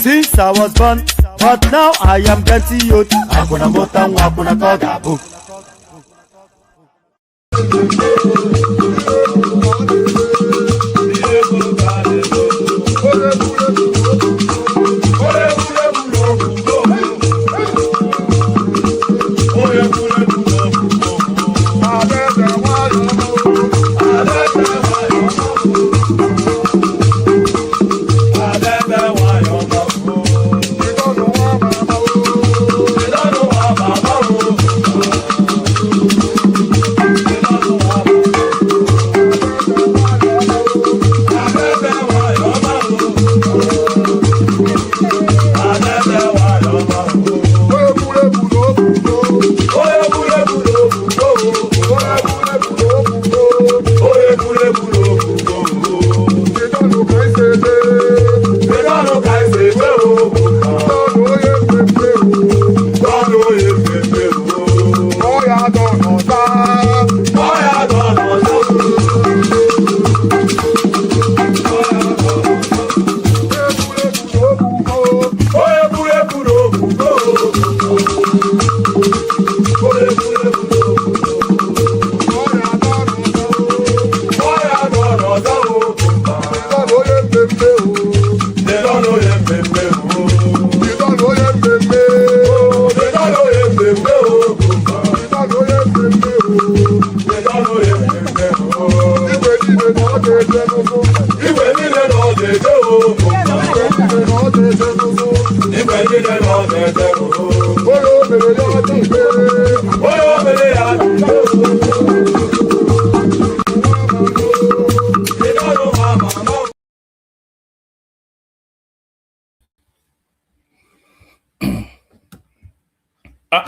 Since I was born, but now I am getting youth. I gonna put on what gonna call that book.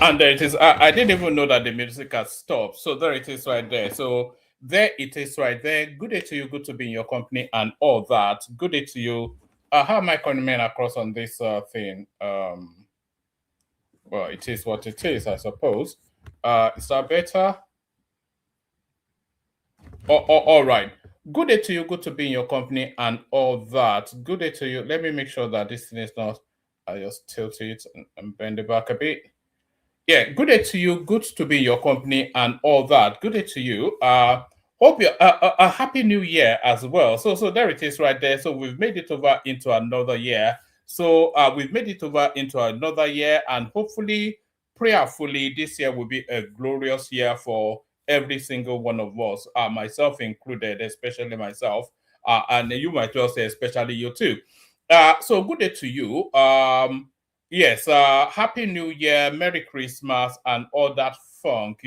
And there it is. I didn't even know that the music has stopped. So there it is right there. So there it is right there. Good day to you. Good to be in your company and all that. Good day to you. How am I coming across on this thing? Well, it is what it is, I suppose. Is that better? All right. Good day to you. Good to be in your company and all that. Good day to you. Let me make sure that this thing is not. I just tilt it and bend it back a bit. Yeah, good day to you. Good to be in your company and all that. Good day to you. Hope you a happy new year as well. So there it is right there. So we've made it over into another year. So we've made it over into another year, and hopefully, prayerfully, this year will be a glorious year for every single one of us, myself included, especially myself, and you might well say especially you too. So good day to you. Yes, Happy New Year, Merry Christmas, and all that funk.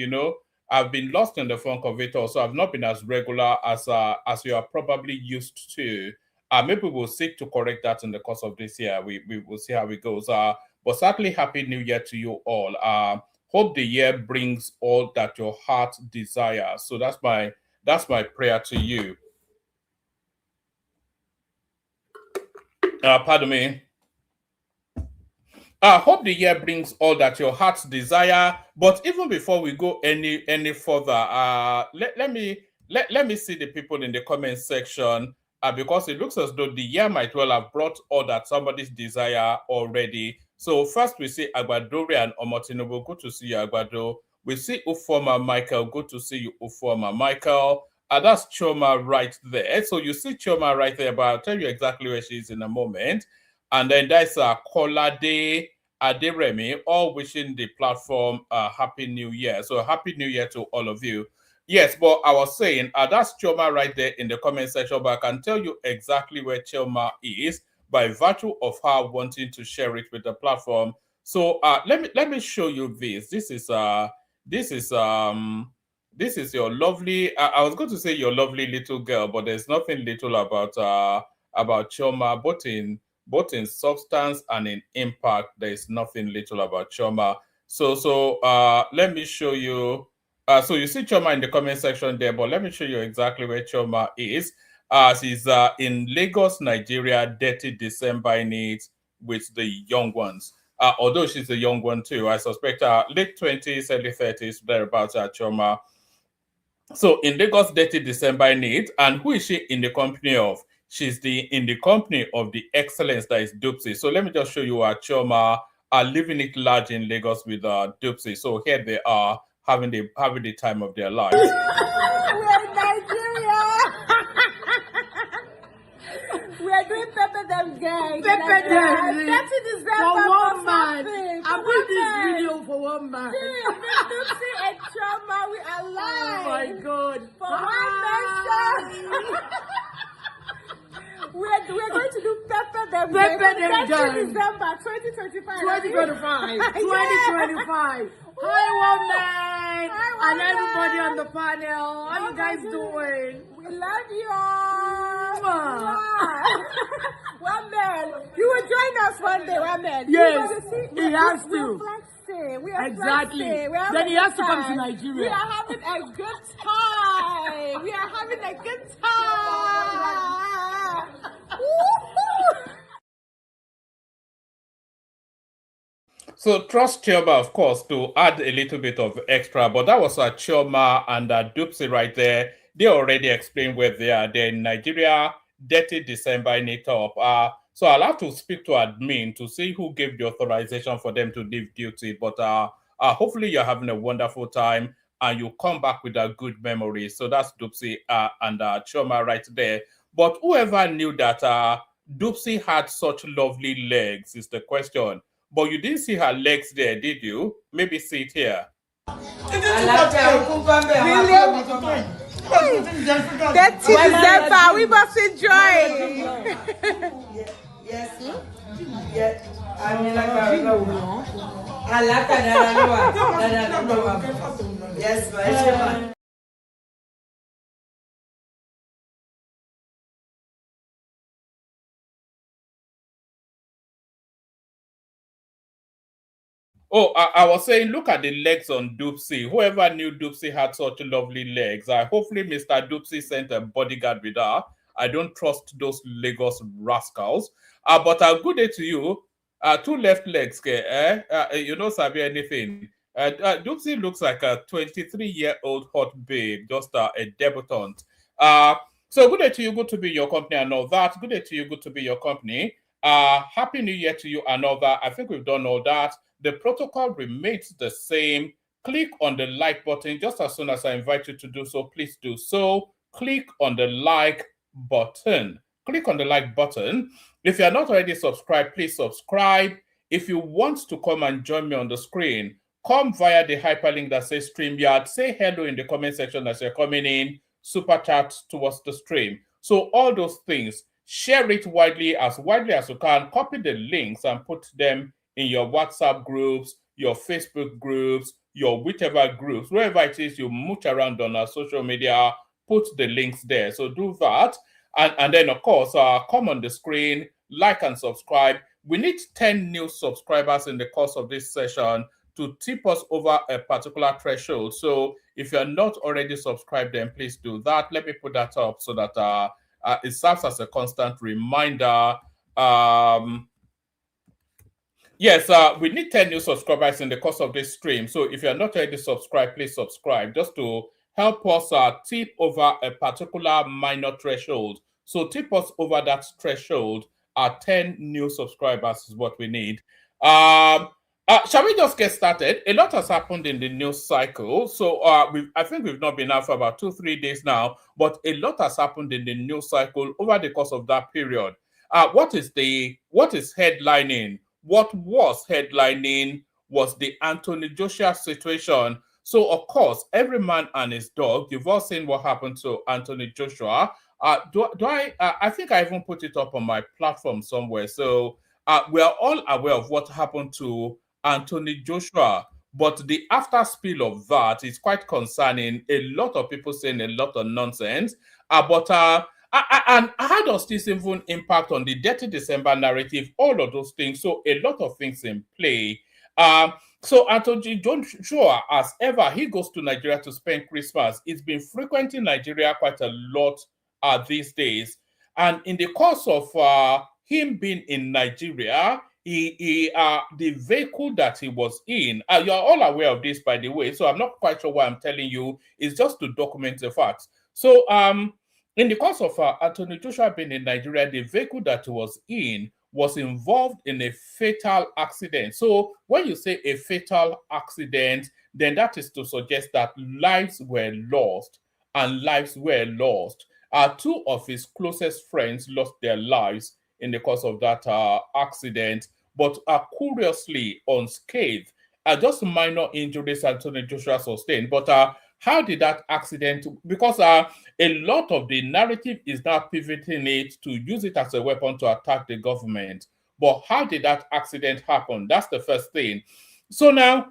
I've been lost in the funk of it all, so I've not been as regular as you are probably used to. Maybe we'll seek to correct that in the course of this year. We will see how it goes. But certainly, Happy New Year to you all. Hope the year brings all that your heart desires. So that's my prayer to you. Pardon me. I hope the year brings all that your hearts desire. But even before we go any further, let me see the people in the comment section, because it looks as though the year might well have brought all that somebody's desire already. So first we see Agbadori and Omotinobu. Good to see you, Agbado. We see Ufoma Michael. Good to see you, Ufoma Michael. That's Choma right there. So you see Choma right there, but I'll tell you exactly where she is in a moment. And then there's Kolade Aderemi, all wishing the platform a happy new year. So happy new year to all of you. Yes, but I was saying that's Choma right there in the comment section, but I can tell you exactly where Choma is by virtue of her wanting to share it with the platform. So let me show you this. This is your lovely. I was going to say your lovely little girl, but there's nothing little about Choma, both in substance and in impact. There is nothing little about Choma. So let me show you. So you see Choma in the comment section there, but let me show you exactly where Choma is. She's in Lagos, Nigeria, Dirty December needs with the young ones. Although she's a young one too, I suspect late 20s, early 30s, thereabouts at Choma. So in Lagos, Dirty December need, and who is she in the company of? She's in the company of the excellence that is Dupsy. So let me just show you Choma are living it large in Lagos with Dupsy. So here they are having the time of their lives. We're in Nigeria. We are doing Pepper Them Gang. Pepper Them. 30 December For one man. I put this video for one man. Dupsy and Choma, we are Oh live. my God. For one nation. We're going to do Pepper Them Gang. Pepper Them 30 Gang. December 2025. 2025. 2025. Hi, woman. Hi, And everybody on woman. the panel. How you guys doing? We love you all. Mwah. One man. You will join us one day, one man. Yes, he has to. We're flexing. We are Exactly. flexing. We're Then he has to come to time. Nigeria. We are having a good time. We are having a good time. Woo-hoo. So trust Chioma, of course, to add a little bit of extra, but that was Chioma and Dupsy right there. They already explained where they are. They're in Nigeria, Dirty December in it up. So I'll have to speak to admin to see who gave the authorization for them to leave duty. But hopefully you're having a wonderful time and you come back with a good memory. So that's Dupsy and Chioma right there. But whoever knew that Dupsy had such lovely legs is the question. But you didn't see her legs there, did you? Maybe see it here. 30 December, we must enjoy. Yes, Oh, I was saying, look at the legs on Doopsy. Whoever knew Doopsy had such lovely legs. Hopefully, Mr. Doopsy sent a bodyguard with her. I don't trust those Lagos rascals. But good day to you. Two left legs, you know, Sabi anything. Doopsy looks like a 23-year-old hot babe, just a debutante. So good day to you, good to be in your company and all that. Good day to you, good to be in your company. Happy New Year to you and all that. I think we've done all that. The protocol remains the same. Click on the like button just as soon as I invite you to do so. Please do so. Click on the like button. Click on the like button. If you're not already subscribed, please subscribe. If you want to come and join me on the screen, come via the hyperlink that says StreamYard. Say hello in the comment section as you're coming in. Super chat towards the stream. So all those things, share it widely as you can. Copy the links and put them in your WhatsApp groups, your Facebook groups, your whichever groups, wherever it is you mooch around on our social media, put the links there. So do that. And then, of course, come on the screen, like and subscribe. We need 10 new subscribers in the course of this session to tip us over a particular threshold. So if you're not already subscribed, then please do that. Let me put that up so that it serves as a constant reminder. Yes, we need 10 new subscribers in the course of this stream. So if you're not already subscribed, please subscribe just to help us tip over a particular minor threshold. So tip us over that threshold. 10 new subscribers is what we need. Shall we just get started? A lot has happened in the news cycle. So I think we've not been out for about 2-3 days now, but a lot has happened in the news cycle over the course of that period. What is headlining? What was headlining was the Anthony Joshua situation. So, of course, every man and his dog, you've all seen what happened to Anthony Joshua. I think I even put it up on my platform somewhere. So, we are all aware of what happened to Anthony Joshua. But the after spill of that is quite concerning. A lot of people saying a lot of nonsense. And how does this even impact on the Dirty December narrative? All of those things. So a lot of things in play. So Anthony Joshua, as ever, he goes to Nigeria to spend Christmas. He's been frequenting Nigeria quite a lot these days. And in the course of him being in Nigeria, the vehicle that he was in, you're all aware of this, by the way, so I'm not quite sure why I'm telling you. It's just to document the facts. So in the course of Anthony Joshua being in Nigeria, the vehicle that he was in was involved in a fatal accident. So when you say a fatal accident, then that is to suggest that lives were lost, and lives were lost. Two of his closest friends lost their lives in the course of that accident, but curiously unscathed. Just minor injuries Anthony Joshua sustained, but how did that accident, because a lot of the narrative is now pivoting it to use it as a weapon to attack the government. But how did that accident happen? That's the first thing. So now,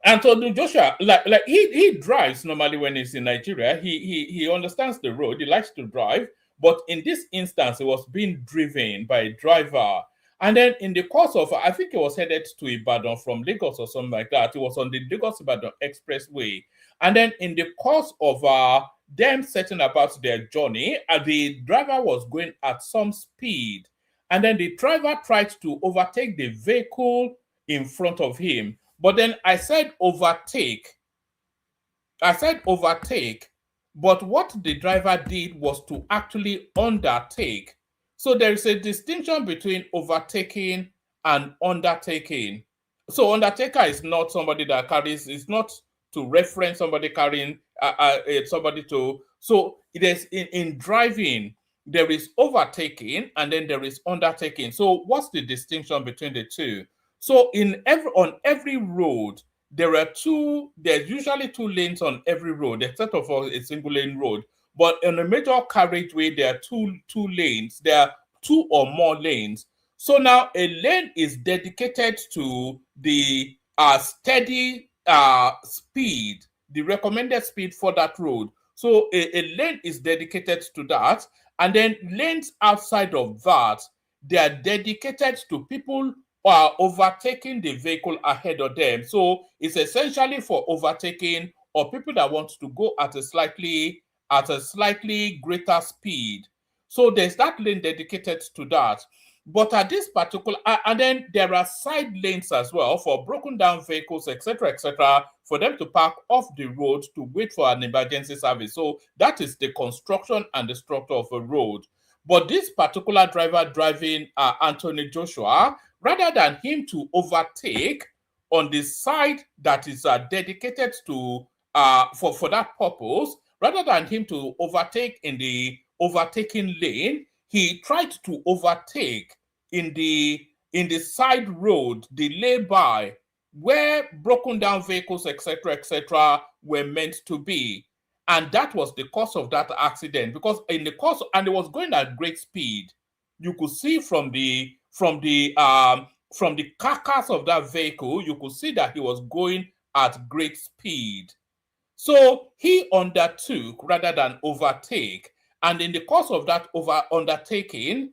Anthony Joshua, like he drives normally when he's in Nigeria. He understands the road. He likes to drive. But in this instance, he was being driven by a driver. And then in the course of, I think he was headed to Ibadan from Lagos or something like that. He was on the Lagos-Ibadan Expressway. And then in the course of them setting about their journey, the driver was going at some speed. And then the driver tried to overtake the vehicle in front of him. But then I said overtake. But what the driver did was to actually undertake. So there is a distinction between overtaking and undertaking. So undertaker is not somebody that carries, it's not to reference somebody carrying somebody to. So it is in driving, there is overtaking and then there is undertaking. So what's the distinction between the two? So on every road, there's usually 2 lanes on every road, except for a single lane road. But on a major carriageway, there are two lanes. There are 2 or more lanes. So now a lane is dedicated to the steady speed, the recommended speed for that road. So a lane is dedicated to that. And then lanes outside of that, they are dedicated to people overtaking the vehicle ahead of them. So it's essentially for overtaking or people that want to go at a slightly greater speed. So there's that lane dedicated to that. But at this particular, and then there are side lanes as well for broken down vehicles, etc., for them to park off the road to wait for an emergency service. So that is the construction and the structure of a road. But this particular driver driving Anthony Joshua, rather than him to overtake on the side that is dedicated to for that purpose, rather than him to overtake in the overtaking lane, he tried to overtake in the side road, the lay-by, where broken down vehicles, etc., were meant to be. And that was the cause of that accident, because in the course, and it was going at great speed. You could see from the carcass of that vehicle, you could see that he was going at great speed. So he undertook rather than overtake. And in the course of that undertaking,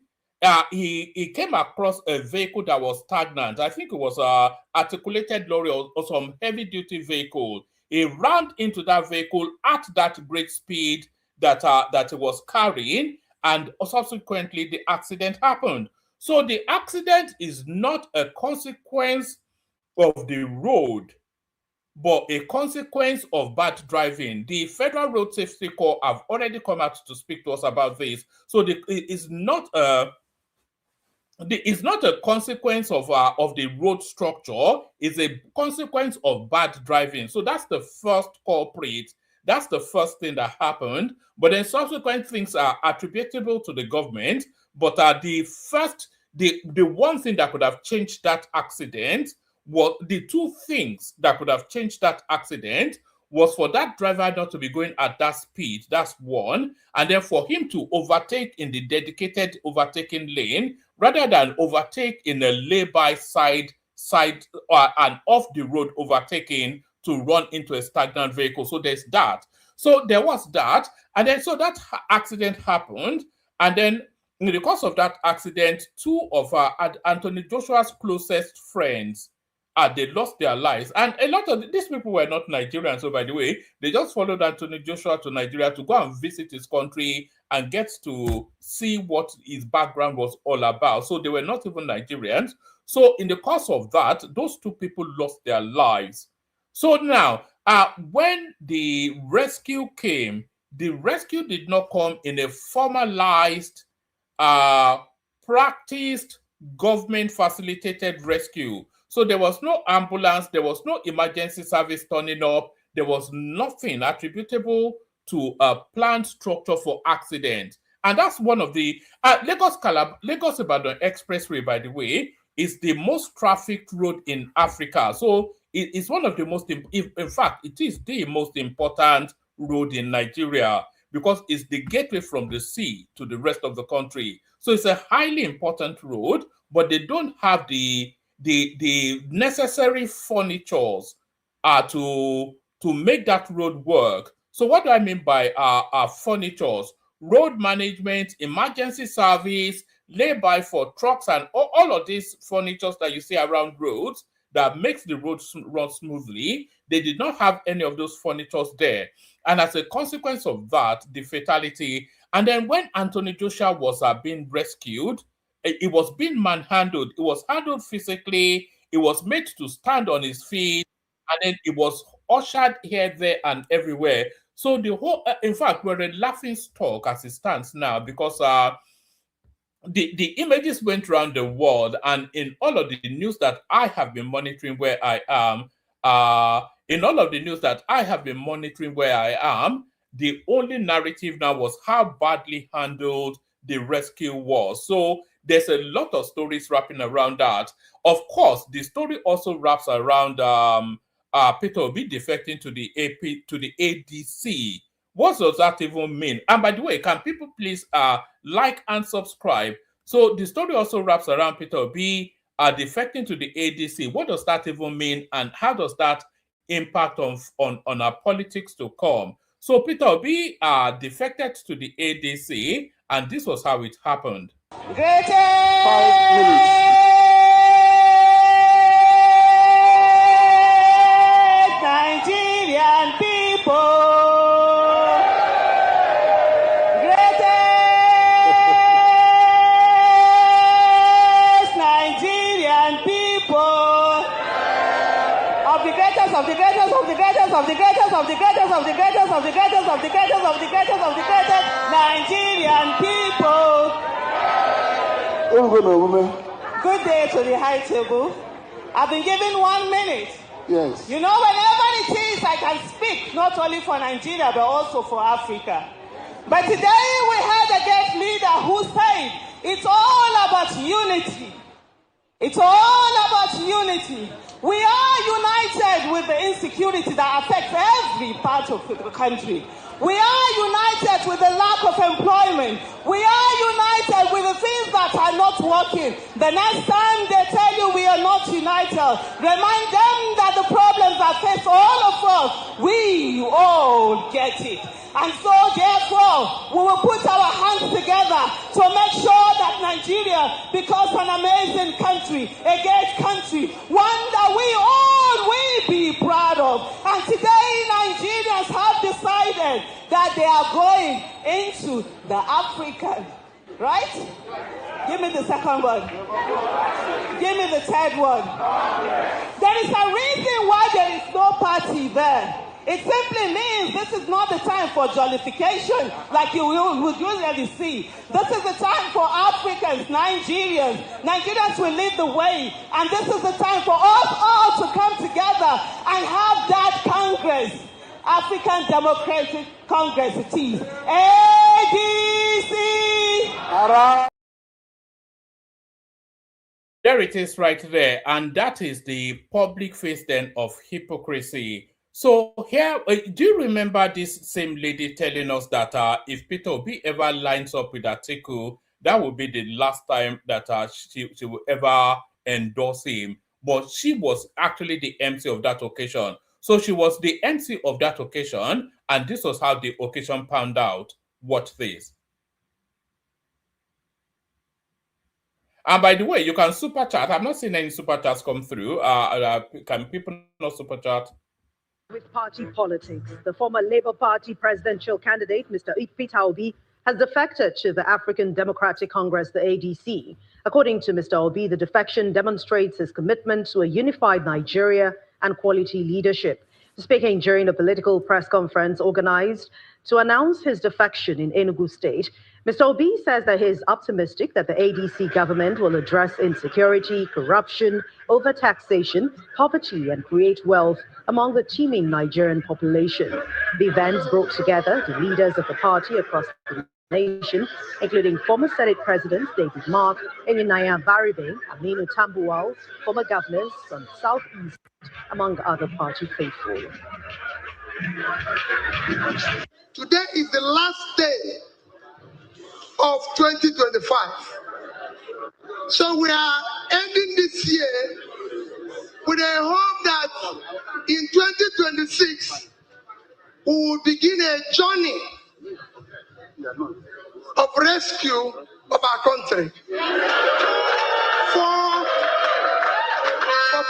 he came across a vehicle that was stagnant. I think it was a articulated lorry or some heavy-duty vehicle. He ran into that vehicle at that great speed that it was carrying, and subsequently the accident happened. So the accident is not a consequence of the road, but a consequence of bad driving. The Federal Road Safety Corps have already come out to speak to us about this. So it's not a consequence of the road structure. It's a consequence of bad driving. So that's the first culprit. That's the first thing that happened. But then subsequent things are attributable to the government. But the one thing that could have changed that accident, the two things that could have changed that accident was for that driver not to be going at that speed. That's one. And then for him to overtake in the dedicated overtaking lane rather than overtake in a lay-by side and off the road overtaking to run into a stagnant vehicle. So there's that. So there was that. And then so that accident happened. And then in the course of that accident, two of Anthony Joshua's closest friends, they lost their lives. And a lot of these people were not Nigerians. So by the way, they just followed Anthony Joshua to Nigeria to go and visit his country and get to see what his background was all about. So they were not even Nigerians. So in the course of that, those two people lost their lives. So now, when the rescue came, the rescue did not come in a formalized, practiced, government-facilitated rescue. So there was no ambulance, there was no emergency service turning up, there was nothing attributable to a planned structure for accident. And that's one of the Lagos-Ibadan Expressway, by the way, is the most trafficked road in Africa. So it's one of the most, in fact, it is the most important road in Nigeria because it's the gateway from the sea to the rest of the country. So it's a highly important road, but they don't have the necessary furnitures to make that road work. So what do I mean by furnitures? Road management, emergency service, lay-by for trucks, and all of these furnitures that you see around roads that makes the road run smoothly. They did not have any of those furnitures there. And as a consequence of that, the fatality. And then when Anthony Joshua was being rescued, it was being manhandled. It was handled physically. It was made to stand on his feet. And then it was ushered here, there, and everywhere. So the whole, in fact, we're a laughing stock as it stands now because the images went around the world, and in all of the news that I have been monitoring where I am, the only narrative now was how badly handled the rescue was. So there's a lot of stories wrapping around that. Of course, the story also wraps around Peter Obi defecting to the ADC. What does that even mean? And by the way, can people please like and subscribe? So the story also wraps around Peter Obi defecting to the ADC. What does that even mean? And how does that impact on our politics to come? So Peter Obi defected to the ADC, and this was how it happened. 5 minutes. Greatest Nigerian people. Of the greatest, of the greatest, of the greatest, of the greatest, of the greatest, of the greatest, of the greatest, of the greatest, of the greatest, of the greatest Nigerian people. Good day to the high table. I've been given 1 minute. Yes. You know, whenever it is, I can speak not only for Nigeria but also for Africa. But today we had a guest leader who said it's all about unity. It's all about unity. We are united with the insecurity that affects every part of the country. We are united with the lack of employment. We are united with the things that are not working. The next time they tell you we are not united, remind them that the problems that face all of us, we all get it. And so, therefore, we will put our hands together to make sure that Nigeria becomes an amazing country, a great country, one that we all will be proud of. And today, Nigerians have decided that they are going into the African, right? Give me the second one. Give me the third one. There is a reason why there is no party there. It simply means this is not the time for jollification like you would usually see. This is the time for Africans, Nigerians. Nigerians will lead the way. And this is the time for us all to come together and have that Congress. African Democratic Congress it is. ADC! There it is right there. And that is the public face then of hypocrisy. So here, do you remember this same lady telling us that if Peter Obi ever lines up with Atiku, that will be the last time that she will ever endorse him? But she was actually the MC of that occasion. So she was the MC of that occasion, and this was how the occasion panned out. Watch this. And by the way, you can super chat. I'm not seeing any super chats come through. Can people not super chat? With party politics, the former Labour Party presidential candidate, Mr. Peter Obi, has defected to the African Democratic Congress, the ADC. According to Mr. Obi, the defection demonstrates his commitment to a unified Nigeria and quality leadership. Speaking during a political press conference organized to announce his defection in Enugu State, Mr. Obi says that he is optimistic that the ADC government will address insecurity, corruption, overtaxation, poverty, and create wealth among the teeming Nigerian population. The events brought together the leaders of the party across the nation, including former Senate President David Mark, Enyinaya Baribe, Aminu Tambuwal, former governors from Southeast, among other party faithful. Today is the last day of 2025. So we are ending this year with a hope that in 2026 we will begin a journey of rescue of our country. For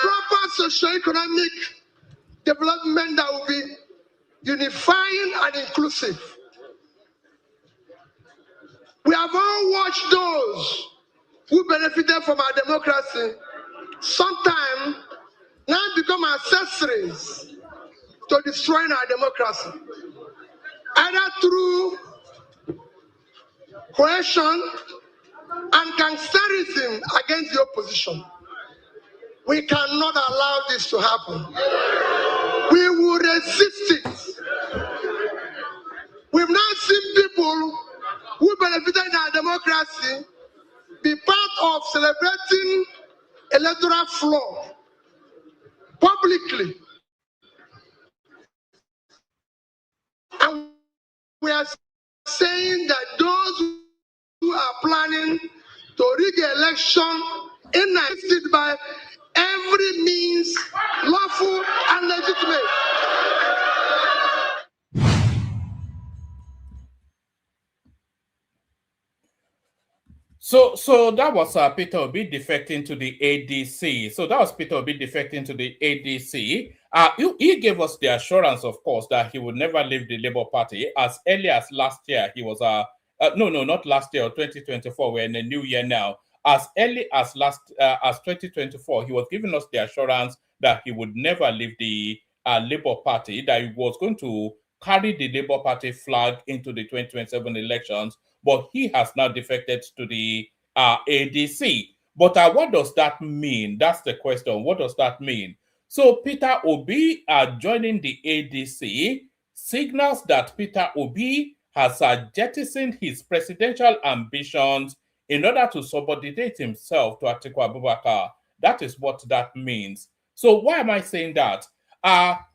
proper socio-economic development that will be unifying and inclusive. We have all watched those who benefited from our democracy sometimes now become accessories to destroying our democracy, either through coercion and gangsterism against the opposition. We cannot allow this to happen. We will resist it. We've now seen people who benefited in our democracy be part of celebrating electoral fraud publicly. And we are saying that those who are planning to rig the election enacted by every means lawful and legitimate. So that was Peter Obi defecting to the ADC. So that was Peter Obi defecting to the ADC. He gave us the assurance, of course, that he would never leave the Labour Party. As early as last year, he was not last year, 2024. We're in a new year now. As early as as 2024, he was giving us the assurance that he would never leave the Labour Party, that he was going to carry the Labour Party flag into the 2027 elections, but he has now defected to the ADC. But what does that mean? That's the question. What does that mean? So Peter Obi joining the ADC signals that Peter Obi has jettisoned his presidential ambitions in order to subordinate himself to Atiku Abubakar. That is what that means. So why am I saying that?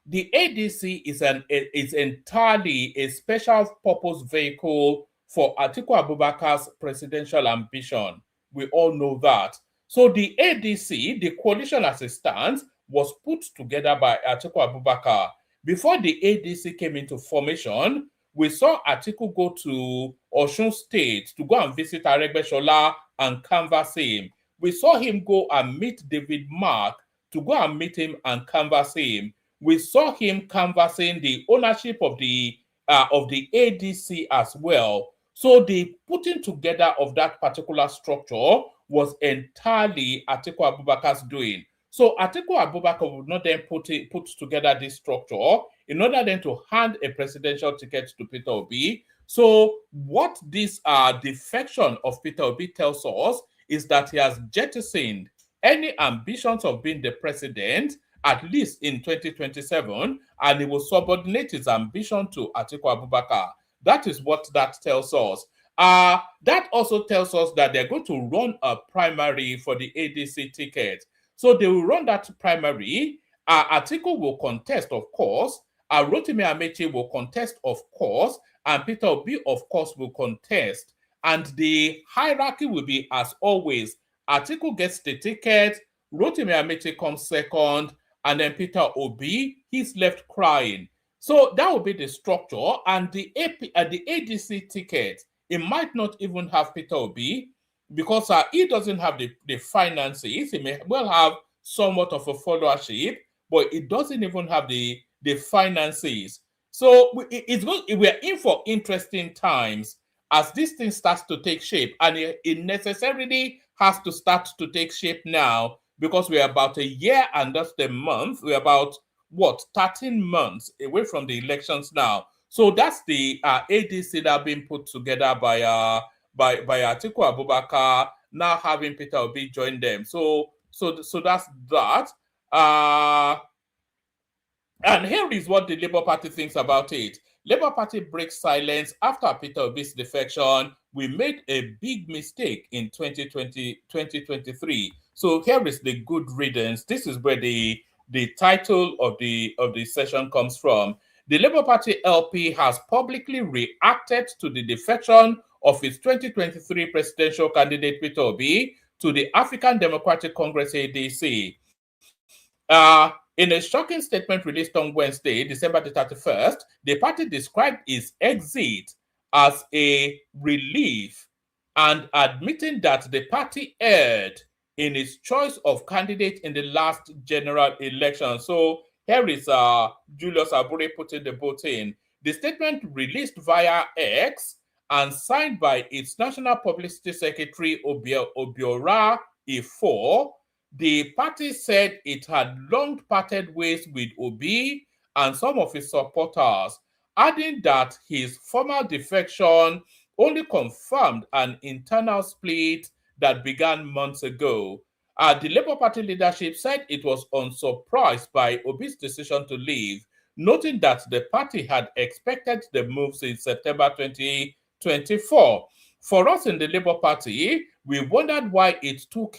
The ADC is entirely a special purpose vehicle for Atiku Abubakar's presidential ambition. We all know that. So the ADC, the coalition as it stands, was put together by Atiku Abubakar. Before the ADC came into formation, we saw Atiku go to Osun State to go and visit Aregbesola and canvass him. We saw him go and meet David Mark to go and meet him and canvass him. We saw him canvassing the ownership of the ADC as well. So the putting together of that particular structure was entirely Atiku Abubakar's doing. So Atiku Abubakar would not then put together this structure in order then to hand a presidential ticket to Peter Obi. So what this defection of Peter Obi tells us is that he has jettisoned any ambitions of being the president, at least in 2027, and he will subordinate his ambition to Atiku Abubakar. That is what that tells us. That also tells us that they're going to run a primary for the ADC ticket. So they will run that primary. Atiku will contest, of course. Rotimi Amechi will contest, of course. And Peter Obi, of course, will contest. And the hierarchy will be as always. Atiku gets the ticket. Rotimi Amechi comes second. And then Peter Obi, he's left crying. So that will be the structure. And the ADC ticket, it might not even have Peter Obi, because he doesn't have the finances. He may well have somewhat of a followership, but it doesn't even have the finances. So we're in for interesting times as this thing starts to take shape, and it necessarily has to start to take shape now, because we're about a year and just a month. We're about 13 months away from the elections now. So that's the ADC that have been put together by Atiku Abubakar, now having Peter Obi join them. So that's that. And here is what the Labour Party thinks about it. Labour Party breaks silence after Peter Obi's defection. We made a big mistake in 2023. So here is the good riddance. This is where the title of the session comes from. The Labour Party LP has publicly reacted to the defection of its 2023 presidential candidate Peter Obi to the African Democratic Congress ADC. In a shocking statement released on Wednesday, December the 31st, the party described its exit as a relief and admitting that the party erred in its choice of candidate in the last general election. So here is Julius Abure putting the vote in. The statement released via X and signed by its National Publicity Secretary Obiora Ifo, the party said it had long parted ways with Obi and some of his supporters, adding that his formal defection only confirmed an internal split that began months ago. The Labour Party leadership said it was unsurprised by Obi's decision to leave, noting that the party had expected the move since September 2024. For us in the Labour Party, we wondered why it took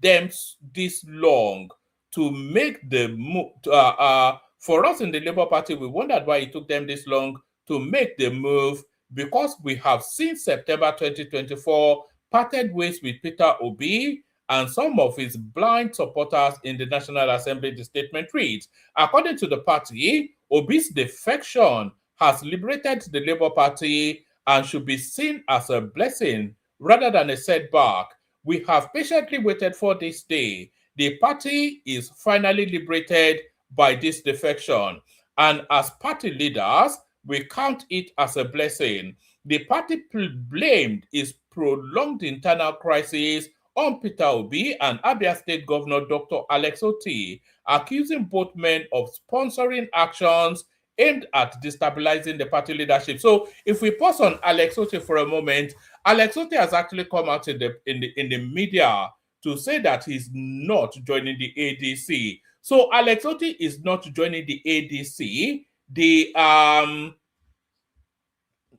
them this long to make the move. For us in the Labour Party, we wondered why it took them this long to make the move, because we have since September 2024 parted ways with Peter Obi and some of his blind supporters in the National Assembly, the statement reads. According to the party, Obi's defection has liberated the Labour Party and should be seen as a blessing rather than a setback. We have patiently waited for this day. The party is finally liberated by this defection. And as party leaders, we count it as a blessing. The party blamed its prolonged internal crisis on Peter Obi and Abia State Governor Dr. Alex Otti, accusing both men of sponsoring actions aimed at destabilizing the party leadership. So if we pause on Alex Otti for a moment, Alex Otti has actually come out in the media to say that he's not joining the ADC. So Alex Otti is not joining the ADC.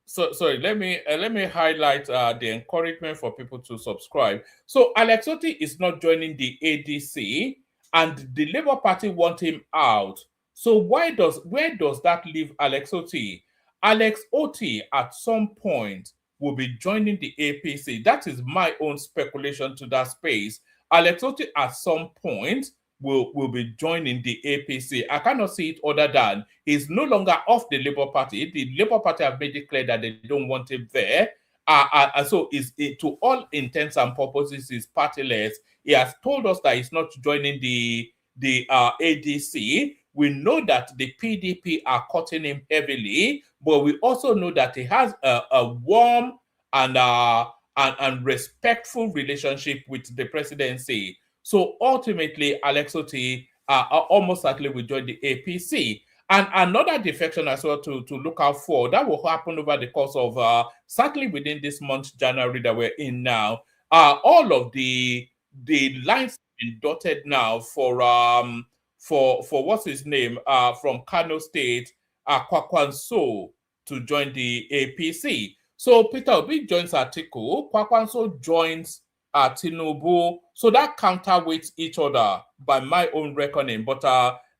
Sorry, let me highlight the encouragement for people to subscribe. So Alex Otti is not joining the ADC, and the Labour Party want him out. So where does that leave Alex Otti? Alex Otti at some point will be joining the APC. That is my own speculation to that space. Alex Otti at some point will be joining the APC. I cannot see it other than he's no longer off the Labour Party. The Labour Party have made it clear that they don't want him there. And so to all intents and purposes, he's partyless. He has told us that he's not joining the ADC. We know that the PDP are cutting him heavily, but we also know that he has a warm and respectful relationship with the presidency. So ultimately, Alex Otti almost certainly will join the APC. And another defection as well to look out for, that will happen over the course of, certainly within this month, January, that we're in now. All of the lines have been dotted now for what's his name, from Kano State, Kwakwanso, to join the APC. So Peter Obi joins Atiku, Kwakwanso joins Tinubu, so that counterweights each other by my own reckoning. But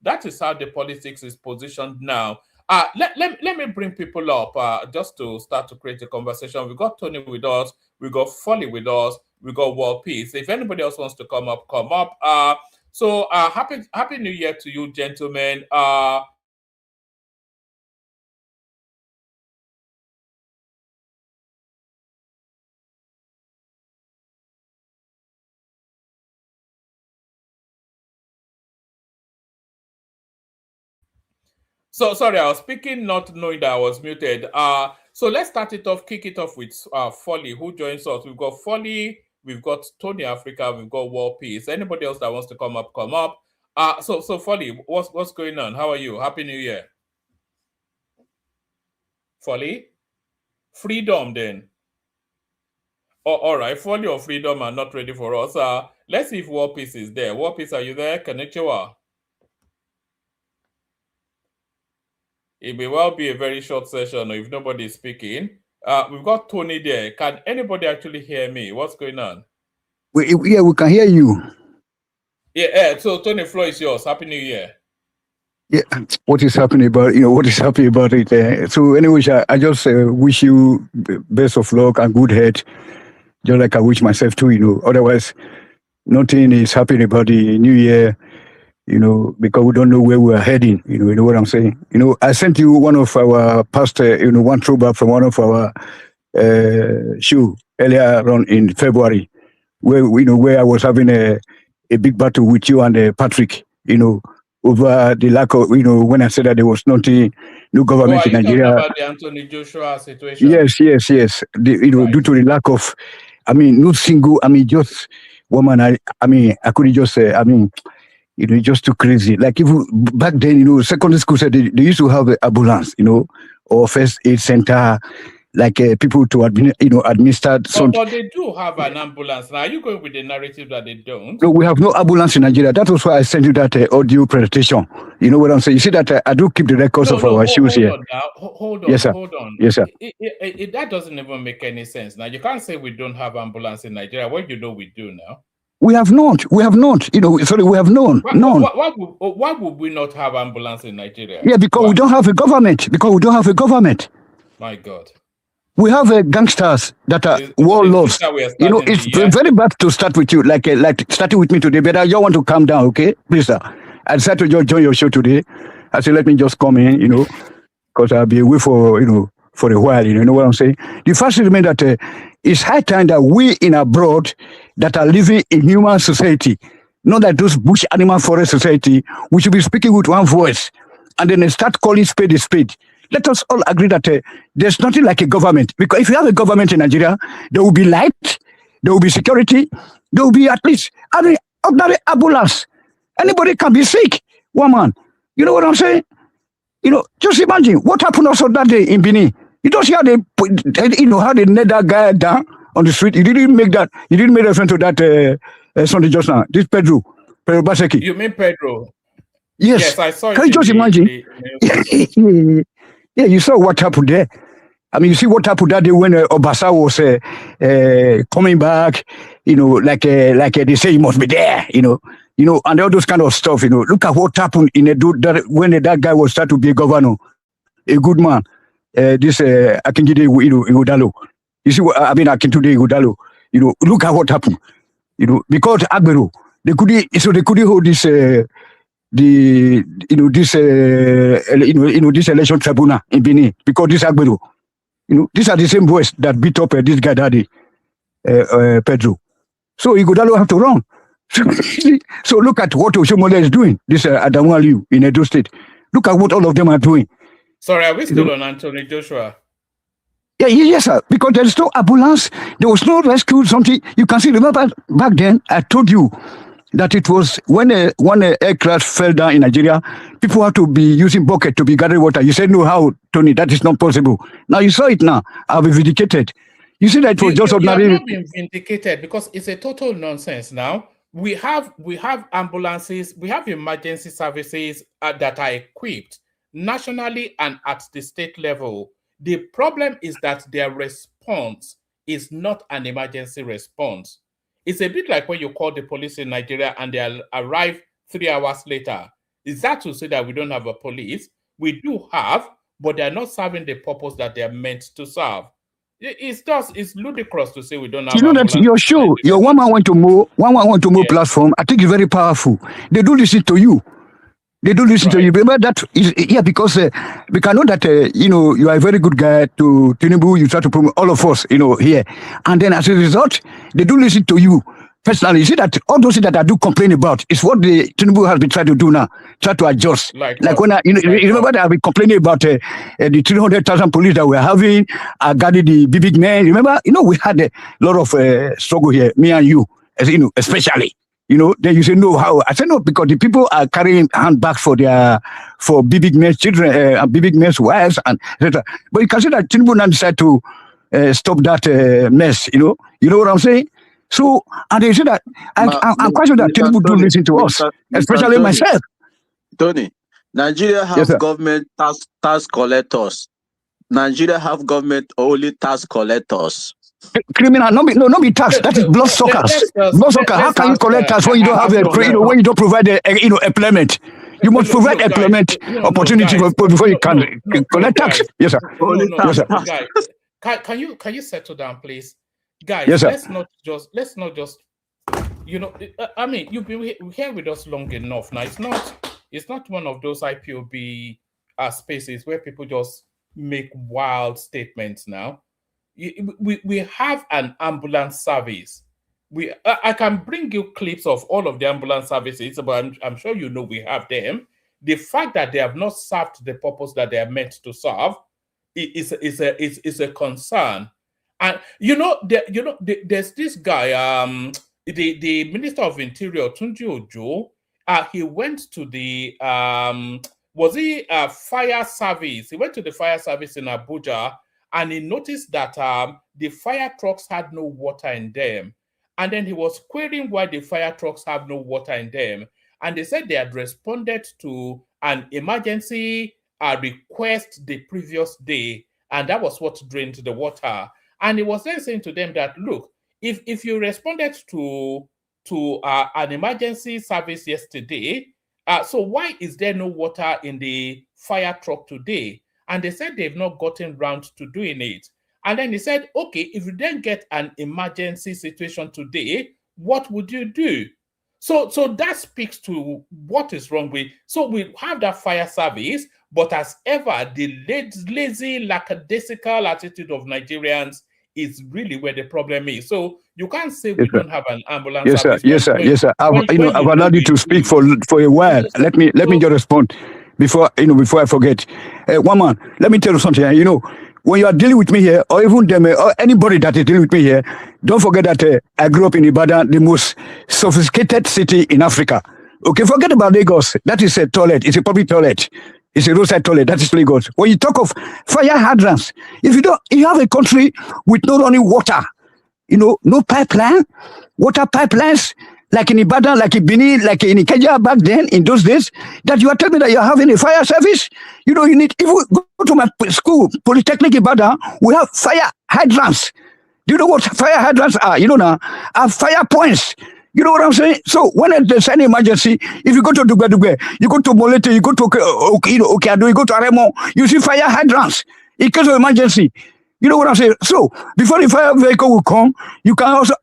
that is how the politics is positioned now. Let me bring people up just to start to create a conversation. We got Tony with us, we got Folly with us, we got World Peace. If anybody else wants to come up, come up. So happy New Year to you, gentlemen. So sorry, I was speaking not knowing that I was muted. So let's kick it off with Folly, who joins us. We've got Folly, we've got Tony Africa, we've got War Peace. Anybody else that wants to come up, come up. So Folly, what's going on? How are you? Happy New Year. Folly? Freedom then. Oh, all right, Folly or Freedom are not ready for us. Let's see if War Peace is there. War Peace, are you there? Konnichiwa. It may well be a very short session if nobody is speaking. We've got Tony there. Can anybody actually hear me? What's going on? Yeah, we can hear you. Yeah, so Tony, floor is yours. Happy New Year. Yeah, what is happening about, what is happening about it? So anyway, I just wish you best of luck and good health, just like I wish myself too, Otherwise, nothing is happening about the new year, because we don't know where we are heading, you know what I'm saying? I sent you one of our past, one throwback from one of our show earlier on in February, where I was having a big battle with you and Patrick, over the lack of, when I said that there was no government in Nigeria. About the Anthony Joshua situation? Yes. Right. Due to the lack of, not single, just woman. I couldn't just say, just too crazy. Like if back then, secondary school said they used to have an ambulance, or first aid center, like people to administer. But they do have an ambulance. Now, are you going with the narrative that they don't? No, we have no ambulance in Nigeria. That was why I sent you that audio presentation. You know what I'm saying? You see that I do keep the records of our shoes here. Hold on. Yes, sir. Hold on. Yes, sir. That doesn't even make any sense. Now, you can't say we don't have ambulance in Nigeria. What we do now? We have not. We have not. We have none. Why would we not have ambulance in Nigeria? Yeah, because we don't have a government. My God. We have gangsters that are warlords. It's very bad to start with you, like starting with me today, but I just want to calm down, okay? Please, sir. I decided to just join your show today. I said, let me just come in, because I'll be away for a while, you know what I'm saying? The first thing is that it's high time that we in abroad that are living in human society, not like those bush animal forest society. We should be speaking with one voice, and then start calling spade a spade. Let us all agree that there's nothing like a government. Because if you have a government in Nigeria, there will be light, there will be security, there will be at least ordinary ambulance. Anybody can be sick. One man. You know what I'm saying? You know, just imagine what happened also that day in Benin. You don't see how they nailed that guy down on the street. You didn't make reference to that Sunday just now. This Pedro Baseki. You mean Pedro? Yes. I saw it. Can you just imagine? Yeah, you saw what happened there. I mean, you see what happened that day when Obasa was coming back. You know, like they say he must be there. You know, and all those kind of stuff. You know, look at what happened when that guy was started to be a governor, a good man. This Akindele Ighodalo. You see what I mean? Akintunde Ighodalo. You know, look at what happened. You know, because Agbero, they couldn't hold this this election tribunal in Benin because this Agbero. You know, these are the same boys that beat up this guy daddy, Pedro. So Ighodalo have to run. So look at what Oshomole is doing. This Adamu Aliyu in Edo State. Look at what all of them are doing. Sorry, are we still on Anthony Joshua? Yeah, yes, sir. Because there is no ambulance, there was no rescue, something. You can see, remember back then, I told you that it was when one aircraft fell down in Nigeria, people had to be using bucket to be gathering water. You said, no, how, Tony, that is not possible. Now you saw it now. I'll be vindicated. You see that it was just ordinary. You have not been vindicated because it's a total nonsense now. We have ambulances, we have emergency services that are equipped nationally and at the state level. The problem is that their response is not an emergency response. It's a bit like when you call the police in Nigeria and they arrive 3 hours later. Is that to say that we don't have a police? We do have, but they're not serving the purpose that they're meant to serve. It's ludicrous to say we don't have. You know that your show, your one man want to move platform. I think it's very powerful. They do listen to you. They do listen to you. Remember that is because we can know that you are a very good guy to Tinubu. You try to promote all of us, here, and then as a result, they do listen to you personally. You see that all those things that I do complain about is what the Tinubu has been trying to do now, try to adjust. Like when you remember that I've been complaining about the 300,000 police that we're having, guarding the big men. Remember, we had a lot of struggle here, me and you, especially. Then you say, no, how? I said, no, because the people are carrying handbags for big men's children, and big men's wives, and etc. But you can see that Tinubu now decided to stop that mess, You know what I'm saying? So, and they say that, I'm quite sure that Tinubu do listen to us, especially myself. Tony, Nigeria have government tax collectors. Nigeria have government only tax collectors. Criminal, not be tax. That is blood suckers. Blood suckers. How can you collect tax when you don't have when you don't provide employment? You must provide employment opportunity before you can collect tax. Yes, sir. Yes, sir. Guys, can you settle down, please, guys? Yes, sir. Let's not just. I mean, you've been here with us long enough now. It's not one of those IPOB spaces where people just make wild statements now. We have an ambulance service. I can bring you clips of all of the ambulance services, but I'm sure we have them. The fact that they have not served the purpose that they are meant to serve is a concern. And there's this guy, the Minister of Interior, Tunji Ojo. He went to the fire service. He went to the fire service in Abuja. And he noticed that the fire trucks had no water in them. And then he was querying why the fire trucks have no water in them. And they said they had responded to an emergency request the previous day. And that was what drained the water. And he was then saying to them that, look, if you responded to an emergency service yesterday, so why is there no water in the fire truck today? And they said they've not gotten round to doing it. And then he said, okay, if you then get an emergency situation today, what would you do? So that speaks to what is wrong with. So we have that fire service, but as ever, the lazy, lackadaisical attitude of Nigerians is really where the problem is. So you can't say we don't have an ambulance yes, service. Yes, sir. I've allowed you to speak for a while. Let me just respond before I forget. One man, let me tell you something. When you are dealing with me here, or even them, or anybody that is dealing with me here, don't forget that I grew up in Ibadan, the most sophisticated city in Africa. Okay, forget about Lagos. That is a toilet. It's a public toilet. It's a roadside toilet. That is Lagos. When you talk of fire hydrants, if you have a country with no running water, no pipeline, water pipelines, like in Ibadan, like in Benin, like in Ikeja back then, in those days, that you are telling me that you're having a fire service? You need, if we go to my school, Polytechnic Ibadan, we have fire hydrants. Do you know what fire hydrants are? Now, are fire points. You know what I'm saying? So when there's any emergency, if you go to Dugbe, you go to Molete, you go to Okeado, you go to Aremo, you see fire hydrants in case of emergency. You know what I'm saying? So before the fire vehicle will come, you can also,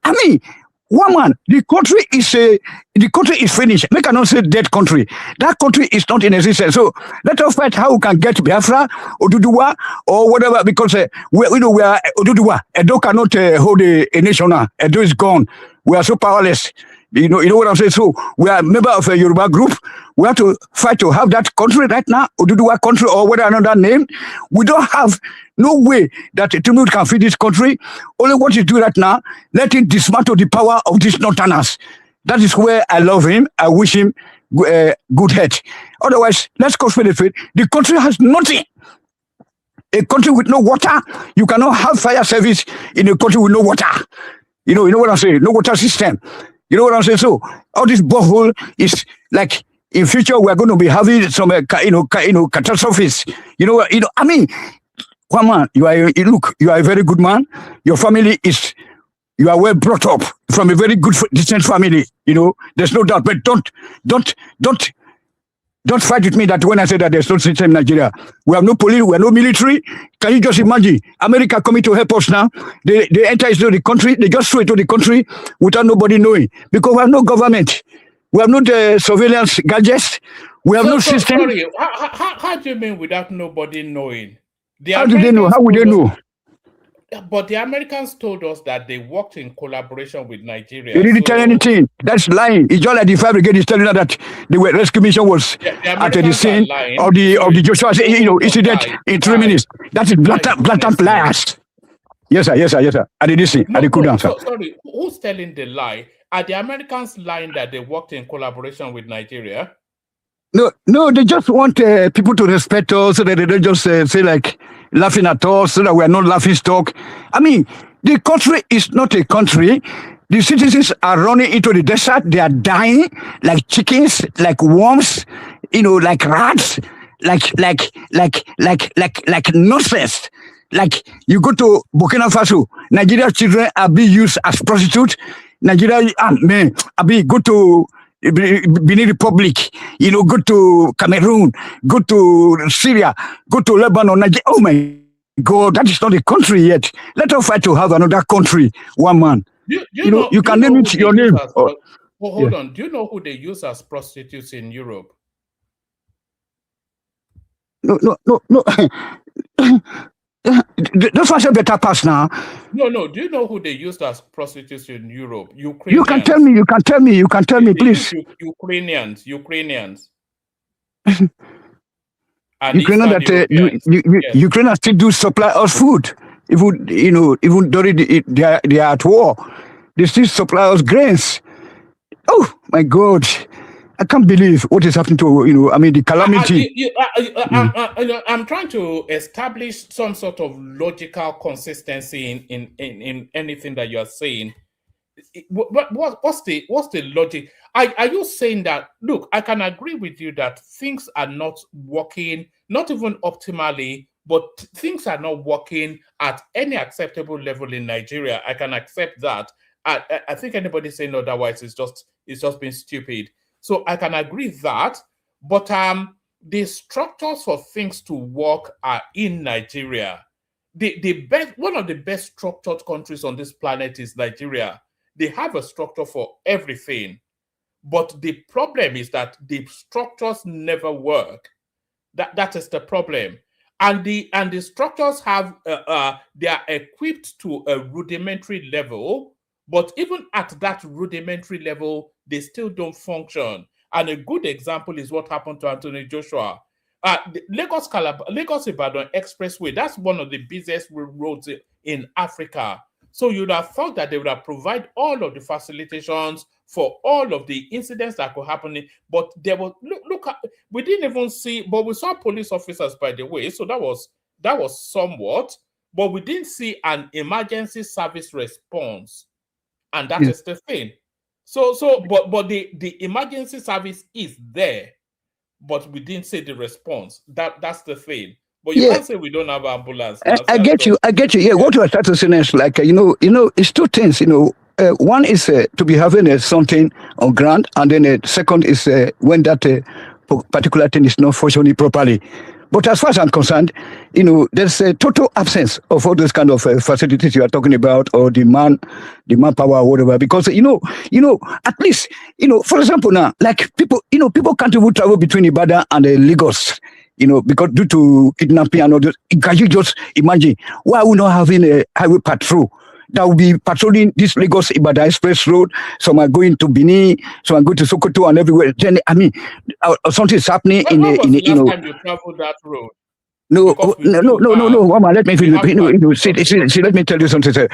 one man, the country is finished. We cannot say dead country. That country is not in existence. So let us fight how we can get Biafra, Oduduwa, or whatever, because we are Oduduwa. Edo cannot hold a nation now. Edo is gone. We are so powerless. You know what I'm saying? So we are a member of a Yoruba group. We have to fight to have that country right now, Oduduwa country, or whether another name. We don't have no way that Tinubu can feed this country. Only what you do right now, let him dismantle the power of these Northerners. That is where I love him. I wish him good health. Otherwise, let's go straight to it. The country has nothing. A country with no water, you cannot have fire service in a country with no water. You know what I'm saying? No water system. You know what I'm saying? So all this borehole is like in future we're going to be having some catastrophes. One man, you are a very good man. Your family you are well brought up from a very good decent family. There's no doubt. But don't fight with me that when I say that there's no system in Nigeria. We have no police, we have no military. Can you just imagine? America coming to help us now. They enter into the country, they just throw it to the country without nobody knowing. Because we have no government. We have no surveillance gadgets. We have no system. Sorry, how do you mean without nobody knowing? How do they know? How would they know? But the Americans told us that they worked in collaboration with Nigeria. They didn't tell anything. That's lying. It's just like the fire brigade is telling us that the rescue mission was at the scene of the Joshua incident in 3 minutes. That is blatant lies. Yes, sir. I didn't see. I didn't answer. Sorry, who's telling the lie? Are the Americans lying that they worked in collaboration with Nigeria? No, they just want people to respect us so that they don't just say like laughing at us so that we are not laughing stock. The country is not a country. The citizens are running into the desert. They are dying like chickens, like worms, like rats, like nonsense. Like you go to Burkina Faso, Nigerian children are being used as prostitutes. Nigeria, go to Benin Republic, go to Cameroon, go to Syria, go to Lebanon, Nigeria. Oh my God, that is not a country yet. Let us fight to have another country, one man. You can name it your name. Hold on. Do you know who they use as prostitutes in Europe? No. Those ones are better pass now. No. Do you know who they used as prostitutes in Europe? Ukrainians. You can tell me, please. Ukrainians. Ukrainians still do supply us food. Even during they are at war, they still supply us grains. Oh my God. I can't believe what is happening to, the calamity. I'm trying to establish some sort of logical consistency in anything that you are saying. What's the logic? Are you saying that, look, I can agree with you that things are not working, not even optimally, but things are not working at any acceptable level in Nigeria. I can accept that. I think anybody saying otherwise is just being stupid. So I can agree that, but the structures for things to work are in Nigeria. One of the best structured countries on this planet is Nigeria. They have a structure for everything, but the problem is that the structures never work. That is the problem. and the structures have they are equipped to a rudimentary level, but even at that rudimentary level, they still don't function. And a good example is what happened to Anthony Joshua. The Lagos Ibadan Expressway, that's one of the busiest roads in Africa. So you'd have thought that they would have provided all of the facilitations for all of the incidents that could happen. But there was look we didn't even see, but we saw police officers, by the way. So that was somewhat, but we didn't see an emergency service response, and that is the thing. But the emergency service is there, but we didn't see the response. That's the thing. But you can't say we don't have ambulance. I get you. Yeah, what you are trying to say is like, it's two things, one is to be having something on ground, and then second is when that particular thing is not functioning properly. But as far as I'm concerned, there's a total absence of all those kind of facilities you are talking about, or the manpower or whatever. Because at least for example now, like people can't even travel between Ibadan and Lagos. Because due to kidnapping and all this. Can you just imagine why are we not having a highway patrol that will be patrolling this Lagos Ibadan Express Road? Some are going to Benin, some are going to Sokoto and everywhere. Then something is happening When was the last time you traveled that road? No, Mama, let me feel, let me tell you something, sir.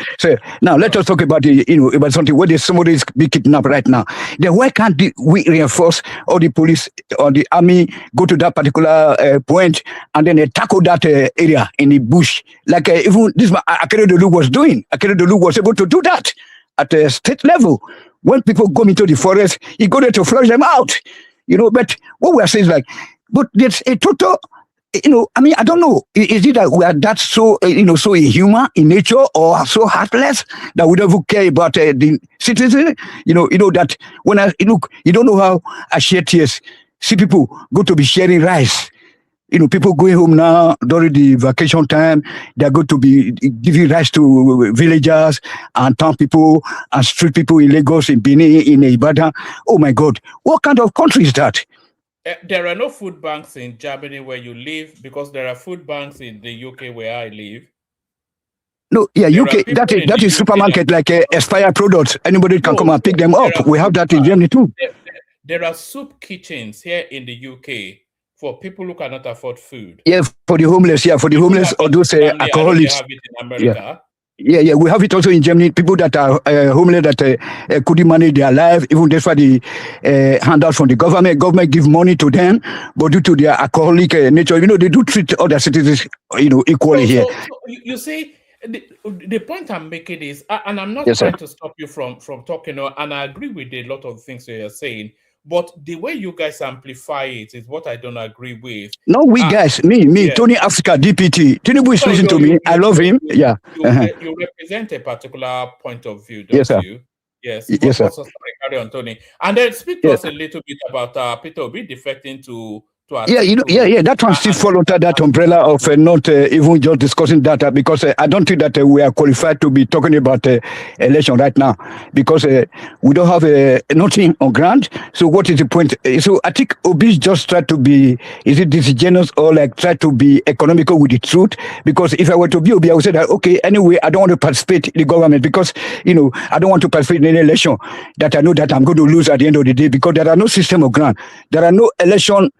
Now, let us talk about about something where somebody is being kidnapped right now. Then why can't we reinforce, or the police or the army go to that particular point and then tackle that area in the bush? Like even this Akeredolu was doing. Akeredolu was able to do that at a state level. When people go into the forest, he go there to flush them out. But what we are saying is like, but there's a total... I don't know. Is it that we are that so, so inhuman in nature, or so heartless that we don't even care about the citizen? That when I look, you don't know how I share tears. See people go to be sharing rice. People going home now during the vacation time. They're going to be giving rice to villagers and town people and street people in Lagos, in Benin, in Ibadan. Oh my God, what kind of country is that? There are no food banks in Germany where you live, because there are food banks in the UK where I live. No, yeah, UK, that is supermarket, like expired products. Anybody can come and pick them up. We have that in Germany too. There are soup kitchens here in the UK for people who cannot afford food. Yeah, for the homeless, or those alcoholics. Have it in America. Yeah, we have it also in Germany. People that are homeless, that couldn't manage their life, even that's why the handouts from the government give money to them, but due to their alcoholic nature, they do treat other citizens, equally here. So you see, the point I'm making is, and I'm not trying to stop you from talking, and I agree with a lot of things you're saying, but the way you guys amplify it is what I don't agree with. No, we guys, me, Tony Africa, DPT. Tinubu is listening to me. I love him. You represent a particular point of view, don't you? Yes, sir. Sorry, carry on, Tony. And then speak to us a little bit about Peter Obi defecting to that one still fall under that umbrella of not even just discussing that, because I don't think that we are qualified to be talking about election right now, because we don't have nothing on ground. So what is the point? So I think Obi just try to be, is it disingenuous, or like try to be economical with the truth? Because if I were to be Obi, I would say that, okay, anyway, I don't want to participate in the government, because, I don't want to participate in any election that I know that I'm going to lose at the end of the day, because there are no system of ground. There are no election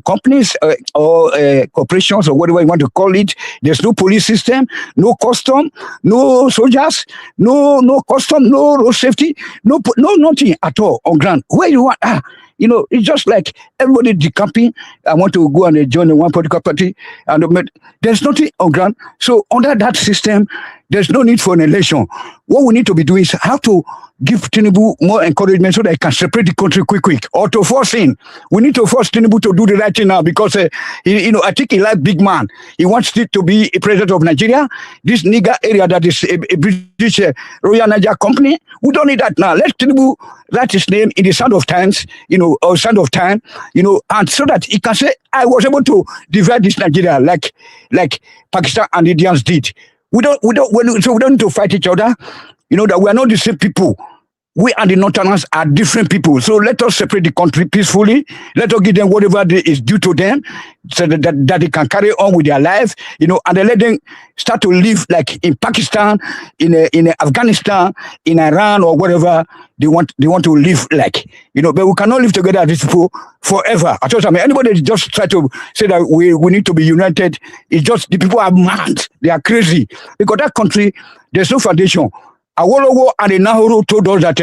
companies or corporations, or whatever you want to call it. There's no police system, no custom, no soldiers, no custom, no road safety, no nothing at all on ground. Where you want, it's just like everybody decamping. I want to go and join one political party, and there's nothing on ground. So under that system, there's no need for an election. What we need to be doing is how to give Tinubu more encouragement so that he can separate the country quick, or to force in. We need to force Tinubu to do the right thing now, because I think he like big man. He wants it to be a president of Nigeria. This nigger area that is a British Royal Niger company. We don't need that now. Let Tinubu write his name in the Sound of Times, or Sound of Time, and so that he can say, I was able to divide this Nigeria like Pakistan and Indians did. We don't need to fight each other. That we are not the same people. we and the Northerners are different people. So let us separate the country peacefully. Let us give them whatever is due to them so that they can carry on with their life, and then let them start to live like in Pakistan, in Afghanistan, in Iran or whatever they want to live like, but we cannot live together as these people forever. I mean, anybody just try to say that we need to be united. It's just the people are mad. They are crazy because that country, there's no foundation. Awolowo and the Nahuru told us that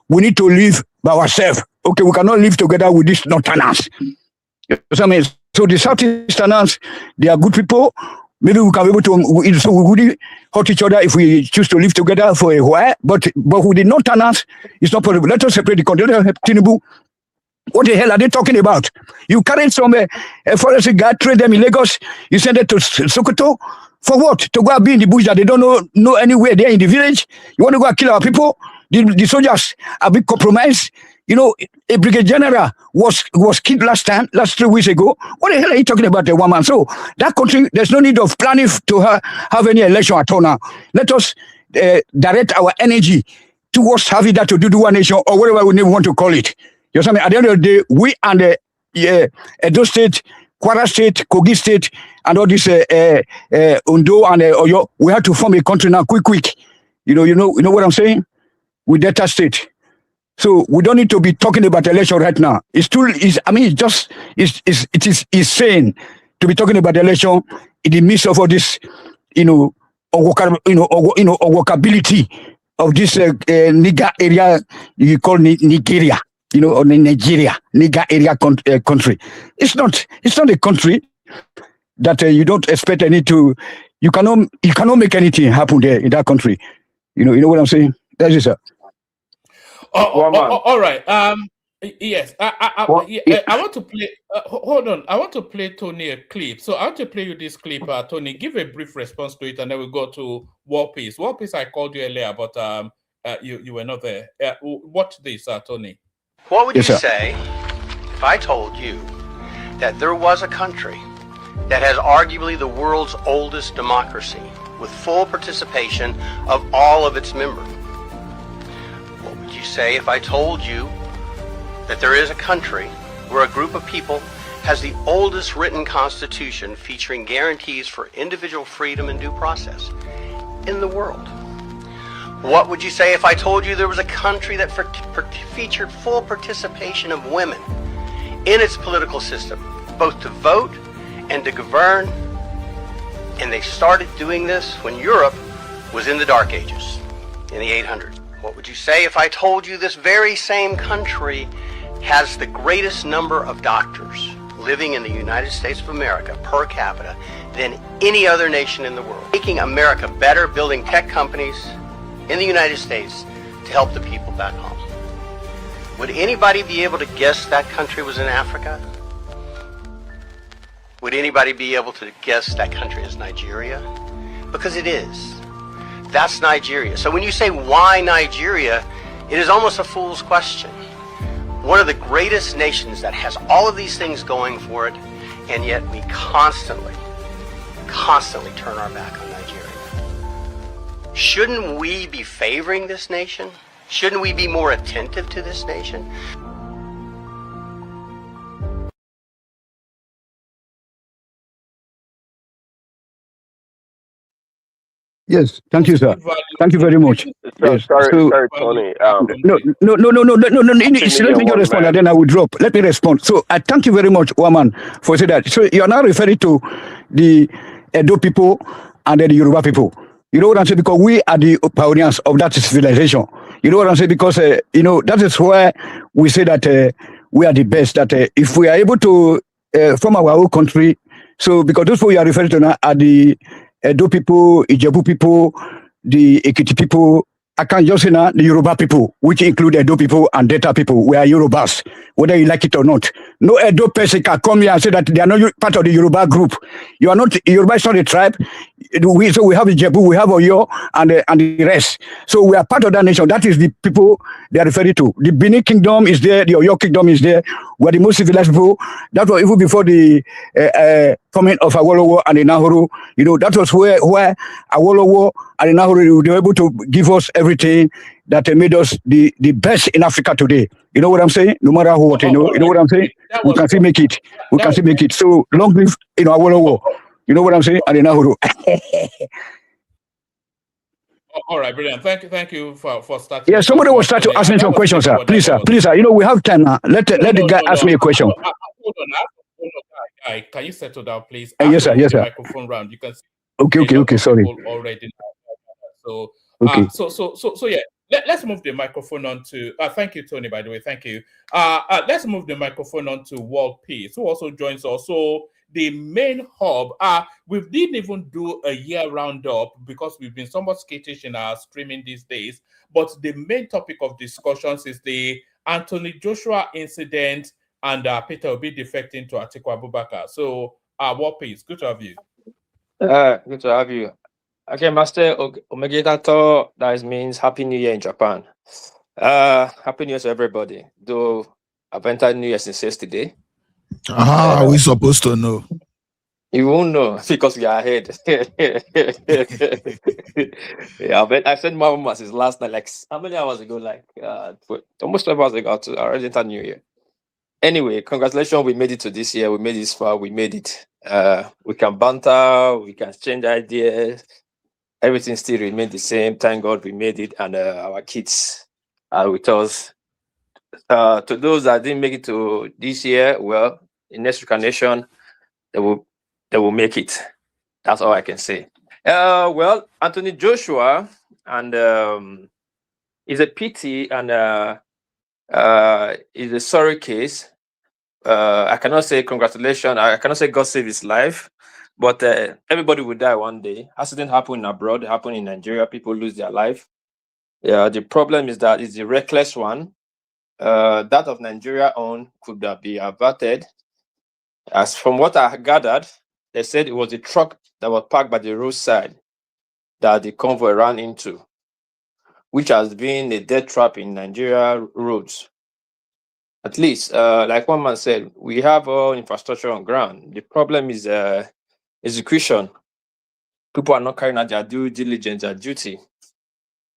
we need to live by ourselves. Okay, we cannot live together with these Northerners. So the Southeasterners, they are good people. Maybe we can be able to, so we wouldn't hurt each other if we choose to live together for a while. But with the Northerners, it's not possible. Let us separate the country. Let us help Tinubu. What the hell are they talking about? You carry some forestry guy, trade them in Lagos, you send it to Sokoto. For what? To go and be in the bush that they don't know anywhere there in the village? You want to go and kill our people? The soldiers are being compromised. A brigadier general was killed last 3 weeks ago. What the hell are you talking about, a woman? So that country, there's no need of planning to have any election at all now. Let us direct our energy towards having that to do one nation or whatever we want to call it. You know what I mean? At the end of the day, we and the Edo State, Kwara State, Kogi State, and all this Undo and Oyo, we have to form a country now, quick. You know what I'm saying? With Delta State. So we don't need to be talking about election right now. It is insane to be talking about election in the midst of all this, workability of this Niger area you call Nigeria. Or Nigeria, Niger area country. It's not a country that you don't expect you cannot make anything happen there in that country. You know what I'm saying? That's it, sir. All right. Yes. I want to play. Hold on. I want to play Tony a clip. So I want to play you this clip. Tony, give a brief response to it, and then we go to War Peace. War Peace, I called you earlier, but you were not there. Watch this, Tony. What would you say if I told you that there was a country that has arguably the world's oldest democracy with full participation of all of its members? What would you say if I told you that there is a country where a group of people has the oldest written constitution featuring guarantees for individual freedom and due process in the world? What would you say if I told you there was a country that featured full participation of women in its political system, both to vote and to govern? And they started doing this when Europe was in the Dark Ages, in the 800s. What would you say if I told you this very same country has the greatest number of doctors living in the United States of America per capita than any other nation in the world, making America better, building tech companies in the United States to help the people back home? Would anybody be able to guess that country was in Africa? Would anybody be able to guess that country is Nigeria? Because it is. That's Nigeria. So when you say why Nigeria, it is almost a fool's question. One of the greatest nations that has all of these things going for it, and yet we constantly turn our back on Nigeria. Shouldn't we be favoring this nation? Shouldn't we be more attentive to this nation? Yes, thank you, sir. Thank you very much. Sorry, Tony. No. Let me just respond, and then I will drop. Let me respond. So I thank you very much, woman, for saying that. So you are now referring to the Edo people and then the Yoruba people. You know what I'm saying? Because we are the pioneers of that civilization. You know what I'm saying? Because, that is where we say that we are the best. That if we are able to form our own country, so because those people you are referring to now are the Edo people, Ijebu people, the Ekiti people, I can just say now the Yoruba people, which include Edo people and Delta people. We are Yorubas, whether you like it or not. No Edo person can come here and say that they are not part of the Yoruba group. You are not, Yoruba is not a tribe. So we have Ijebu, we have Oyo, and the rest. So we are part of that nation. That is the people they are referring to. The Benin Kingdom is there. The Oyo Kingdom is there. We are the most civilized people. That was even before the coming of Awolowo and the Nahuru. You know, that was where Awolowo and the Nahuru, they were able to give us everything that made us the best in Africa today. You know what I'm saying? No matter what, you know what I'm saying? We can still make it. We can still make it. So long live, Awolowo. You know what I'm saying? And Nahuru. All right, brilliant. Thank you for starting. Yeah, somebody will start to ask me some questions, sir. Please, sir. You know, we have time now. Let the guy ask me a question. Hold on, guy. Can you settle down, please? Yes, sir. Yes, sir. Microphone round. You can see. Okay. Sorry. Already. So, okay. So yeah. Let's move the microphone on to. Thank you, Tony. By the way, thank you. Let's move the microphone on to World Peace, who also joins us. So the main hub. We didn't even do a year roundup because we've been somewhat skittish in our streaming these days. But the main topic of discussions is the Anthony Joshua incident and Peter Obi defecting to Atiku Abubakar. So, World Peace, good to have you. Good to have you. Okay, Master Omegitato, that means Happy New Year in Japan. Happy New Year to everybody. Though I've entered New Year since yesterday. How are we supposed to know? You won't know because we are ahead. Yeah, but I sent my mom since last night, like how many hours ago? Like almost 12 hours ago. I already entered New Year. Anyway, congratulations, we made it to this year. We made it this far. We made it. We can banter, we can change ideas. Everything still remains the same. Thank God we made it, and our kids are with us. To those that didn't make it to this year, well, in next incarnation, they will make it. That's all I can say. Well, Anthony Joshua, and is a pity, and is a sorry case. I cannot say congratulations. I cannot say God save his life. But everybody will die one day. Accident happen abroad, happen in Nigeria. People lose their life. Yeah, the problem is that it's the reckless one. That of Nigeria own could be averted. As from what I gathered, they said it was a truck that was parked by the roadside that the convoy ran into, which has been a death trap in Nigeria roads. At least, like one man said, we have all infrastructure on ground. The problem is execution. People are not carrying out their due diligence, their duty.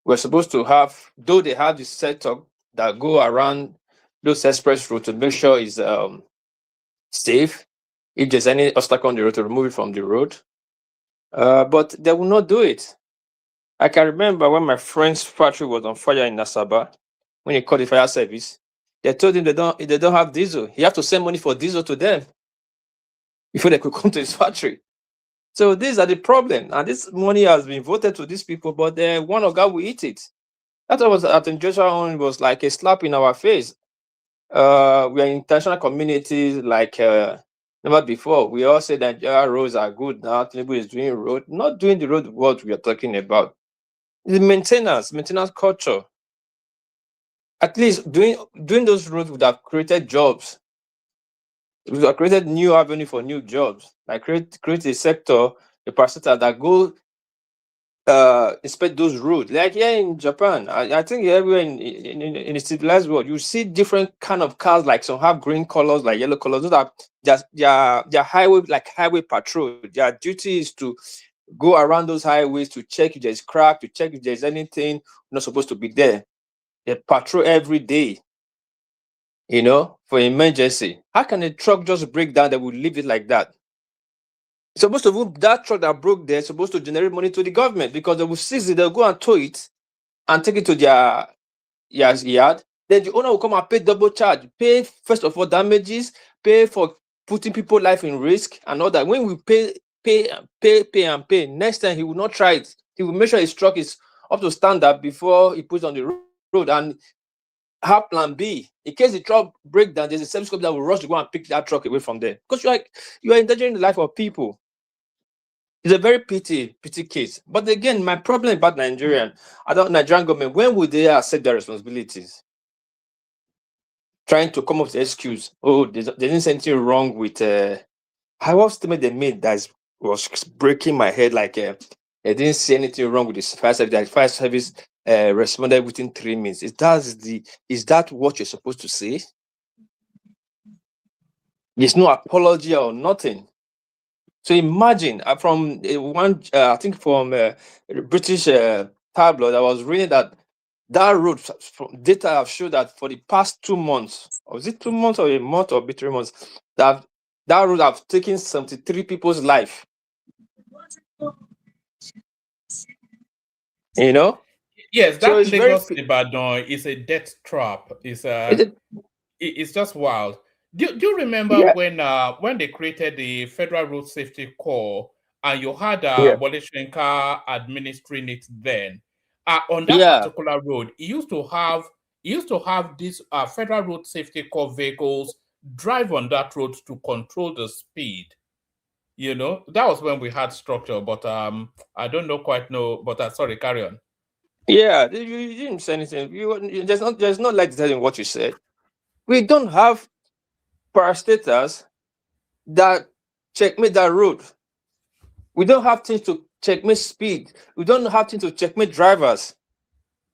We're supposed to have, though they have this setup that go around those express roads to make sure it's safe. If there's any obstacle on the road, to remove it from the road. But they will not do it. I can remember when my friend's factory was on fire in Nasaba, when he called the fire service, they told him they don't have diesel. He have to send money for diesel to them before they could come to his factory. So these are the problem, and this money has been voted to these people, but one of God will eat it. That was at Joshua was like a slap in our face. We are international communities like never before. We all say that roads are good now. Tinubu is doing road, not doing the road what we are talking about. The maintenance culture. At least doing those roads would have created jobs. It would have created new avenue for new jobs. Like create a sector, a parastatal that go inspect those roads. Like here in Japan, I think everywhere in the civilized world, you see different kind of cars. Like some have green colors, like yellow colors. Those are just their highway, like highway patrol. Their duty is to go around those highways to check if there's crack, to check if there's anything not supposed to be there. They patrol every day, you know, for emergency. How can a truck just break down? They will leave it like that. It's supposed to, that truck that broke there is supposed to generate money to the government, because they will seize it, they'll go and tow it and take it to their yard. Then the owner will come and pay double charge, pay first of all damages, pay for putting people's life in risk and all that. When we pay, next time he will not try it. He will make sure his truck is up to standard before he puts on the road, and have plan B. In case the truck breaks down, there's a service company that will rush to go and pick that truck away from there. Because you are endangering the life of people. It's a very pity case. But again, my problem about Nigerian government, when will they accept their responsibilities? Trying to come up with an excuse. Oh, there isn't anything wrong with how statement they made that is was breaking my head. Like I didn't see anything wrong with this fire service. The fire service responded within 3 minutes. Is that what you're supposed to say? There's no apology or nothing. So imagine from one, I think from British tabloid, I was reading that road from data have showed that for the past 2 months, or was it 2 months or a month or 3 months, that road have taken 73 people's life. You know? Yes, So that it's Lagos Ibadan is a death trap. It's just wild. Do you remember when they created the Federal Road Safety Corps and you had Wole Soyinka administering it then? On that particular road, he used to have these Federal Road Safety Corps vehicles drive on that road to control the speed. You know, that was when we had structure, but I don't quite know. But sorry, carry on. Yeah, you didn't say anything. There's not like telling what you said. We don't have parastatals that checkmate that road. We don't have things to checkmate speed. We don't have things to checkmate drivers.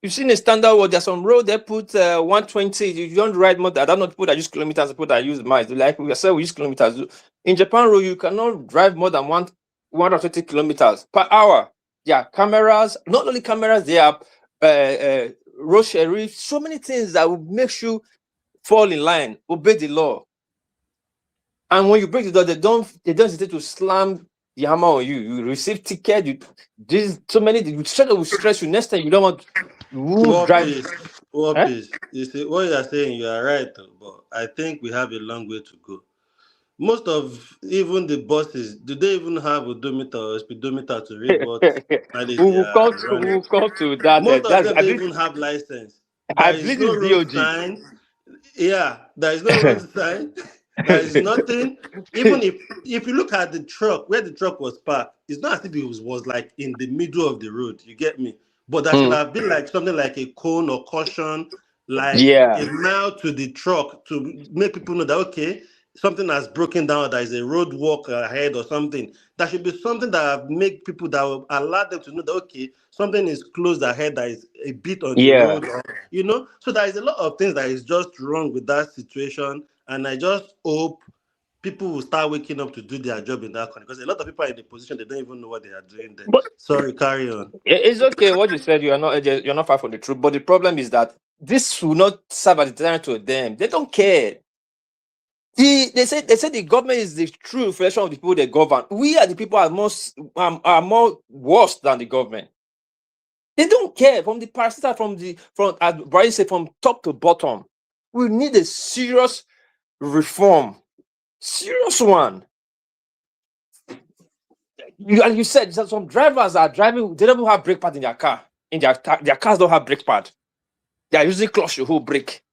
You've seen a standard road. There's some road they put 120. You don't ride more. I don't know people that use kilometers. People that use miles. Like we say, we use kilometers. In Japan road, you cannot drive more than 120 kilometers per hour. There are cameras. Not only cameras, there are road sheriff. So many things that will make you fall in line, obey the law. And when you break the law, they don't hesitate to slam the hammer on you. You receive ticket. So many. You stress you. Next time you don't want. What is? You see, what you are saying, you are right, but I think we have a long way to go. Most of even the buses, do they even have odometer or speedometer to read what mileage We'll come to that. Most of them don't even have license. There is no road sign. Yeah, there is no road sign. There is nothing. Even if you look at the truck, where the truck was parked, it's not as if it was like in the middle of the road. You get me? But that should have been like something like a cone or caution, like a mile to the truck to make people know that, okay, something has broken down, there is a road walk ahead or something. That should be something that make people, that will allow them to know that, okay, something is closed ahead, that is a bit on the road, or, you know. So there is a lot of things that is just wrong with that situation. And I just hope people will start waking up to do their job in that country, because a lot of people are in the position they don't even know what they are doing there. Sorry, carry on. It's okay. What you said, you're not far from the truth. But the problem is that this will not serve as a deterrent to them. They don't care. They say the government is the true reflection of the people they govern. We are the people are more worse than the government. They don't care from the parasitic, from top to bottom. We need a serious reform, serious one. You said that some drivers are driving, they don't have brake pad in their car. In their cars don't have brake pad. They are using clutch to hold brake.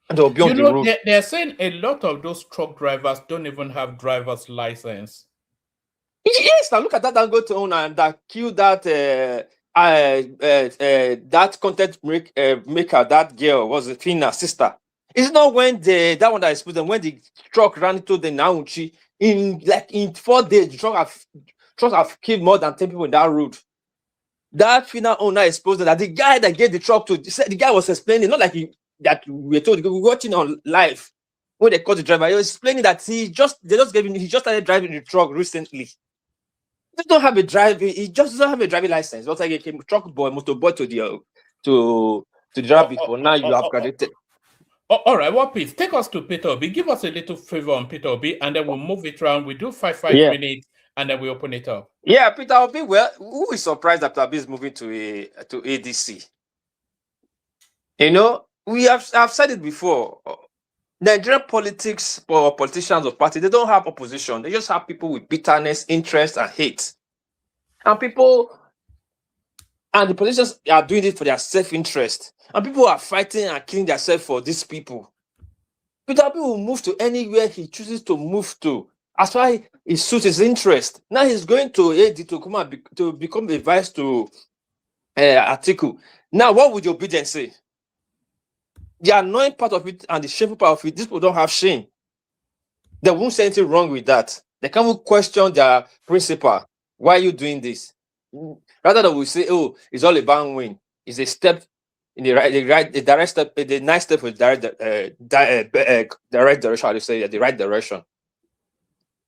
And they'll be on the road. They're saying a lot of those truck drivers don't even have driver's license. Yes, now look at that Dangote owner that killed that that content maker, that girl was a Fina sister. It's not when that one that exposed them, when the truck ran into the Naunchi, in 4 days, the truck have killed more than 10 people in that road. That Fina owner exposed that the guy that gave the truck to, the guy was explaining, not like that we were told, we were watching on live when they caught the driver. He was explaining that he just started driving the truck recently. He don't have a driving license. Just like a truck boy, motor boy to drive before. Now you have graduated. All right, well, please take us to Peter Obi. Give us a little favor on Peter Obi, and then we'll move it around. We do 5 minutes, and then we open it up. Yeah, Peter Obi. Well, who is surprised that Peter Obi is moving to ADC? You know, I've said it before. Nigerian politics or politicians or parties, they don't have opposition. They just have people with bitterness, interest, and hate. And the politicians are doing it for their self-interest. And people are fighting and killing themselves for these people. Peter Obi will move to anywhere he chooses to move to, as far as it suits his interest. Now he's going to AD to become a vice to Atiku. Now, what would your obedience say? The annoying part of it and the shameful part of it, these people don't have shame. They won't say anything wrong with that. They can't question their principal. Why are you doing this? Rather than we say, oh, it's all about win. It's a step in the direct step, the nice step with direct direction. How to say the right direction.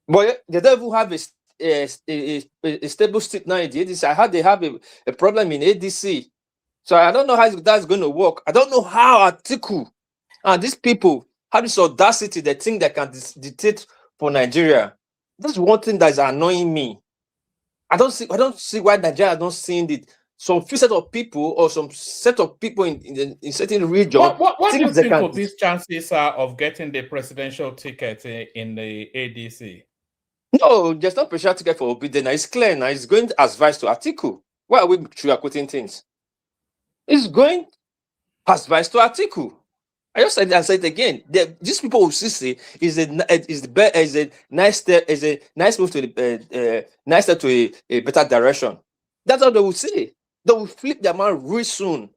But they don't even have a stable state now in the ADC. I heard they have a problem in ADC. So I don't know how that's going to work. I don't know how Atiku and these people have this audacity. They think they can dictate for Nigeria. That's one thing that is annoying me. I don't see why Nigeria don't seeing it. Some few set of people or some set of people in certain region. What do you think of these chances are of getting the presidential ticket in the ADC? No, there's no presidential ticket for Obi. Then it's clear now. It's going as vice to Atiku. Why are we sugarcoating things? It's going as vice to Atiku. I just said it again. These people who see is a nice step, is a nice move to the nice step to a better direction. That's how they will say. They will flip their mind real soon.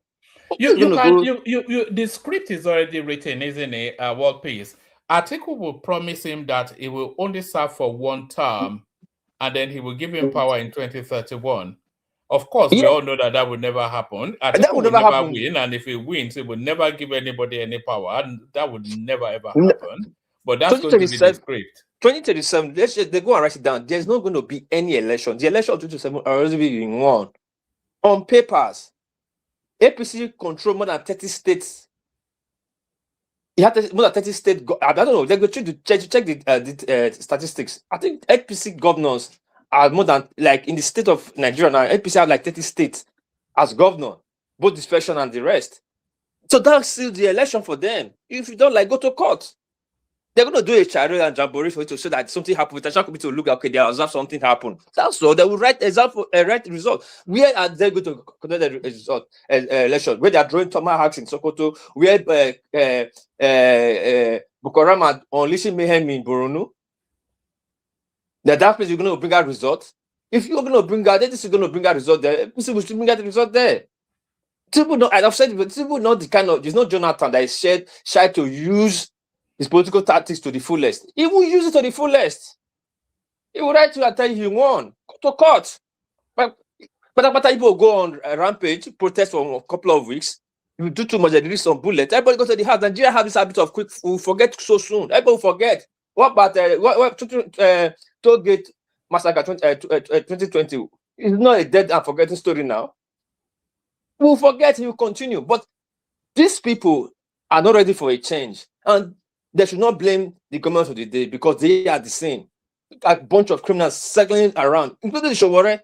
The script is already written, isn't it? World Peace. Atiku will promise him that he will only serve for one term, and then he will give him power in 2031. Of course, we all know that would never happen. Atiku will never win, and if he wins, he will never give anybody any power, and that would never ever happen. But that's going to be the script. 2037, they go and write it down. There's not going to be any election. The election of 2027 are already being won. On papers, APC control more than 30 states. You have more than 30 states. I don't know. They're going to check the statistics. I think APC governors are more than, like, in the state of Nigeria now, APC have like 30 states as governor, both discretion and the rest. So that's still the election for them. If you don't like, go to court. They're going to do a chariot and jamboree for you to show that something happened. The committee to look, okay, they observe something happened. That's all. They will write example, right result. Where are they going to conduct the result election? Where they are drawing tomahawks in Sokoto, where Boko Haram are unleashing mayhem in Borno. That place you're going to bring out result. If you're going to bring out, this is going to bring out result there. People should bring out the result there. People know, I've said, but people know the kind of, there's no Jonathan that is shy to use his political tactics to the fullest. He will use it to the fullest. He will write to you and tell you he won. Go to court. But people go on a rampage, protest for a couple of weeks. You do too much, they release some bullets. Everybody go to the house. Nigeria have this habit of quick, we forget so soon. Everybody will forget. What about Toll Gate Massacre 2020? It's not a dead and forgetting story now. We'll forget, he will continue. But these people are not ready for a change. And they should not blame the government of the day because they are the same. A bunch of criminals circling around, including the Showore,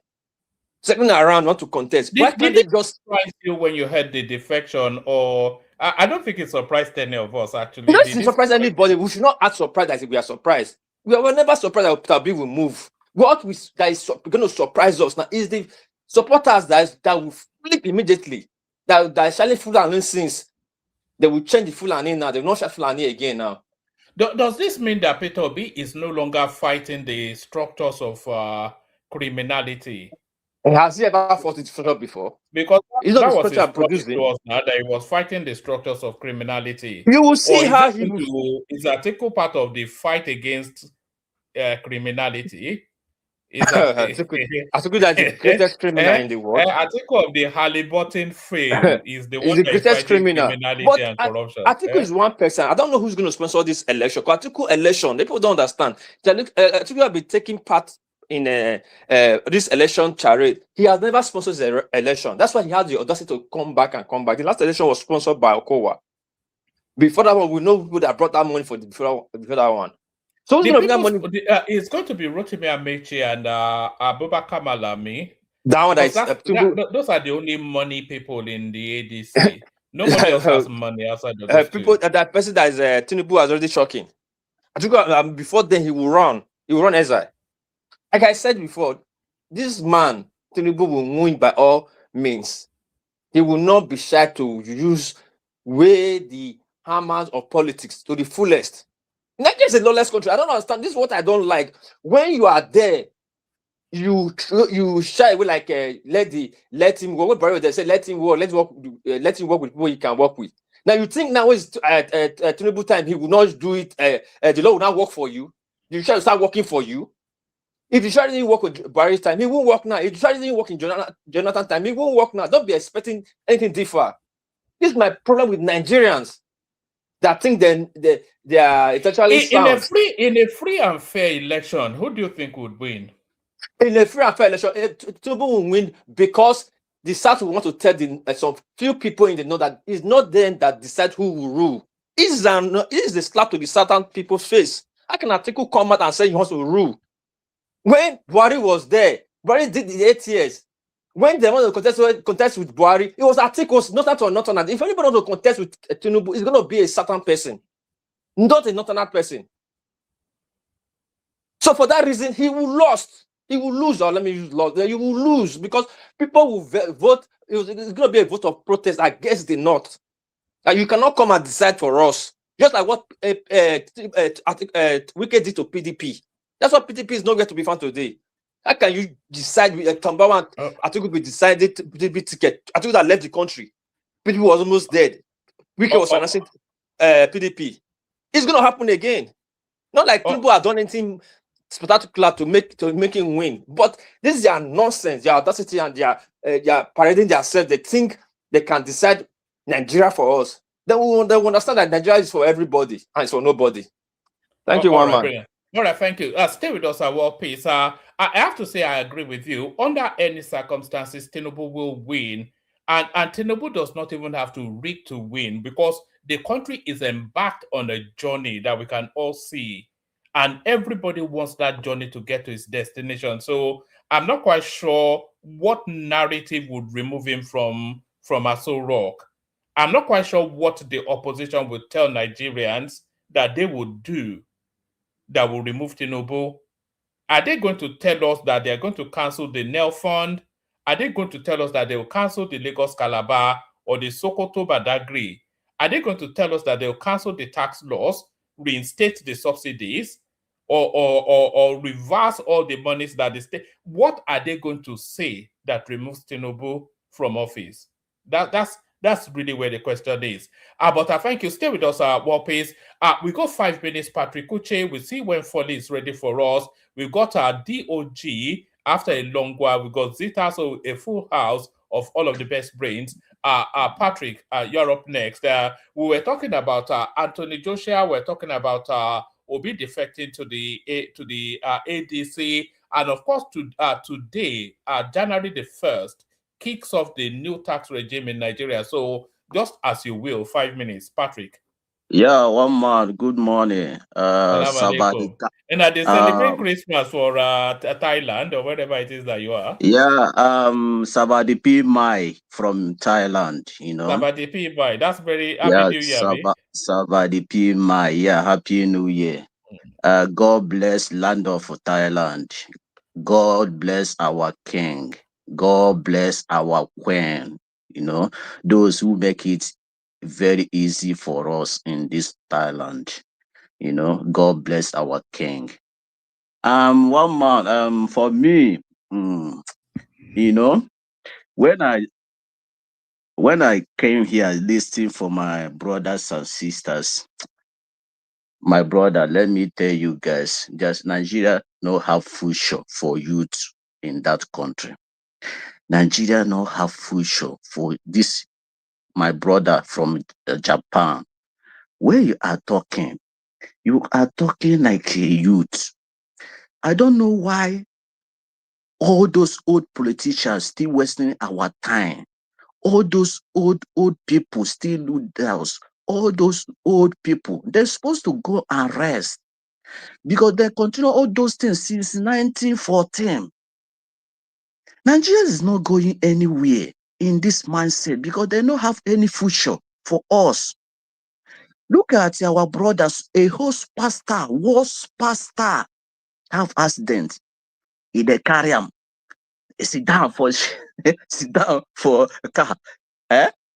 circling around, want to contest. Why can't they just surprise you when you heard the defection? Or I don't think it surprised any of us, actually. It doesn't surprise anybody. We should not act surprised as if we are surprised. We were never surprised that Peter Obi will move. What that is going to surprise us now is the supporters that will flip immediately. That are Charlie Fulani since they will change the Fulani now. They will not share Fulani again now. Does this mean that Peter Obi is no longer fighting the structures of criminality? Has he ever fought it before? Because that was his producing to us now, that he was fighting the structures of criminality. You will see how is Atiku part of the fight against criminality? Atiku is the greatest criminal in the world. Atiku of the Halliburton fame is the one the greatest criminal. Criminality and corruption. Atiku is one person. I don't know who's going to sponsor this election. Atiku election, people don't understand. Atiku will be taking part in this election charade. He has never sponsored the election. That's why he had the audacity to come back. The last election was sponsored by Okowa. Before that one, we know who that brought that money for before that one. So who's going to bring that money? It's going to be Rotimi Amechi and Abubakar Malami. That one those are the only money people in the ADC. Nobody else has money outside of those people. That person that is Tinubu is already shocking. I think before then he will run Ezra. Like I said before, this man Tinubu will win by all means. He will not be shy to use the hammers of politics to the fullest. Nigeria is a lawless country. I don't understand. This is what I don't like. When you are there, you shy away like let him work. They say let him work. Let him work with people he can work with. Now you think now is Tinubu time he will not do it. The law will not work for you. You try to start working for you. If the strategy didn't work with Buhari's time, he won't work now. If the strategy didn't work in Jonathan's time, he won't work now. Don't be expecting anything different. This is my problem with Nigerians that think they are essentially sound. In a free and fair election, who do you think would win? In a free and fair election, Tinubu will win because the South will want to tell some few people in the North that it's not them that decide who will rule. It is the slap to the Southern people's face. How can Atiku come out and say he wants to rule? When Buhari was there, Buhari did the 8 years. When they want to contest with Buhari, it was Atiku's not or not. If anybody wants to contest with Tinubu, it's going to be a certain person, not a northern person. So for that reason, he will lose. He will lose, or let me use loss. He will lose because people will vote. It's going to be a vote of protest against the North. Like you cannot come and decide for us, just like what Wike did to PDP. That's what PDP is not going to be found today. How can you decide with Tambawa and Atiku be decided to PDP ticket? Atiku that left the country. PDP was almost dead. Wike was financing PDP. It's going to happen again. Not like people have done anything spectacular to make him win. But this is their nonsense, their audacity, and they are parading themselves. They think they can decide Nigeria for us. They will understand that Nigeria is for everybody and it's for nobody. Thank you, one man. Brilliant. All right, thank you. Stay with us at World Peace. I have to say I agree with you. Under any circumstances, Tinubu will win. And Tinubu does not even have to rig to win because the country is embarked on a journey that we can all see. And everybody wants that journey to get to its destination. So I'm not quite sure what narrative would remove him from Aso Rock. I'm not quite sure what the opposition would tell Nigerians that they would do that will remove Tinubu. Are they going to tell us that they're going to cancel the NEL fund? Are they going to tell us that they will cancel the Lagos Calabar or the Sokoto Badagry? Are they going to tell us that they will cancel the tax laws, reinstate the subsidies, or reverse all the monies that the state? What are they going to say that removes Tinubu from office? That's really where the question is. But I thank you. Stay with us, World Peace. We got 5 minutes, Patrick Uche. We see when Foley is ready for us. We've got our DOG after a long while. We got Zita, so a full house of all of the best brains. Patrick, you're up next. We were talking about Anthony Joshua. We're talking about Obi defecting to the ADC. And of course, today, January the 1st, kicks off the new tax regime in Nigeria. So just as you will, 5 minutes. Patrick. Yeah, one man. Good morning. And they celebrate Christmas for Thailand or wherever it is that you are. Yeah, Sabadipi Mai from Thailand, you know. Sabadipi Mai. That's very happy New Year. Sabadipi Mai. Yeah, happy New Year. God bless land of Thailand. God bless our king. God bless our queen. You know, those who make it very easy for us in this Thailand. You know, God bless our king. One man, for me, you know, when I came here listening for my brothers and sisters, my brother, let me tell you guys, just Nigeria no have future for youth in that country. Nigeria no have future for this, my brother from Japan. Where you are talking like a youth. I don't know why all those old politicians still wasting our time. All those old people still loot house. All those old people, they're supposed to go and rest because they continue all those things since 1914. Nigeria is not going anywhere in this mindset because they don't have any future for us. Look at our brothers, a host pastor, was pastor, have accident. They carry him. Sit down for a car.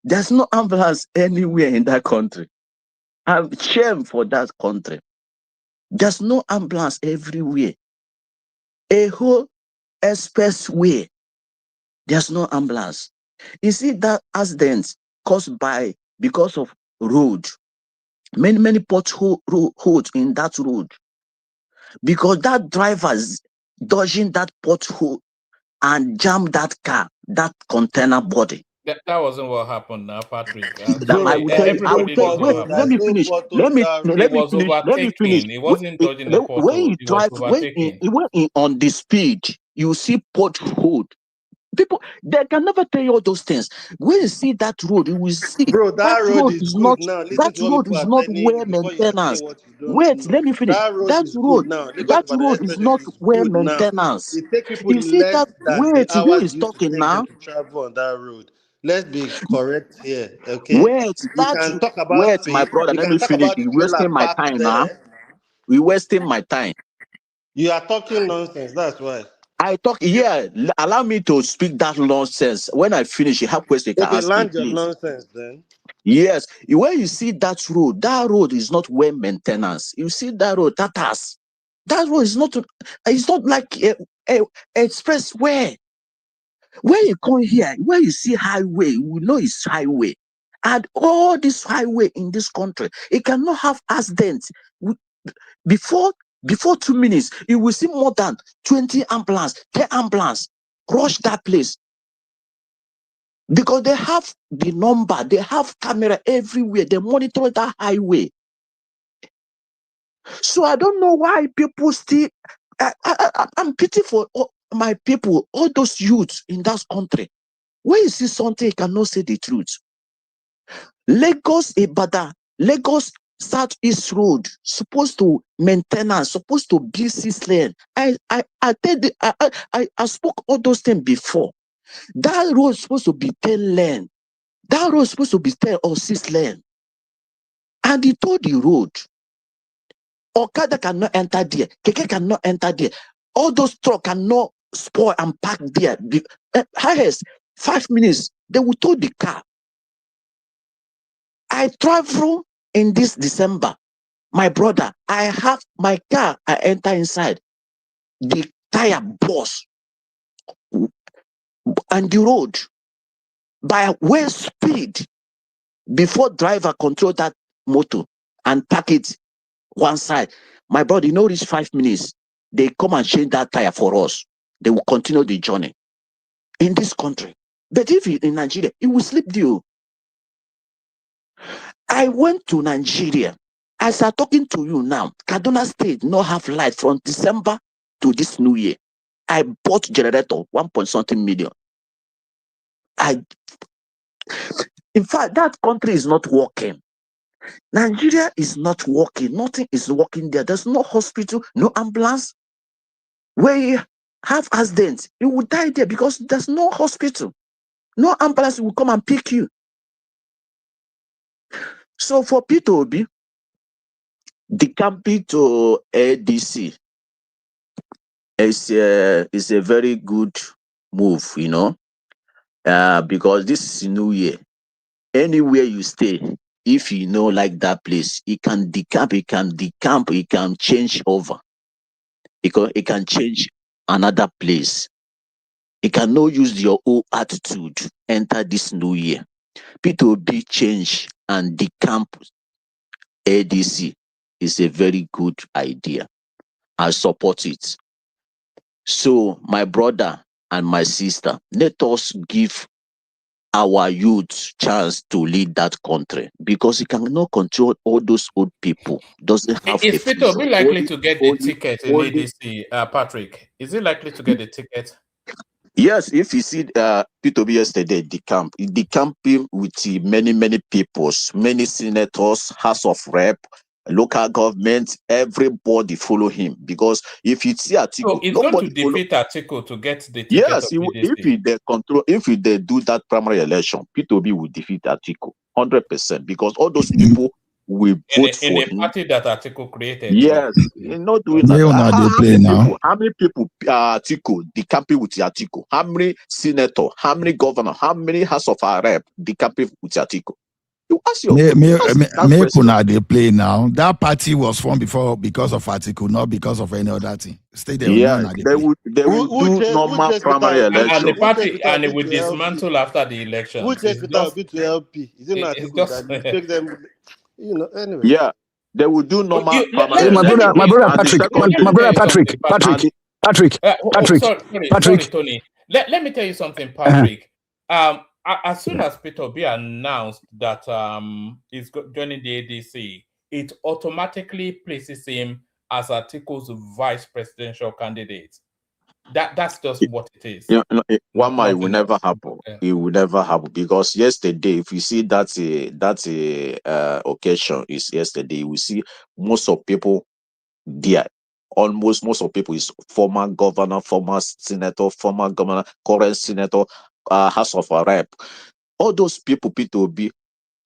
There's no ambulance anywhere in that country. I'm shame for that country. There's no ambulance everywhere. A whole expressway. There's no ambulance. You see that accident caused because of road. Many potholes in that road. Because that drivers, dodging that pothole and jam that car, that container body. That wasn't what happened now, Patrick. Bro, I will tell you. Everybody knows what Wait, let happened. me finish. Let me finish. Let me finish. It wasn't dodging the When pothole. you It was drive, when on the speed, you see pothole. People, they can never tell you all those things. When you see that road, you will see bro, that road is good not now. Listen that to what road people is are not telling you well before you are maintenance. saying what you don't Wait, know. let me finish. That road That is good road, now. Lagos that Ibadan road is Expressway not is well good now. maintenance. It takes people You see less that? than Wait, the who hours is it used to talking take them now? to travel on that road. Let's be correct here, okay? Wait, We can talk about wait, my speed. brother. We Let can me talk finish. about the You're trailer wasting my parked time now. there. We're wasting my time. You are talking nonsense. That's why. I talk. Yeah, allow me to speak that nonsense. When I finish, you have questions you can Okay, ask me, land your please. nonsense then. Yes, when you see that road is not well maintenance. You see that road, that road is not. It's not like a expressway. When you come here, when you see highway, we know it's highway. And all this highway in this country, it cannot have accidents. Before 2 minutes, you will see more than 20 ambulance, 10 ambulance rush that place. Because they have the number, they have camera everywhere, they monitor that highway. So I don't know why people still. I'm pity for my people, all those youths in that country. When you see something, you cannot say the truth. Lagos Ibadan, Lagos Southeast Road, supposed to maintenance, supposed to be 6 lane. I spoke all those things before. That road is supposed to be 10 lane. That road is supposed to be 10 or 6 lane. And he told the road, Okada cannot enter there, Keke cannot enter there. All those trucks cannot spoil and park there. Highest 5 minutes, they will tow the car. I travel in this December. My brother, I have my car, I enter inside. The tire burst on the road by way speed before driver control that motor and park it one side. My brother, you know, reach 5 minutes. They come and change that tire for us. They will continue the journey in this country. But if in Nigeria, it will sleep you. I went to Nigeria. As I'm talking to you now, Kaduna State not have light from December to this new year. I bought generator 1.something million. In fact, that country is not working. Nigeria is not working. Nothing is working there. There's no hospital, no ambulance. Where you have accidents, you will die there because there's no hospital. No ambulance will come and pick you. So for P2B, the camping to ADC is a very good move, you know, because this is New Year. Anywhere you stay, if you know like that place, it can decamp, it can change over. It can change another place. It cannot use your old attitude enter this new year. P2B change and decamp ADC is a very good idea. I support it. So my brother and my sister, let us give our youth chance to lead that country because he cannot control all those old people. Doesn't have Is a Peter future. be likely to get the ticket in ADC, Patrick? Is he likely to get the ticket? Yes, if you see P2B yesterday, the camping with many peoples, many senators, House of Rep, local government, everybody follow him because if you see Atiku, so it's going to defeat Atiku to get the ticket. Yes, of if they do that primary election, P2B will defeat Atiku 100% because all those people will vote for him. In a party that Atiku created. Yes, not doing that. How many people Atiku, the camping with Atiku? How many senator? How many governor? How many House of Rep the camping with Atiku? You ask your they play now. That party was formed before because of Atiku, not because of any other thing. Stay there. Yeah, they will do normal primary election. And the party and it will dismantle after the election. Who takes it out to LP? Is it not Atiku that take them? You know, anyway. Yeah, they will do normal primary My brother Patrick. Patrick. Sorry, Tony. Let me tell you something, Patrick. As soon as Peter Obi announced that he's joining the ADC, it automatically places him as Atiku's vice presidential candidate. That's just what it is. It will never happen. Yeah. It will never happen because yesterday, if you see that occasion is yesterday, we see most of people there. Almost most of people is former governor, former senator, former governor, current senator, House of Rep. All those people, P2B,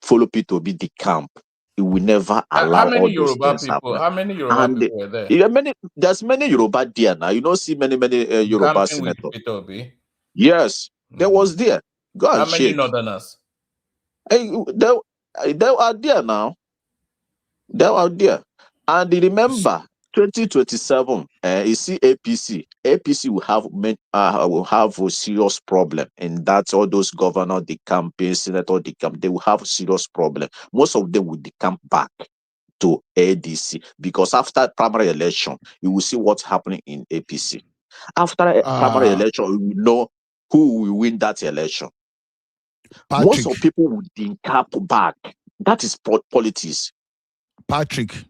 follow P2B the camp. It will never allow how many all Yoruba those people? happen. How many Yoruba people were there? There's many Yoruba there now. You don't see many Yoruba senators. Yes, there was there. Go and how check. Many Northerners? They are there now. They are there. And remember, 2027, you see APC will have a serious problem in that all those governor, the campaign, senator, the camp, they will have a serious problem. Most of them will decamp back to ADC because after primary election, you will see what's happening in APC. After primary election, you will know who will win that election. Patrick, most of people will decamp back. That is politics. Patrick,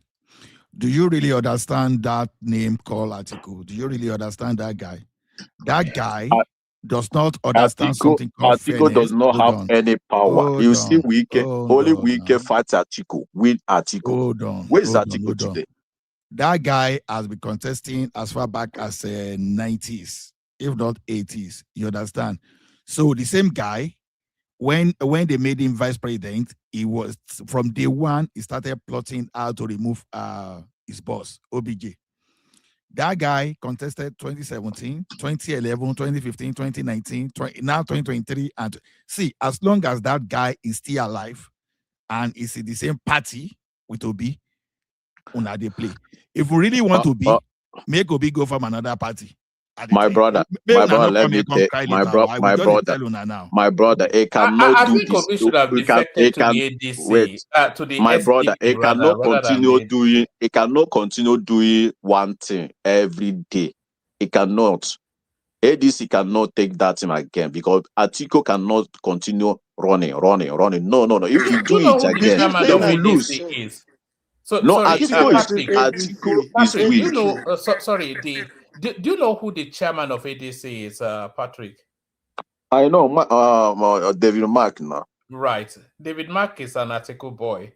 do you really understand that name called Atiku? Do you really understand that guy? That guy does not understand something called Atiku fairness. does not have any power. You see, only Wike fight Atiku, win Atiku. Where is Atiku today? That guy has been contesting as far back as 90s, if not 80s. You understand? So the same guy, when they made him vice president, he was from day one. He started plotting how to remove his boss, OBJ. That guy contested 2017, 2011, 2015, 2019, now 2023. And see, as long as that guy is still alive and is in the same party with Obi, una they play. If we really want to be, make Obi go from another party. My brother, let me tell my brother, it cannot do this. Obi should have defected to the ADC, to the my SDP, brother, it cannot continue doing. It cannot continue doing one thing every day. It cannot. ADC cannot take that thing again because Atiku cannot continue running. No. If you do it again, they will lose. Atiku is weak. You know, sorry. Do you know who the chairman of ADC is, Patrick? I know, David Mark now. Right. David Mark is an Atiku boy.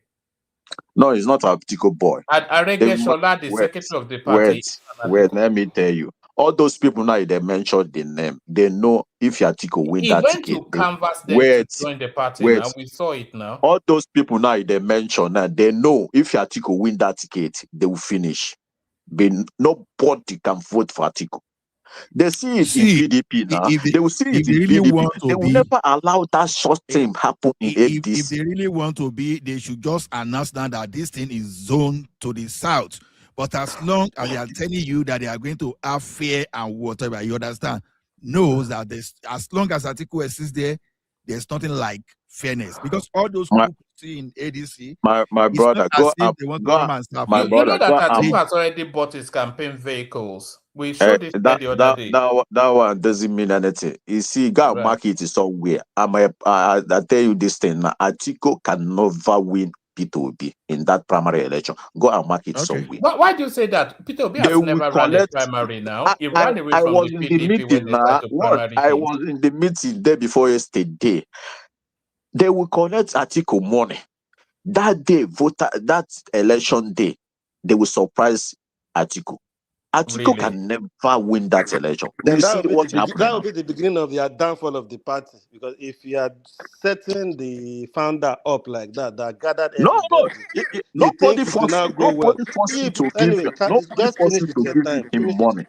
No, he's not an Atiku boy. Arege Shola, the secretary of the party. Wait, let me tell you. All those people now, they mentioned the name. They know if Atiku win that ticket. He went to canvas them to join the party now. We saw it now. All those people now, they mentioned now, they know if Atiku win that ticket, they will finish. Nobody can vote for Atiku. They see it in PDP now. They will see it in PDP. They will never allow that short term happen in ADC. If they really want to be, they should just announce now that this thing is zoned to the south. But as long as they are telling you that they are going to have fair and whatever, you understand, knows that as long as Atiku exists there, there's nothing like fairness. Because all those people see in ADC, my brother, go up. You know that Atiku has already bought his campaign vehicles. We showed it the other day. That one doesn't mean anything. You see, God market is somewhere. I tell you this thing now. Atiku can never win P2B in that primary election. Go and mark it somewhere. Why do you say that? P2B has never run a primary now. He ran away from the PDP when they started primary. I was in the meeting day before yesterday. They will collect Atiku money. That day, that election day, they will surprise Atiku. Atiku can never win that election. Then that will be the beginning of your downfall of the party. Because if you are setting the founder up like that gathered everybody, nobody forced you to give him money.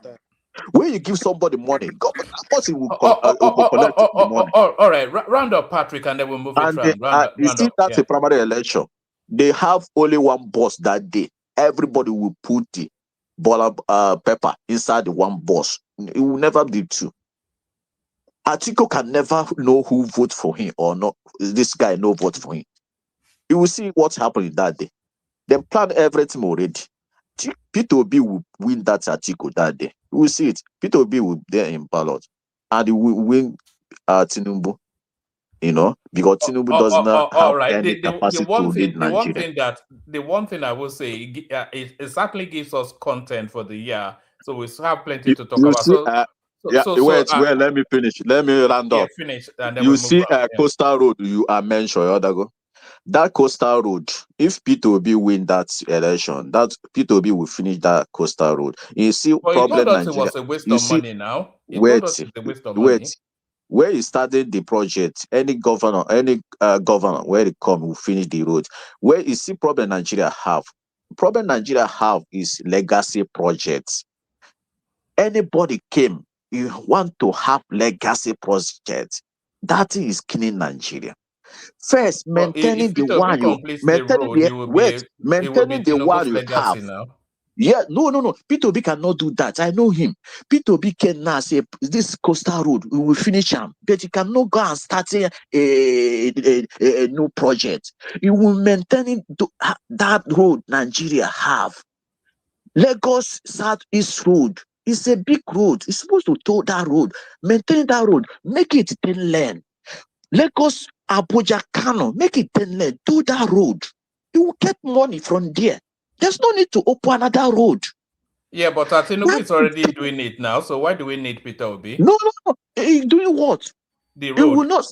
When you give somebody money, that person will collect the money. All right, round up, Patrick, and then we'll move it round. You see, that's a primary election. They have only one boss that day. Everybody will put the pepper inside the one boss. It will never be two. Atiku can never know who vote for him or not. This guy no vote for him. You will see what's happening that day. They plan everything already. Peter Obi will win that article that day. We will see it. Peter Obi will be there in ballot, and he will win Tinubu. Because Tinubu does not have all right. any capacity to lead Nigeria. The one thing I will say, it exactly gives us content for the year, so we have plenty to talk You about. see, wait, let me finish. Let me round up. Finish, and then You we see, move on. Coastal Road, you are mentioned, that Coastal Road, if Peter Obi win that election, that Peter Obi will finish that Coastal Road. You see, But he told problem us it Nigeria. was a waste You of see, money now. He told us it's a waste of money. where he started the project, any governor where they come will finish the road. Where you see problem Nigeria have is legacy projects. Anybody came, you want to have legacy projects. That is killing Nigeria. First, maintaining the one you have. Now. Yeah, no. Peter Obi cannot do that. I know him. Peter Obi can now say this Coastal Road, we will finish him, but he cannot go and start a new project. He will maintain that road Nigeria have. Lagos Southeast Road is a big road. It's supposed to tow that road, maintain that road, make it 10 lane. Lagos Abuja Kano, make it 10 lane, do that road. You will get money from there. There's no need to open another road. Yeah, but Tinubu is already doing it now, so why do we need Peter Obi? No. He's doing what? The road. He will not.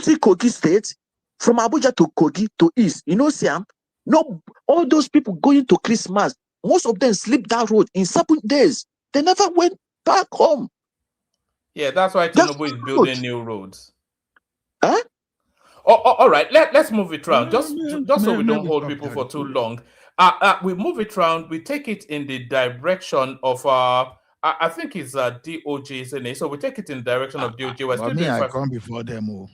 See Kogi State from Abuja to Kogi to East. Sam. No, all those people going to Christmas, most of them sleep that road in 7 days. They never went back home. Yeah, that's why Tinubu is building new roads. Huh? All right, let's move it around. Just so we don't hold people for too long. We move it around. We take it in the direction of I think it's DOJ, isn't it? So we take it in the direction of DOJ. We're still doing I come before them. No,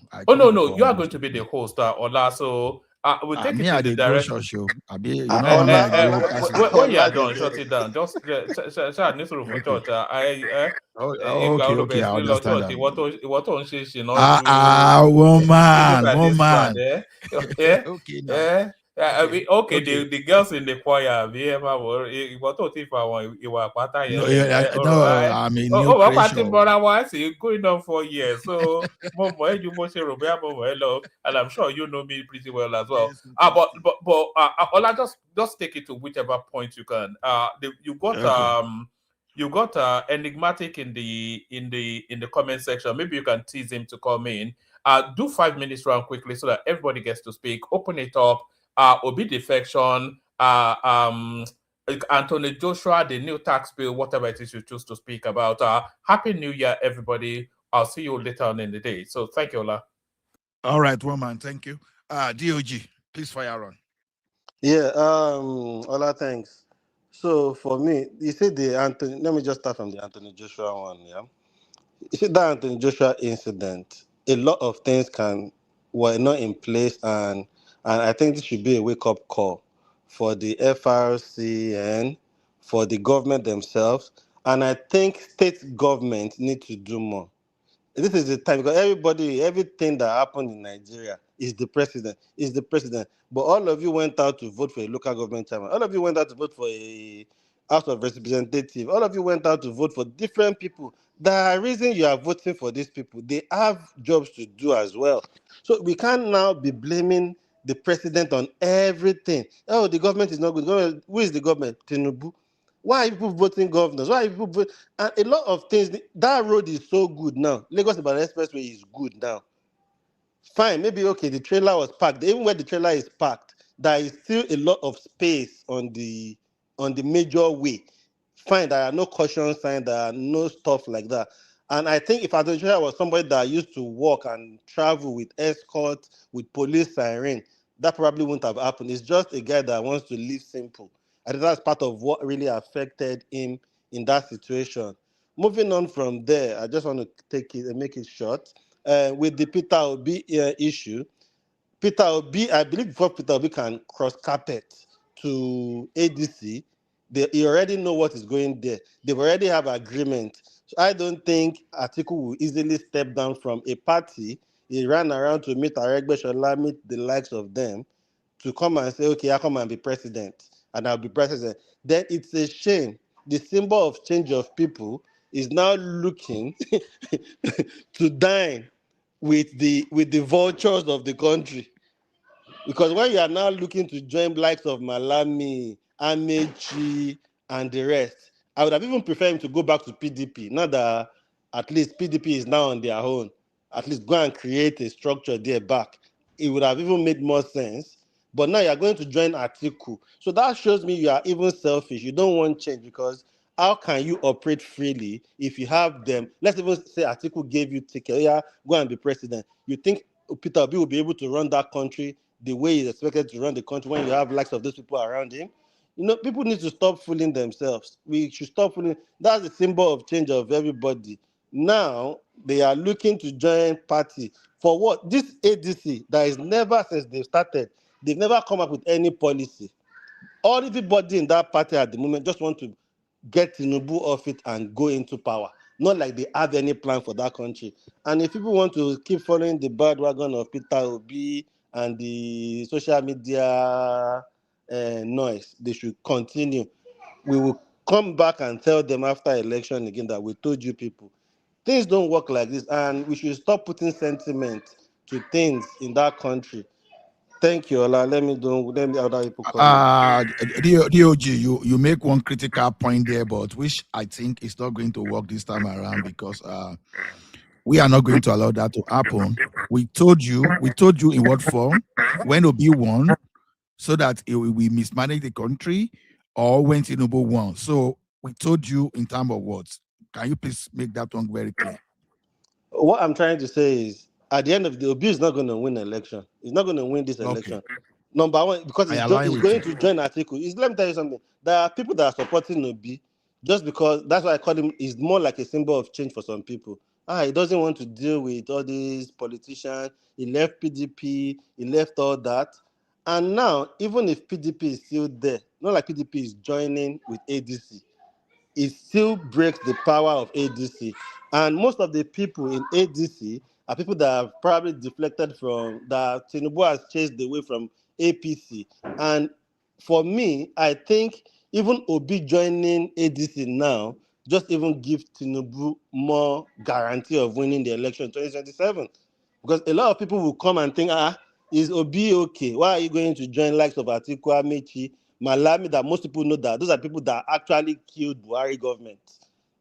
you are going to be the host, Ola. So we take it in the direction. When you are done, shut it down. Just need to for church. Okay, I understand that. Woman. Okay, the girls in the choir. I'm a new creation. Going on for years. So, and I'm sure you know me pretty well as well. Ola, just take it to whichever point you can. You got enigmatic in the comment section. Maybe you can tease him to come in. Do 5 minutes round quickly so that everybody gets to speak. Open it up. Obi Defection, Anthony Joshua, the new tax bill, whatever it is you choose to speak about. Happy New Year, everybody. I'll see you later on in the day. So thank you, Ola. All right, woman. Thank you. DOG, please fire on. Yeah, Ola, thanks. So for me, you said let me just start from the Anthony Joshua one, yeah? You see that Anthony Joshua incident, a lot of things were not in place, and I think this should be a wake-up call for the FRC and for the government themselves, and I think state governments need to do more. This is the time, because everything that happened in Nigeria is the president. But all of you went out to vote for a local government chairman. All of you went out to vote for a House of Representatives. All of you went out to vote for different people. The reason you are voting for these people, they have jobs to do as well. So we can't now be blaming the president on everything. Oh, the government is not good. Who is the government? Tinubu. Why are people voting governors? Why are people voting? And a lot of things, that road is so good now. Lagos Ibadan Expressway is good now. Fine, maybe okay, the trailer was parked. Even where the trailer is parked, there is still a lot of space on the major way. Fine, there are no caution signs, there are no stuff like that. And I think if Adonijah was somebody that used to walk and travel with escort, with police siren, that probably wouldn't have happened. It's just a guy that wants to live simple. I think that's part of what really affected him in that situation. Moving on from there, I just want to take it and make it short. With the Peter Obi issue, Peter Obi, I believe before Peter Obi can cross carpet to ADC, he already know what is going there. They already have agreement. So I don't think Atiku will easily step down from a party. He ran around to meet Aregbe Shola, meet the likes of them, to come and say, okay, I come and be president. and I'll be president, then it's a shame the symbol of change of people is now looking to dine with the vultures of the country. Because when you are now looking to join likes of Malami, Amechi, and the rest, I would have even preferred him to go back to PDP. Not that at least PDP is now on their own. At least go and create a structure there back. It would have even made more sense. But now you are going to join Atiku. So that shows me you are even selfish. You don't want change because how can you operate freely if you have them? Let's even say Atiku gave you ticket. Yeah, go and be president. You think Peter Obi will be able to run that country the way he's expected to run the country when you have likes of those people around him? You know, people need to stop fooling themselves. We should stop fooling. That's the symbol of change of everybody. Now they are looking to join party for what? This ADC that is never since they started, they've never come up with any policy. All everybody in that party at the moment just want to get Tinubu off it and go into power. Not like they have any plan for that country. And if people want to keep following the bandwagon of Peter Obi and the social media noise, they should continue. We will come back and tell them after election again that we told you people. Things don't work like this, and we should stop putting sentiment to things in that country. Thank you, Ola. Let me other people come in. DOG, you make one critical point there, but which I think is not going to work this time around because we are not going to allow that to happen. We told you in what form when Obi won, so that we mismanage the country, or when Tinubu won. So we told you in terms of what. Can you please make that one very clear? What I'm trying to say is, at the end of the day, Obi is not going to win the election. He's not going to win this election. Okay. Number one, because I he's align with going you. to join Atiku. Let me tell you something. There are people that are supporting Obi just because that's why I call him. He's more like a symbol of change for some people. He doesn't want to deal with all these politicians. He left PDP. He left all that. And now, even if PDP is still there, not like PDP is joining with ADC, it still breaks the power of ADC. And most of the people in ADC are people that have probably deflected from, that Tinubu has chased away from APC. And for me, I think even Obi joining ADC now just even give Tinubu more guarantee of winning the election in 2027. Because a lot of people will come and think, is Obi okay? Why are you going to join likes of Atiku, Amechi, Malami, that most people know that those are people that actually killed Buhari government.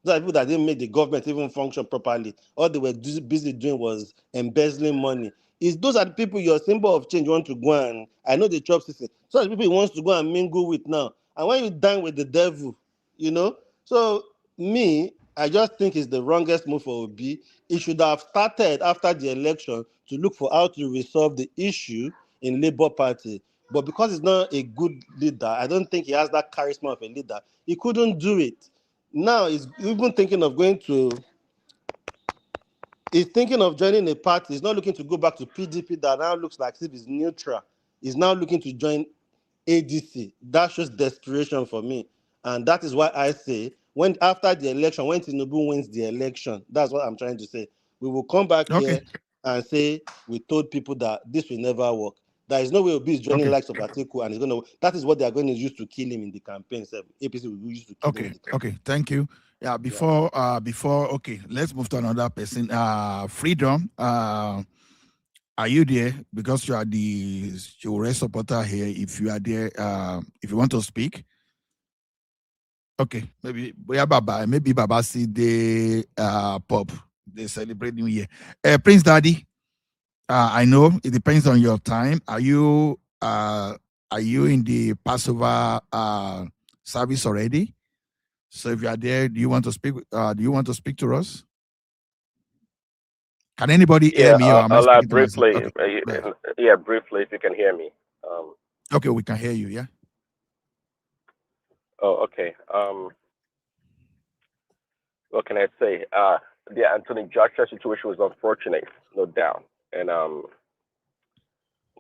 Those are people that didn't make the government even function properly. All they were busy doing was embezzling money. Those are the people your symbol of change want to go and, I know the chop system. So the people he wants to go and mingle with now. And when you dine with the devil, you know. So me, I just think it's the wrongest move for Obi. It should have started after the election to look for how to resolve the issue in Labour Party. But because he's not a good leader, I don't think he has that charisma of a leader. He couldn't do it. Now he's even thinking of he's thinking of joining a party. He's not looking to go back to PDP that now looks like if he's neutral. He's now looking to join ADC. That shows desperation for me. And that is why I say, when after the election, when Tinubu wins the election, that's what I'm trying to say. We will come back here and say, we told people that this will never work. There is no way Obi is joining likes of Atiku, and he's going to. That is what they are going to use to kill him in the campaign. So APC will use to kill him in the campaign. Okay, thank you. Yeah, before okay, let's move to another person. Freedom. Are you there? Because you are the Shure supporter here. If you are there, if you want to speak. Okay, maybe Baba see the pop. They celebrate New Year. Prince Daddy. I know it depends on your time. Are you in the Passover service already? So if you are there, do you want to speak? Do you want to speak to us? Can anybody hear me? Or am I speaking briefly. to myself? Okay, briefly, if you can hear me. Okay, we can hear you. Yeah. Oh, okay. What can I say? The Anthony Joshua situation was unfortunate, no doubt, and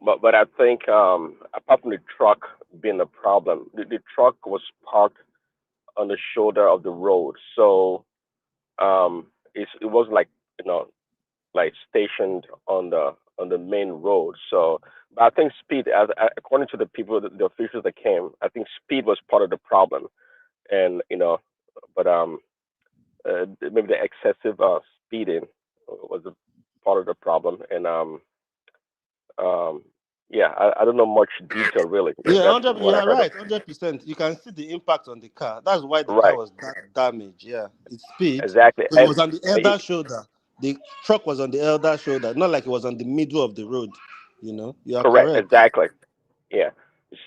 but I think apart from the truck being the problem, the truck was parked on the shoulder of the road, so it wasn't like like stationed on on the main road. So, but I think speed, according to the people, the officials that came, I think speed was part of the problem, and but maybe the excessive speeding was a part of the problem, and yeah, I don't know much detail really. Yeah, That's 100. what I You're heard of. right, 100%. You can see the impact on the car. That's why the car Right, was damaged. Yeah, its speed. exactly, So it and was on the elder shoulder. The truck was on the elder shoulder, not like it was on the middle of the road. You are correct, correct. exactly. Yeah.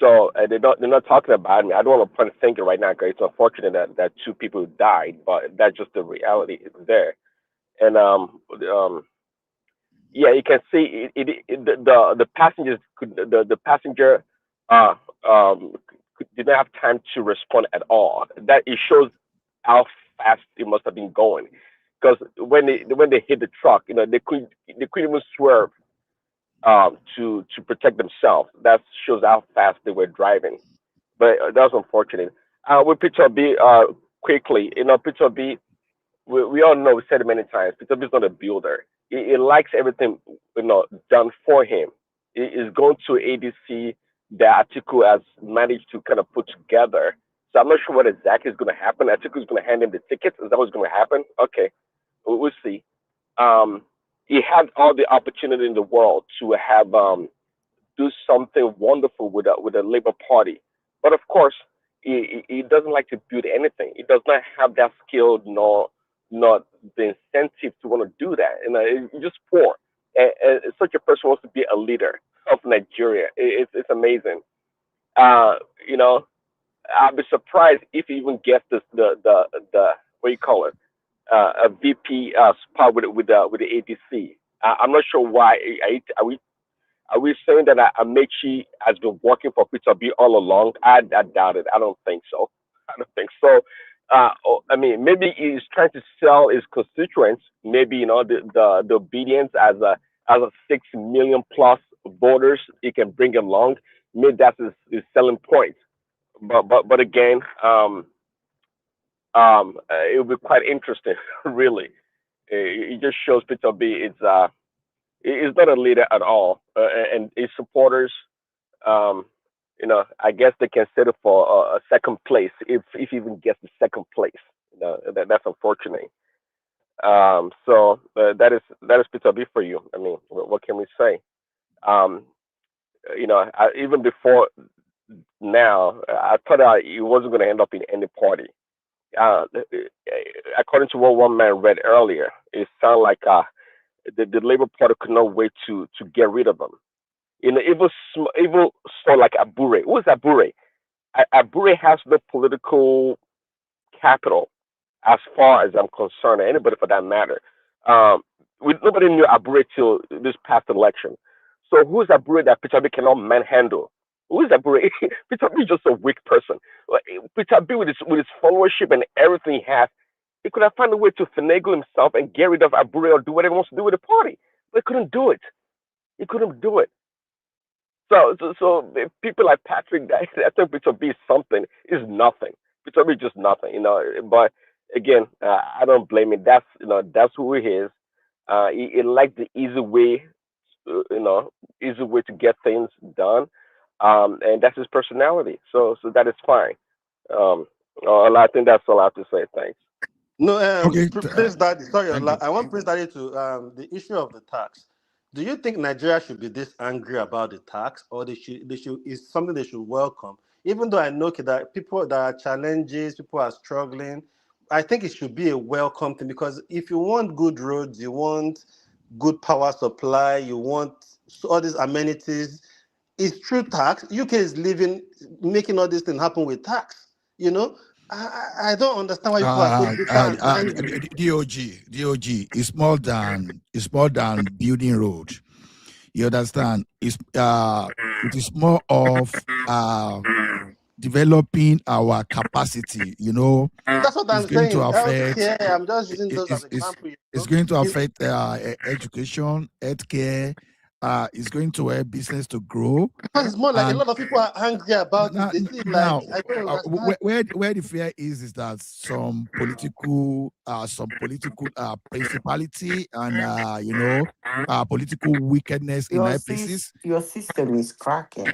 So they're not talking about me. I don't want to point a finger right now because it's unfortunate that two people died, but that's just the reality. It's there, and yeah, you can see the passengers the passenger uh did not have time to respond at all. That it shows how fast it must have been going, because when they hit the truck, they couldn't even swerve to protect themselves. That shows how fast they were driving. But that was unfortunate. With Peter B, quickly, Peter B, we all know, we said it many times, Peter B is not a builder. He likes everything done for him. He is going to ADC that Atiku has managed to kind of put together. So I'm not sure what exactly is going to happen. Atiku is going to hand him the tickets. Is that what's going to happen? Okay, we'll see. He had all the opportunity in the world to have do something wonderful with the Labour Party. But of course, he doesn't like to build anything. He does not have that skill nor not the incentive to want to do that. He's just poor. And such a person wants to be a leader of Nigeria. It's amazing. Uh, you know, I'd be surprised if he even gets the what do you call it, a VP spot with the ADC. I'm not sure why. Are we saying that Amechi has been working for Peter B all along? I doubt it. I don't think so. I don't think so. I mean, maybe he's trying to sell his constituents. Maybe the obedience as a 6 million plus voters, he can bring along. Maybe that's his selling point. But again, it will be quite interesting, really. It just shows Peter B is not a leader at all, and his supporters, um, I guess they can settle for a second place if he even gets the second place. That's unfortunate. So that is Peter B for you. I mean, what can we say? Um, even before now, I thought he wasn't going to end up in any party. Uh, According to what one man read earlier, it sounded like the Labour Party could not wait to get rid of him. Even someone like Abure. Who is Abure? Abure has no political capital, as far as I'm concerned, or anybody for that matter. Nobody knew Abure till this past election. So who is Abure that Peter B cannot manhandle? Who is Abure? Peter B is just a weak person. Peter B with his followership and everything he has, he could have found a way to finagle himself and get rid of Abure or do whatever he wants to do with the party. But he couldn't do it. He couldn't do it. So people like Patrick, I think Peter B is something, is nothing. Peter B is just nothing. But again, I don't blame him. That's who he is. He likes the easy way to get things done, and that's his personality. So that is fine. I think that's all I have to say. Thanks. No, Okay. Prince Daddy, sorry, Thank you. I want Prince Daddy to the issue of the tax. Do you think Nigeria should be this angry about the tax, or they should is something they should welcome? Even though I know that people that are challenges, people are struggling, I think it should be a welcome thing, because if you want good roads, you want good power supply, you want all these amenities, it's true tax. UK is making all these things happen with tax. I don't understand why people are so bitter and angry. DOG is more than building road. You understand? It is more of developing our capacity. That's what It's I'm going to saying. affect. Healthcare, I'm just using those as It's examples. it's going to affect education, healthcare, is going to help business to grow. Because it's more like a And lot of people are angry about now, it. They feel now, like I don't understand. where the fear is that some political principality and political wickedness in high places. Your system is cracking.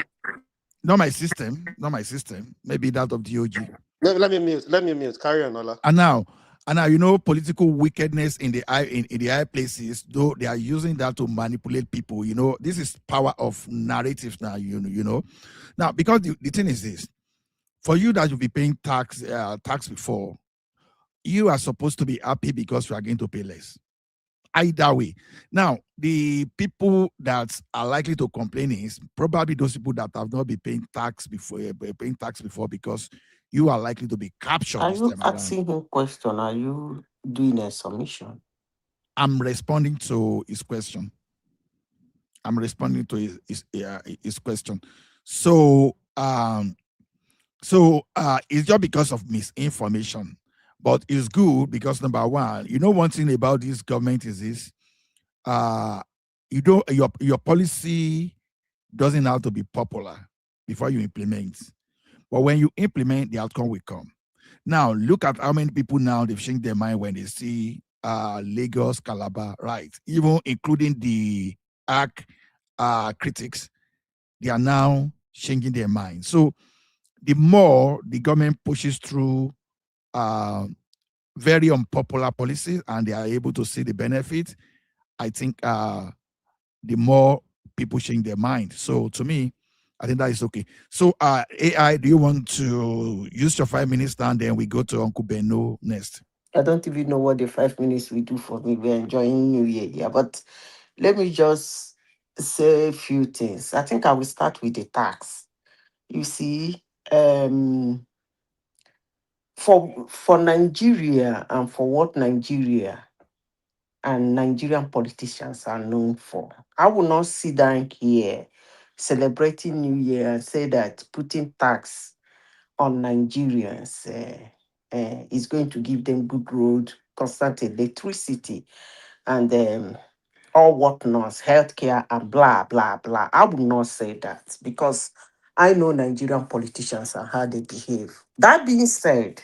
Not my system. Maybe that of DOG. Let me mute. Carry on, Ola. And now, political wickedness in the high places, though they are using that to manipulate people. This is power of narratives now. Now, because the thing is this: for you that you'll be paying tax before, you are supposed to be happy because you are going to pay less. Either way. Now, the people that are likely to complain is probably those people that have not been paying tax before, because you are likely to be captured Are this you time around. asking him question? Are you doing a submission? I'm responding to his question. His question. So it's just because of misinformation. But it's good because, number one, one thing about this government is this: your policy doesn't have to be popular before you implement. But when you implement, the outcome will come. Now, look at how many people now they've changed their mind when they see Lagos, Calabar, right? Even including the ARC critics, they are now changing their mind. So the more the government pushes through very unpopular policies and they are able to see the benefit, I think the more people change their mind. So to me, I think that is okay. So AI, do you want to use your 5 minutes now, and then we go to Uncle Beno next? I don't even know what the 5 minutes will do for me. We're enjoying New Year here. But let me just say a few things. I think I will start with the tax. You see, for Nigeria and for what Nigeria and Nigerian politicians are known for, I will not sit down here celebrating New Year and say that putting tax on Nigerians is going to give them good road, constant electricity, and all whatnot, healthcare, and blah, blah, blah. I will not say that because I know Nigerian politicians and how they behave. That being said,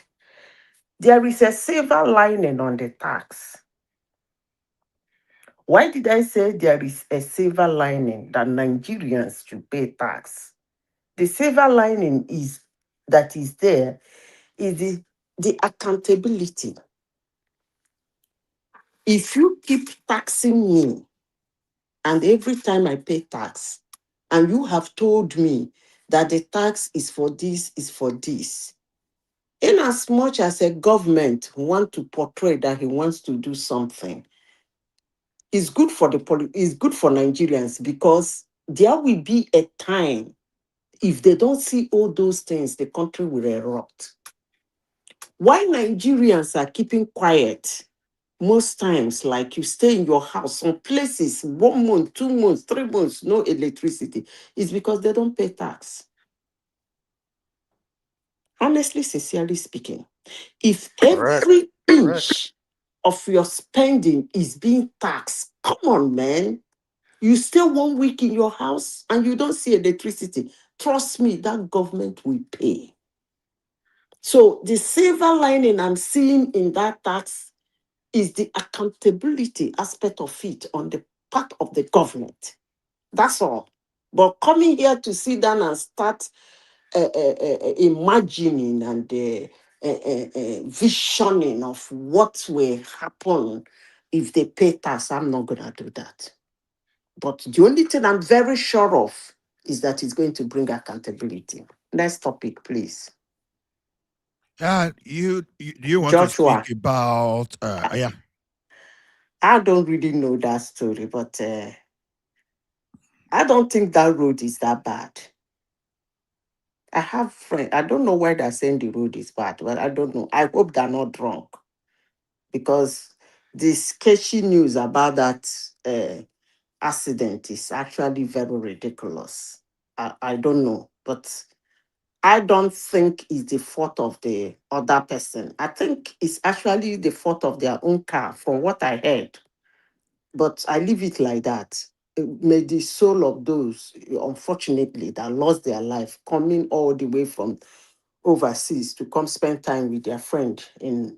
there is a silver lining on the tax. Why did I say there is a silver lining that Nigerians should pay tax? The silver lining is there is the accountability. If you keep taxing me, and every time I pay tax, and you have told me that the tax is for this, in as much as a government want to portray that he wants to do something, it's good for it's good for Nigerians, because there will be a time, if they don't see all those things, the country will erupt. Why Nigerians are keeping quiet most times, like you stay in your house, some places 1 month, 2 months, 3 months, no electricity, is because they don't pay tax. Honestly, sincerely speaking, if every inch of your spending is being taxed, come on, man. You stay 1 week in your house and you don't see electricity. Trust me, that government will pay. So the silver lining I'm seeing in that tax is the accountability aspect of it on the part of the government. That's all. But coming here to sit down and start imagining and visioning of what will happen if they pay tax, I'm not going to do that. But the only thing I'm very sure of is that it's going to bring accountability. Next topic, please. Do you want Joshua, to speak about yeah? I don't really know that story, but I don't think that road is that bad. I have friends. I don't know why they're saying the road is bad, but I don't know. I hope they're not drunk, because the sketchy news about that accident is actually very ridiculous. I don't know, but I don't think it's the fault of the other person. I think it's actually the fault of their own car, from what I heard. But I leave it like that. may the soul of those, unfortunately, that lost their life coming all the way from overseas to come spend time with their friend in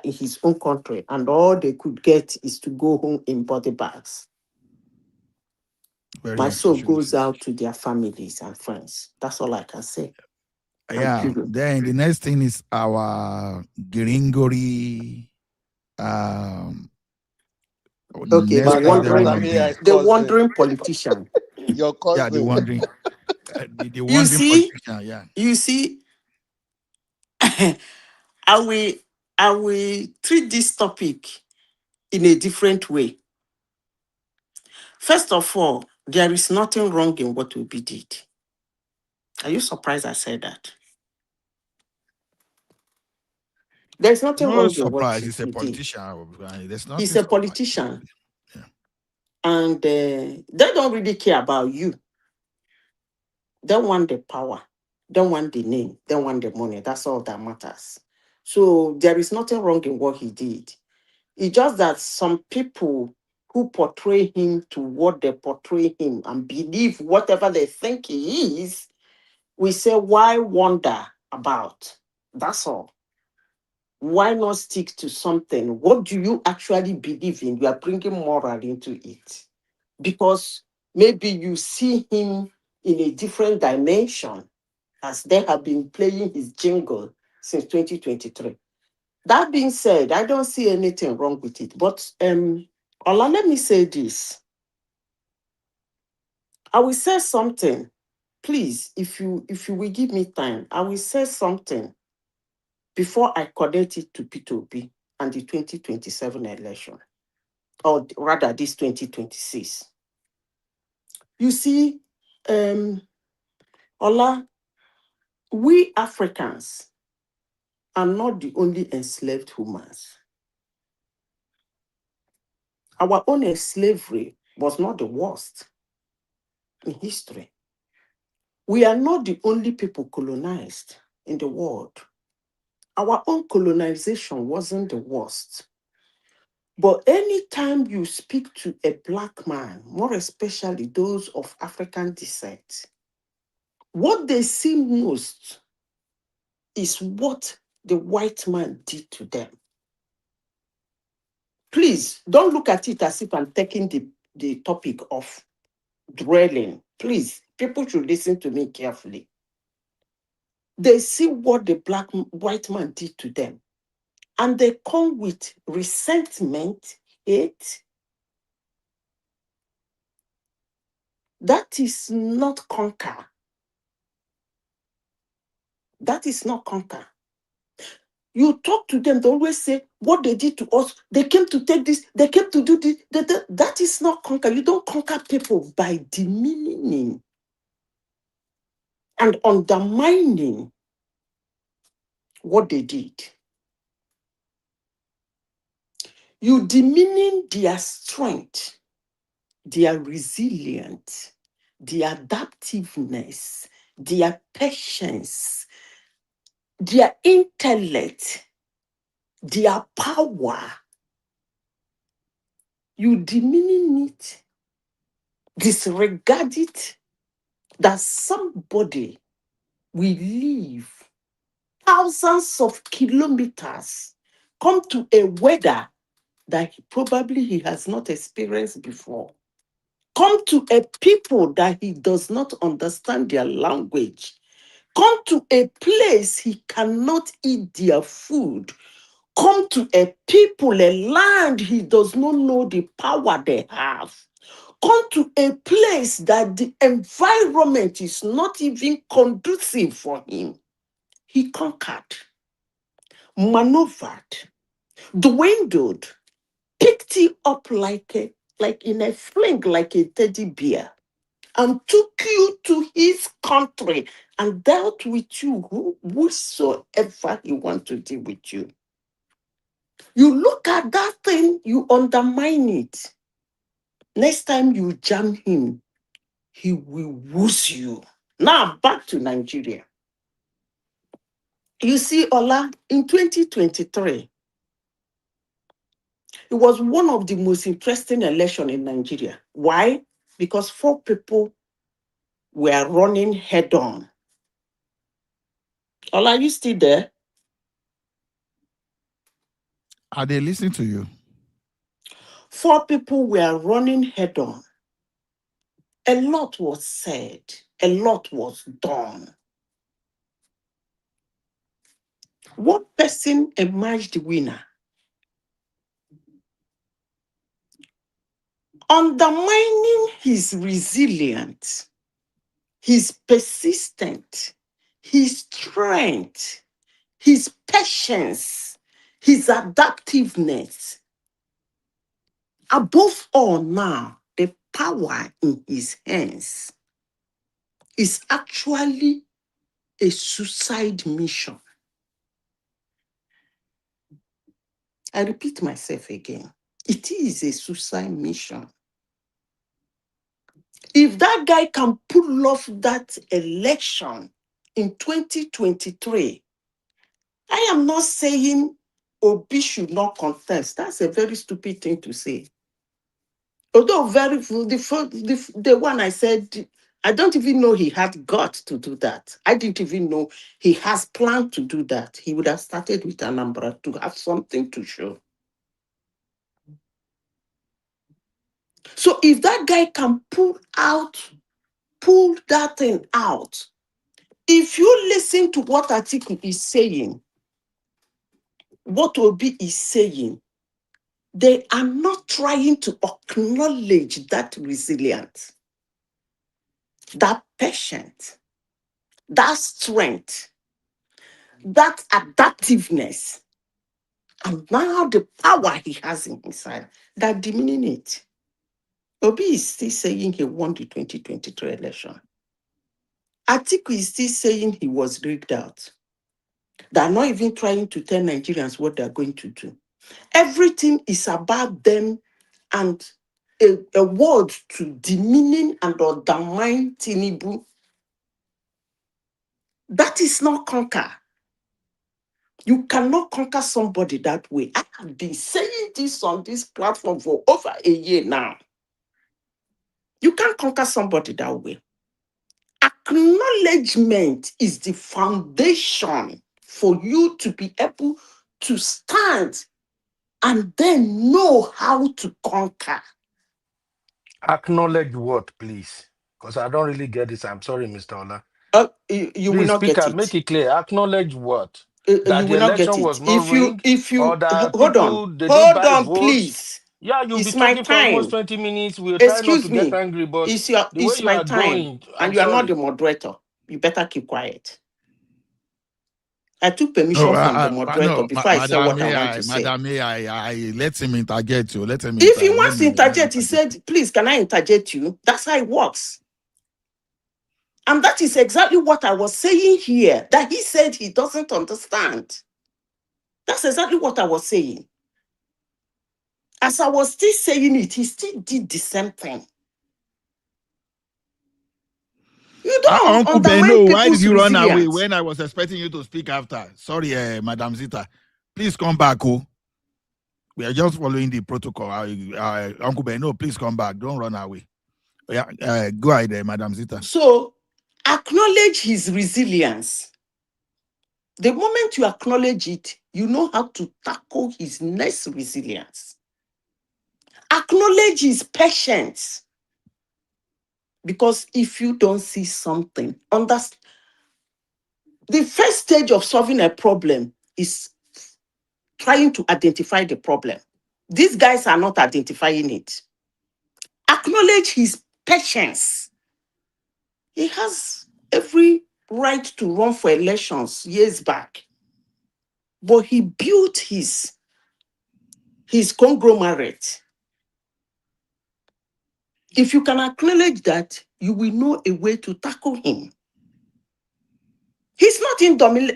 his own country, and all they could get is to go home in body bags. Very My soul unfortunate goes out situation. to their families and friends. That's all I can say. Yeah. Then the next thing is our Gringori. Okay, Next president will the be wandering politician. Your cousin. yeah, the wandering the You wandering see, politician. Yeah. you see, I will treat this topic in a different way. First of all, there is nothing wrong in what Obi did. Are you surprised I said that? There's nothing No wrong in what surprise. He's a he did. politician. There's nothing He's a surprising. politician. And they don't really care about you. They want the power. They want the name. They want the money. That's all that matters. So there is nothing wrong in what he did. It's just that some people who portray him to what they portray him and believe whatever they think he is, we say, why wonder about? That's all. Why not stick to something? What do you actually believe in? You are bringing moral into it. Because maybe you see him in a different dimension, as they have been playing his jingle since 2023. That being said, I don't see anything wrong with it. But Ola, let me say this. I will say something. Please, if you will give me time, I will say something before I connect it to P2B and the 2027 election, or rather this 2026. You see, Ola, we Africans are not the only enslaved humans. Our own slavery was not the worst in history. We are not the only people colonized in the world. Our own colonization wasn't the worst. But anytime you speak to a Black man, more especially those of African descent, what they see most is what the white man did to them. Please, don't look at it as if I'm taking the topic of dwelling. Please, people should listen to me carefully. They see what the white man did to them, and they come with resentment, hate. That is not conquer. That is not conquer. You talk to them, they always say what they did to us. They came to take this, they came to do this. That is not conquer. You don't conquer people by demeaning and undermining what they did. You demeaning their strength, their resilience, their adaptiveness, their patience, their intellect, their power. You demeaning it, disregard it, that somebody will live thousands of kilometers, come to a weather that he has not experienced before, come to a people that he does not understand their language, come to a place he cannot eat their food, come to a people, a land he does not know the power they have, come to a place that the environment is not even conducive for him. He conquered, maneuvered, dwindled, picked it up like in a fling, like a teddy bear, and took you to his country and dealt with you whosoever he wants to deal with you. You look at that thing, you undermine it. Next time you jam him, he will woos you. Now back to Nigeria. You see, Ola, in 2023, It was one of the most interesting elections in Nigeria. Why? Because 4 people were running head on. Are you still there? Are they listening to you? 4 people were running head on. A lot was said. A lot was done. What person emerged winner? Undermining his resilience, his persistence, his strength, his patience, his adaptiveness. Above all now, the power in his hands is actually a suicide mission. I repeat myself again. It is a suicide mission. If that guy can pull off that election in 2023, I am not saying Obi should not contest. That's a very stupid thing to say. Although the one I said, I don't even know he had got to do that. I didn't even know he has planned to do that. He would have started with Anambra to have something to show. So if that guy can pull that thing out, if you listen to what Atiku is saying, what Obi is saying, they are not trying to acknowledge that resilience, that patience, that strength, that adaptiveness, and now the power he has in his hand, that demeaning it. Obi is still saying he won the 2023 election. Atiku is still saying he was rigged out. They're not even trying to tell Nigerians what they're going to do. Everything is about them and a word to demeaning and undermine Tinubu. That is not conquer. You cannot conquer somebody that way. I have been saying this on this platform for over a year now. You can't conquer somebody that way. Acknowledgement is the foundation for you to be able to stand and then know how to conquer. Acknowledge what, please? Because I don't really get this. I'm sorry, Mr. Ola. You please, will not Speaker, get it. make it clear. Acknowledge what? You That the will not get election was it. not rigged, If you or that hold people on, they didn't buy votes. please. Yeah, you'll be It's my talking for almost time. 20 minutes. We'll try not Excuse to get me. angry, but It's the way you my are time, going, I'm and you are not sorry. the moderator. You better keep quiet. I took permission No, from the moderator before I said what I want to say. Madam, I let him interject you. Let him. If he wants to interject, he said, "Please, can I interject you?" That's how it works. And that is exactly what I was saying here, that he said he doesn't understand. That's exactly what I was saying. As I was still saying it, he still did the same thing. You don't Uncle undermine Beno, why people's did you run away resilience. when I was expecting you to speak after? Sorry, Madam Zita. Please come back, oh. We are just following the protocol. Uncle Beno, please come back. Don't run away. Yeah, go ahead, Madam Zita. So, acknowledge his resilience. The moment you acknowledge it, you know how to tackle his next resilience. Acknowledge his patience. Because if you don't see something, understand. The first stage of solving a problem is trying to identify the problem. These guys are not identifying it. Acknowledge his patience. He has every right to run for elections years back. But he built his conglomerate. If you can acknowledge that, you will know a way to tackle him. He's not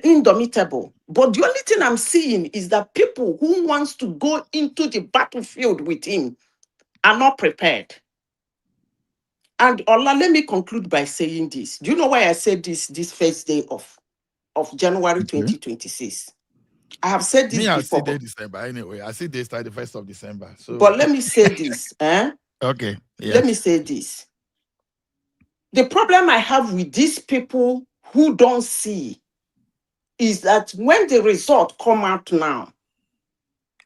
indomitable. But the only thing I'm seeing is that people who wants to go into the battlefield with him are not prepared. And Ola, let me conclude by saying this. Do you know why I said this first day of January 2026? I have said this Me, I see before. day December anyway. I see day start the 1st of December. So, But let me say this. okay, yeah. Let me say this. The problem I have with these people who don't see is that when the result come out now,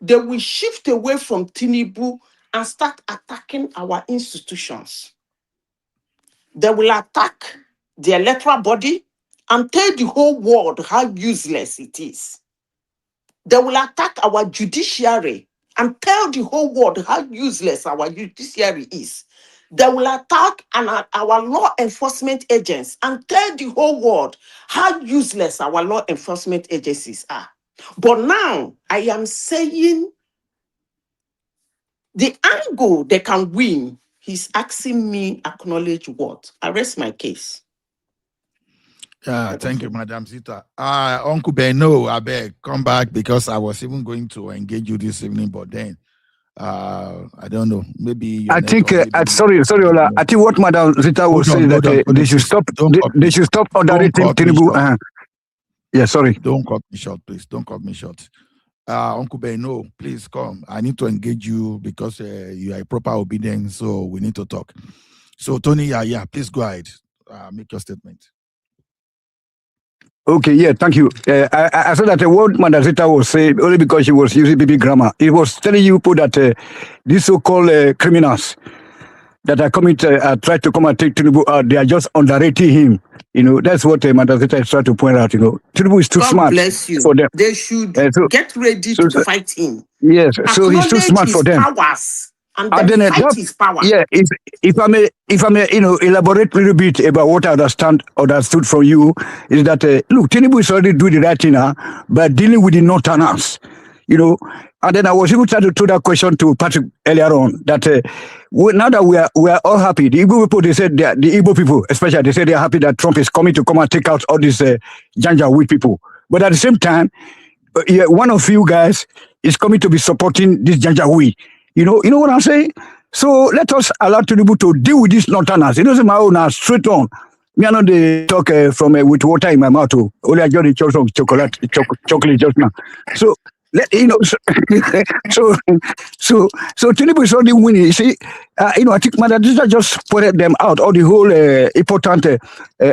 they will shift away from Tinubu and start attacking our institutions. They will attack the electoral body and tell the whole world how useless it is. They will attack our judiciary and tell the whole world how useless our judiciary is. They will attack our law enforcement agents and tell the whole world how useless our law enforcement agencies are. But now I am saying the angle they can win, he's asking me acknowledge what? I rest my case. Thank you, Madam Zita. Uncle Beno, I beg, come back because I was even going to engage you this evening, but then I don't know. Maybe I think. Sorry, Ola. I think what Madam Zita was saying that they should stop. They should stop underrating Tinubu. Yeah, sorry. Don't cut me short, please. Don't cut me short. Uncle Beno, please come. I need to engage you because you are a proper obedience, so we need to talk. So Tony, yeah, please go ahead. Make your statement. Okay, yeah, thank you. I said that the word Madam Zita was saying only because she was using PP grammar. It was telling you people that these so-called criminals that are coming to try to come and take Tinubu out, they are just underrating him. You know, that's what Madam Zita is trying to point out. You know, Tinubu is too smart Bless you. for them. They should get ready to fight him. Yes, so he's too smart for them. Powers and then fight his power. Yeah, if I may, elaborate a little bit about what I understood from you is that look, Tinubu is already doing the right thing now, but dealing with the northerners, you know. And then I was even trying to throw that question to Patrick earlier on that now that we are all happy, the Igbo people, they said the Igbo people especially, they said they are happy that Trump is coming to come and take out all these Janjaweed people. But at the same time, one of you guys is coming to be supporting this Janjaweed. You know what I'm saying? So let us allow Tinubu to deal with these northerners. It doesn't matter straight on. Me, I know they talk from with water in my mouth. Only I got the chocolate just now. So so Tinubu is only winning. You see, I think Madam just pointed them out, all the whole important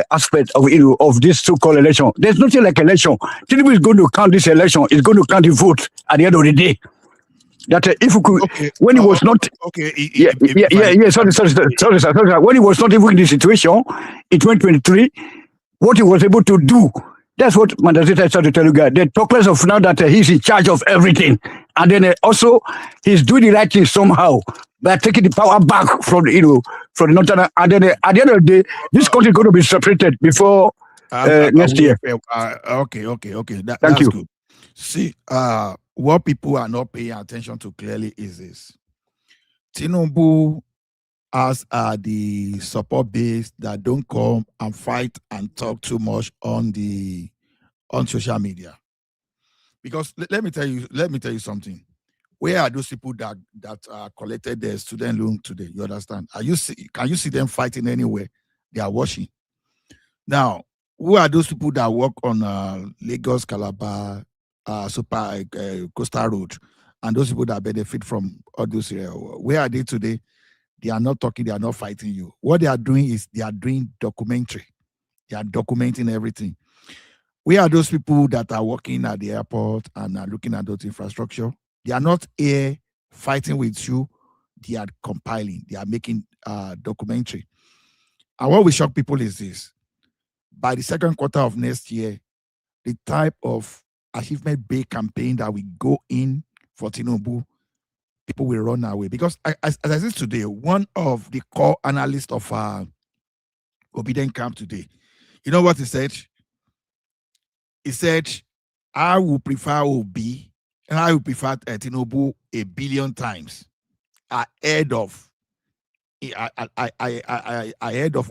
aspect of this so-called election. There's nothing like election. Tinubu is going to count this election. It's going to count the vote at the end of the day. That if we could, when he was not, sorry. When he was not even in the situation in 2023, what he was able to do, that's what Madam Zita started to tell you guys. The talk less of now that he's in charge of everything, and then also he's doing the right thing somehow by taking the power back from from the northern. And then at the end of the day, this country is going to be separated before next year. Okay. Thank you. Good. See, what people are not paying attention to clearly is this. Tinubu has the support base that don't come and fight and talk too much on social media. Because let me tell you something. Where are those people that collected their student loan today? You understand? Can you see them fighting anywhere? They are watching. Now, who are those people that work on Lagos, Calabar, Super Coastal Road, and those people that benefit from all those areas? Where are they today? They are not talking, they are not fighting you. What they are doing is they are doing documentary. They are documenting everything. Where are those people that are working at the airport and are looking at those infrastructure? They are not here fighting with you. They are compiling. They are making documentary. And what will shock people is this. By the second quarter of next year, the type of achievement-based campaign that we go in for Tinubu, people will run away. Because as I said today, one of the core analysts of Obedient Camp today, you know what he said? He said, I would prefer Obi and I would prefer Tinubu 1 billion times ahead of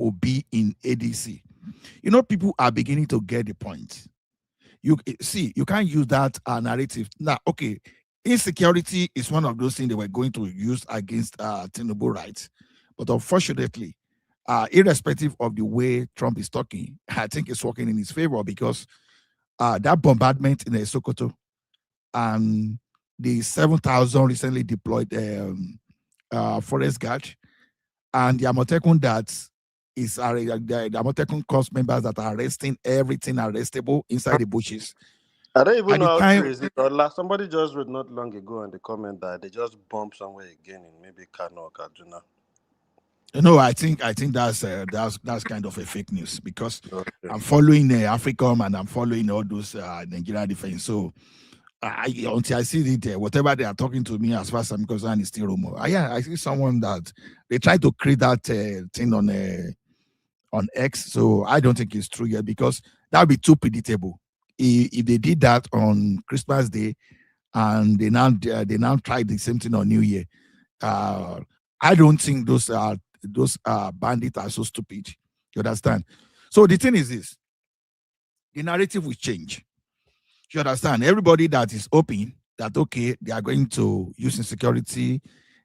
Obi in ADC. You know, people are beginning to get the point. You see, you can't use that narrative. Now, okay, insecurity is one of those things they were going to use against Tinubu, right? But unfortunately, irrespective of the way Trump is talking, I think it's working in his favor because that bombardment in Sokoto, and the 7,000 recently deployed forest guard, and the Amotekun that is the Amotekun corps members that are arresting everything arrestable inside the bushes. I don't even At the know how time, true is it. Or somebody just wrote not long ago in the comment that they just bumped somewhere again in maybe Kano or Kaduna. I think that's kind of a fake news, because I'm following Africom and I'm following all those Nigerian defense. So until I see it, whatever they are talking to me, as far as I'm concerned, is still rumor. I see someone that they try to create that thing on X. So I don't think it's true yet, because that would be too predictable. If they did that on Christmas Day and they now tried the same thing on New Year, I don't think those bandits are so stupid. You understand? So the thing is this: the narrative will change. You understand? Everybody that is open that okay, they are going to use insecurity,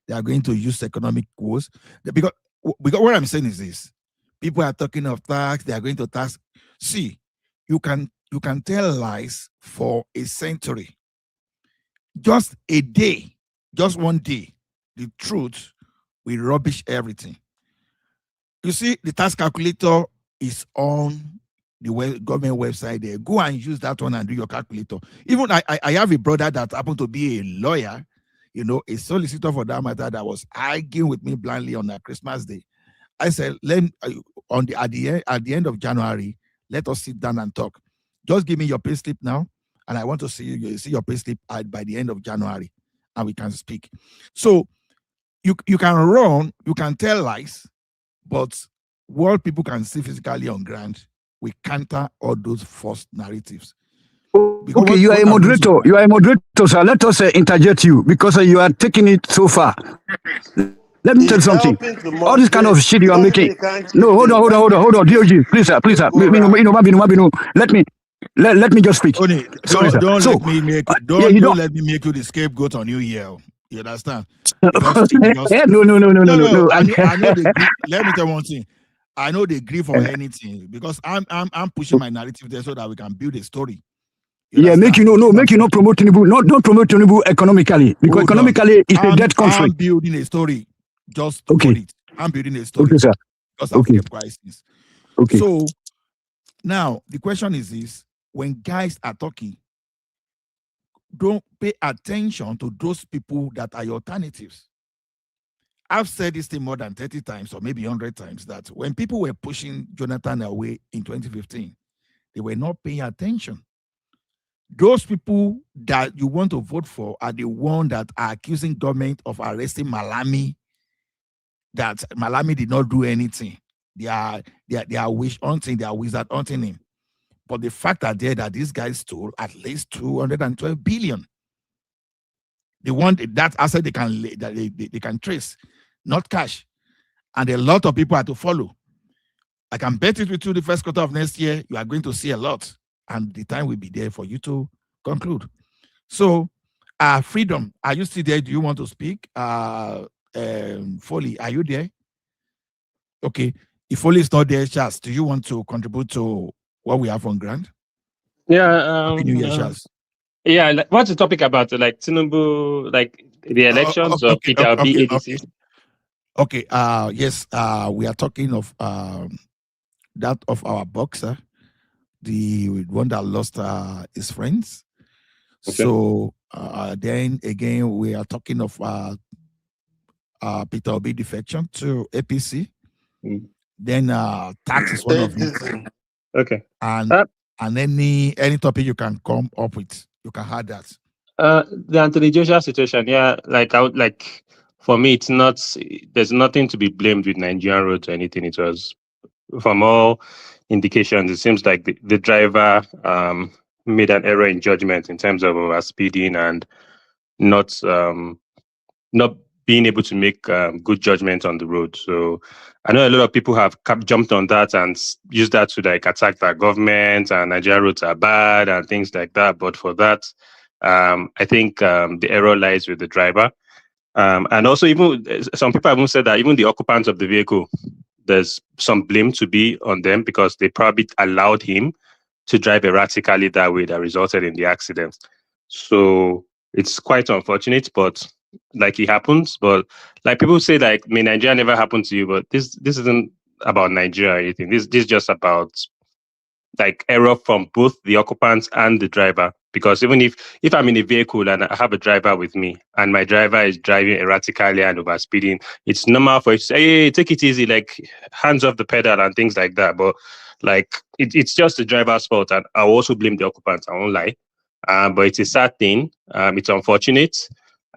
they are going to use economic wars. Because what I'm saying is this: people are talking of tax, they are going to tax. See, you can tell lies for a century. Just a day, just one day, the truth will rubbish everything. You see, the tax calculator is on the government website there. Go and use that one and do your calculator. Even I have a brother that happened to be a lawyer, a solicitor for that matter, that was arguing with me blindly on a Christmas Day. I said, at the end of January, let us sit down and talk. Just give me your pay slip now, and I want to see your pay slip by the end of January, and we can speak. So you can run, you can tell lies, but what people can see physically on ground, we counter all those false narratives. Okay, you are a moderator. You are a moderator, sir. Let us interject you, because you are taking it so far. Let me tell you something. All this kind of shit you are making. No, hold on, DOG, please, sir. Let me just speak. Sorry, sir. Don't let me make you the scapegoat on New Year. You understand? Because no. I know they agree. Let me tell you one thing. I know they agree for anything, because I'm pushing my narrative there so that we can build a story. Make you not promote Tinubu, don't promote Tinubu economically, because economically it's a dead country. I'm building a story. Just hold it. I'm building a story. Okay, sir. Because I've kept quiet since. Okay. So now the question is this: when guys are talking, don't pay attention to those people that are your alternatives. I've said this thing more than 30 times or maybe 100 times, that when people were pushing Jonathan away in 2015, they were not paying attention. Those people that you want to vote for are the ones that are accusing government of arresting Malami, that Malami did not do anything. They are witch hunting, they are wizard hunting him. But the fact that these guys stole at least 212 billion. They want that asset they can trace, not cash. And a lot of people have to follow. I can bet it with you the first quarter of next year, you are going to see a lot. And the time will be there for you to conclude. So, Freedom, are you still there? Do you want to speak? Foley, are you there? Okay. If Foley is not there, Charles, do you want to contribute to what we have on ground? Yeah. Yeah, what's the topic about? Like Tinubu, like the elections or Peter Obi ADC? Okay. Yes. We are talking of that of our boxer, the one that lost his friends. Okay. So then again, we are talking of Peter Obi defection to APC. Then tax is one of them. Okay. And any topic you can come up with, you can have that. The Anthony Joshua situation, for me, it's not. There's nothing to be blamed with Nigerian roads or anything. It was, from all indications, it seems like the driver made an error in judgment in terms of speeding and not being able to make good judgment on the road. So I know a lot of people have jumped on that and used that to attack the government and Nigerian roads are bad and things like that. But for that, I think the error lies with the driver. And also, even some people have even said that even the occupants of the vehicle, there's some blame to be on them because they probably allowed him to drive erratically that way that resulted in the accident. So it's quite unfortunate, but like it happens. But like people say, like, may Nigeria never happen to you, but this isn't about Nigeria or anything. This is just about like error from both the occupants and the driver. Because even if I'm in a vehicle and I have a driver with me and my driver is driving erratically and overspeeding, it's normal for you to say, hey, take it easy, like hands off the pedal and things like that. But like it's just the driver's fault, and I'll also blame the occupants. I won't lie. But it's a sad thing. It's unfortunate.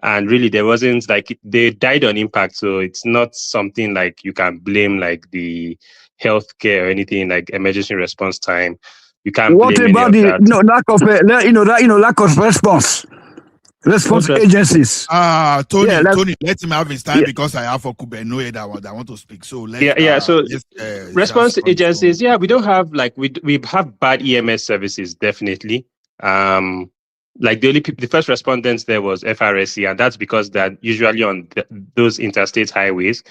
And really, there wasn't like they died on impact, so it's not something like you can blame like the healthcare or anything like emergency response time. You can't What blame any about of the that. lack of lack of response agencies? Tony, Yeah, Tony, let him have his time because I have for Kube no that I want to speak. So let's So let's response just agencies, we don't have like we have bad EMS services, definitely. Like the first respondents there was FRSC, and that's because they're usually on those interstate highways.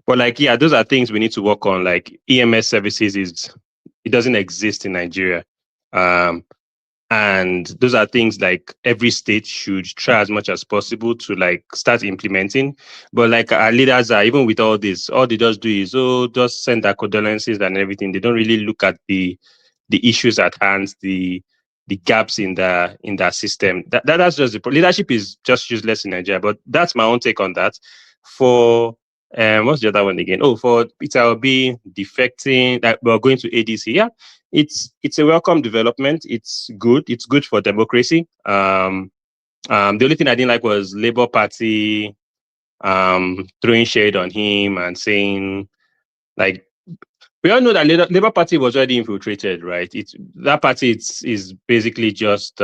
But like, those are things we need to work on. Like EMS services it doesn't exist in Nigeria. And those are things like every state should try as much as possible to like start implementing. But like our leaders are, even with all this, all they just do is just send their condolences and everything. They don't really look at the issues at hand, the gaps in the system. That's just leadership is just useless in Nigeria. But that's my own take on that. For what's the other one again? Oh, for Peter Obi defecting, we're going to ADC. Yeah, it's a welcome development. It's good. It's good for democracy. The only thing I didn't like was Labour Party throwing shade on him and saying, like, we all know that Labour Party was already infiltrated, right? That party is basically just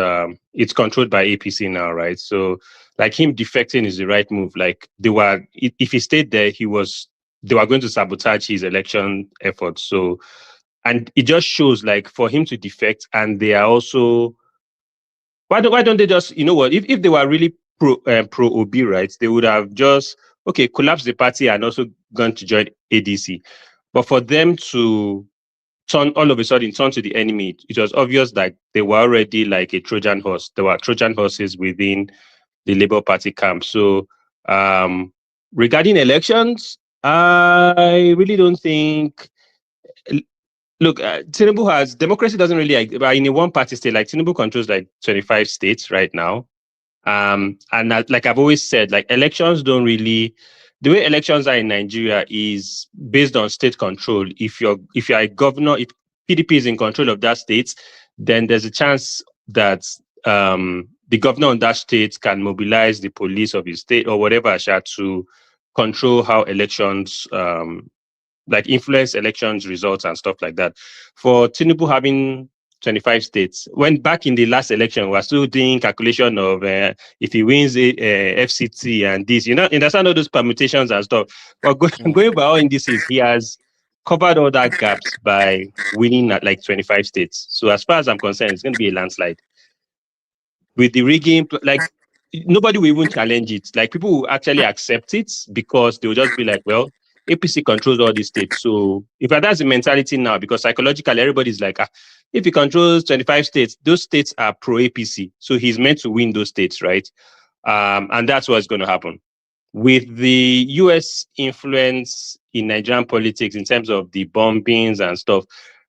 it's controlled by APC now, right? So like him defecting is the right move. Like if he stayed there, they were going to sabotage his election efforts. So, and it just shows like for him to defect, and they are also why don't they just, you know what, if they were really pro Obi, right, they would have just collapsed the party and also gone to join ADC. But for them to all of a sudden turn to the enemy, it was obvious that they were already like a Trojan horse. There were Trojan horses within the Labour Party camp. So regarding elections, I really don't think. Look, Tinubu democracy doesn't really, in a one-party state, like Tinubu controls like 25 states right now. And like I've always said, like elections don't really, the way elections are in Nigeria is based on state control. If you're a governor, if PDP is in control of that state, then there's a chance that the governor on that state can mobilize the police of his state or whatever to control how elections like influence elections results and stuff like that. For Tinubu having 25 states, when back in the last election, we were still doing calculation of if he wins FCT and this, understand all those permutations and stuff. But going by all indices, he has covered all that gaps by winning at like 25 states. So as far as I'm concerned, it's going to be a landslide. With the rigging, like nobody will even challenge it. Like people will actually accept it because they'll just be like, well, APC controls all these states. So if that's the mentality now, because psychologically everybody's like, if he controls 25 states, those states are pro APC. So he's meant to win those states, right? And that's what's going to happen. With the US influence in Nigerian politics in terms of the bombings and stuff,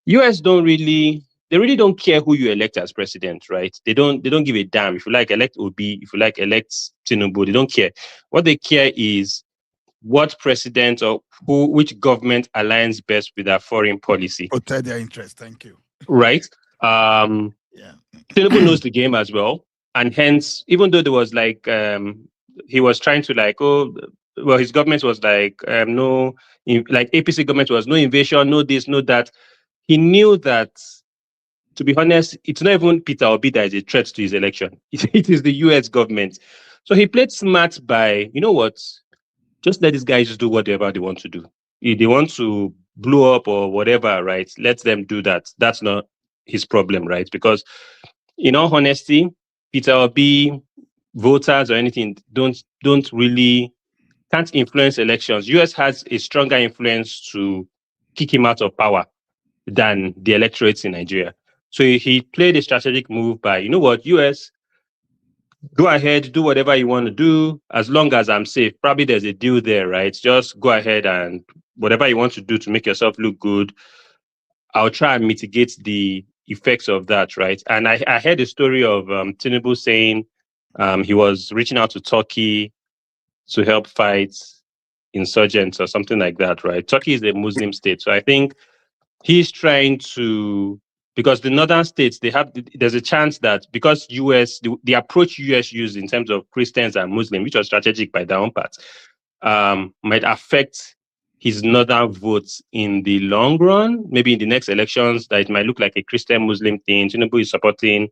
US they really don't care who you elect as president, right? They don't give a damn. If you like, elect Obi, if you like, elect Tinubu, they don't care. What they care is what president or which government aligns best with their foreign policy. Protect their interest. Thank you. Right. Tinubu knows the game as well. And hence, even though there was like, he was trying to like, his government was like, no, like APC government was no invasion, no this, no that. He knew that, to be honest, it's not even Peter Obi that is a threat to his election. It is the US government. So he played smart by, you know what, just let these guys just do whatever they want to do. If they want to blow up or whatever, right, let them do that. That's not his problem, right? Because in all honesty, Peter Obi, voters or anything, can't influence elections. US has a stronger influence to kick him out of power than the electorates in Nigeria. So he played a strategic move by, you know what, US, go ahead, do whatever you want to do, as long as I'm safe. Probably there's a deal there, right? Just go ahead and whatever you want to do to make yourself look good, I'll try and mitigate the effects of that, right? And I heard a story of Tinubu saying he was reaching out to Turkey to help fight insurgents or something like that, right? Turkey is a Muslim state. So I think he's trying to, because the northern states, there's a chance that because the approach US used in terms of Christians and Muslims, which was strategic by their own part, might affect his northern votes in the long run. Maybe in the next elections, that it might look like a Christian-Muslim thing. Tinubu is supporting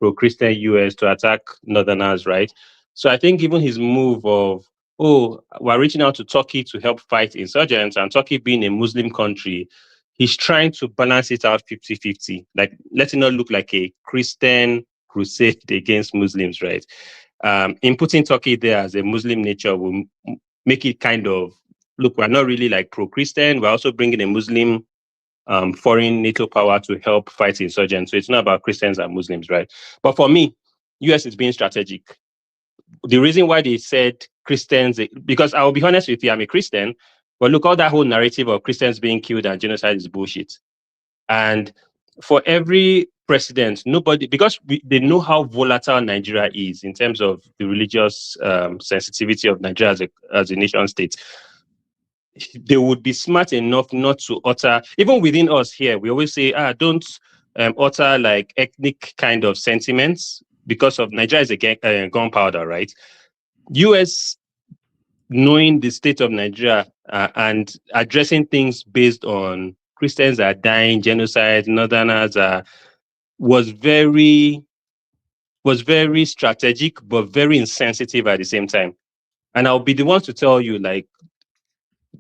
pro-Christian US to attack northerners, right? So I think even his move of, we're reaching out to Turkey to help fight insurgents, and Turkey being a Muslim country, he's trying to balance it out 50-50, like let it not look like a Christian crusade against Muslims, right? In putting Turkey there as a Muslim nature will make it kind of, look, we're not really like pro-Christian, we're also bringing a Muslim foreign NATO power to help fight insurgents. So it's not about Christians and Muslims, right? But for me, US is being strategic. The reason why they said Christians, because I will be honest with you, I'm a Christian, but look, all that whole narrative of Christians being killed and genocide is bullshit. And for every president, nobody, because they know how volatile Nigeria is in terms of the religious sensitivity of Nigeria as a nation state, they would be smart enough not to utter, even within us here, we always say, don't utter like ethnic kind of sentiments, because of Nigeria is a gunpowder, right? US, knowing the state of Nigeria and addressing things based on Christians are dying, genocide, northerners was very strategic, but very insensitive at the same time. And I'll be the one to tell you, like,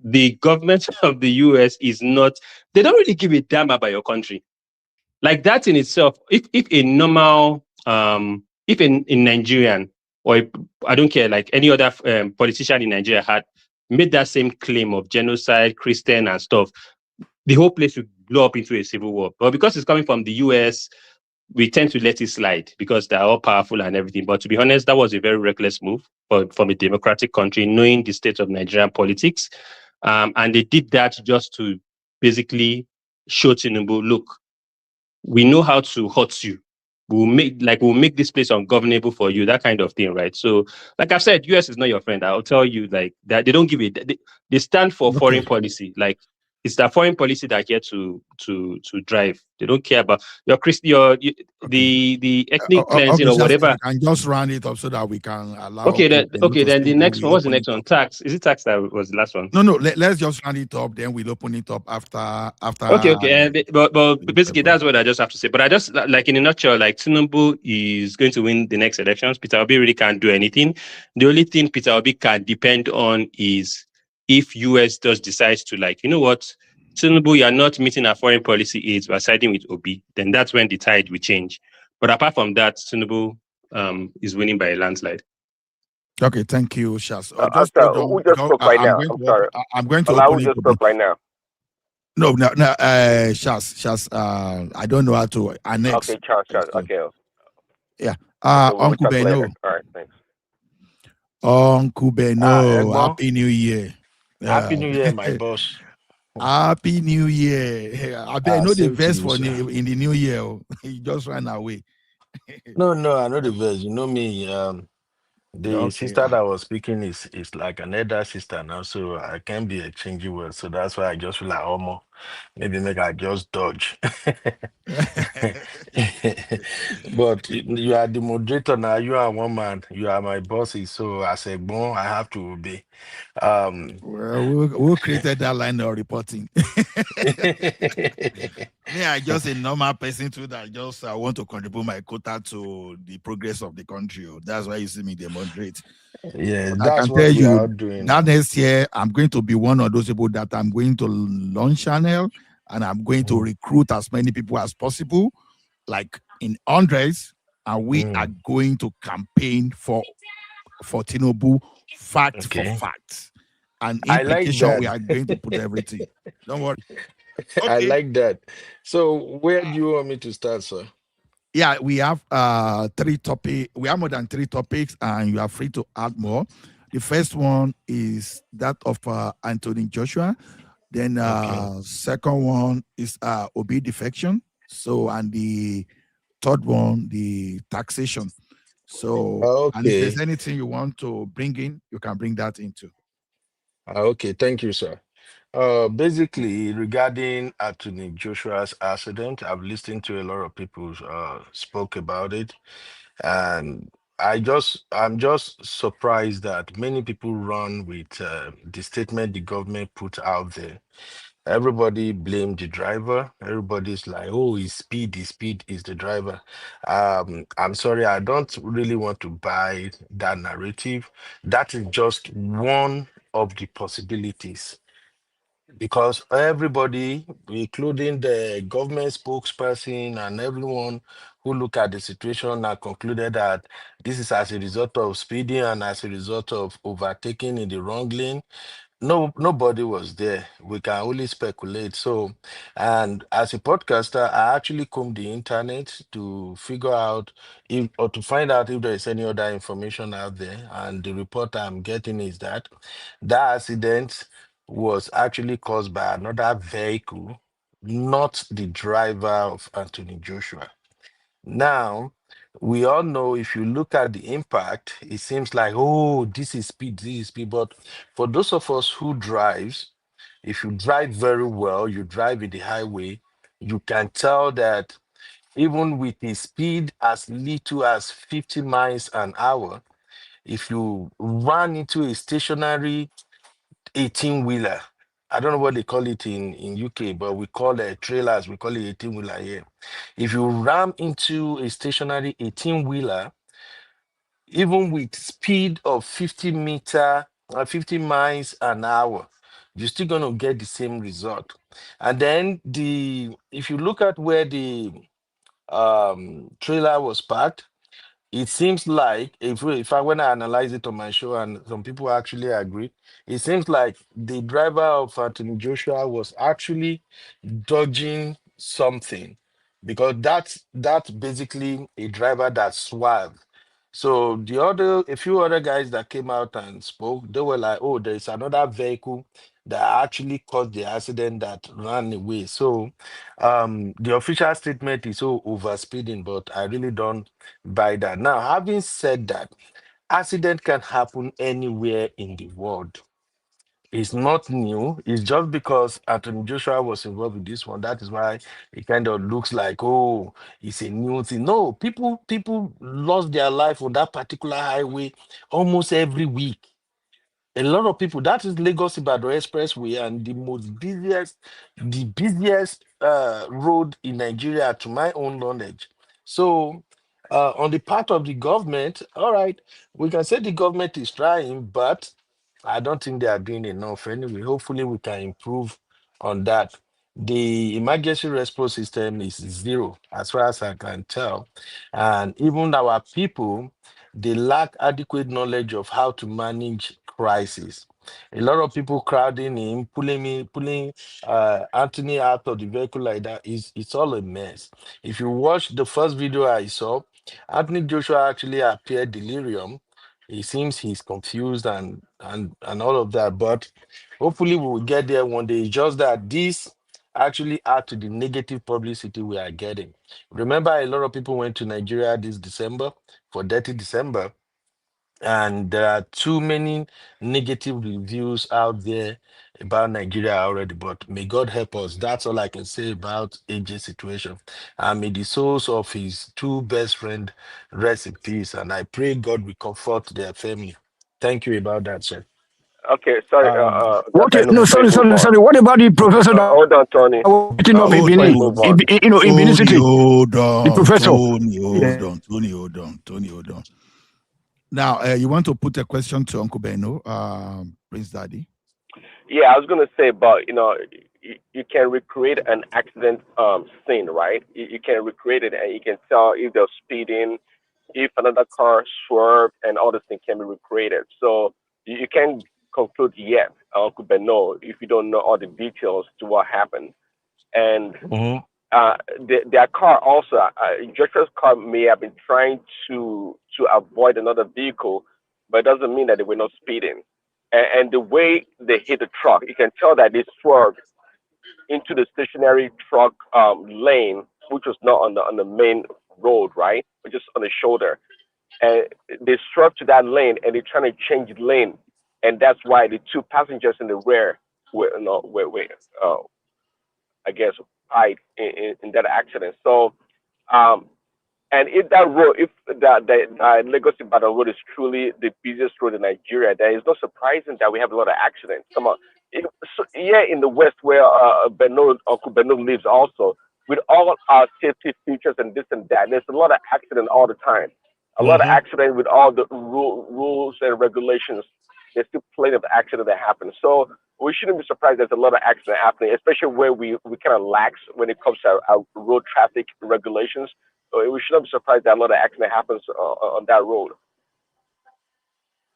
the government of the US is not, they don't really give a damn about your country. Like that in itself, if a normal, if a Nigerian, or I don't care, like any other politician in Nigeria had made that same claim of genocide, Christian and stuff, the whole place would blow up into a civil war. But because it's coming from the US, we tend to let it slide because they're all powerful and everything. But to be honest, that was a very reckless move from a democratic country, knowing the state of Nigerian politics. And they did that just to basically show Tinubu, look, we know how to hurt you. We'll make this place ungovernable for you, that kind of thing, right? So, like I've said, US is not your friend. I'll tell you, like, that they don't give it. They stand for foreign policy. Like, it's the foreign policy that here to drive. They don't care about the ethnic cleansing or whatever. You can just round it up so that we can allow. Okay, then the next one. What's the next one? Tax. Is it tax that was the last one? No. Let's just round it up. Then we'll open it up after. Okay. But basically, that's what I just have to say. But I just, like, in a nutshell, like, Tinubu is going to win the next elections. Peter Obi really can't do anything. The only thing Peter Obi can depend on is if US does decide to, like, you know what, Tinubu, you're not meeting our foreign policy aids, we're siding with Obi, then that's when the tide will change. But apart from that, Tinubu is winning by a landslide. Okay, thank you, Shas. Who just spoke right now? I'm sorry. I'm going to open who just spoke right now? No, Shas. I don't know how to annex. Okay, Charles. Okay. Yeah. Uncle Beno. All right, thanks. Uncle Beno, Happy New Year. Happy New Year, my boss. Happy New Year. I know the verse for in the new year. He just ran away. No, I know the verse. You know me. The sister that was speaking is like an elder sister now, so I can't be exchanging words. So that's why I just feel like almost maybe make I just dodge. But you are the moderator now. You are one man. You are my bosses. So as a bon, I have to obey. Well, who created that line of reporting? Me, I just a normal person too that just want to contribute my quota to the progress of the country. That's why you see me demonstrate. Yeah, but that's what we are doing. That next year, I'm going to be one of those people that I'm going to launch channel and I'm going to recruit as many people as possible, like in hundreds, and we are going to campaign for Tinubu fact for fact. And implication, like we are going to put everything. Don't worry. Okay. I like that. So where do you want me to start, sir? Yeah, we have 3 topics. We have more than 3 topics, and you are free to add more. The first one is that of Anthony Joshua. Then second one is Obi Defection. So, and the third one, the taxation. So, and if there's Okay. anything you want to bring in, you can bring that into. Okay, thank you, sir. Basically, regarding Anthony Joshua's accident, I've listened to a lot of people spoke about it, and I'm just surprised that many people run with the statement the government put out there. Everybody blamed the driver. Everybody's like, "Oh, his speed is the driver." I'm sorry, I don't really want to buy that narrative. That is just one of the possibilities because everybody, including the government spokesperson and everyone who look at the situation, have concluded that this is as a result of speeding and as a result of overtaking in the wrong lane. No, nobody was there. We can only speculate. So, and as a podcaster, I actually combed the internet to figure out if or to find out if there is any other information out there. And the report I'm getting is that that accident was actually caused by another vehicle, not the driver of Anthony Joshua. Now, we all know if you look at the impact, it seems like, oh, this is speed. But for those of us who drives, if you drive very well, you drive in the highway, you can tell that even with a speed as little as 50 miles an hour, if you run into a stationary 18-wheeler, I don't know what they call it in UK, but we call it trailers, we call it 18-wheeler here. If you ram into a stationary 18-wheeler, even with speed of 50 miles an hour, you're still going to get the same result. And then if you look at where the trailer was parked, it seems like if I when I analyze it on my show and some people actually agree, it seems like the driver of Anthony Joshua was actually dodging something because that's basically a driver that swerved. So a few other guys that came out and spoke, they were like, "Oh, there's another vehicle that actually caused the accident that ran away." So, the official statement is so overspeeding, but I really don't buy that. Now, having said that, accident can happen anywhere in the world. It's not new. It's just because Anthony Joshua was involved with this one. That is why it kind of looks like, oh, it's a new thing. No, people lost their life on that particular highway almost every week. A lot of people. That is Lagos Ibadan Expressway and the busiest road in Nigeria, to my own knowledge. So, on the part of the government, all right, we can say the government is trying, but I don't think they are doing enough anyway. Hopefully, we can improve on that. The emergency response system is zero, as far as I can tell. And even our people, they lack adequate knowledge of how to manage crisis. A lot of people crowding in, pulling Anthony out of the vehicle like that is it's all a mess. If you watch the first video I saw, Anthony Joshua actually appeared delirium. It seems he's confused and all of that, but hopefully we will get there one day. It's just that this actually add to the negative publicity we are getting. Remember, a lot of people went to Nigeria this December for Dirty December, and there are too many negative reviews out there about Nigeria already. But may God help us. That's all I can say about AJ's situation. And may the souls of his two best friends rest in peace. And I pray God will comfort their family. Thank you about that, sir. Okay, sorry, What? Dr. No, before you sorry, move sorry, on. sorry. What about the professor that Hold on, Tony. was beating up in Before you Benin? move on. In Benin City, Hold the on, professor. Tony, hold on. Now, you want to put a question to Uncle Beno, Prince Daddy? Yeah, I was gonna say, but you can recreate an accident scene, right? You can recreate it, and you can tell if they're speeding, if another car swerved, and all these things can be recreated. So you can conclude yet, Uncle Beno, if you don't know all the details to what happened. And their car also, Joshua's car may have been trying to avoid another vehicle, but it doesn't mean that they were not speeding. And the way they hit the truck, you can tell that they swerved into the stationary truck lane, which was not on the main road, right, but just on the shoulder. And they swerved to that lane, and they're trying to change lane, and that's why the two passengers in the rear were, uh, I guess, died in that accident. So, um, and if that road, if the Lagos Ibadan road is truly the busiest road in Nigeria, then it's not surprising that we have a lot of accidents. Come on, so, yeah, in the West where Uncle Beno lives, also with all our safety features and this and that, there's a lot of accident all the time. A lot of accident with all the rules and regulations. There's still plenty of accident that happen. So we shouldn't be surprised there's a lot of accident happening, especially where we kind of lax when it comes to our road traffic regulations. So we shouldn't be surprised that a lot of accident happens on that road.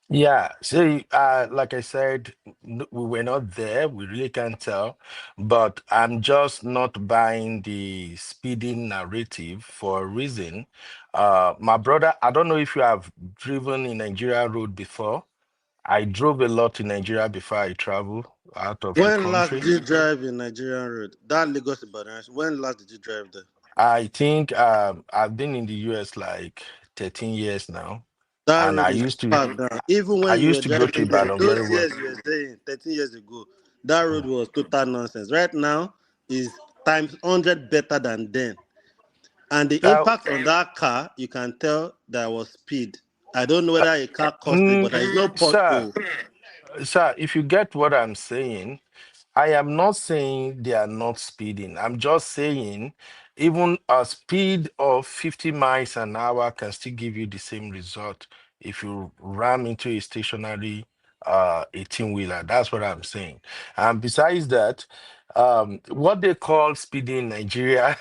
Yeah, see, like I said, we were not there. We really can't tell. But I'm just not buying the speeding narrative for a reason. My brother, I don't know if you have driven in Nigeria road before. I drove a lot in Nigeria before I travel out of the When last did country. you drive in Nigerian road? That Lagos Ibadan. When last did you drive there? I think I've been in the US like 13 years now, That and road is packed down. Even I when you were used to go to driving there, Ibadan very those well. years you were saying, 13 years ago, that road was total nonsense. Right now is times 100 better than then. And the Uh, impact on that car, you can tell there was speed. I don't know uh, whether a car caused it, but there is no sir, pothole. sir, if you get what I'm saying, I am not saying they are not speeding. I'm just saying even a speed of 50 miles an hour can still give you the same result if you ram into a stationary 18-wheeler. That's what I'm saying. And besides that, what they call speeding in Nigeria,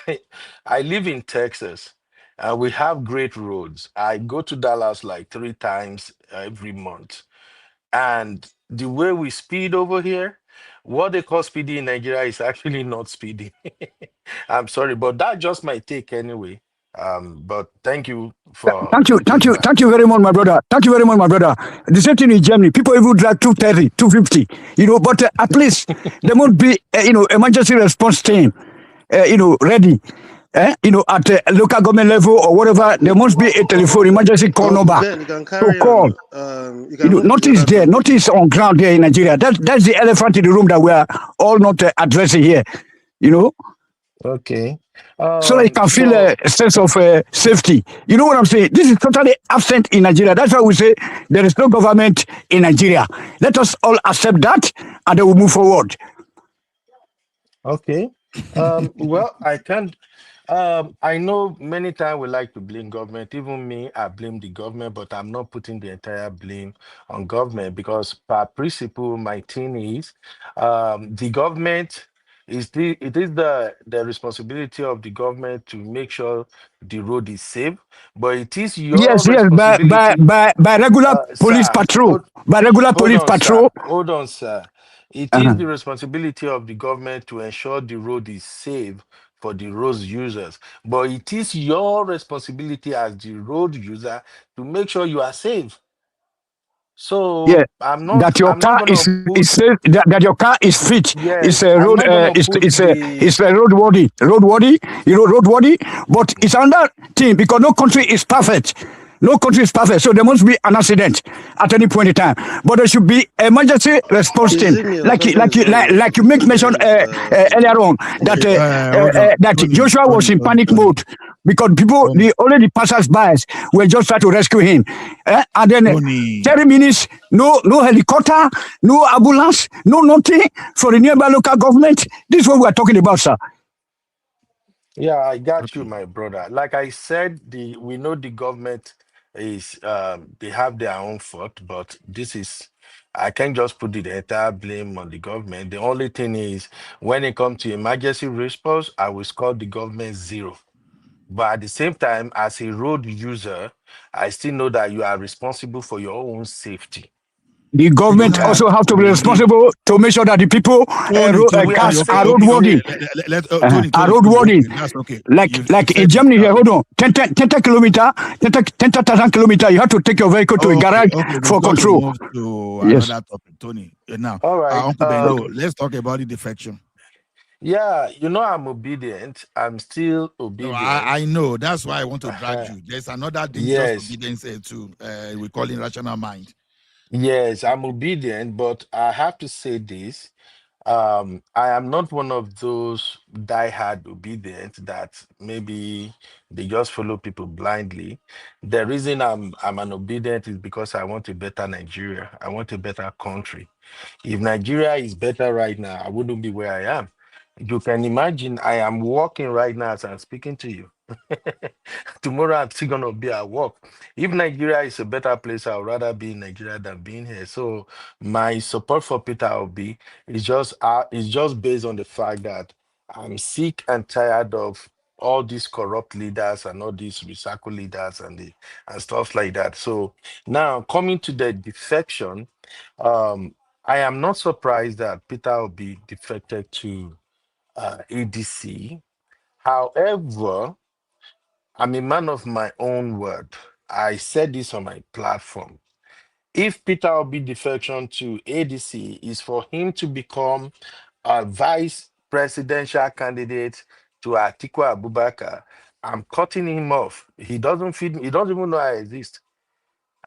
I live in Texas. We have great roads. I go to Dallas like 3 times every month. And the way we speed over here, what they call speeding in Nigeria is actually not speeding. I'm sorry, but that's just my take anyway. But thank you for Thank you, thank putting you, that. thank you very much, my brother. Thank you very much, my brother. The same thing in Germany. People even drive 230, 250, but at least there must be, emergency response team, ready. At local government level or whatever, there must be a telephone emergency call Uncle number Ben, you can to carry call. on. You can move to the Notice other there, topic. notice on ground there in Nigeria. That's the elephant in the room that we are all not addressing here. You know, Okay. so that you can feel For a sense of safety. You know what I'm saying? This is totally absent in Nigeria. That's why we say there is no government in Nigeria. Let us all accept that and then we move forward. Okay. Well, I can't. I know many times we like to blame government. Even me, I blame the government, but I'm not putting the entire blame on government because, per principle, my thing is, the government it is the responsibility of the government to make sure the road is safe, but it is your Yes, yes, responsibility. by regular police Sir, patrol. By regular hold police on, sir. patrol. Hold on, sir. It is Uh-huh. the responsibility of the government to ensure the road is safe for the road users. But it is your responsibility as the road user to make sure you are safe. Yeah, So that your I'm not car gonna is put safe, that your car is fit, is yes, a I'm road not gonna put the is a roadworthy, roadworthy. But it's another thing because no country is perfect. No country is perfect, so there must be an accident at any point in time. But there should be emergency response Is team, it me or something is wrong like with you make mention Mr. earlier on that Hold on, that Joshua was in panic mode because people, Tony, the passers-by were just trying to rescue him, and then. Tony. 30 minutes, no helicopter, no ambulance, no nothing for the nearby local government. This is what we are talking about, sir. Yeah, I got you, Okay. my brother. Like I said, the we know the government is they have their own fault, but this is I can't just put the entire blame on the government. The only thing is when it comes to emergency response, I will score the government zero. But at the same time, as a road user, I still know that you are responsible for your own safety. The government also have to be responsible to make sure that the people cars are roadworthy. Are roadworthy. That's okay. Like in Germany here, hold on, 10 kilometer, 10,000 kilometer, you have to take your vehicle to a garage for control. Move to Yes. another topic, Tony. Now, All right. Uncle Benno, let's talk about the defection. Yeah, I'm obedient. I'm still obedient. No, I know. That's why I want to drag you. There's another dangerous obedience too. We call it rational mind. Yes, I'm obedient, but I have to say this. I am not one of those diehard obedient that maybe they just follow people blindly. The reason I'm an obedient is because I want a better Nigeria. I want a better country. If Nigeria is better right now, I wouldn't be where I am. You can imagine I am walking right now as I'm speaking to you. Tomorrow I'm still gonna be at work. If Nigeria is a better place, I would rather be in Nigeria than being here. So my support for Peter Obi is just based on the fact that I'm sick and tired of all these corrupt leaders and all these recycle leaders and stuff like that. So now coming to the defection, I am not surprised that Peter Obi defected to ADC. However, I'm a man of my own word. I said this on my platform. If Peter Obi defection to ADC is for him to become a vice presidential candidate to Atiku Abubakar, I'm cutting him off. He doesn't feed me. He doesn't even know I exist.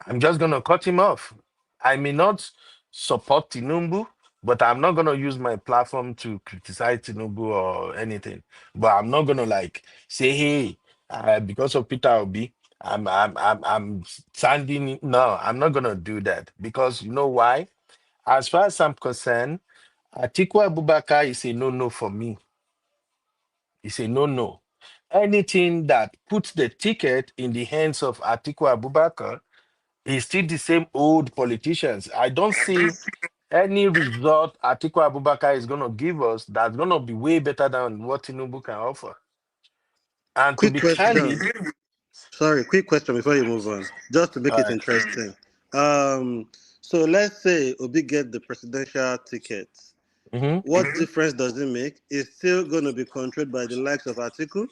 I'm just going to cut him off. I may not support Tinubu, but I'm not going to use my platform to criticize Tinubu or anything. But I'm not going to say, hey, because of Peter Obi, I'm standing. No, I'm not going to do that because you know why? As far as I'm concerned, Atiku Abubakar is a no-no for me. It's a no-no. Anything that puts the ticket in the hands of Atiku Abubakar is still the same old politicians. I don't see any result Atiku Abubakar is going to give us that's going to be way better than what Tinubu can offer. And quick to be question. candid, Sorry, quick question before you move on, just to make it interesting. So let's say Obi get the presidential ticket. What difference does it make? It's still going to be controlled by the likes of Atiku?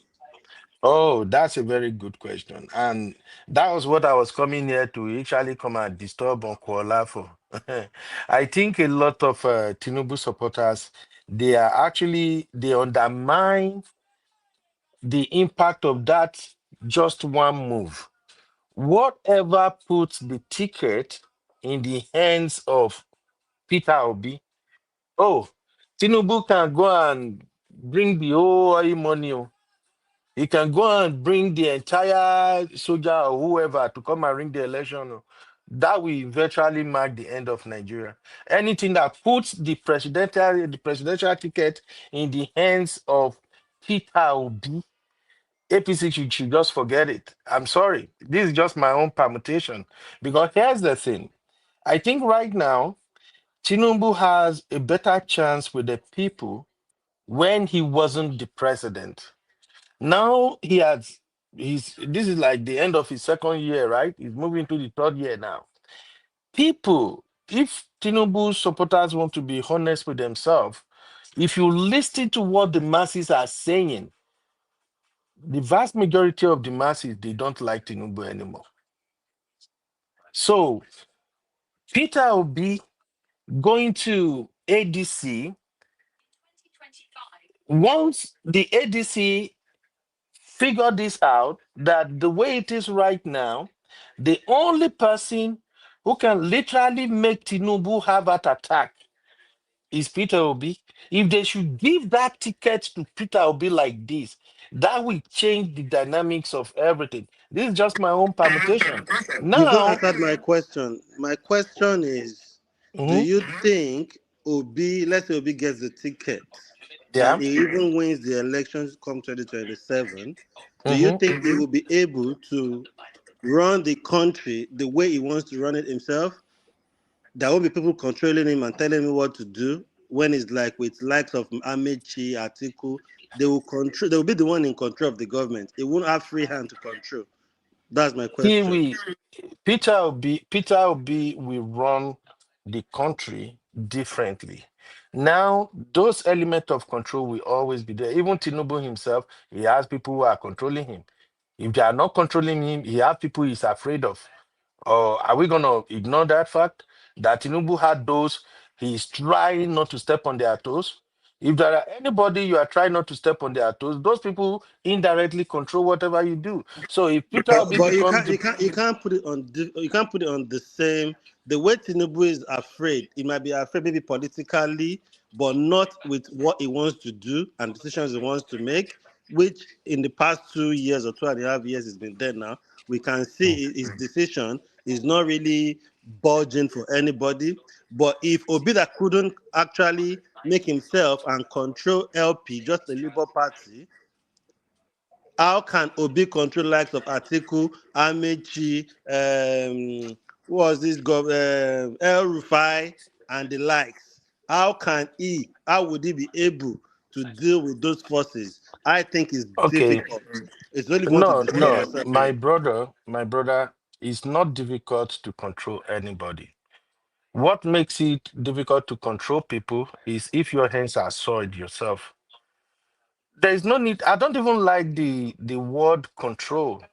Oh, that's a very good question. And that was what I was coming here to actually come and disturb on Kuala for. I think a lot of Tinubu supporters, they undermine the impact of that just one move. Whatever puts the ticket in the hands of Peter Obi, Tinubu can go and bring the whole oil money. He can go and bring the entire soldier or whoever to come and ring the election. That will virtually mark the end of Nigeria. Anything that puts the presidential ticket in the hands of Peter Obi, APC should just forget it. I'm sorry. This is just my own permutation. Because here's the thing. I think right now, Tinubu has a better chance with the people when he wasn't the president. Now this is like the end of his second year, right? He's moving to the third year now. People, if Tinubu supporters want to be honest with themselves, if you listen to what the masses are saying, the vast majority of the masses, they don't like Tinubu anymore. So Peter Obi going to ADC, once the ADC figure this out, that the way it is right now, the only person who can literally make Tinubu have that attack is Peter Obi. If they should give that ticket to Peter Obi like this, that will change the dynamics of everything. This is just my own permutation. You've not answered my question. My question is, do you think Obi, let's say Obi gets the ticket, and he even wins the elections come 2027, do you think he will be able to run the country the way he wants to run it himself? There won't be people controlling him and telling him what to do. When it's like with likes of Amechi, Atiku, they will control. They will be the one in control of the government. It won't have free hand to control. That's my question. Peter Obi will run the country differently. Now, those elements of control will always be there. Even Tinubu himself, he has people who are controlling him. If they are not controlling him, he has people he's afraid of. Or are we going to ignore that fact that Tinubu had those he's trying not to step on their toes? If there are anybody you are trying not to step on their toes, those people indirectly control whatever you do. So if Peter Obi But becomes you can't put it on you can't put it on the same. The way Tinubu is afraid, he might be afraid maybe politically, but not with what he wants to do and decisions he wants to make, which in the past 2 years or 2.5 years has been there now. We can see his decision is not really budging for anybody. But if Obi that couldn't actually make himself and control LP, just the Labour Party, how can Obi control likes of Atiku, Amechi, who was this El Rufai and the likes? How would he be able to deal with those forces? I think it's okay, difficult. It's only if you want to no, distance no, yourself. my brother, it's not difficult to control anybody. What makes it difficult to control people is if your hands are soiled yourself. There is no need. I don't even like the word control.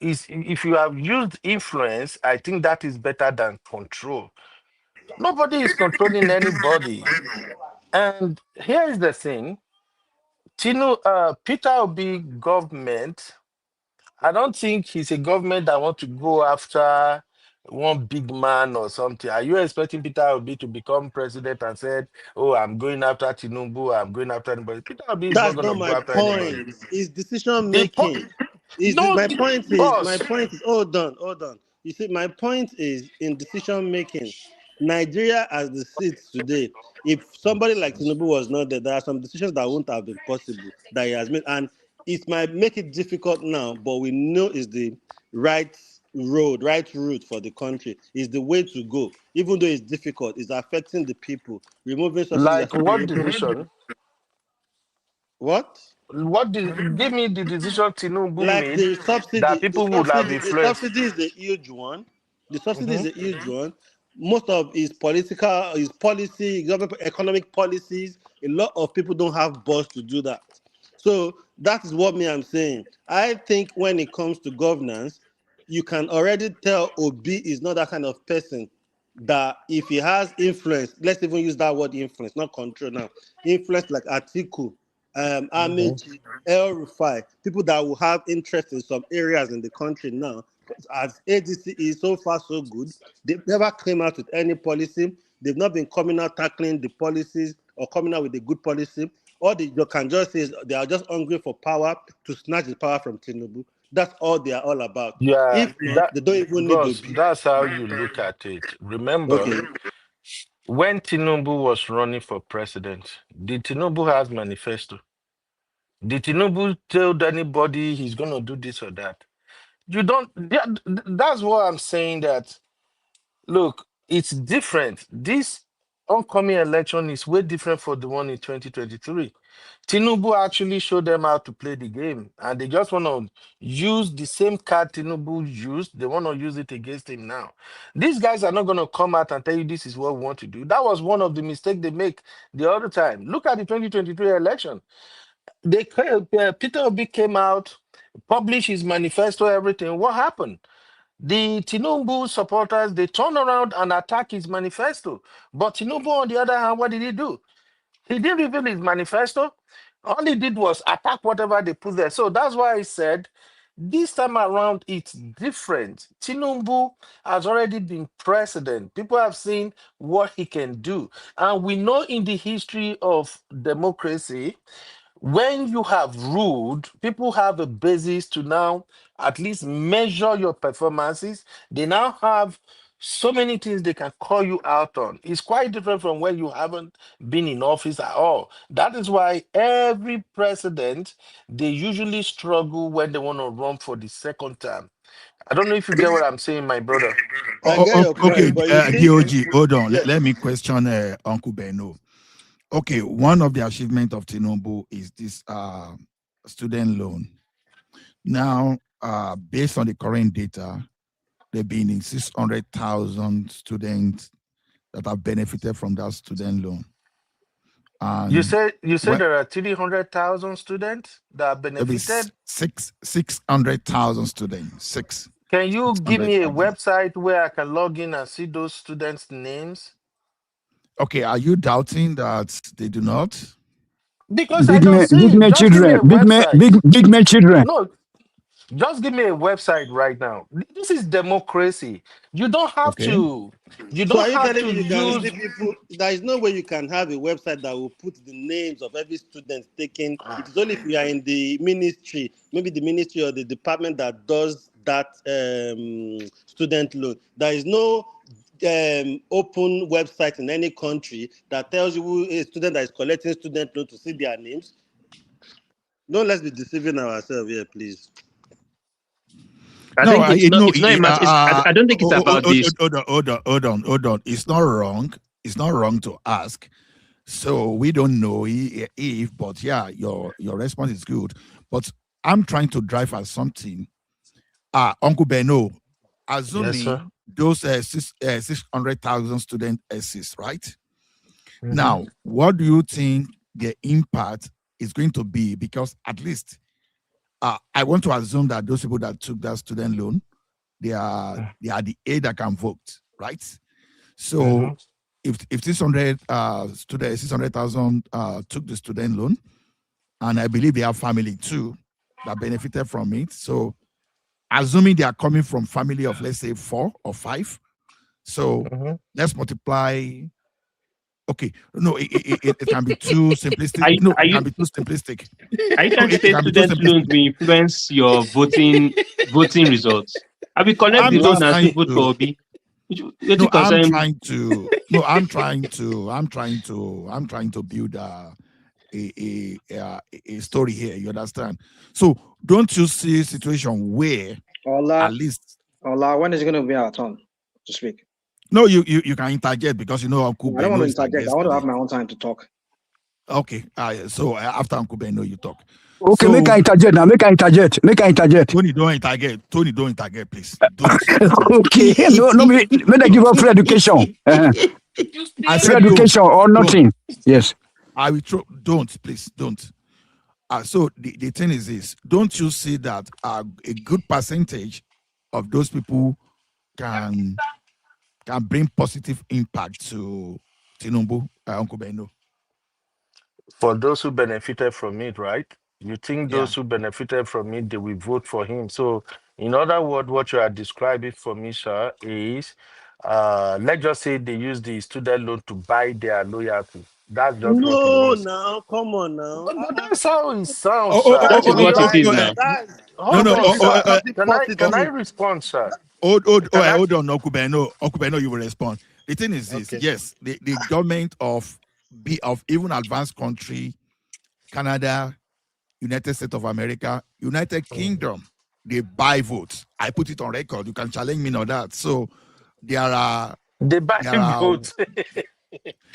Is if you have used influence, I think that is better than control. Nobody is controlling anybody. And here is the thing: Peter Obi government. I don't think he's a government that want to go after one big man or something. Are you expecting Peter Obi to become president and said, "Oh, I'm going after Tinubu, I'm going after anybody"? Peter Obi is not That's going not to go my after anybody. point. It's decision The po- making. no, My boss. point is hold on. You see, my point is in decision making. Nigeria as the seats today, if somebody like Tinubu was not there, there are some decisions that wouldn't have been possible that he has made. And it might make it difficult now, but we know it's the right right route for the country. Is the way to go. Even though it's difficult, it's affecting the people. Removing subsidies. Like what decision? What? Give me the decision Tinubu Like made that people would have the influenced. subsidy is a huge one. The subsidy is Mhm. a huge one. Most of his political, his policy, government economic policies, a lot of people don't have balls to do that. So that is what I'm saying. I think when it comes to governance, you can already tell Obi is not that kind of person that if he has influence, let's even use that word influence, not control now. Influence like Atiku, Mhm. Amici, El Rufai, people that will have interest in some areas in the country now. As ADC is so far so good, they've never came out with any policy. They've not been coming out tackling the policies or coming out with a good policy. All they can just say is they are just hungry for power to snatch the power from Tinubu. That's all they are all about. Yeah, If not, they don't even need to boss, be. that's how you look at it. Remember, Okay. when Tinubu was running for president, did Tinubu has manifesto? Did Tinubu tell anybody he's going to do this or that? You don't. That's what I'm saying. That look, it's different. This upcoming election is way different for the one in 2023. Tinubu actually showed them how to play the game, and they just want to use the same card Tinubu used. They want to use it against him now. These guys are not going to come out and tell you this is what we want to do. That was one of the mistakes they make the other time. Look at the 2023 election. Peter Obi came out, published his manifesto, everything. What happened? The Tinubu supporters, they turned around and attacked his manifesto. But Tinubu, on the other hand, what did he do? He didn't reveal his manifesto. All he did was attack whatever they put there. So that's why I said this time around it's different. Tinubu has already been president. People have seen what he can do. And we know in the history of democracy, when you have ruled, people have a basis to now at least measure your performances. They now have so many things they can call you out on. It's quite different from when you haven't been in office at all. That is why every president, they usually struggle when they want to run for the second term. I don't know if you get what I'm saying, my brother. I get your Okay, point, but you see, DOG, hold on. yes. Let me question Uncle Beno. Okay, one of the achievements of Tinubu is this student loan. Now, based on the current data, there been 600,000 students that have benefited from that student loan. And you said there are 300,000 students that benefited. 600,000 students. Can you give me a 600,000. website where I can log in and see those students' names? Okay, are you doubting that they do not? Because I don't see it. Just give me a website. Big men children. No, just give me a website right now. This is democracy. You don't have to. You So don't are you have telling to me you can use. see people? There is no way you can have a website that will put the names of every student taken. It is only if you are in the ministry, maybe the ministry or the department that does that student loan. There is no open website in any country that tells you who a student that is collecting student loan to see their names. Don't let's be deceiving ourselves here, please. I think it's not a matter. I don't think it's about this. Hold on. It's not wrong. It's not wrong to ask. So we don't know if, but yeah, your response is good. But I'm trying to drive at something. Uncle Beno, assuming those 600,000 student exist, right? Mm-hmm. Now, what do you think the impact is going to be? Because at least I want to assume that those people that took that student loan, they are the age that can vote, right? So if 600,000 took the student loan, and I believe they have family too that benefited from it. So assuming they are coming from family of, let's say, 4 or 5. So let's multiply. Okay, no, it can be too simplistic. It can be too simplistic. Are you trying to say student loans will influence your voting results? I will collect the loan and still vote for Obi. I'm trying to build a story here. You understand? So don't you see a situation where at least when is it going to be our turn to speak? No, you can interject because you know Uncle I don't want to interject. I want to have my own time to talk. Okay. So after Uncle Beno, you talk. Okay, make I interject now. Make I interject. Tony, don't interject. Please. Okay. No, make I give up free education. I free education or nothing. Yes. I will don't, please, don't. So the thing is this: don't you see that a good percentage of those people can bring positive impact to Tinubu, Uncle Beno? For those who benefited from it, right? You think those who benefited from it, they will vote for him. So, in other words, what you are describing for me, sir, is let's just say they use the student loan to buy their loyalty. That's just what it No, means. now, come on now. But that's how it sounds, sir. That is what it is now. Can I respond, sir? Hold on, Uncle Beno, you will respond. The thing is this: yes, the government of even advanced country, Canada, United States of America, United Kingdom, they buy votes. I put it on record. You can challenge me on that. So they buy votes.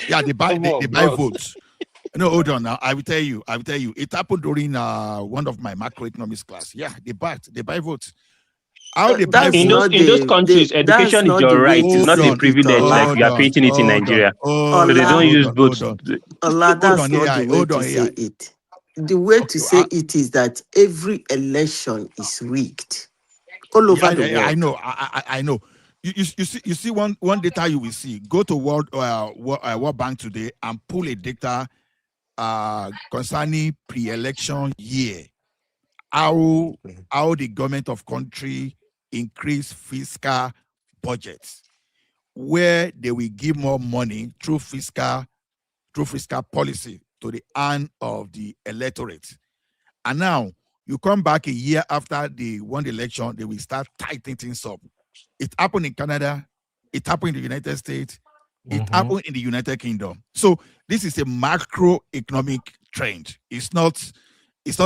Yeah, they buy votes. No, hold on now. I will tell you. It happened during one of my macroeconomics class. Yeah, they buy votes. How they buy in those countries, education is your right. It's not a privilege like you are creating it in Nigeria. So they don't use votes. That's not the way to say it. The way to say it is that every election is rigged all over the world. I know. You see one data you will see. Go to World Bank today and pull a data concerning pre-election year. How the government of country increase fiscal budgets, where they will give more money through fiscal policy to the hand of the electorate. And now you come back a year after they won the election, they will start tightening things up. It happened in Canada, it happened in the United States, it happened in the United Kingdom. So this is a macroeconomic trend. It's not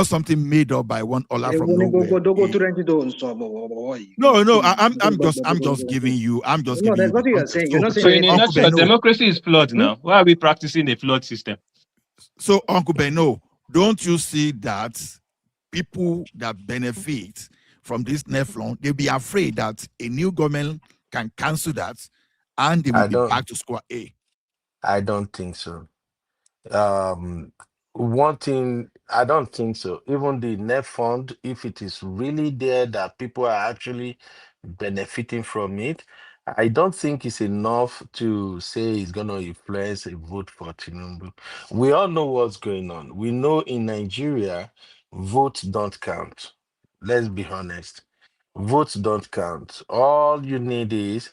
something made up by one Ola from nowhere. No, I'm just giving you. There's nothing you're saying. You're not saying. So in a nutshell, democracy is flawed now. Why are we practicing a flawed system? So Uncle Beno, don't you see that people that benefit from this NEFLON, they'll be afraid that a new government can cancel that and they will I be don't. back to square A. I don't think so. Um, One thing, I don't think so. Even the net fund, if it is really there that people are actually benefiting from it, I don't think it's enough to say it's going to influence a vote for Tinubu. We all know what's going on. We know in Nigeria, votes don't count. Let's be honest. Votes don't count. All you need is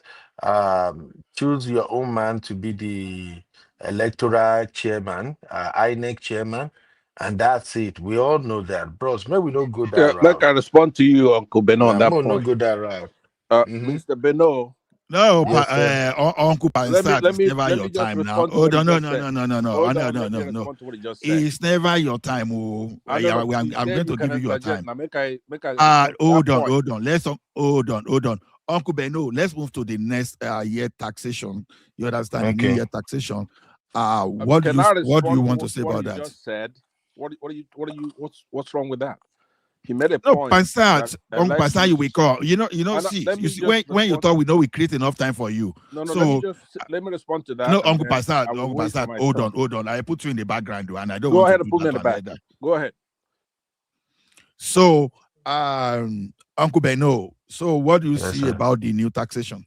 choose your own man to be the electoral chairman, INEC chairman, and that's it. We all know that, bros. May we not go Yeah, that like I route. respond to you, Uncle Beno, on that May we not point. go that route. Mr. Beno. No, Yes, sir. Uncle Pansat, it's never let your me just time now. respond to Oh, what he no, just no, said. no, no, no, no, Hold no, on, no, let me no, no. respond to what he just said. It's never your time. Oh, I don't know. I'm You going said to you give you can your interject time. now. Make I respond to that point. Hold on. Uncle Beno, let's move to the next year taxation. You understand the new Okay. year taxation. What do you want to say what about he that? just said? What's wrong with that? He made a No, point. Pansat, Uncle Pansat, you will call. Let me See, just when you respond. talk, we know we create enough time for you. No, So let me respond to that. no, And Uncle then Pansat, I will Uncle wait for Pansat, my hold turn. on. I put you in the background, and I don't Go want ahead to and do put me in that the one back. like that. Go ahead. So, Uncle Beno, so what do you Yes, see sir. about the new taxation?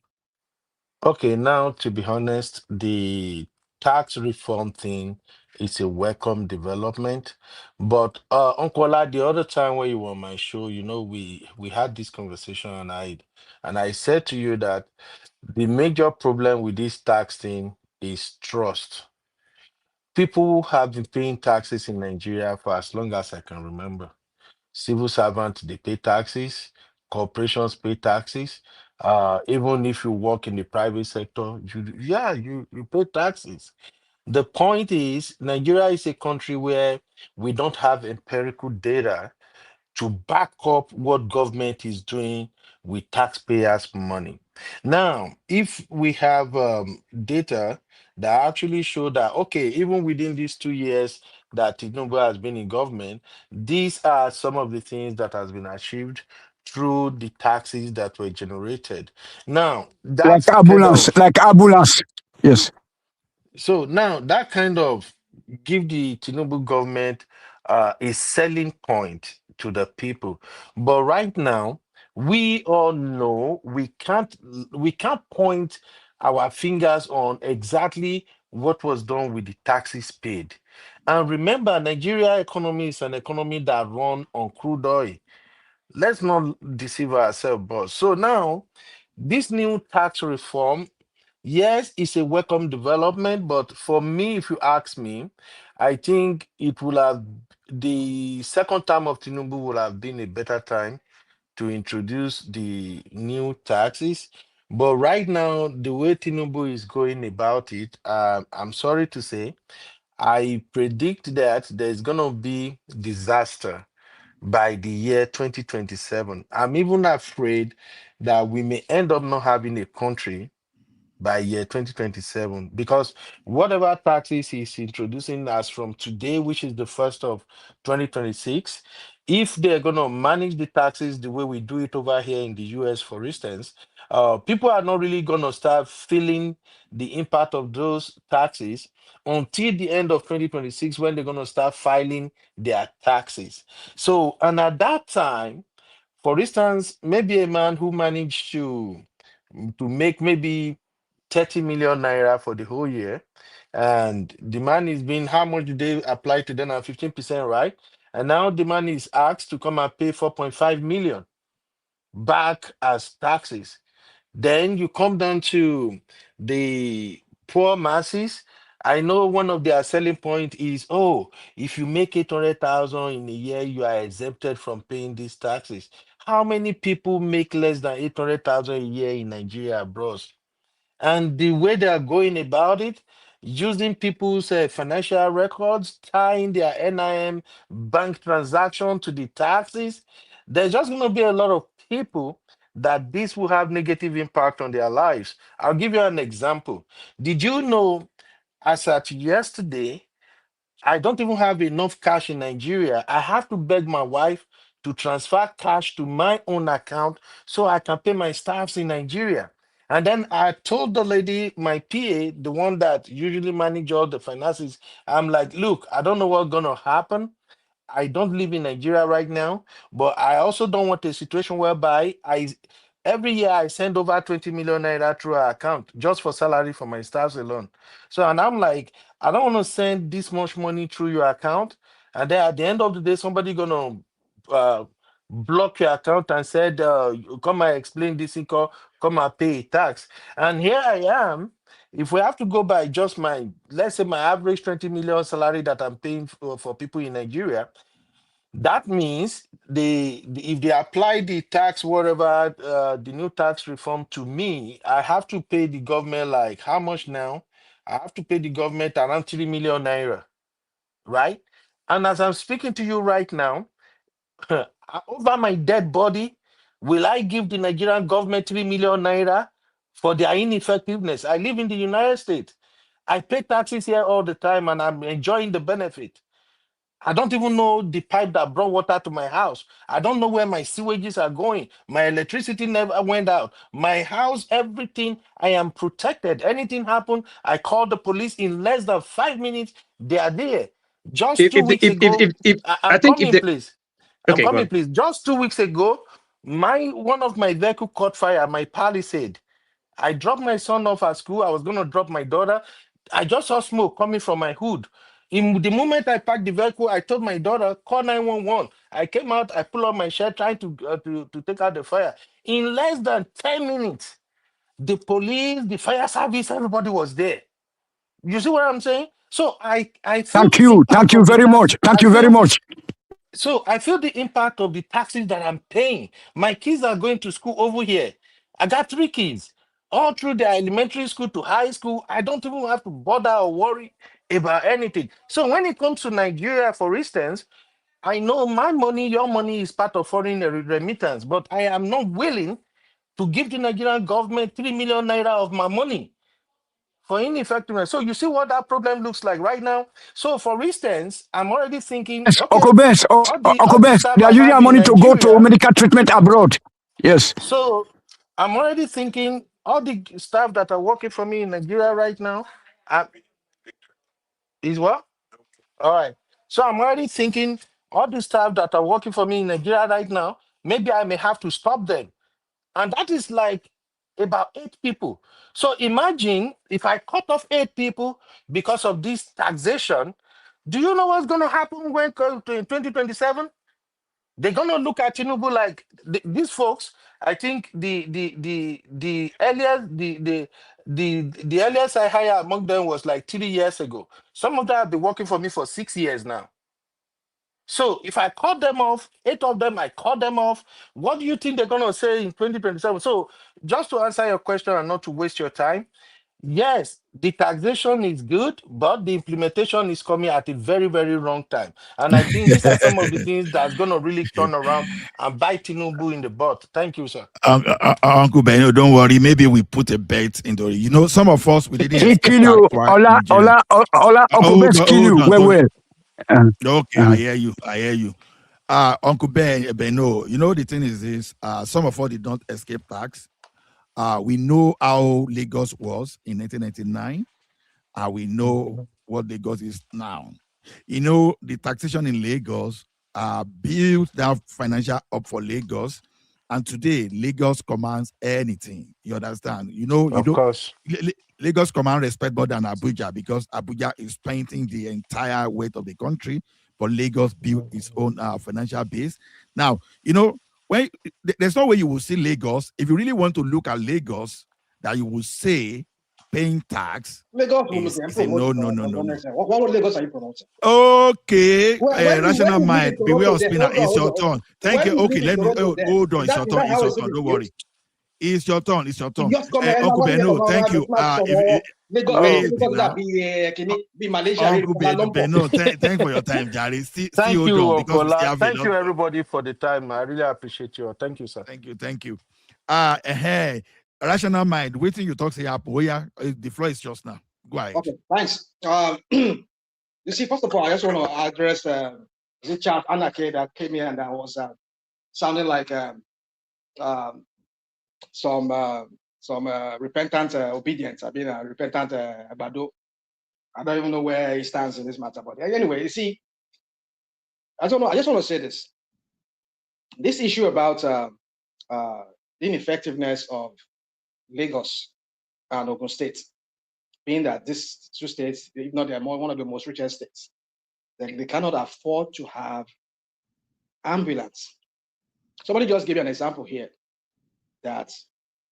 Okay, now to be honest, the tax reform thing is a welcome development. But Uncle Ola, the other time when you were on my show, we had this conversation and I said to you that the major problem with this tax thing is trust. People have been paying taxes in Nigeria for as long as I can remember. Civil servants, they pay taxes, corporations pay taxes. Even if you work in the private sector, you pay taxes. The point is, Nigeria is a country where we don't have empirical data to back up what government is doing with taxpayers' money. Now, if we have data that actually show that, okay, even within these 2 years that Tinubu has been in government, these are some of the things that has been achieved through the taxes that were generated. Now, Like that's kind ambulance, of like ambulance. Yes. so now that kind of give the Tinubu government a selling point to the people. But right now, we all know we can't point our fingers on exactly what was done with the taxes paid. And remember, Nigeria economy is an economy that run on crude oil. Let's not deceive ourselves, boss. So now, this new tax reform, yes, it's a welcome development, but for me, if you ask me, I think it will have the second time of Tinubu will have been a better time to introduce the new taxes. But right now, the way Tinubu is going about it, I'm sorry to say, I predict that there's gonna be disaster by the year 2027. I'm even afraid that we may end up not having a country by year 2027 because whatever taxes he's introducing as from today, which is the first of 2026, if they're going to manage the taxes the way we do it over here in the US, for instance, people are not really going to start feeling the impact of those taxes until the end of 2026 when they're going to start filing their taxes. So, and at that time, for instance, maybe a man who managed to make maybe 30 million naira for the whole year. And the man is being, how much do they apply to them at 15%, right? And now the man is asked to come and pay 4.5 million back as taxes. Then you come down to the poor masses. I know one of their selling point is, oh, if you make 800,000 in a year, you are exempted from paying these taxes. How many people make less than 800,000 a year in Nigeria, bros? And the way they are going about it, using people's financial records, tying their NIM bank transaction to the taxes, there's just going to be a lot of people that this will have negative impact on their lives. I'll give you an example. Did you know, as at yesterday, I don't even have enough cash in Nigeria. I have to beg my wife to transfer cash to my own account so I can pay my staffs in Nigeria. And then I told the lady, my PA, the one that usually manages all the finances, I'm like, look, I don't know what's gonna happen. I don't live in Nigeria right now, but I also don't want a situation whereby every year I send over 20 million naira through our account just for salary for my staffs alone. So, and I'm like, I don't want to send this much money through your account, and then at the end of the day, somebody gonna block your account and said, come and explain this, come and pay tax. And here I am. If we have to go by just my, let's say my average 20 million salary that I'm paying for people in Nigeria, that means if they apply the tax, whatever, the new tax reform to me, I have to pay the government like how much now? I have to pay the government around 3 million naira, right? And as I'm speaking to you right now, over my dead body, will I give the Nigerian government 3 million naira for their ineffectiveness? I live in the United States. I pay taxes here all the time and I'm enjoying the benefit. I don't even know the pipe that brought water to my house. I don't know where my sewages are going. My electricity never went out. My house, everything, I am protected. Anything happen, I call the police in less than 5 minutes. They are there. Just 2 weeks ago, I I'm think if coming, the please. I'm okay, go coming, on. please. Just 2 weeks ago, one of my vehicle caught fire, my Palisade. I dropped my son off at school. I was going to drop my daughter. I just saw smoke coming from my hood. In the moment I parked the vehicle, I told my daughter, call 911. I came out, I pulled up my shirt trying to take out the fire. In less than 10 minutes, the police, the fire service, everybody was there. You see what I'm saying? So I feel Thank the you. Thank impact you of the very tax. much. Thank you very much. So I feel the impact of the taxes that I'm paying. My kids are going to school over here. I got 3 kids, all through their elementary school to high school. I don't even have to bother or worry about anything. So when it comes to Nigeria, for instance, I know my money, your money is part of foreign remittance, but I am not willing to give the Nigerian government 3 million naira of my money for ineffectiveness. So you see what that problem looks like right now. So for instance, I'm already thinking, Yes, okay, Okobes, all the Okobes, staff they are I using have our in money to go to Nigeria. medical treatment abroad. Yes. So I'm already thinking all the staff that are working for me in Nigeria right now is what? All right. So I'm already thinking all the staff that are working for me in Nigeria right now, maybe I may have to stop them. And that is like about 8 people. So imagine if I cut off 8 people because of this taxation, do you know what's going to happen when in 2027? They're gonna look at Tinubu like these folks. I think the earliest the earliest I hired among them was like 3 years ago. Some of them have been working for me for 6 years now. So if I cut them off, 8 of them, I cut them off. What do you think they're gonna say in 2027? So just to answer your question and not to waste your time, yes, the taxation is good, but the implementation is coming at a very, very wrong time. And I think these are some of the things that's going to really turn around and bite Tinubu in the butt. Thank you, sir. Uncle Benno, don't worry. Maybe we put a bet into it. You know, some of us we didn't He escape kill tax you. while in Nigeria. Okobes kill you. Hold on. Well. Okay, I hear you. I hear you. Uncle Benno, you know the thing is this. Some of us did not escape tax. We know how Lagos was in 1999. We know what Lagos is now. You know, the taxation in Lagos built that financial up for Lagos. And today, Lagos commands anything. You understand? You know, Of course. Lagos command respect more than Abuja because Abuja is painting the entire weight of the country, but Lagos built its own financial base. Now, you know, when there's no way you will see Lagos. If you really want to look at Lagos, that you will say paying tax Lagos is a no. What Lagos are you pronouncing? Okay, When rational you mind, beware of spinner. It's your turn. Thank When you. you Okay, live in let me Toronto, hold on. is It's that your turn. It's how your it's turn. Don't built? worry. It's your turn. It's your turn. Just come here, Uncle Benno, thank you. Wait now. Uncle Benno, thank for your time, Jerry. Still Thank hold you, on because we still Okola. have a Thank lot. you, everybody, for the time. I really appreciate you. Thank you, sir. Thank you. Hey, rational mind. Waiting you talk say happen. Oh yeah, the floor is just now. Go ahead. Okay, thanks. You see, first of all, I just want to address the chat Anake that came here and that was sounding like some repentant obedience. I mean, repentant Abado. I don't even know where he stands in this matter. But anyway, you see, I don't know. I just want to say this. This issue about the ineffectiveness of Lagos and Ogun State, being that these two states, if not they're one of the most richest states, they cannot afford to have ambulance. Somebody just gave you an example here that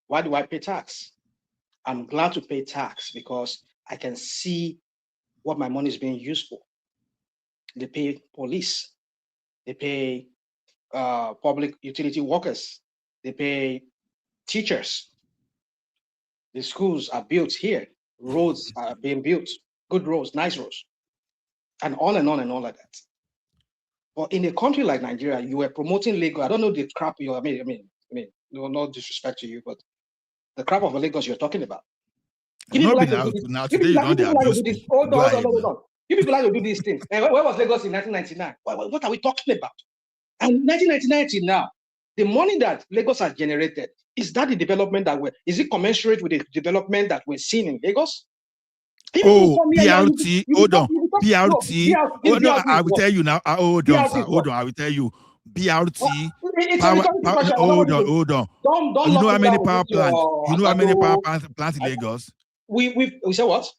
why do I pay tax? I'm glad to pay tax because I can see what my money is being used for. They pay police, they pay public utility workers, they pay teachers. The schools are built here, roads are being built, good roads, nice roads, and on and on and on like that. But in a country like Nigeria, you were promoting Lagos. I don't know the crap I mean, no disrespect to you, but the crap of Lagos you're talking about. Now today you don't abuse me. Hold on. You people like to do these things. And where was Lagos in 1999? What are we talking about? And 1999 till now, the money that Lagos has generated, is that the development is it commensurate with the development that we're seeing in Lagos? BRT, hold on. BRT. Oh, no, I will tell you now. Hold on, sir. Hold on. I will tell you. BRT. Hold on. You know how many power plants? You know how many power plants in Lagos? We say what?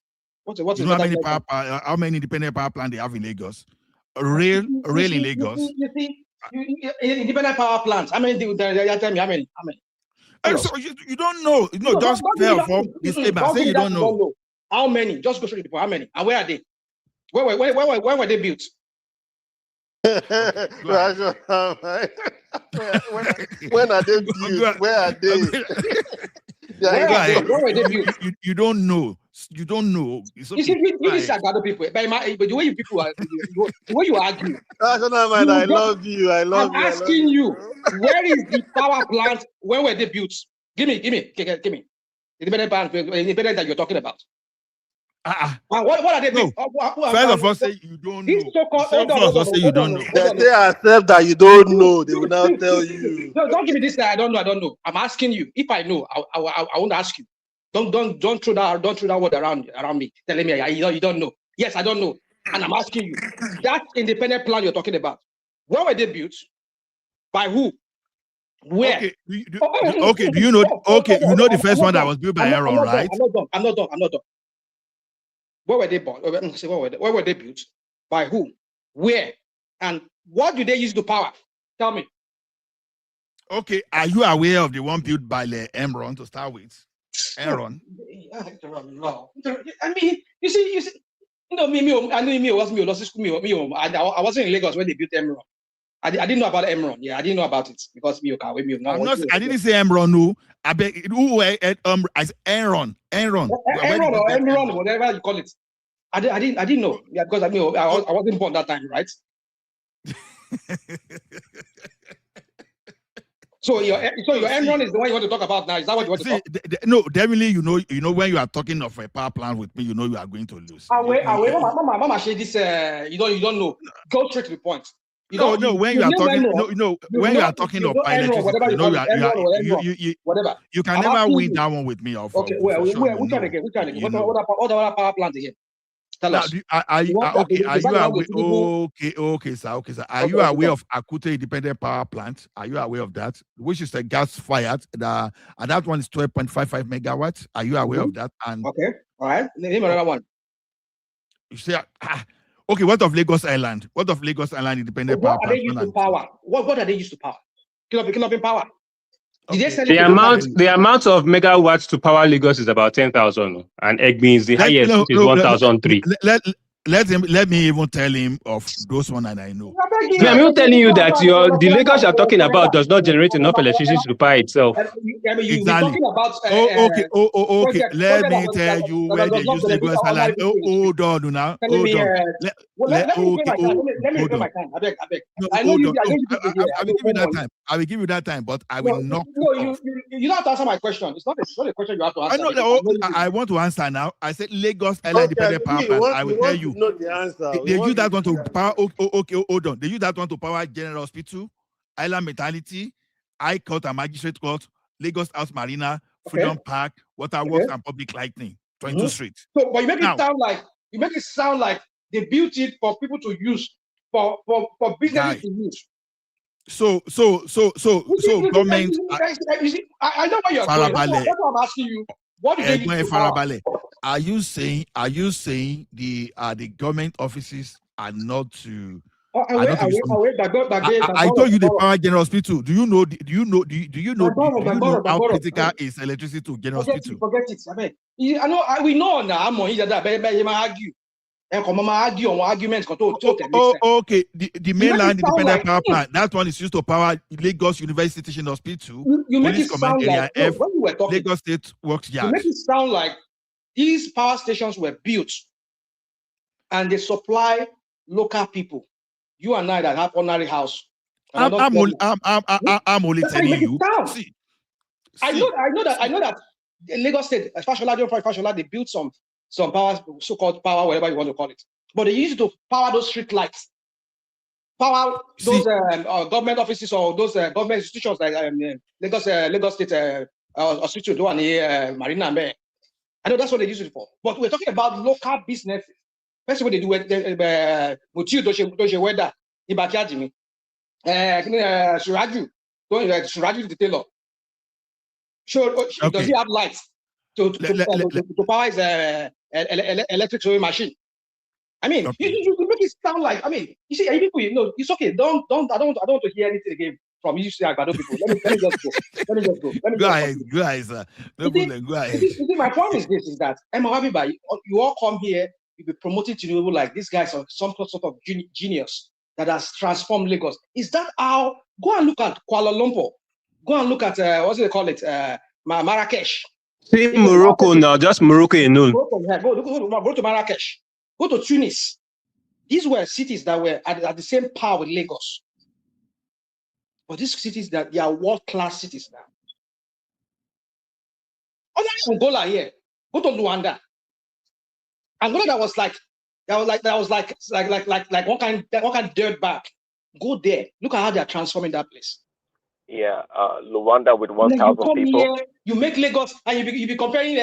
What you know how many independent power plants they have in Lagos? Rail in Lagos. You see, independent power plants. How many? Tell me how many? So you don't know. No, just fail from this statement. Say you don't know. How many? Just go straight to the point. How many? And where are they? Where were they built? When are they built? Where are they? Where were they built? You don't know. You don't know. It's okay. You see other people. But the way you people are, the way you argue. I love you. I'm asking you, where is the power plant? Where were they built? Give me. Independent that you're talking about. What are they doing? First of all, say you don't know. Say you don't know. They accept that you don't know. They will now tell you. No, don't give me this. I don't know. I'm asking you. If I know, I won't ask you. Don't throw that word around me. Telling me you don't know. Yes, I don't know, and I'm asking you. That independent plan you're talking about, where were they built? By who? Where? Okay. Do you know? Okay, you know the first one that was built by Aaron, right? I'm not done. Where were they bought? Where were they built? By who? Where? And what do they use to power? Tell me. Okay, are you aware of the one built by Emron to start with? Aaron. No. I mean, you see, I wasn't in Lagos when they built Emron. I didn't know about Emron. Yeah, I didn't know about it because I didn't say Emron. No, I beg who as Aaron, or Emron, whatever you call it. I didn't know. Yeah, because I wasn't born that time, right? So your Enron is the one you want to talk about now. Is that what you want to talk? No, definitely. You know when you are talking of a power plant with me, you know you are going to lose. Mama, say this. You don't know. Go straight to the point. When you are talking, when you are talking of electricity, you can never win that one with me. Okay, which one again? What other power plant again? Tell us. Are you aware? Okay, sir. Are you aware of Akute Independent Power Plant? Are you aware of that? Which is a gas fired. And that one is 12.55 megawatts. Are you aware of that? And okay, all right. Name another one. You say, okay. What of Lagos Island? What of Lagos Island Independent Power Plant? What are they used to power? What are they used to power? Cannot be power. The amount of megawatts to power Lagos is about 10,000, and Egbin is the highest, which is 1,003. Let me even tell him of those one that I know. I'm even telling you that the Lagos you're talking about does not generate enough electricity to power itself. Exactly. Okay. Let me tell you where they use Lagos Island. Hold on now. Hold on. Let me take my time. I beg. I know you. I will give you that time. I will give you that time, but I will not. No, you don't have to answer my question. It's not a question you have to answer. I want to answer now. I said Lagos Island Independent Power Plant. I will tell you. Know the answer. They use that one to power. Okay, hold on. They use that one to power General Hospital Island Mentality, High Court and Magistrate Court, Lagos House Marina, Freedom Park, Waterworks, and Public Lighting, 22 Street. So, but you make Now, it sound like they built it for people to use, for businesses to use. So government. You see, I know where you're going. That's what I'm asking you. What do they need to power? Are you saying the government offices are not to? I told you the power General Hospital. Do you know how critical is electricity to General Hospital? Forget it. I know. We know now. I'm on that. You might argue. Argue on arguments. Okay. The mainland independent power plant. That one is used to power Lagos University Teaching Hospital. You make it sound like when you were talking, Lagos State Works Yard. You make it sound like these power stations were built and they supply local people. You and I that have ordinary house. I'm only telling you. See, I know that Lagos State, Fashola, they built some power, so-called power, whatever you want to call it. But they used to power those street lights, power those government offices or those government institutions like Lagos State Hospital, do and Marina Bay. I know that's what they use it for. But we're talking about local businesses. First of all, they do Mutiu Doje Weather, Ibakajimi, Suraju the tailor. Does he have lights to power his electric sewing machine? I mean, you make it sound like, I mean, you see, people, it's okay. I don't want to hear anything again from you, Agbado people. Let me just go. Go ahead. No problem. Go ahead. You see, my point is this: is that you all come here, you be promoting Tinubu like this guy's some sort of genius that has transformed Lagos. Is that how? Go and look at Kuala Lumpur. Go and look at what do they call it? Marrakesh. See Morocco now, just Morocco alone. Go to Marrakesh. Go to Tunis. These were cities that were at the same power with Lagos. But these cities that they are world-class cities now. Other than Angola here, go to Luanda. Angola that was like one kind of dirt bag. Go there. Look at how they are transforming that place. Yeah, Luanda with 1,000 people. Here, you make Lagos, and you be comparing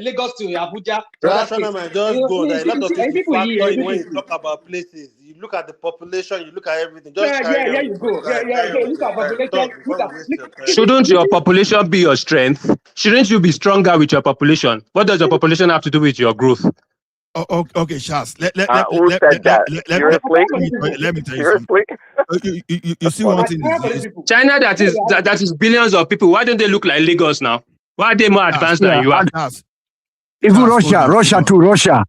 Lagos to Abuja. Rational man, just go. There are a lot of things to factor in when you talk about places. You look at the population, you look at everything. Just yeah, you go. Look at population. Shouldn't your population be your strength? Shouldn't you be stronger with your population? What does your population have to do with your growth? Okay, Charles. Let me tell you something. You see one thing is China that is billions of people. Why don't they look like Lagos now? Why are they more advanced than you are? Even Russia too. Russia,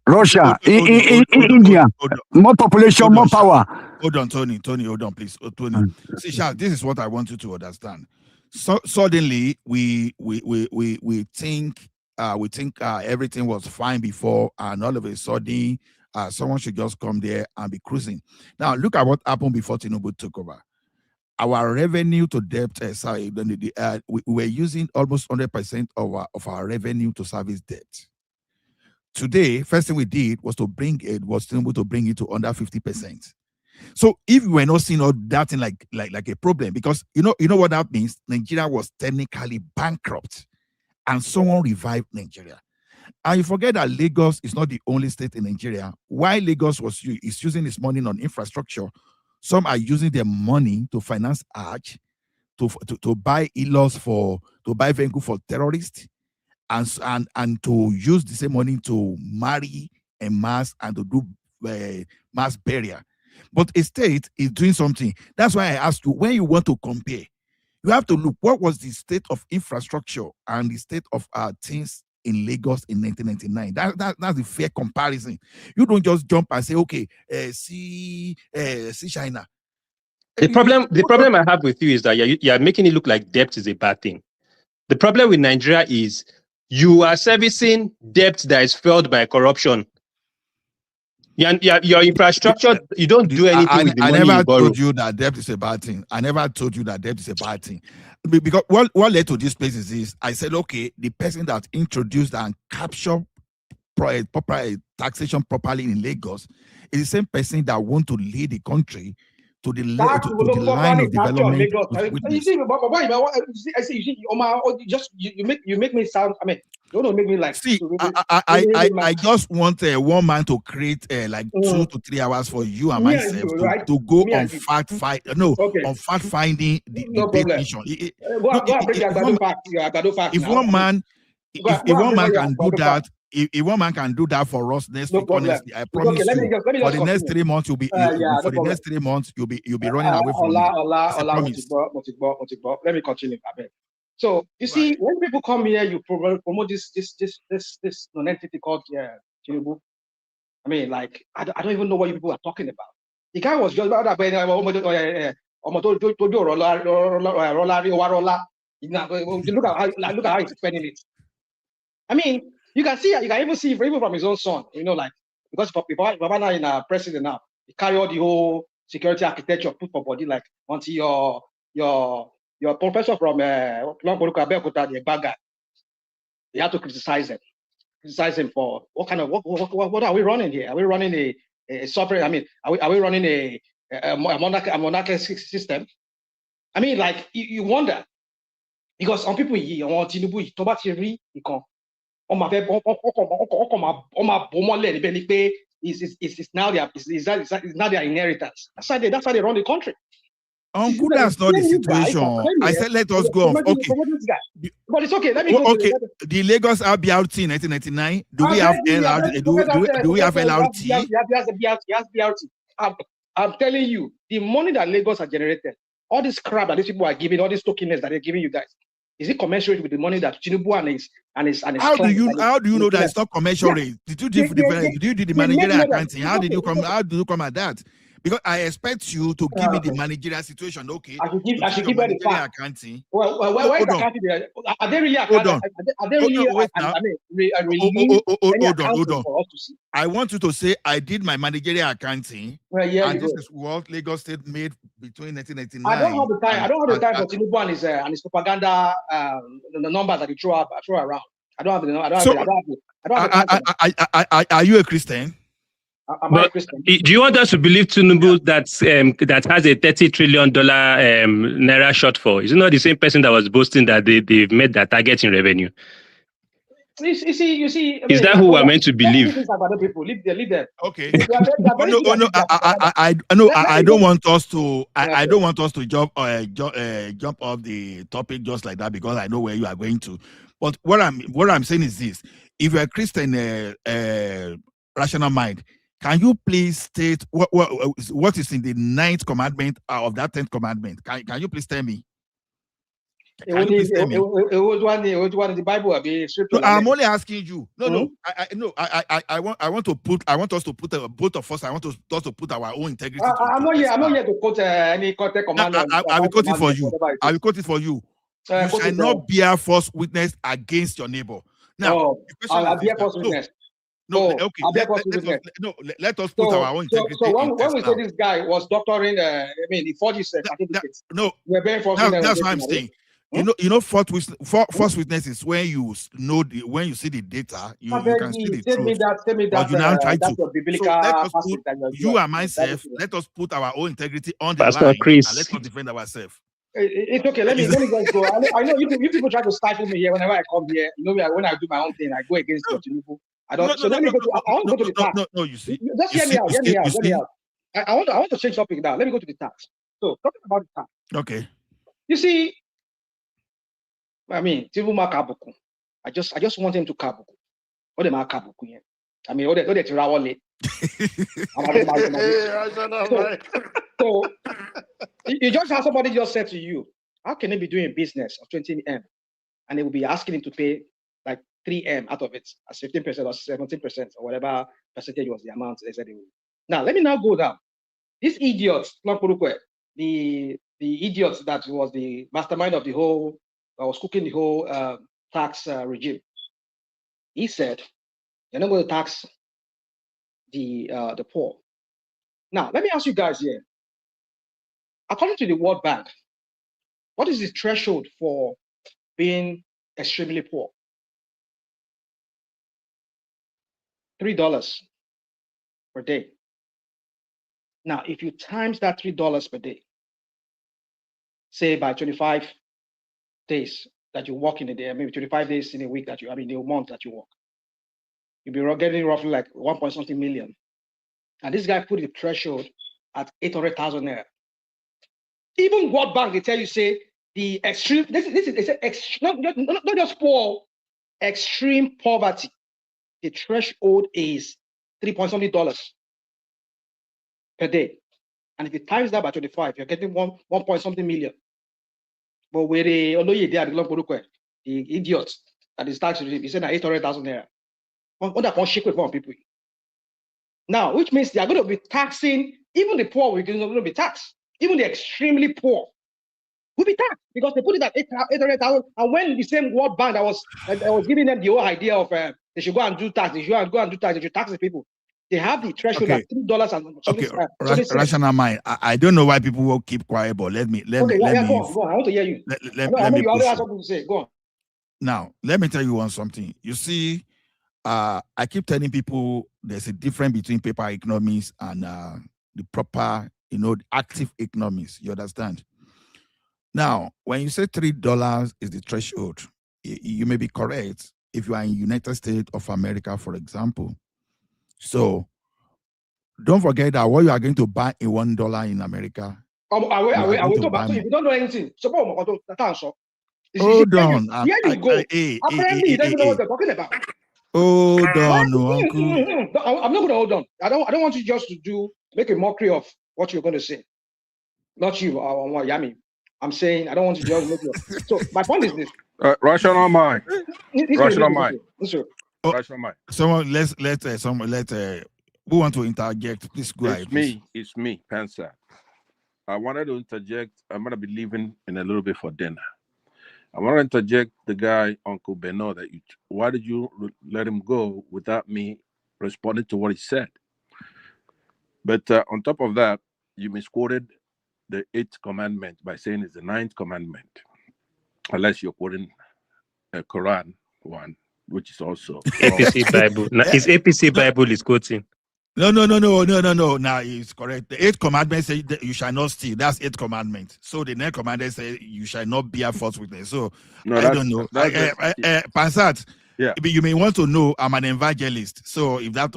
India, more population, more power. Hold on, Tony, hold on, please. Tony. See, Charles, this is what I want you to understand. So suddenly we think everything was fine before, and all of a sudden someone should just come there and be cruising. Now look at what happened before Tinubu took over. Our revenue to debt, we were using almost 100% of our revenue to service debt. Today, first thing we did was Tinubu to bring it to under 50%. So if we were not seeing all that thing like a problem, because you know what that means, Nigeria was technically bankrupt, and someone revived Nigeria. And you forget that Lagos is not the only state in Nigeria. While Lagos is using its money on infrastructure, some are using their money to finance arch, to buy to buy vehicle for terrorists, and to use the same money to marry en masse and to do mass burial. But a state is doing something. That's why I asked you, when you want to compare, you have to look what was the state of infrastructure and the state of things in Lagos in 1999. That's the fair comparison. You don't just jump and say, okay, see China. The problem I have with you is that you're making it look like debt is a bad thing. The problem with Nigeria is you are servicing debt that is fueled by corruption. Your infrastructure, you don't do anything with the money you borrow. I never told you that debt is a bad thing. Because what led to this place is this. I said, okay, the person that introduced and captured proper taxation properly in Lagos is the same person that want to lead the country to the line of development with witness. You make me sound. I mean, don't make me like. See, I just want one man to create like 2 to 3 hours for you and myself to go on fact finding the debate mission. If one man can do that. If one man can do that for us next week, honestly, I promise you, for the next 3 months, you'll be next 3 months, you'll be running away from me. Let me continue. So you see, when people come here, you promote this non-entity called Tinubu. I mean, like I don't even know what you people are talking about. The guy was just about look at how he's spending it. I mean, you can even see even from his own son, like because Baba now in president now, he carry all the whole security architecture put for body, like until your professor from the bad guy. They have to criticize him for what are we running here? Are we running a sovereign? I mean, are we running a monarchical system? I mean, like you wonder because on people on Tinubu, it's now their inheritance. That's how they run the country. Uncle, that's not the situation. I said let us go on. Okay, but it's okay. Let me go. Okay, the Lagos BRT in 1999. Do we have LRT? Do we have LRT? Yes, BRT. I'm telling you, the money that Lagos has generated, all this crap that these people are giving, all these tokenness that they're giving you guys, is it commensurate with the money that Tinubu and his how do you know that it's not commensurate? Did you do the managerial accounting? How did you come at that? Because I expect you to give me the managerial situation. Okay, I should give her the fact. Accounting. Well, where is accounting? Are they really accounting? Are they really? Hold on. For us to see? I want you to say I did my managerial accounting. Well, yeah, and this is what Lagos State made between 1999. I don't have the time. I don't have the time for Tinubu and his propaganda. The numbers that he throw around. I don't have the. Are you a Christian? But do you want us to believe Tinubu that has a $30 trillion naira shortfall? Is it not the same person that was boasting that they've met that target in revenue? You see. Is that who we're meant to believe? People leave them. Okay. I don't want us to. I don't want us to jump off the topic just like that because I know where you are going to. But what I'm saying is this: if you're a Christian, rational mind, can you please state what is in the 9th commandment of that 10th commandment? Can you please tell me? It was one in the Bible. No, I'm only asking you. No. I want us to put both of us. I want us to put our own integrity. I'm not here to quote any content commandment. I will quote it for you. I will quote it for you. You shall not bear false witness against your neighbor. Now, I'll bear false witness. Okay. Let us put our own integrity. So when we say this guy was doctoring, he forged his certificates. No, we're bearing false witness. That's what I'm saying. You know, false witness is when you know when you see the data, you can see the truth. Tell me that. But you now try to. So let us put you and myself. Let us put our own integrity on the Pastor line Chris. and let us defend ourselves. It's okay. Let me just go. I know you people try to stifle me here whenever I come here. You know, when I do my own thing, I go against your Tinubu. I don't. Let me go to. I want to go to the tax. No, you see. Just hear me out. I want to change topic now. Let me go to the tax. So talking about the tax. Okay. You see, I mean, Tinubu ma kabuku. I just want him to kabuku. What am I kabuku here? I mean, what they tirawole. So you just have somebody just said to you, how can they be doing business of 20M and they will be asking him to pay like 3M out of it as 15% or 17% or whatever percentage was the amount they said they would. Now let me now go down. This idiot, the idiot that was the mastermind of the whole, was cooking the whole tax regime. He said, you're not going to tax the poor. Now, let me ask you guys here. According to the World Bank, what is the threshold for being extremely poor? $3 per day. Now, if you times that $3 per day, say by 25 days that you work in a day, maybe 25 days in a week that in a month that you work, you'll be getting roughly like 1 point something million. And this guy put the threshold at 800,000 naira. Even World Bank, they tell you, say, the extreme, this is not just poor, extreme poverty. The threshold is $3 point something per day. And if you times that by 25, you're getting 1 point something million. But where the idiot that is tax relief, he said that 800,000 naira. On that one shake with one people. Now, which means they are going to be taxing even the poor. We're going to be taxed. Even the extremely poor will be taxed because they put it at 800,000. And when the same World Bank that was giving them the whole idea of they should go and do tax, they should tax the people. They have the threshold at $3 and something. Rational mind. I don't know why people will keep quiet, but let me. Go on. I want to hear you. I know you always have something to say. Go on. Now, let me tell you something. You see, I keep telling people there's a difference between paper economics and the proper, active economics. You understand? Now, when you say $3 is the threshold, you may be correct if you are in United States of America, for example. So don't forget that what you are going to buy in $1 in America. I will talk about. So if you don't know anything, hold on. Here you go. Apparently, you don't know what they're talking about. Hold on, uncle. I'm not going to hold on. I don't want you just to make a mockery of what you're going to say. Not you, Yami. I'm saying I don't want to just make it. So my point is this. Rational mind. Rational mind. Rational mind. Someone let who want to interject? Please go ahead. It's me, Pansa. I wanted to interject. I'm gonna be leaving in a little bit for dinner. I want to interject the guy, Uncle Beno, why did you let him go without me responding to what he said? But on top of that, you misquoted the 8th commandment by saying it's the 9th commandment, unless you're quoting a Quran one, which is also APC Bible. Now, it's APC Bible is quoting. No. Now it's correct. The 8th commandment says that you shall not steal. That's 8th commandment. So the 9th commandment says you shall not bear false witness. So I don't know. Pansat, yeah. You may want to know I'm an evangelist. So if that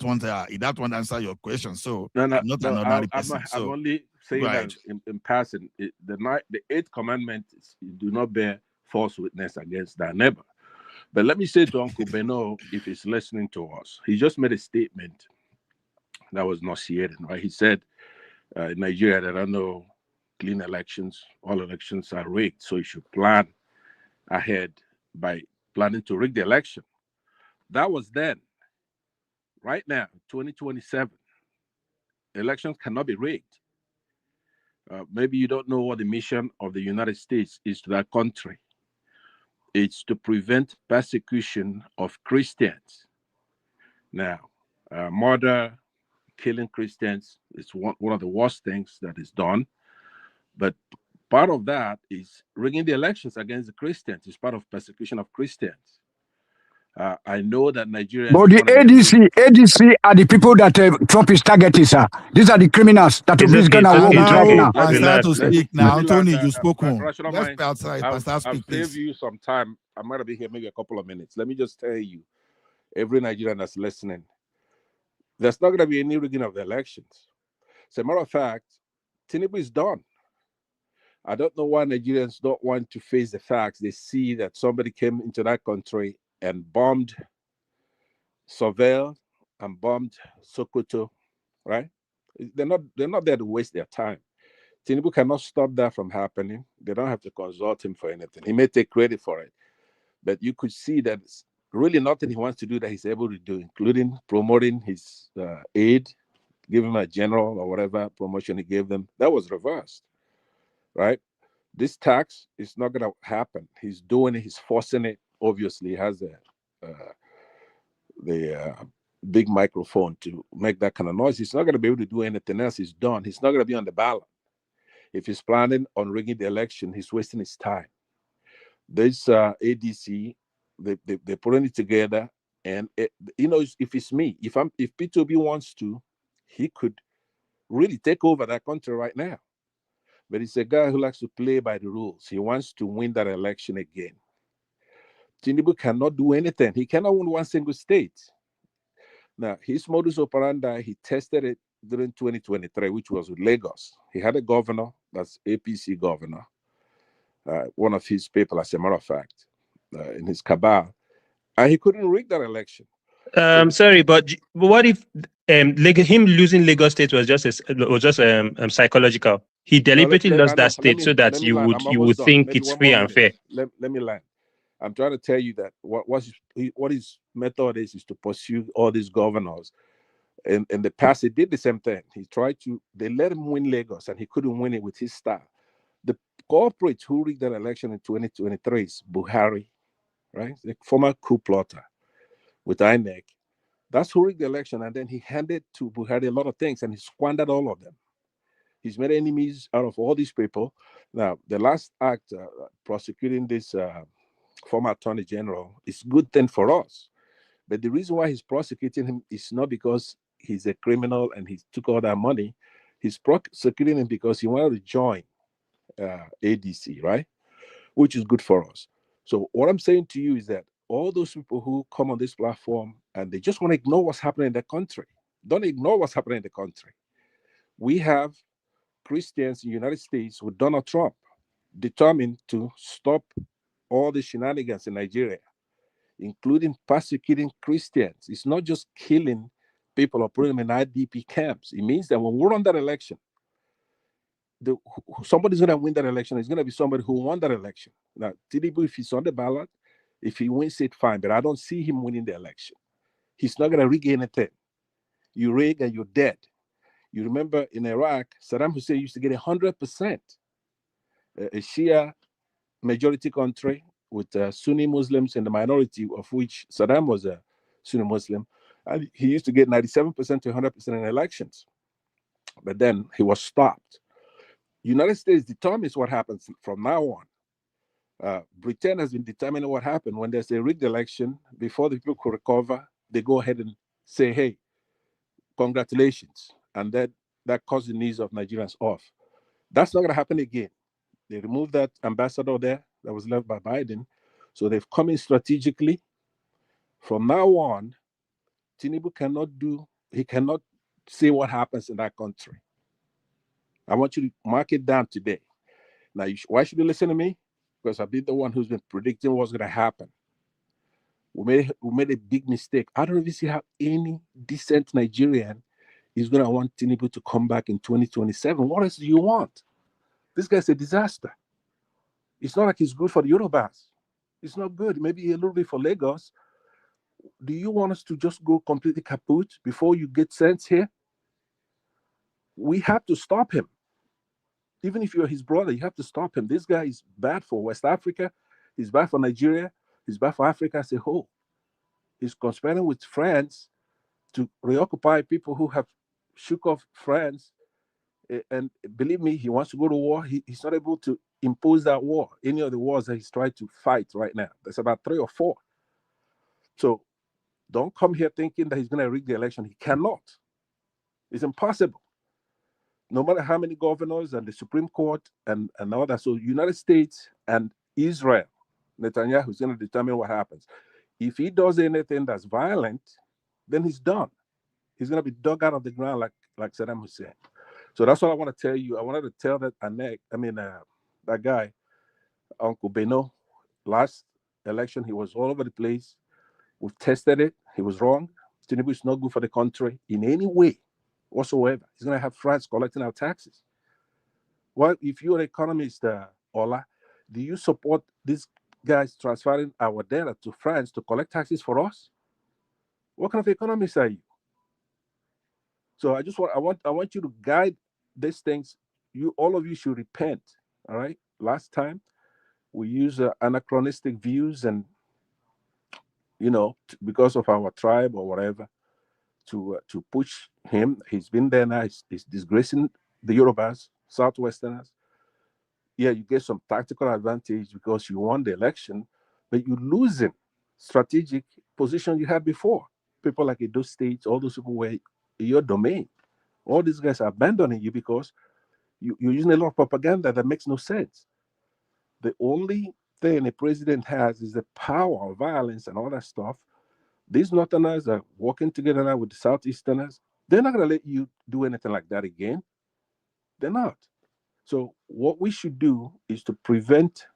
won't answer your question, so I'm not an ordinary person. I'm only saying that in passing. The 8th commandment is you do not bear false witness against thy neighbor. But let me say to Uncle Beno, if he's listening to us, he just made a statement that was nauseating, right? He said in Nigeria there are no clean elections. All elections are rigged. So you should plan ahead by planning to rig the election. That was then. Right now, 2027, elections cannot be rigged. Maybe you don't know what the mission of the United States is to that country. It's to prevent persecution of Christians. Now, murder, killing Christians is one of the worst things that is done. But part of that is rigging the elections against the Christians. It's part of persecution of Christians. I know that Nigerians. But the ADC are the people that Trump is targeting, sir. These are the criminals that Obi is going to work with right now. I start to speak now. Tony, you spoke on. Let's be outside. I'll save you some time. I'm going to be here maybe a couple of minutes. Let me just tell you, every Nigerian that's listening, there's not going to be any rigging of the elections. As a matter of fact, Tinubu is done. I don't know why Nigerians don't want to face the facts. They see that somebody came into that country and bombed Surveil and bombed Sokoto, right? They're not there to waste their time. Tinubu cannot stop that from happening. They don't have to consult him for anything. He may take credit for it, but you could see that it's really nothing he wants to do that he's able to do, including promoting his aide, give him a general or whatever promotion he gave them. That was reversed, right? This tax is not going to happen. He's doing it. He's forcing it. Obviously, he has the big microphone to make that kind of noise. He's not going to be able to do anything else. He's done. He's not going to be on the ballot. If he's planning on rigging the election, he's wasting his time. This ADC, they're putting it together. And, if it's me, if P2B wants to, he could really take over that country right now. But he's a guy who likes to play by the rules. He wants to win that election again. Tinubu cannot do anything. He cannot win one single state. Now, his modus operandi, he tested it during 2023, which was with Lagos. He had a governor, that's APC governor, one of his people, as a matter of fact, in his cabal, and he couldn't rig that election. Sorry, but what if him losing Lagos State was just psychological? He deliberately lost that state so that you would think Maybe it's one free more and minute. fair. Let me land. I'm trying to tell you that what his method is to pursue all these governors. In the past, he did the same thing. They let him win Lagos, and he couldn't win it with his style. The corporate who rigged that election in 2023 is Buhari, right? The former coup plotter with INEC. That's who rigged the election, and then he handed to Buhari a lot of things, and he squandered all of them. He's made enemies out of all these people. Now, the last act prosecuting this former attorney general is a good thing for us. But the reason why he's prosecuting him is not because he's a criminal and he took all that money. He's prosecuting him because he wanted to join ADC, right? Which is good for us. So what I'm saying to you is that all those people who come on this platform and they just want to ignore what's happening in the country, don't ignore what's happening in the country. We have Christians in the United States with Donald Trump determined to stop all the shenanigans in Nigeria, including persecuting Christians. It's not just killing people or putting them in IDP camps. It means that when we run that election, somebody's going to win that election. It's going to be somebody who won that election. Now, Tinubu, if he's on the ballot, if he wins it, fine. But I don't see him winning the election. He's not going to rig anything. You rig and you're dead. You remember in Iraq, Saddam Hussein used to get 100%. A Shia majority country with Sunni Muslims in the minority, of which Saddam was a Sunni Muslim. And he used to get 97% to 100% in elections. But then he was stopped. United States determines what happens from now on. Britain has been determining what happened. When there's a rigged election, before the people could recover, they go ahead and say, hey, congratulations. And that cuts the knees of Nigerians off. That's not going to happen again. They removed that ambassador there that was left by Biden. So they've come in strategically. From now on, Tinubu cannot say what happens in that country. I want you to mark it down today. Now, why should you listen to me? Because I've been the one who's been predicting what's going to happen. We made a big mistake. I don't even see how any decent Nigerian is going to want Tinubu to come back in 2027. What else do you want? This guy's a disaster. It's not like he's good for the Yorubas. It's not good. Maybe a little bit for Lagos. Do you want us to just go completely kaput before you get sense here? We have to stop him. Even if you're his brother, you have to stop him. This guy is bad for West Africa. He's bad for Nigeria. He's bad for Africa as a whole. He's conspiring with France to reoccupy people who have shook off France. And believe me, he wants to go to war. He's not able to impose that war. Any of the wars that he's trying to fight right now. There's about 3 or 4. So don't come here thinking that he's going to rig the election. He cannot. It's impossible. No matter how many governors and the Supreme Court and all that. So United States and Israel, Netanyahu is going to determine what happens. If he does anything that's violent, then he's done. He's going to be dug out of the ground like Saddam Hussein. So that's what I want to tell you. I wanted to tell that that guy, Uncle Beno, last election, he was all over the place. We've tested it. He was wrong. Tinubu is not good for the country in any way whatsoever. He's going to have France collecting our taxes. Well, if you're an economist, Ola, do you support these guys transferring our data to France to collect taxes for us? What kind of economist are you? So I want you to guide these things. All of you should repent. All right. Last time we used anachronistic views and because of our tribe or whatever to push him. He's been there now. He's disgracing the Yorubas, Southwesterners. Yeah, you get some tactical advantage because you won the election, but you're losing strategic position you had before. People like Edo State, all those people were your domain. All these guys are abandoning you because you're using a lot of propaganda that makes no sense. The only thing a president has is the power of violence and all that stuff. These Northerners are working together now with the Southeasterners. They're not going to let you do anything like that again. They're not. So what we should do is to prevent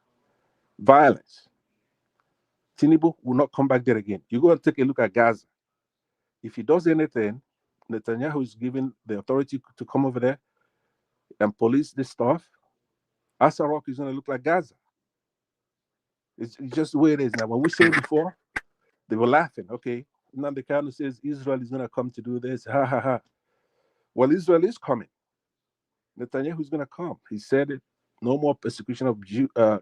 violence. Tinubu will not come back there again. You go and take a look at Gaza. If he does anything, Netanyahu is given the authority to come over there and police this stuff. Asarok is going to look like Gaza. It's just the way it is now. When we said before, they were laughing. Okay, now the kind says Israel is going to come to do this. Ha ha ha. Well, Israel is coming. Netanyahu is going to come. He said it. No more persecution of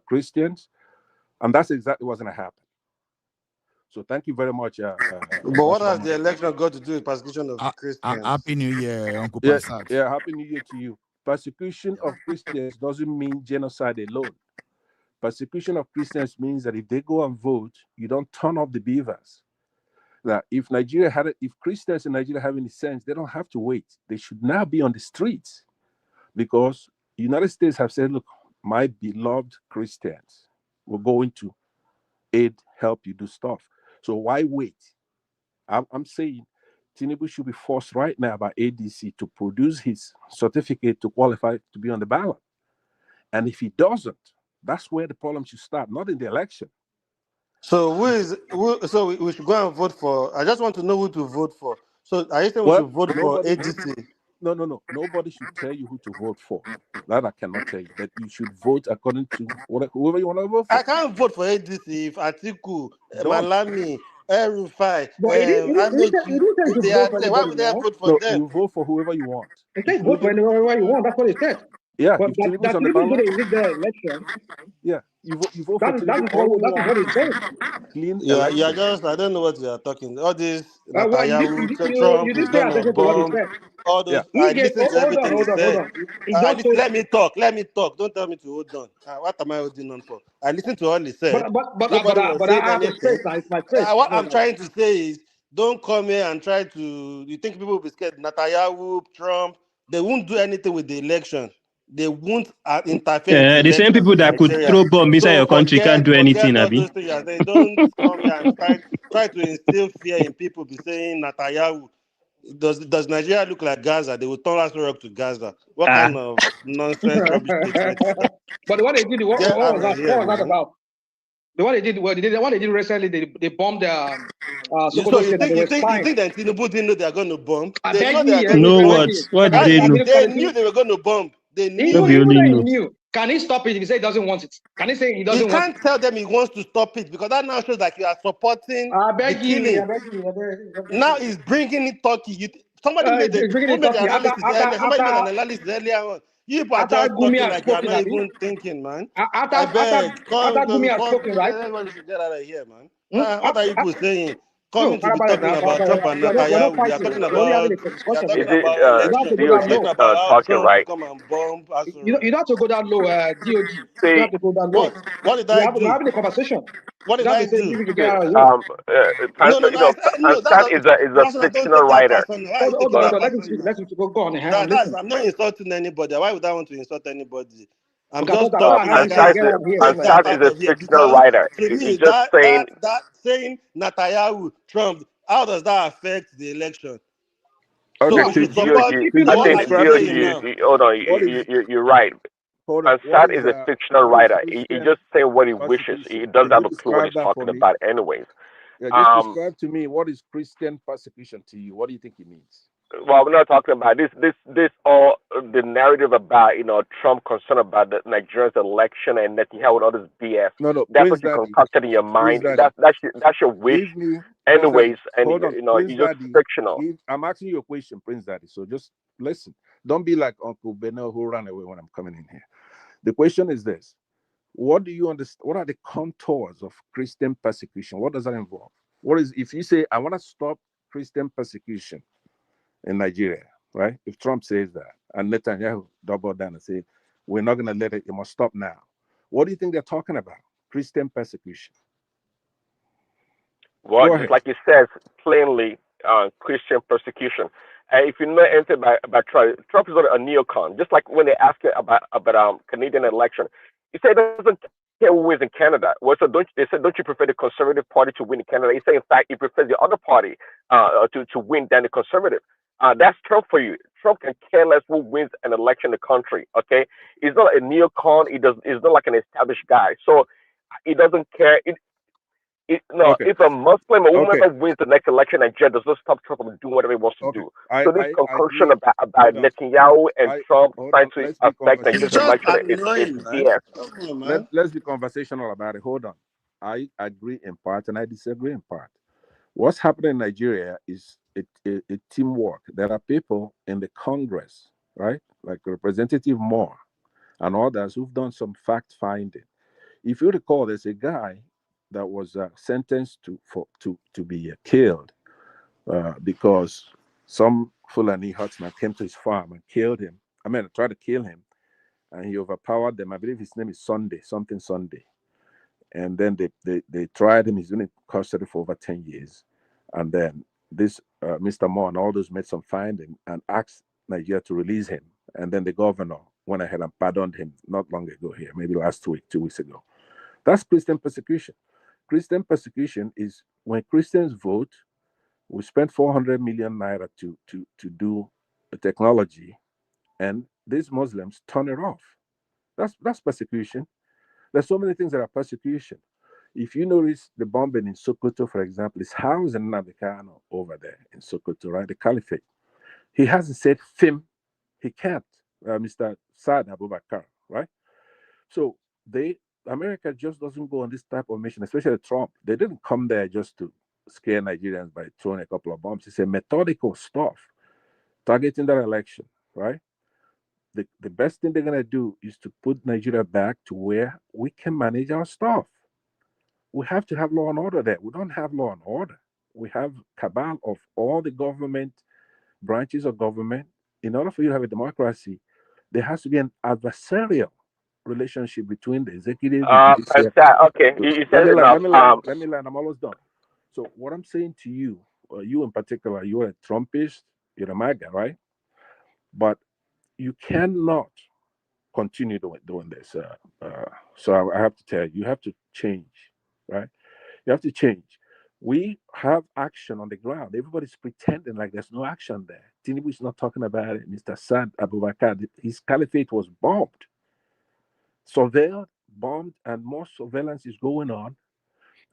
Christians, and that's exactly what's going to happen. So thank you very much. But what has the election got to do with persecution of Christians? Happy New Year, Uncle Yeah, Pansat. yeah, Happy New Year to you. Persecution of Christians doesn't mean genocide alone. Persecution of Christians means that if they go and vote, you don't turn off the beavers. Now, if Christians in Nigeria have any sense, they don't have to wait. They should now be on the streets because the United States have said, look, my beloved Christians, we're going to help you do stuff. So why wait? I'm saying Tinubu should be forced right now by ADC to produce his certificate to qualify to be on the ballot. And if he doesn't, that's where the problem should start, not in the election. So we should go and vote for. I just want to know who to vote for. So are you saying we should vote for ADC? No. Nobody should tell you who to vote for. That I cannot tell you. But you should vote according to whoever you want to vote for. I can't vote for ADC if Atiku, Malami, Erufai, why would they vote for them? You vote for whoever you want. It says vote for whoever you want. That's what it said. Yeah, but if Tinubu's on the Tinubu ballot, going to rig the election. Yeah, you vote for Tinubu. That is what it says. Clean Yeah, just I don't know what you are talking. All this Well, Netanyahu, you Trump is didn't pay gonna attention to what he bomb. said. All those. He I gave, listened to everything he said. on. Let me talk. Don't tell me to hold on. What am I holding on for? I listened to all he said. But Nobody I was saying have to anything. say it's my face. What I'm trying to say is, don't come here and try to. You think people will be scared? Netanyahu, Trump, they won't do anything with the election. They won't interfere. The same people that could throw bomb inside your country can't do anything, All Abi. those things you are saying. Don't come here and try to instill fear in people. Be saying Netanyahu. Does Nigeria look like Gaza? They will turn us up to Gaza. What kind of nonsense rubbish they try to say? But what they did, what was that about? The one they did recently, they bombed the So you think that Tinubu didn't know they are going to bomb? They know they are going to bomb. What did they know? They knew they were going to bomb. They knew. He knew. Can he stop it if he say he doesn't want it? Can he say he doesn't want it? He can't tell them he wants to stop it because that now shows like you are supporting the killing. Now he's bringing in Turkey. Somebody made an analysis earlier on. You people are just talking like you're not even thinking, man. I beg. Everybody should get out of here, man. What are you people saying? Coming to be talking about Trump and Netanyahu. We are talking about talking right? Come and bomb. You don't have to go down low, DOG. You don't have to go down low. What did I do? We're having a conversation. What did I do? Pansat is a fictional writer. Hold on. Let me go on. I'm not insulting anybody. Why would I want to insult anybody? I'm just Pansat is a fictional writer. He's just saying that saying Netanyahu, Trump. How does that affect the election? Okay, I think hold on. You're right. Pansat is a fictional writer. He just saying what he wishes. He doesn't have a clue what he's talking about, anyways. Just describe to me what is Christian persecution to you. What do you think it means? Well, we're not talking about this all the narrative about Trump concerned about the Nigeria's election and Netanyahu and all this BS. No, that's what you concocted in your mind. That's your wish. Anyways, and it's just fictional. I'm asking you a question, Prince Daddy. So just listen. Don't be like Uncle Beno who ran away when I'm coming in here. The question is this: what do you understand? What are the contours of Christian persecution? What does that involve? What is if you say I want to stop Christian persecution in Nigeria, right? If Trump says that and Netanyahu double down and say, we're not going to let it must stop now. What do you think they're talking about? Christian persecution. Well, just like it says plainly, Christian persecution. If you know anything about Trump is not a neocon. Just like when they ask him about Canadian election, he said he doesn't care who wins in Canada. Well, so they said, don't you prefer the Conservative Party to win in Canada? He said, in fact, he prefers the other party to win than the Conservative. That's Trump for you. Trump can care less who wins an election in the country. Okay, he's not a neocon. He's not like an established guy. So he doesn't care. If a Muslim or whomever wins the next election, Nigeria does not stop Trump from doing whatever he wants to do. So this conclusion about Netanyahu and Trump trying to affect Nigeria's election is BS. Let's be conversational about it. Hold on. I agree in part and I disagree in part. What's happening in Nigeria is a teamwork. There are people in the Congress, right, like Representative Moore and others who've done some fact finding. If you recall, there's a guy that was sentenced to be killed because some Fulani herdsman came to his farm and killed him. Tried to kill him, and he overpowered them. I believe his name is Sunday. And then they tried him. He's been in custody for over 10 years. And then this Mr. Moore and all those made some finding and asked Nigeria to release him. And then the governor went ahead and pardoned him not long ago here, maybe last week, 2 weeks ago. That's Christian persecution. Christian persecution is when Christians vote, we spend 400 million naira to do the technology, and these Muslims turn it off. That's persecution. There's so many things that are persecution. If you notice the bombing in Sokoto, for example, is housing Nnamdi Kanu over there in Sokoto, right? The caliphate. He hasn't said FIM. He can't. Mr. Saad Abubakar, right? So America just doesn't go on this type of mission, especially Trump. They didn't come there just to scare Nigerians by throwing a couple of bombs. It's a methodical stuff, targeting that election, right? The best thing they're going to do is to put Nigeria back to where we can manage our stuff. We have to have law and order there. We don't have law and order. We have cabal of all the government branches of government. In order for you to have a democracy, there has to be an adversarial relationship between the executive and judiciary. Okay, you said enough. Let me land. I'm almost done. So what I'm saying to you, you in particular, you're a Trumpist, you're a MAGA, right? But you cannot continue doing this. So I have to tell you, you have to change, right? You have to change. We have action on the ground. Everybody's pretending like there's no action there. Tinubu is not talking about it. Mr. Saad Abubakar, his caliphate was bombed, surveilled, bombed, and more surveillance is going on.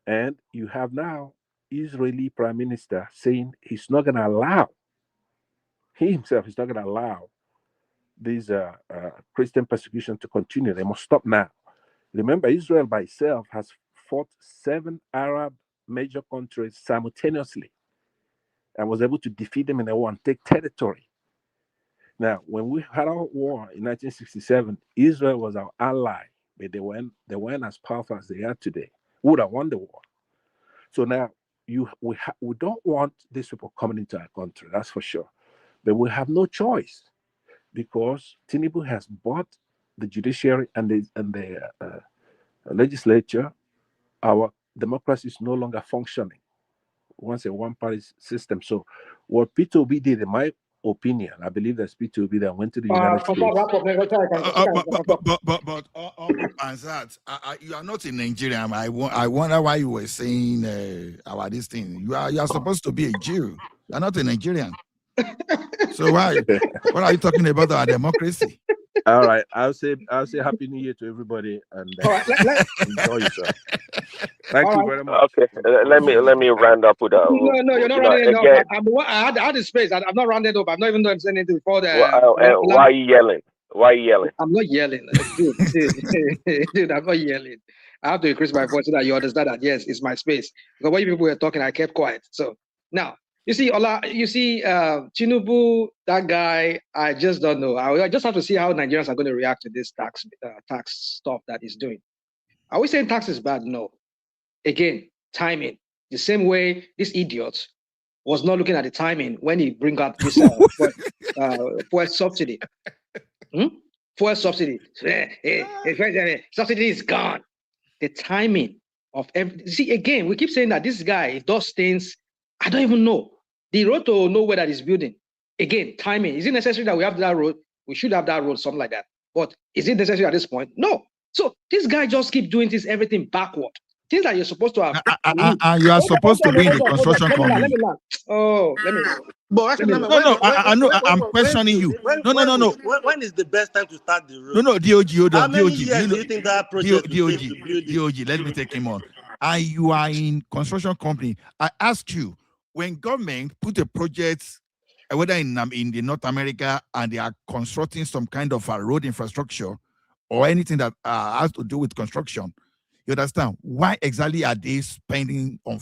And you have now Israeli Prime Minister saying he's not going to allow, he himself is not going to allow these Christian persecution to continue. They must stop now. Remember, Israel by itself has fought 7 Arab major countries simultaneously and was able to defeat them in a war and take territory. Now, when we had our war in 1967, Israel was our ally, but they weren't as powerful as they are today. We would have won the war. So now we don't want these people coming into our country, that's for sure. But we have no choice because Tinubu has bought the judiciary and the legislature. Our democracy is no longer functioning once a one-party system. So what P2B did, in my opinion, I believe that's P2B that went to the United States. But Uncle Ansat, you are not in Nigeria. I wonder why you were saying about this thing. You are supposed to be a Jew. You are not a Nigerian. So why? What are you talking about our democracy? All right, I'll say Happy New Year to everybody and enjoy yourself. Thank you very much. Okay, let me round up with No, you're not rounding up. I had the space. I'm not rounded up. I'm not even saying anything before the. Why are you yelling? I'm not yelling, dude. I'm not yelling. I have to increase my voice so that you understand that yes, it's my space. Because when people were talking, I kept quiet. So now. You see, Tinubu, that guy, I just don't know. I just have to see how Nigerians are going to react to this tax stuff that he's doing. Are we saying tax is bad? No. Again, timing. The same way this idiot was not looking at the timing when he bring up this fuel subsidy. Fuel subsidy. Subsidy is gone. The timing of everything. See, again, we keep saying that this guy does things I don't even know. The road to nowhere that is building. Again, timing. Is it necessary that we have that road? We should have that road, something like that. But is it necessary at this point? No. So this guy just keep doing this everything backward. Things that you're supposed to have. And you are supposed to be in the construction company. Let me learn. Oh, let me. But No, I know. I'm questioning you. No. When is the best time to start the road? No, DOG, hold on. How many DOG, years do you think that project will take to build it? DOG, let me take him on. And you are in construction company. I ask you, when government put a project, whether in the North America, and they are constructing some kind of a road infrastructure or anything that has to do with construction, you understand? Why exactly are they spending on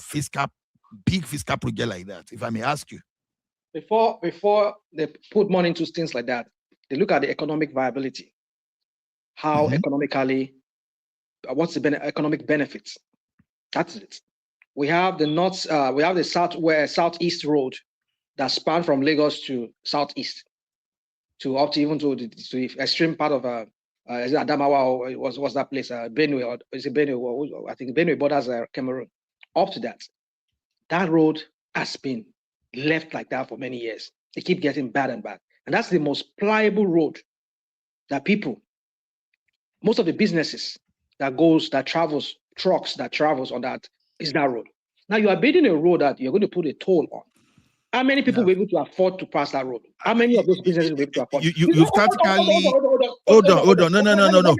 big fiscal project like that, if I may ask you? Before they put money into things like that, they look at the economic viability. How economically, what's the economic benefits? That's it. We have the southeast road that span from Lagos to southeast, to up to even to the extreme part of is it Adamawa, or what's that place? Benue, or is it Benue? I think Benue borders Cameroon. Up to that, that road has been left like that for many years. They keep getting bad and bad, and that's the most pliable road that most of the businesses that travels, trucks that travels on that is that road. Now you are building a road that you're going to put a toll on. How many people will be able to afford to pass that road? How many of those businesses will be able to afford? You've practically hold on. No.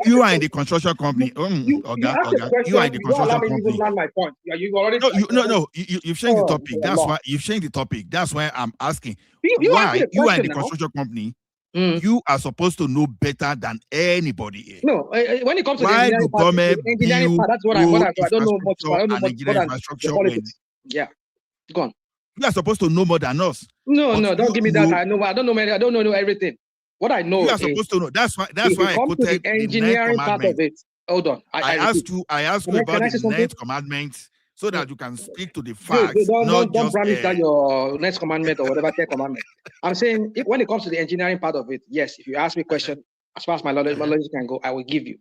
You are in the construction company. You are in the construction company. My point. You already. No. You've changed the topic. That's why you've changed the topic. That's why I'm asking. Why you are in the construction company? You are supposed to know better than anybody here. No, when it comes to the engineering part, that's what I don't know much. I don't know much more than the politics. Yeah, go on. You are supposed to know more than us. No, don't give me that. I don't know everything. What I know, you are supposed to know. That's why I quoted the engineering part of it. Hold on. I asked you about the ninth commandment, so that you can speak to the facts. Don't promise that your next commandment or whatever 10 commandment. I'm saying when it comes to the engineering part of it, yes, if you ask me a question, as far as my knowledge can go, I will give you.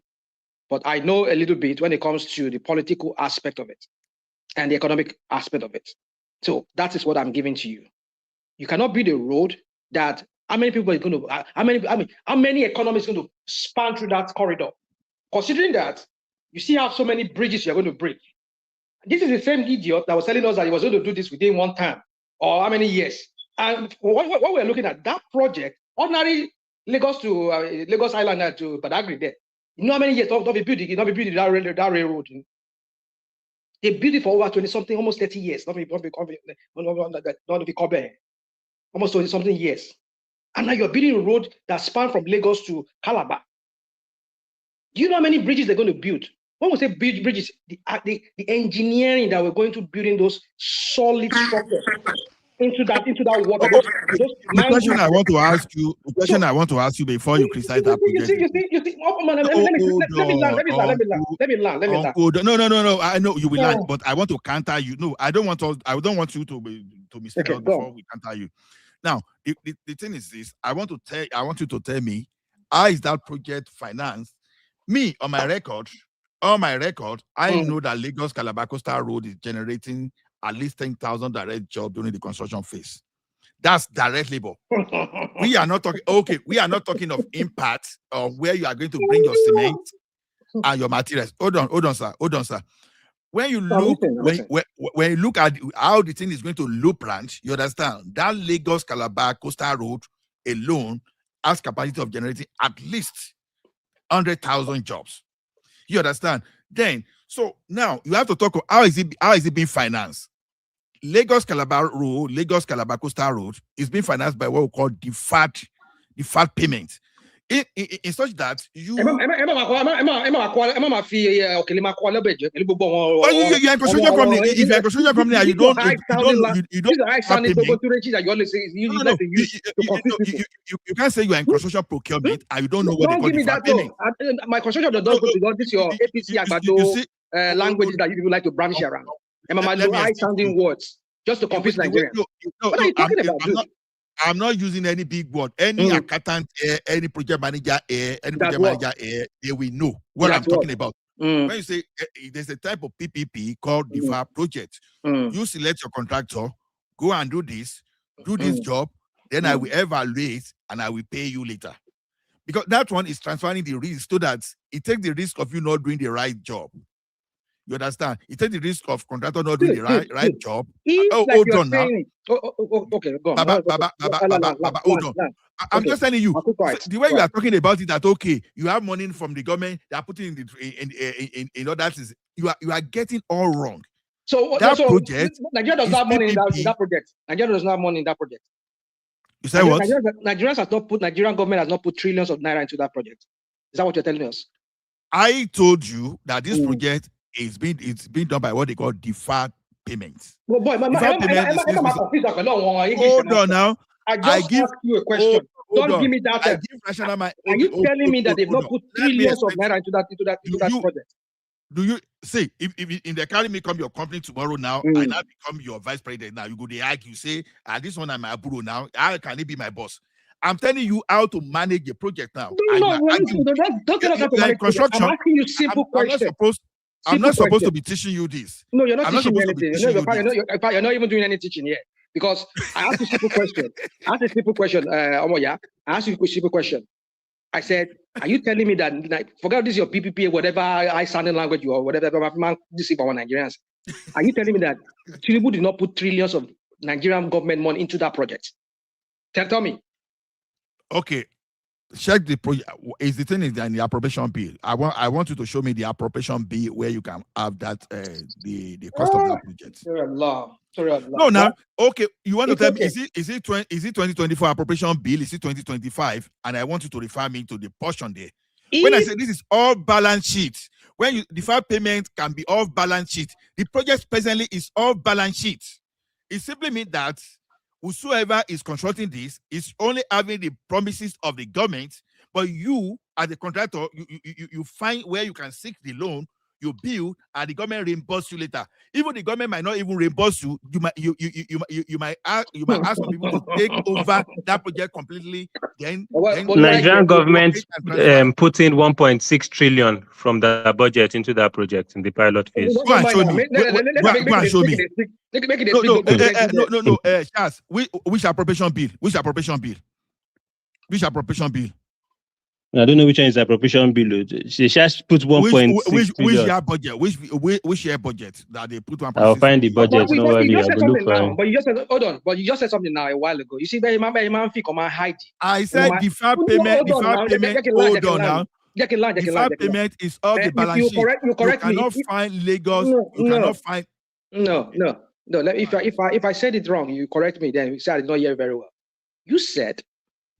But I know a little bit when it comes to the political aspect of it and the economic aspect of it. So that is what I'm giving to you. You cannot build a road that how many people are going to how many economists are going to span through that corridor? Considering that you see how so many bridges you're going to break. This is the same idiot that was telling us that he was going to do this within one time or how many years. And what we're looking at, that project, ordinary Lagos to Lagos Island to Badagry there. You know how many years not be building that railroad. They built it for over 20 something, almost 30 years. Not be almost 20 something years. And now you're building a road that spans from Lagos to Calabar. Do you know how many bridges they're going to build? When we say build bridges, the engineering that we're going to build in those solid structures into that water. The question I want to ask you before you criticize that project. Let me learn. No. I know you will learn, but I want to counter you. No, I don't want you to mistake us before we counter you. Now, the thing is this: I want you to tell me how is that project financed? Me, on my record, I know that Lagos Calabar Coastal Road is generating at least 10,000 direct jobs during the construction phase. That's direct labor. We are not talking. Okay, we are not talking of impact of where you are going to bring your cement and your materials. Hold on, sir. When you look, when you look at how the thing is going to loop ranch, you understand that Lagos Calabar Coastal Road alone has capacity of generating at least 100,000 jobs. You understand? Then, so now you have to talk about how is it being financed? Lagos Calabar Road, Lagos Calabar Coastal Road is being financed by what we call deferred payment. In such that you are a construction company. If you're a construction company and you don't have payment, you can't say you are in construction procurement and you don't know what they call deferred payment. My construction does not go to this your APC languages that you people like to brandish around. High sounding words just to confuse Nigerians. What are you talking about? I'm not using any big word. Any accountant, any project manager, they will know what I'm talking about. When you say there's a type of PPP called deferred project, you select your contractor. go and do this job, then I will evaluate and I will pay you later. Because that one is transferring the risk so that it takes the risk of you not doing the right job. You understand? It takes the risk of contractor not doing the right job. Hold on now. Okay, go on. Baba, hold on. I'm just telling you, the way you are talking about it, that okay, you have money from the government, they are putting in all that is you are getting all wrong. So that so project, Nigeria does not have money in that project. Nigeria does not have money in that project. You say what? Nigerians has not put Nigerian government has not put trillions of naira into that project. Is that what you're telling us? I told you that this project is being done by what they call deferred payments. Well, boy, hold on now. I just asked you a question. Don't give me that. Are you telling me that they've not put trillions of naira into that project? Do you say if they carry me come your company tomorrow now, I now become your vice president now? You go they argue, say, this one I'm my bro now. How can he be my boss? I'm telling you how to manage the project now. Don't tell us how to manage construction. I'm asking you simple questions. I'm not supposed to be teaching you this. No, you're not teaching me anything. You're not even doing any teaching here. Because I asked you a simple question. I asked you a simple question. I said, are you telling me that, like, forget this, your PPP, whatever I sounding language you or whatever, this is for our Nigerians. Are you telling me that Tinubu did not put trillions of Nigerian government money into that project? Tell me. Okay. Check the project. Is the thing is in the appropriation bill. I want you to show me the appropriation bill where you can have that the cost of that project. Sorry, no, now okay. You want to tell me is it 2024 appropriation bill? Is it 2025? And I want you to refer me to the portion there. When I say this is all balance sheet, when you deferred payment can be off balance sheet. The project presently is off balance sheet. It simply means that whosoever is constructing this is only having the promises of the government, but you, as a contractor, you find where you can seek the loan, you build, and the government reimburse you later. Even the government might not even reimburse you. You might ask some people to take over that project completely. Then Nigerian government put in 1.6 trillion from the budget into that project in the pilot phase. Go and show me. Go and show me. No, Charles, which appropriation bill? Which appropriation bill? I don't know which one is the appropriation bill. She just put 1.6 which year budget? Which year budget that they put 1.6? I'll find the budget. But you just said something now. But you just said, hold on. But you just said something now a while ago. You see, that I said deferred payment. Hold on now. Deferred payment is off the balance sheet. You cannot find Lagos. You cannot find. No. If I said it wrong, you correct me. Then you said I did not hear very well. You said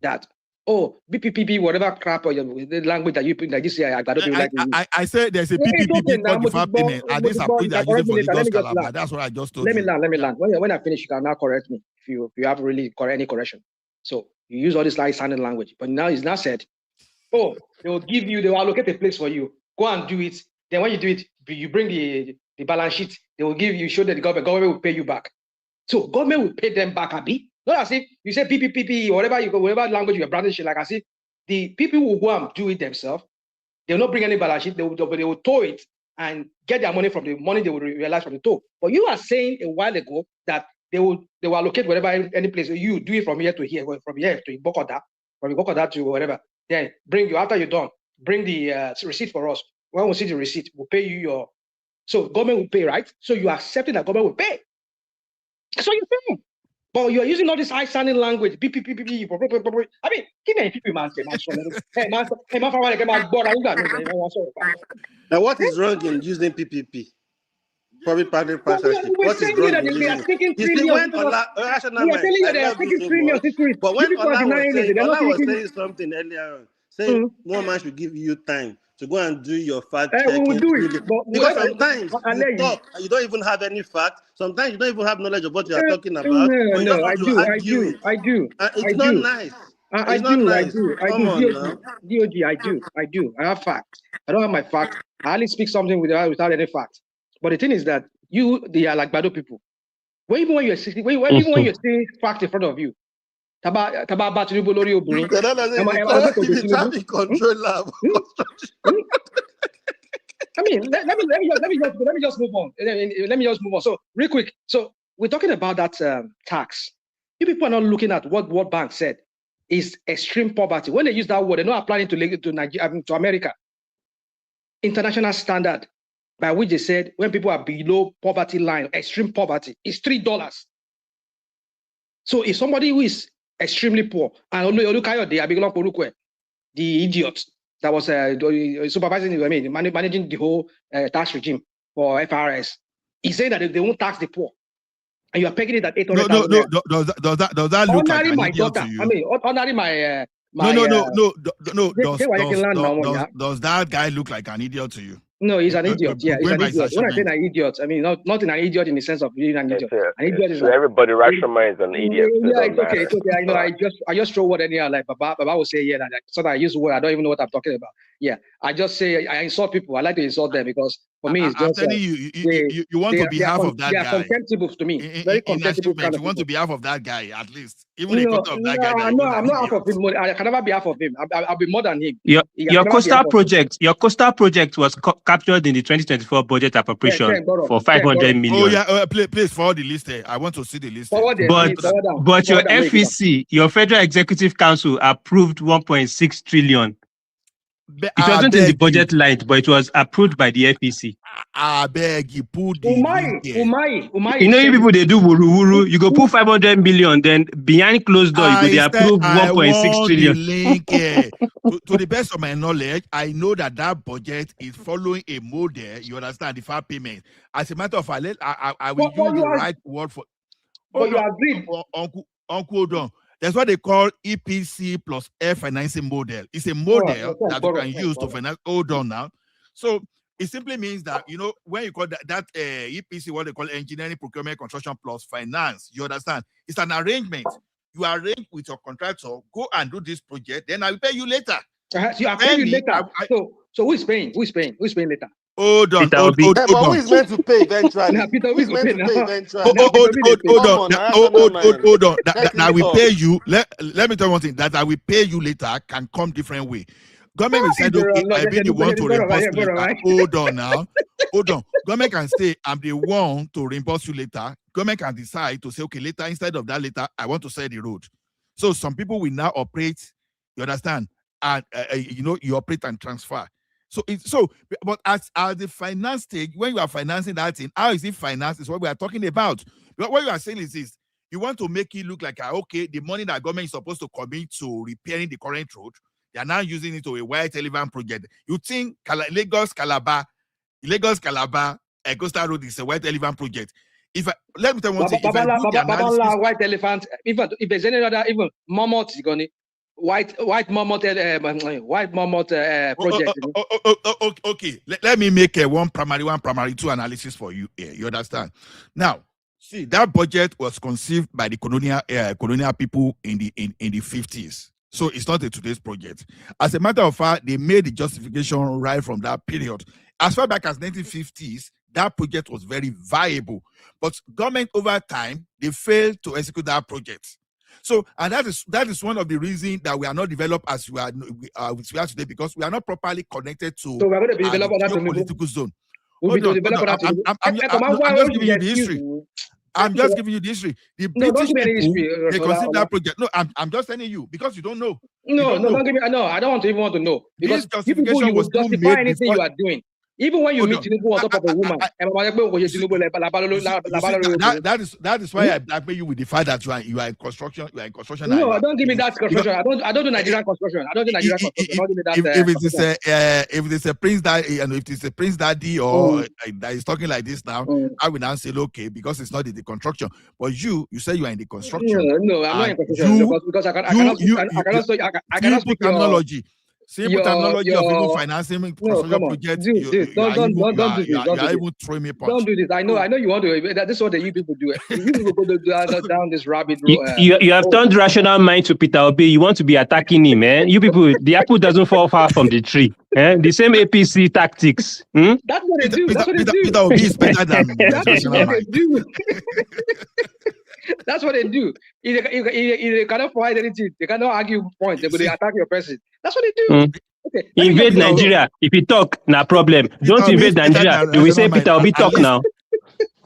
that. Oh, BPPP, whatever crap or the language that you put like this year, I said there's a PPP called deferred payment, and this approach that using for Lagos Calabar. That's what I just told you. Let me land. When I finish, you can now correct me if you have really any correction. So you use all this like sounding language, but now it's not said. Oh, they will allocate a place for you. Go and do it. Then when you do it, you bring the balance sheet. They will give you, show that the government will pay you back. So government will pay them back, Abi. Not as if you say PPP, whatever language you are brandishing, like I say, the people will go and do it themselves. They will not bring any balance sheet. They will tow it and get their money from the money they will realize from the tow. But you are saying a while ago that they will allocate whatever any place. You do it from here to here, from here to Bokoda, from Bokoda to whatever. Then bring you after you're done. Bring the receipt for us. When we see the receipt, we'll pay you your. So government will pay, right? So you are accepting that government will pay. That's what you're saying. But you are using all this high-sounding language. PPP. I mean, give me a PPP, man. Now, what is wrong in using PPP? Public-private partnership. What is wrong in using it? You see, when Ola but when Ola was saying something earlier on, saying one man should give you time to go and do your fact checking. We will do it. Because sometimes you talk and you don't even have any fact. Sometimes you don't even have knowledge of what you are talking about. No, I do. It's not nice. I do. DOG, I do. I have facts. I don't have my fact. I only speak something without any fact. But the thing is that they are like Bado people. Even when you're saying fact in front of you, I mean, let me just move on. So real quick. So we're talking about that tax. You people are not looking at what World Bank said is extreme poverty. When they use that word, they're not applying to Nigeria, to America. International standard by which they said when people are below poverty line, extreme poverty, is $3. So if somebody who is extremely poor, and the idiot that was supervising, managing the whole tax regime for FRS, he's saying that they won't tax the poor. And you are pegging it at 800,000. No. Does that look like an my idiot daughter, to you? I mean, honoring my Does that guy look like an idiot to you? No, he's an idiot. Yeah, he's an idiot. When I say an idiot, I mean not an idiot in the sense of being an idiot. An idiot is everybody rational man is an idiot. Yeah, it's okay. It's okay. I know. I just throw word anyhow. Like Baba will say, yeah, so that I use the word. I don't even know what I'm talking about. Yeah, I just say I insult people. I like to insult them because for me it's just. I'm telling you want to be half of that guy. They are contemptible to me. Very contemptible. You want to be half of that guy at least. Even a quarter of that guy. No, I'm not half of him. I can never be half of him. I'll be more than him. Your coastal project was captured in the 2024 budget appropriation for 500 million. Oh yeah, please forward the list. I want to see the list. But your FEC, your Federal Executive Council, approved 1.6 trillion. It wasn't in the budget line, but it was approved by the FEC. I beg you, put the Umai. You know, you people they do wuru. You go put 500 million, then behind closed door, you go they approve 1.6 trillion. Link, to the best of my knowledge, I know that budget is following a model. You understand the far payment. As a matter of fact, I will use the right word for. But you agreed, Uncle, hold on. That's what they call EPC plus F financing model. It's a model that you can use to finance. Hold on now. So it simply means that, you know, when you call that EPC, what they call engineering, procurement, construction plus finance, you understand? It's an arrangement. You arrange with your contractor, go and do this project, then I will pay you later. So I'll pay you later. So who is paying? Who is paying later? Hold on. But who is meant to pay eventually? Who is meant to pay eventually? Hold on. That I will pay you. Let me tell you one thing. That I will pay you later can come different way. Government will say, okay, I really want to reimburse you later. Hold on now. Hold on. Government can say, I'm the one to reimburse you later. Government can decide to say, okay, later, instead of that later, I want to sell the road. So some people will now operate, you understand? And, you operate and transfer. But as the finance stage, when you are financing that thing, how is it financed is what we are talking about. But what you are saying is this: you want to make it look like, okay, the money that government is supposed to commit to repairing the current road, they are now using it to a white elephant project. You think Lagos Calabar, Coastal Road is a white elephant project? Let me tell you one thing. White elephant. If there's any other, even Mammoth is going to. White mammoth project. Okay. Let me make one primary two analysis for you here. You understand? Now, see, that budget was conceived by the colonial people in the 50s. So it's not a today's project. As a matter of fact, they made the justification right from that period. As far back as 1950s, that project was very viable. But government over time, they failed to execute that project. So, and that is one of the reasons that we are not developed as we are today, because we are not properly connected to so we're going to be developed the political zone. I'm just giving you the history. I'm just giving you the history. The British people, they consider that project. No, I'm just telling you because you don't know. No, don't give me. No, I don't even want to know. Because this justification was justify anything you are doing. Even when you meet Tinubu on top of a woman, that is why I blackmail you with the fact that you are in construction. You are in construction. No, don't give me that construction. I don't do Nigerian construction. I don't do Nigerian construction. Don't give me that. If it's a prince daddy, and if it's a prince daddy or that is talking like this now, I will now say okay because it's not in the construction. But you say you are in the construction. No, I'm not in construction because I cannot speak technology. Simple technology of even financing construction projects. Don't do this. Don't do this. I know you want to. This is what you people do. You people go down this rabbit road. You have turned rational mind to Peter Obi. You want to be attacking him, man. You people, the apple doesn't fall far from the tree. The same APC tactics. That's what they do. That's what they do. Peter Obi is better than rational mind. That's what they do. If they cannot provide anything, they cannot argue points. They will attack your person. That's what they do. Okay. Invade Nigeria. If you talk, no problem. Don't invade Nigeria. You will say Peter Obi talk now.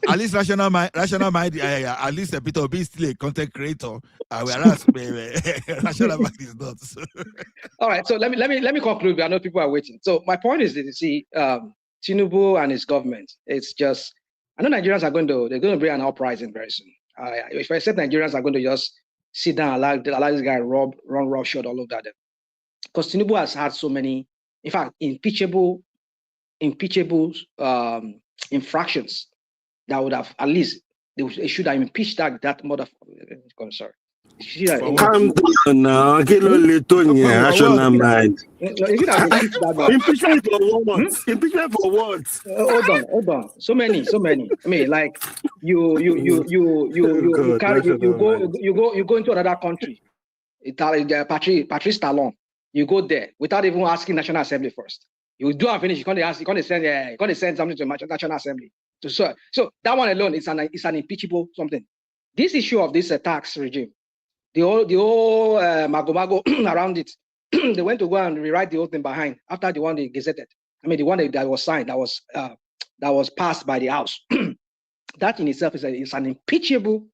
At least rational mind, at least Peter Obi is still a content creator, whereas rational mind is not. All right, so let me conclude. I know people are waiting. So my point is that you see, Tinubu and his government. It's just, I know Nigerians are going to bring an uprising very soon. If I said Nigerians are going to just sit down and allow this guy run roughshod all over them, because Tinubu has had so many, in fact, impeachable infractions that would have at least they should have impeached that motherfucker. I'm sorry. Calm down now. Get a little rational mind. Impeachment for what? Impeachment for what? Hold on. So many. I mean, like you go into another country. Patrice Talon. You go there without even asking National Assembly first. You do and finish. You can't send something to National Assembly. So that one alone is an impeachable something. This issue of this tax regime, the whole mago around it, they went to go and rewrite the whole thing behind after the one they gazetted. I mean, the one that was signed, that was passed by the House. That in itself is an impeachable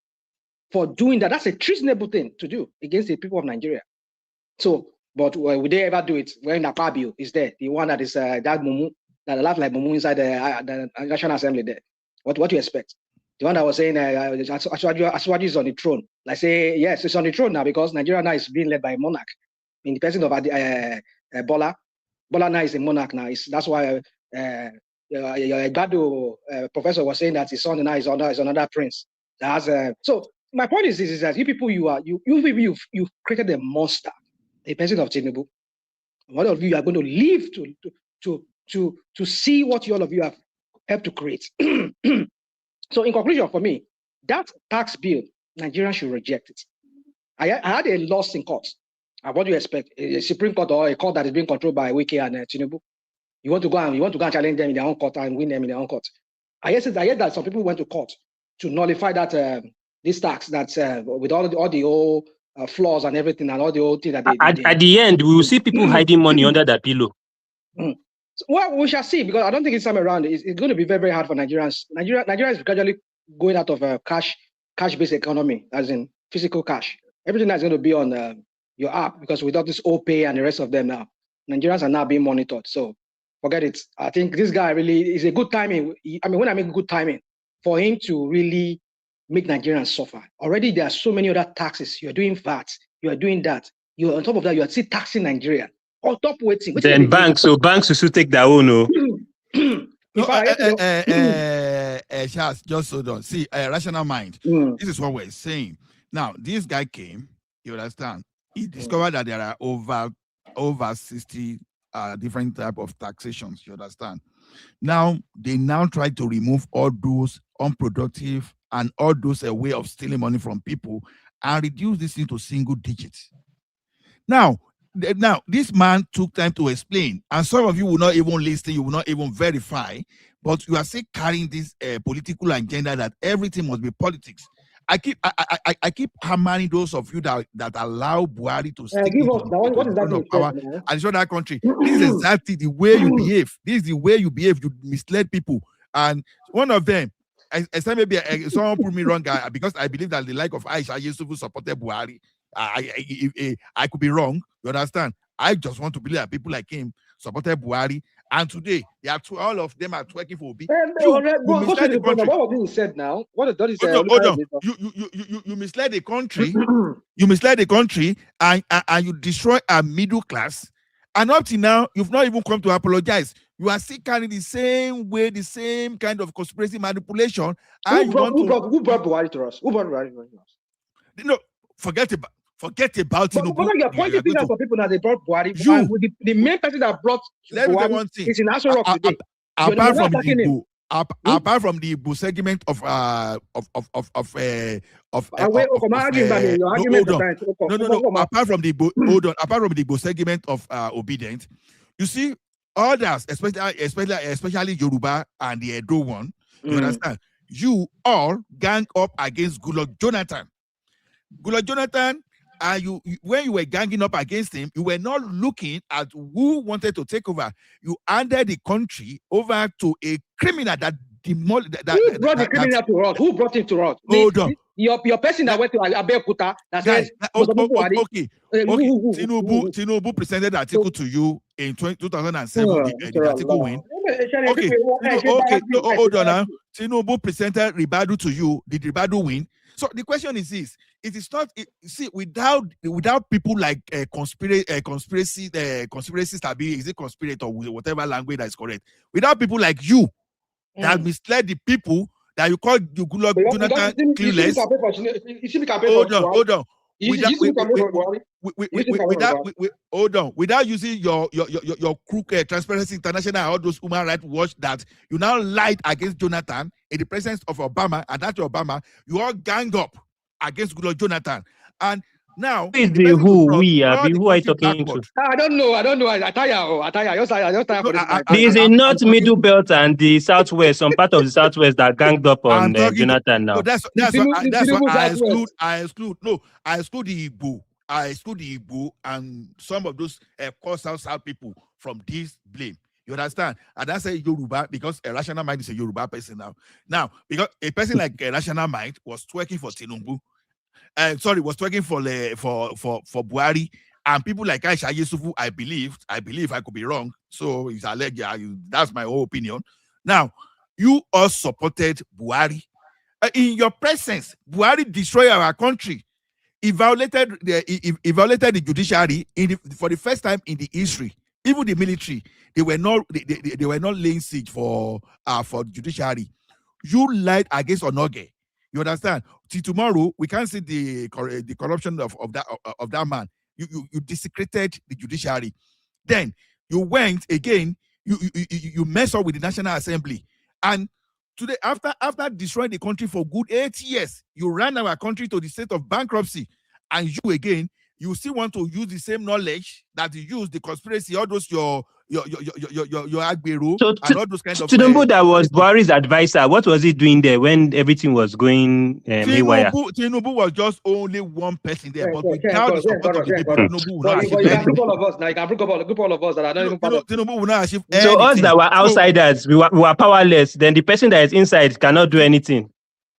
for doing that. That's a treasonable thing to do against the people of Nigeria. So, but would they ever do it when Akpabio is there? The one that is that Mumu, that laugh like Mumu inside the National Assembly there. What do you expect? The one that was saying Aswaju is on the throne. Like say, yes, it's on the throne now because Nigeria now is being led by a monarch. In the person of Bola. Bola now is a monarch now. That's why Gado professor was saying that his son now is another prince. So my point is that you people, you've created a monster, a person of Tinubu. One of you are going to live to see what all of you have helped to create. So in conclusion, for me, that tax bill, Nigerians should reject it. I had a loss in court. What do you expect? A Supreme Court or a court that is being controlled by Wike and Tinubu? You want to go and challenge them in their own court and win them in their own court. I heard that some people went to court to nullify that this tax that's with all the old flaws and everything and all the old things that they at the end, we will see people hiding money under that pillow. So, well, we shall see, because I don't think it's time around. It's going to be very, very hard for Nigerians. Nigeria is gradually going out of a cash-based economy, as in physical cash. Everything is going to be on your app, because without this OPay and the rest of them now, Nigerians are now being monitored. So forget it. I think this guy really is a good timing. I mean, when I make good timing, for him to really make Nigerians suffer. Already there are so many other taxes. You are doing VAT. You are doing that. You on top of that, you are still taxing Nigeria. On top waiting. Then banks will still take their own. Charles, just hold on. See, rational mind. This is what we're saying. Now, this guy came, you understand? He discovered that there are over 60 different type of taxations, you understand? Now, they try to remove all those unproductive and all those a way of stealing money from people and reduce this into single digits. Now, this man took time to explain, and some of you will not even listen, you will not even verify, but you are still carrying this political agenda that everything must be politics. I keep hammering those of you that allow Buhari to stick to power and show that country. This is exactly the way you behave. This is the way you behave. You misled people, and one of them, I said maybe someone put me wrong, because I believe that the like of Aisha Yusufu supported Buhari. I could be wrong. You understand? I just want to believe that people like him supported Buhari, and today all of them are twerking for Obi. What was he said now? What he said? Hold on. You misled the country. You misled the country, and you destroy a middle class. And up to now, you've not even come to apologize. You are still carrying the same way, the same kind of conspiracy manipulation. Who brought Buhari to us? Who brought Buhari to us? No, forget about it. But you're pointing fingers for people that they brought Buhari. The main person that brought Buhari is in Aso Rock today. Apart from the Igbo segment of apart from the Igbo segment of Obedient, you see others, especially Yoruba and the Edo one. You understand? You all gang up against Goodluck Jonathan. When you were ganging up against him, you were not looking at who wanted to take over. You handed the country over to a criminal that Who brought the criminal to us? Who brought him to us? Hold on. Your person that went to Abeokuta that says okay. Tinubu presented the article to you in 2007. The article win. Okay. Hold on now. Tinubu presented Ribadu to you. Did Ribadu win? So the question is this: it is not. See, without people like conspiracy stability, is it conspirator with whatever language that is correct? Without people like you that misled the people that you call Jonathan clueless. Hold on. Hold on. Without using your crooked Transparency International and all those human rights watch that you now lied against Jonathan in the presence of Obama, and that's Obama, you all gang up against Goodluck Jonathan. And now who is the who we are? Who are you talking to? I don't know. Ataya. There is a north, middle belt, and the southwest. Some part of the southwest that ganged up on Jonathan now. So that's what I exclude. No, I exclude the Igbo. I exclude the Igbo and some of those South people from this blame. You understand? And that's a Yoruba, because a rational mind is a Yoruba person now. Now, because a person like a rational mind was twerking for Tinubu. Was talking for Buhari, and people like Aisha Yesufu, I believe I could be wrong. So it's alleged. That's my whole opinion. Now, you all supported Buhari. In your presence, Buhari destroyed our country. He violated the judiciary for the first time in the history. Even the military, they were not laying siege for the judiciary. You lied against Onoge. You understand? Till tomorrow, we can't see the corruption of that man. You desecrated the judiciary. Then you went again. You mess up with the National Assembly, and today, after destroying the country for good 8 years, you ran our country to the state of bankruptcy, and you still want to use the same knowledge that you use the conspiracy, all those your Agbero, and all those kind of Tinubu that was Buhari's advisor. What was he doing there when everything was going haywire? Tinubu was just only one person there, but without the support of the people, Tinubu will not achieve anything. You can group all of us now. You can group all of us that are not even part of Tinubu will not achieve anything. So us that were outsiders, we were powerless. Then the person that is inside cannot do anything.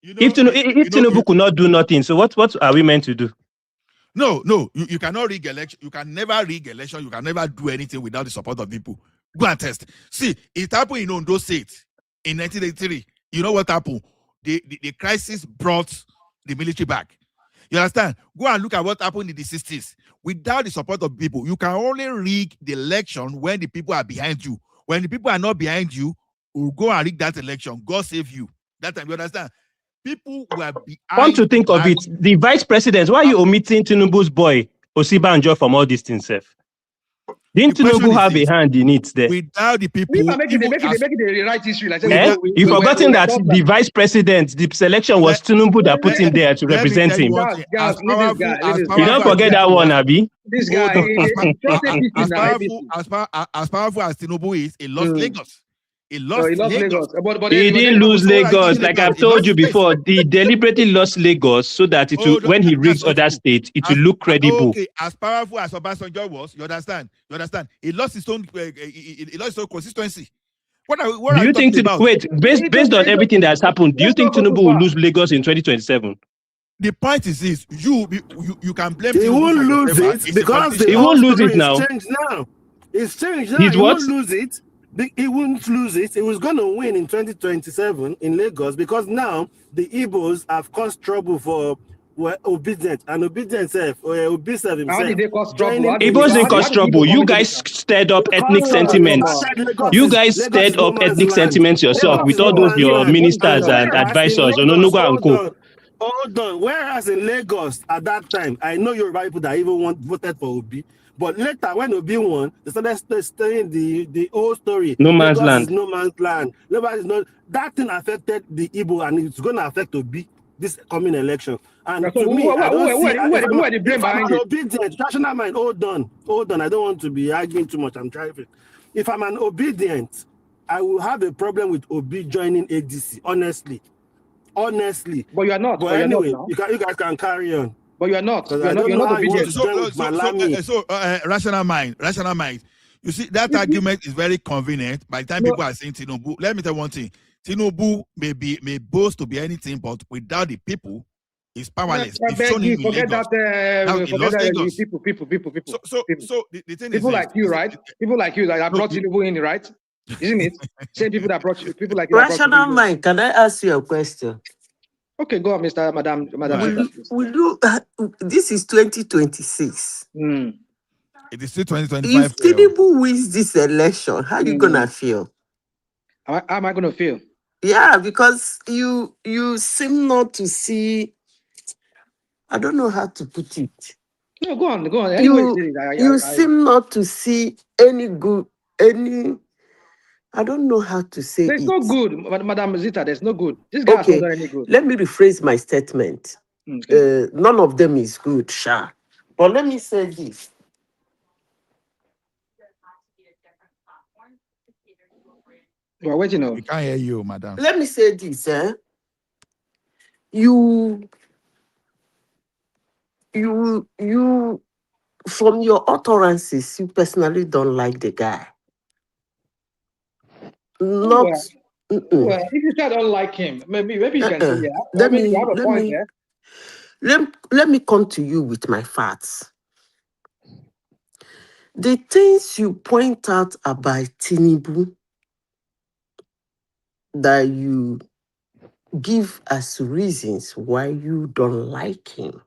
If Tinubu could not do nothing, so what are we meant to do? No, you cannot rig election. You can never rig election. You can never do anything without the support of people. Go and test. See, it happened in Ondo State in 1983. You know what happened? The crisis brought the military back. You understand? Go and look at what happened in the 60s. Without the support of people, you can only rig the election when the people are behind you. When the people are not behind you, we'll go and rig that election. God save you. That time, you understand? People were behind. Come to think of it, the vice president, why are you omitting Tinubu's boy, Osibanjo, from all these things, Seth? Didn't Tinubu have a hand in it there? Without the people, they make it rewrite history. Like you forgotten that the vice president, the selection was Tinubu that put him there to represent him. You don't forget that one, Abi. This guy, as powerful as Tinubu is, he lost Lagos. He lost Lagos. He didn't lose Lagos. Like I've told you before, he deliberately lost Lagos so that it will, when he rigs other states, it will look credible. Okay, as powerful as Obasanjo was, you understand? He lost his own consistency. What do you think? Wait, based on everything that has happened, do you think Tinubu will lose Lagos in 2027? The point is this: you can blame. He won't lose it because he won't lose it now. It's changed now. He won't lose it. He wouldn't lose it. He was going to win in 2027 in Lagos because now the Igbos have caused trouble for Obedient and Obedient himself. How did they cause trouble? Igbos didn't cause trouble. You guys stirred up ethnic sentiments. You guys stirred up ethnic sentiments yourself with all those your ministers and advisors. Hold on. Whereas in Lagos at that time, I know Yoruba people that even voted for Obi. But later, when Obi won, they started saying the old story. No man's land. No man's land. That thing affected the Igbo, and it's going to affect Obi this coming election. And to me, I don't see. If I'm an obedient, rational mind, hold on. I don't want to be arguing too much. I'm driving. If I'm an obedient, I will have a problem with Obi joining ADC. Honestly. But you are not. But anyway, you guys can carry on. But you are not. You're not obedient. So rational mind. You see, that argument is very convenient. By the time people are saying Tinubu, let me tell you one thing. Tinubu may boast to be anything, but without the people, he's powerless. I We've beg shown you, him in forget Lagos. Now that. he Forget lost that. Lagos. People. So the thing is People this, like you, right? People like you that brought Tinubu in, right? Isn't it? Same people that brought you, people like you that brought Rational Tinubu. mind, can I ask you a question? Okay, go on, Madam Will you this is 2026. It is still 2025. If Tinubu wins this election, how you gonna feel? How am I gonna feel? Yeah, because you seem not to see. I don't know how to put it. No, go on. Anyway, You seem not to see any good, any. I don't know how to say there's it. no good, Madam Zita. There's no good. This guy has not done any good. Let me rephrase my statement. None of them is good, sha. But let me say this. We're waiting on. We can't hear you, madam. Let me say this, You from your utterances, you personally don't like the guy. Not. Well, if you don't like him, maybe you can say, yeah. You have a point there. Let me come to you with my facts. The things you point out about Tinubu that you give as reasons why you don't like him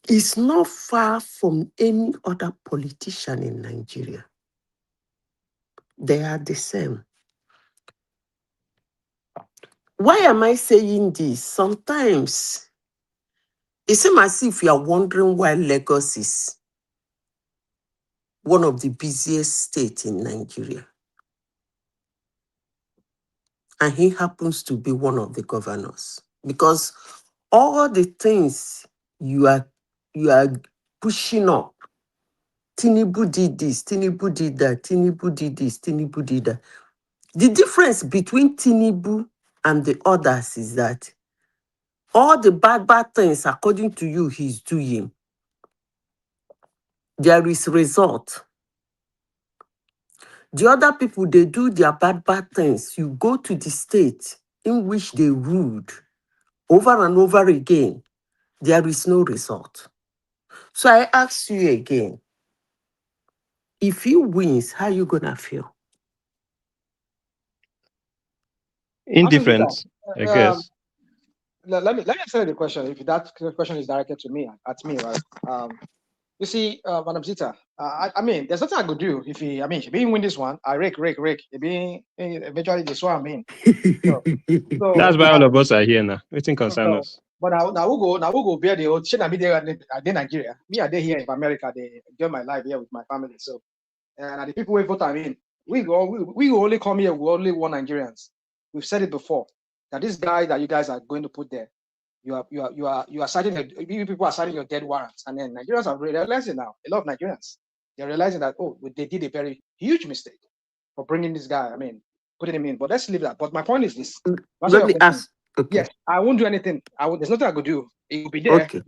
is not far from any other politician in Nigeria. They are the same. Why am I saying this? Sometimes it seems as if you are wondering why Lagos is one of the busiest states in Nigeria. And he happens to be one of the governors. Because all the things you are pushing up, Tinubu did this, Tinubu did that, Tinubu did this, Tinubu did that. The difference between Tinubu and the others is that all the bad things, according to you, he's doing, there is result. The other people, they do their bad things. You go to the state in which they ruled over and over again, there is no result. So I ask you again, if he wins, how you gonna feel? Indifferent, I guess. Let me answer the question. If that question is directed to me, at me, right? You see, Madam Zita, I mean, there's nothing I could do if he being win this one, I rake. Eventually this one, So that's why all of us are here now. Waiting concern us. But now we go bear the old shit. I mean, they Nigeria. Me, I there here in America. They enjoy my life here with my family. So, and the people we vote, we only come here. We only want Nigerians. We've said it before that this guy that you guys are going to put there, you are citing people are citing your dead warrants, and then Nigerians are realizing now. A lot of Nigerians they're realizing that they did a very huge mistake for bringing this guy. Putting him in. But let's leave that. But my point is this. Let me ask. Okay. Yes, I won't do anything. There's nothing I could do. It will be there. Okay.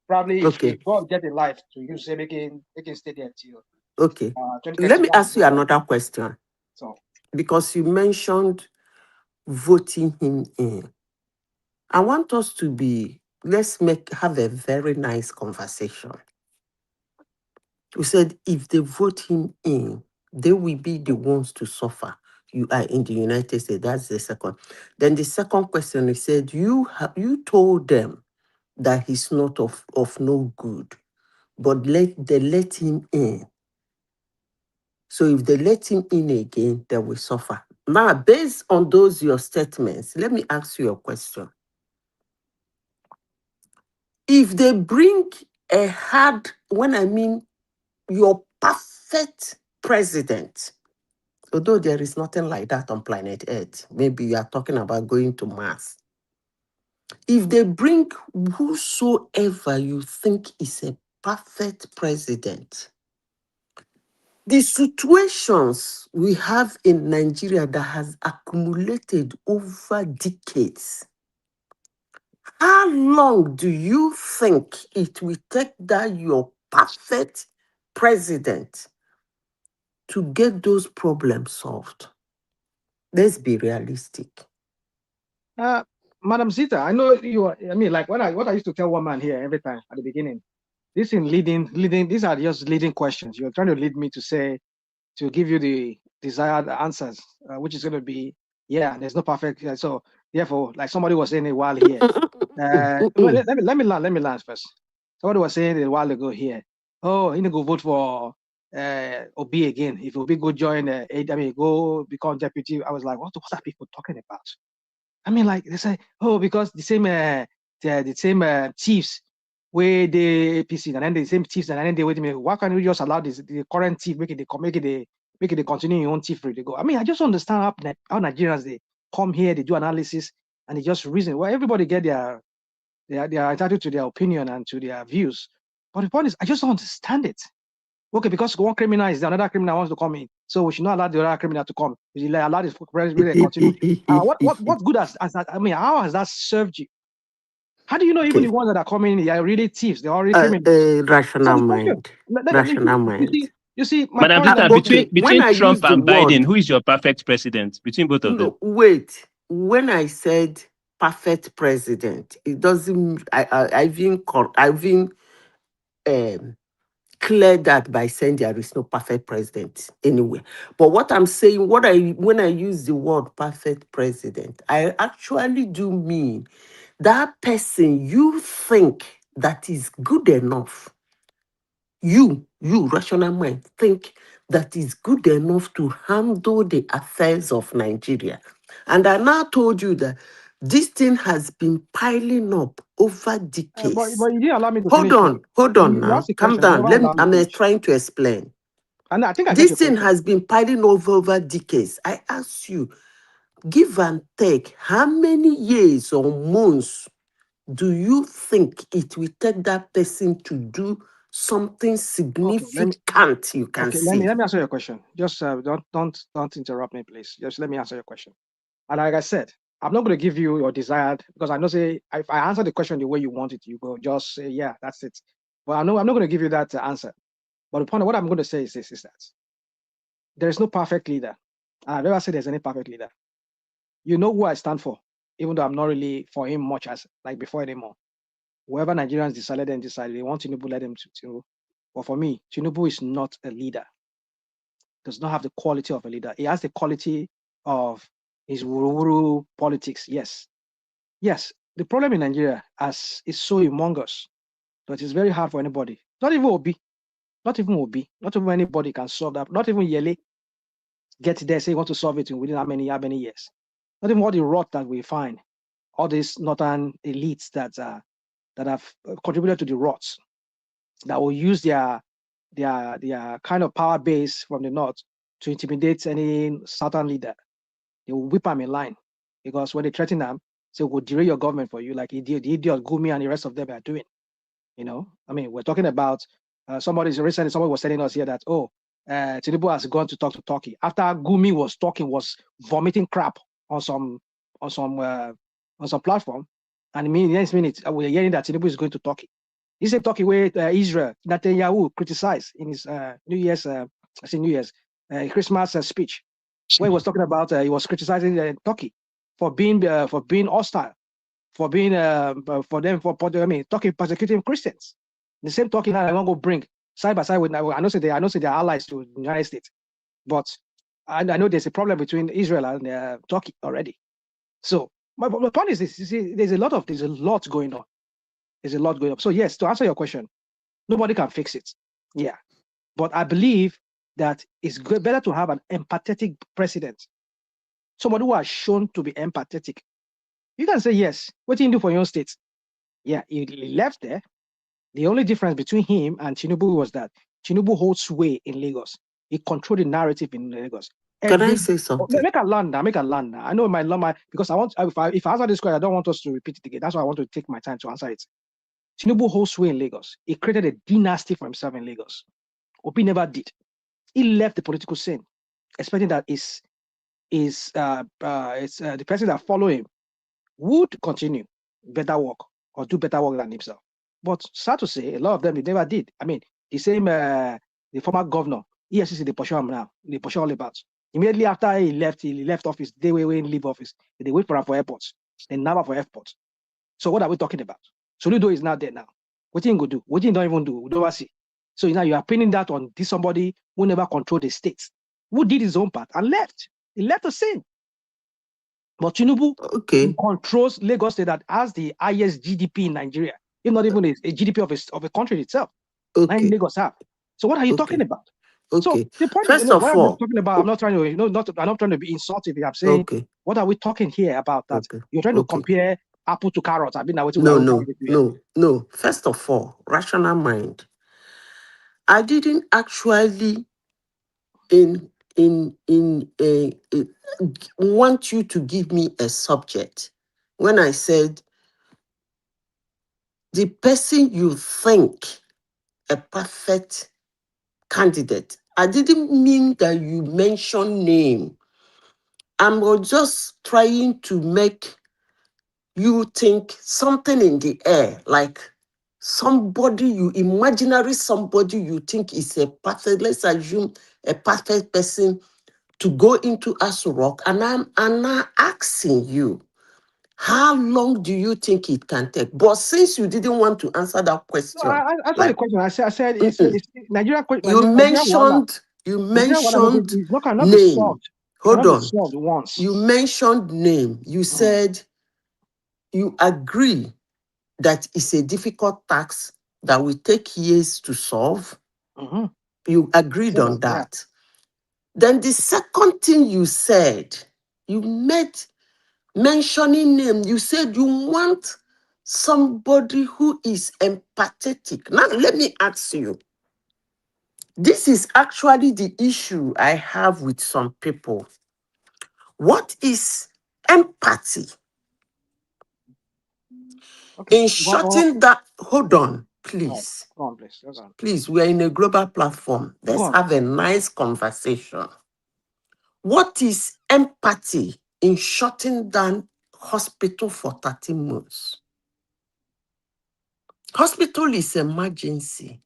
Probably if God get a life to use, they can stay there until. Okay. Let me ask you another question. So, because you mentioned voting him in, I want us to have a very nice conversation. You said if they vote him in, they will be the ones to suffer. You are in the United States. That's the second. Then the second question, he said, you told them that he's not of no good, but they let him in. So if they let him in again, they will suffer. Now, based on your statements, let me ask you a question. If they bring your perfect president, although there is nothing like that on planet Earth, maybe you are talking about going to Mars. If they bring whosoever you think is a perfect president, the situations we have in Nigeria that has accumulated over decades, how long do you think it will take that your perfect president to get those problems solved? Let's be realistic. Madam Zita, I know you are, I mean, like what I used to tell one man here every time at the beginning. This in leading, these are just leading questions. You're trying to lead me to give you the desired answers, which is going to be, yeah, there's no perfect. So therefore, like somebody was saying a while here, let me land first. Somebody was saying a while ago here, oh, you need to go vote for Obi again. If Obi go join, go become deputy. I was like, what are people talking about? I mean, like they say, oh, because the same chiefs where the APC and then the same chiefs and then they wait a minute. Why can't we just allow the current chief make it continue your own chief free to go? I mean, I just understand how Nigerians they come here, they do analysis and they just reason. Well, everybody get they are entitled to their opinion and to their views. But the point is, I just don't understand it. Okay, because one criminal is another criminal wants to come in, so we should not allow the other criminal to come. We should allow this president to continue. What good has that? I mean, how has that served you? How do you know even the ones that are coming in, they are really thieves? They are already criminals. Rational mind. Rational mind. You see, my Madam point Zita, between Trump and Biden, who is your perfect president between both of them? Wait, when I said perfect president, it doesn't. I've been cleared that by saying there is no perfect president anywhere. But what I'm saying, when I use the word perfect president, I actually do mean that person you think that is good enough. You, rational mind, think that is good enough to handle the affairs of Nigeria. And I now told you that this thing has been piling up over decades. But you didn't allow me to Hold on now. Calm down. I'm trying to explain. And I think this thing has been piling over decades. I ask you, give and take, how many years or months do you think it will take that person to do something significant? You can see. Let me answer your question. Just don't interrupt me, please. Just let me answer your question. And like I said, I'm not going to give you your desired, because I know say if I answer the question the way you want it, you go just say yeah, that's it. But I'm not going to give you that answer. But the point of what I'm going to say is this: is that there is no perfect leader. And I've never said there's any perfect leader. You know who I stand for, even though I'm not really for him much as like before anymore. Whoever Nigerians decided they want Tinubu, let them to. But for me, Tinubu is not a leader. Does not have the quality of a leader. He has the quality of his wuru politics. Yes. The problem in Nigeria is so humongous that it's very hard for anybody. Not even Obi. Not even anybody can solve that. Not even Yele get there, say you want to solve it within how many years. Not even all the rot that we find. All these northern elites that have contributed to the rots, that will use their kind of power base from the north to intimidate any southern leader. They will whip them in line, because when they threaten them, say we'll derail your government for you, like the idiot Gumi and the rest of them are doing. I mean, we're talking about someone was telling us here that Tinubu has gone to talk to Turkey after Gumi was vomiting crap on some platform, and in the next minute we're hearing that Tinubu is going to Turkey. He said Turkey where Israel Netanyahu criticized in his Christmas speech, where he was talking about he was criticizing Turkey for being hostile, for being Turkey persecuting Christians. The same Turkey now I want to bring side by side with, I know they're allies to the United States, but I know there's a problem between Israel and Turkey already. So my point is this: you see, there's a lot going on. There's a lot going on. So yes, to answer your question, nobody can fix it. Yeah, but I believe that it's better to have an empathetic president, somebody who has shown to be empathetic. You can say yes. What do you do for your own state? Yeah, he left there. The only difference between him and Tinubu was that Tinubu holds sway in Lagos. He controlled the narrative in Lagos. Can I say something? Make a land now. I know my because I want if I answer this question, I don't want us to repeat it again. That's why I want to take my time to answer it. Tinubu holds sway in Lagos. He created a dynasty for himself in Lagos. Obi never did. He left the political scene, expecting that the person that follow him would continue better work or do better work than himself. But sad to say, a lot of them, they never did. I mean, the same, the former governor, EFCC, they pursue him now. They pursue all about. Immediately after he left office, they were in leave office. They wait for him for airports. They never for airport. So what are we talking about? Soludo is not there now. What you go do? What you don't even do? We don't see. So now you are pinning that on this somebody who never controlled the states, who did his own part and left. He left the scene. But Tinubu controls Lagos State that has the highest GDP in Nigeria, if not even a GDP of a country itself. Okay. Lagos have. So what are you talking about? So the point First is, of what I'm all, talking about, I'm not trying to, I'm not trying to be insultive. I'm saying, what are we talking here about that? You're trying to compare apple to carrot. I mean, no. First of all, rational mind. I didn't actually want you to give me a subject when I said the person you think a perfect candidate. I didn't mean that you mention name. I'm just trying to make you think something in the air, like imaginary somebody you think is a perfect, let's assume a perfect person to go into Aso Rock, and I'm now asking you, how long do you think it can take? But since you didn't want to answer that question, I saw the question. I said it's Nigeria. You mentioned it's not cannot be name. solved. Hold on. Solved once. You mentioned name. You said you agree that it's a difficult task that will take years to solve. You agreed on that. Then the second thing you said, you made mentioning name. You said you want somebody who is empathetic. Now, let me ask you. This is actually the issue I have with some people. What is empathy? In shorting that, hold on, please. Go on, please. Go on. Please, we are in a global platform. Let's have a nice conversation. What is empathy in shutting down hospital for 13 months? Hospital is emergency.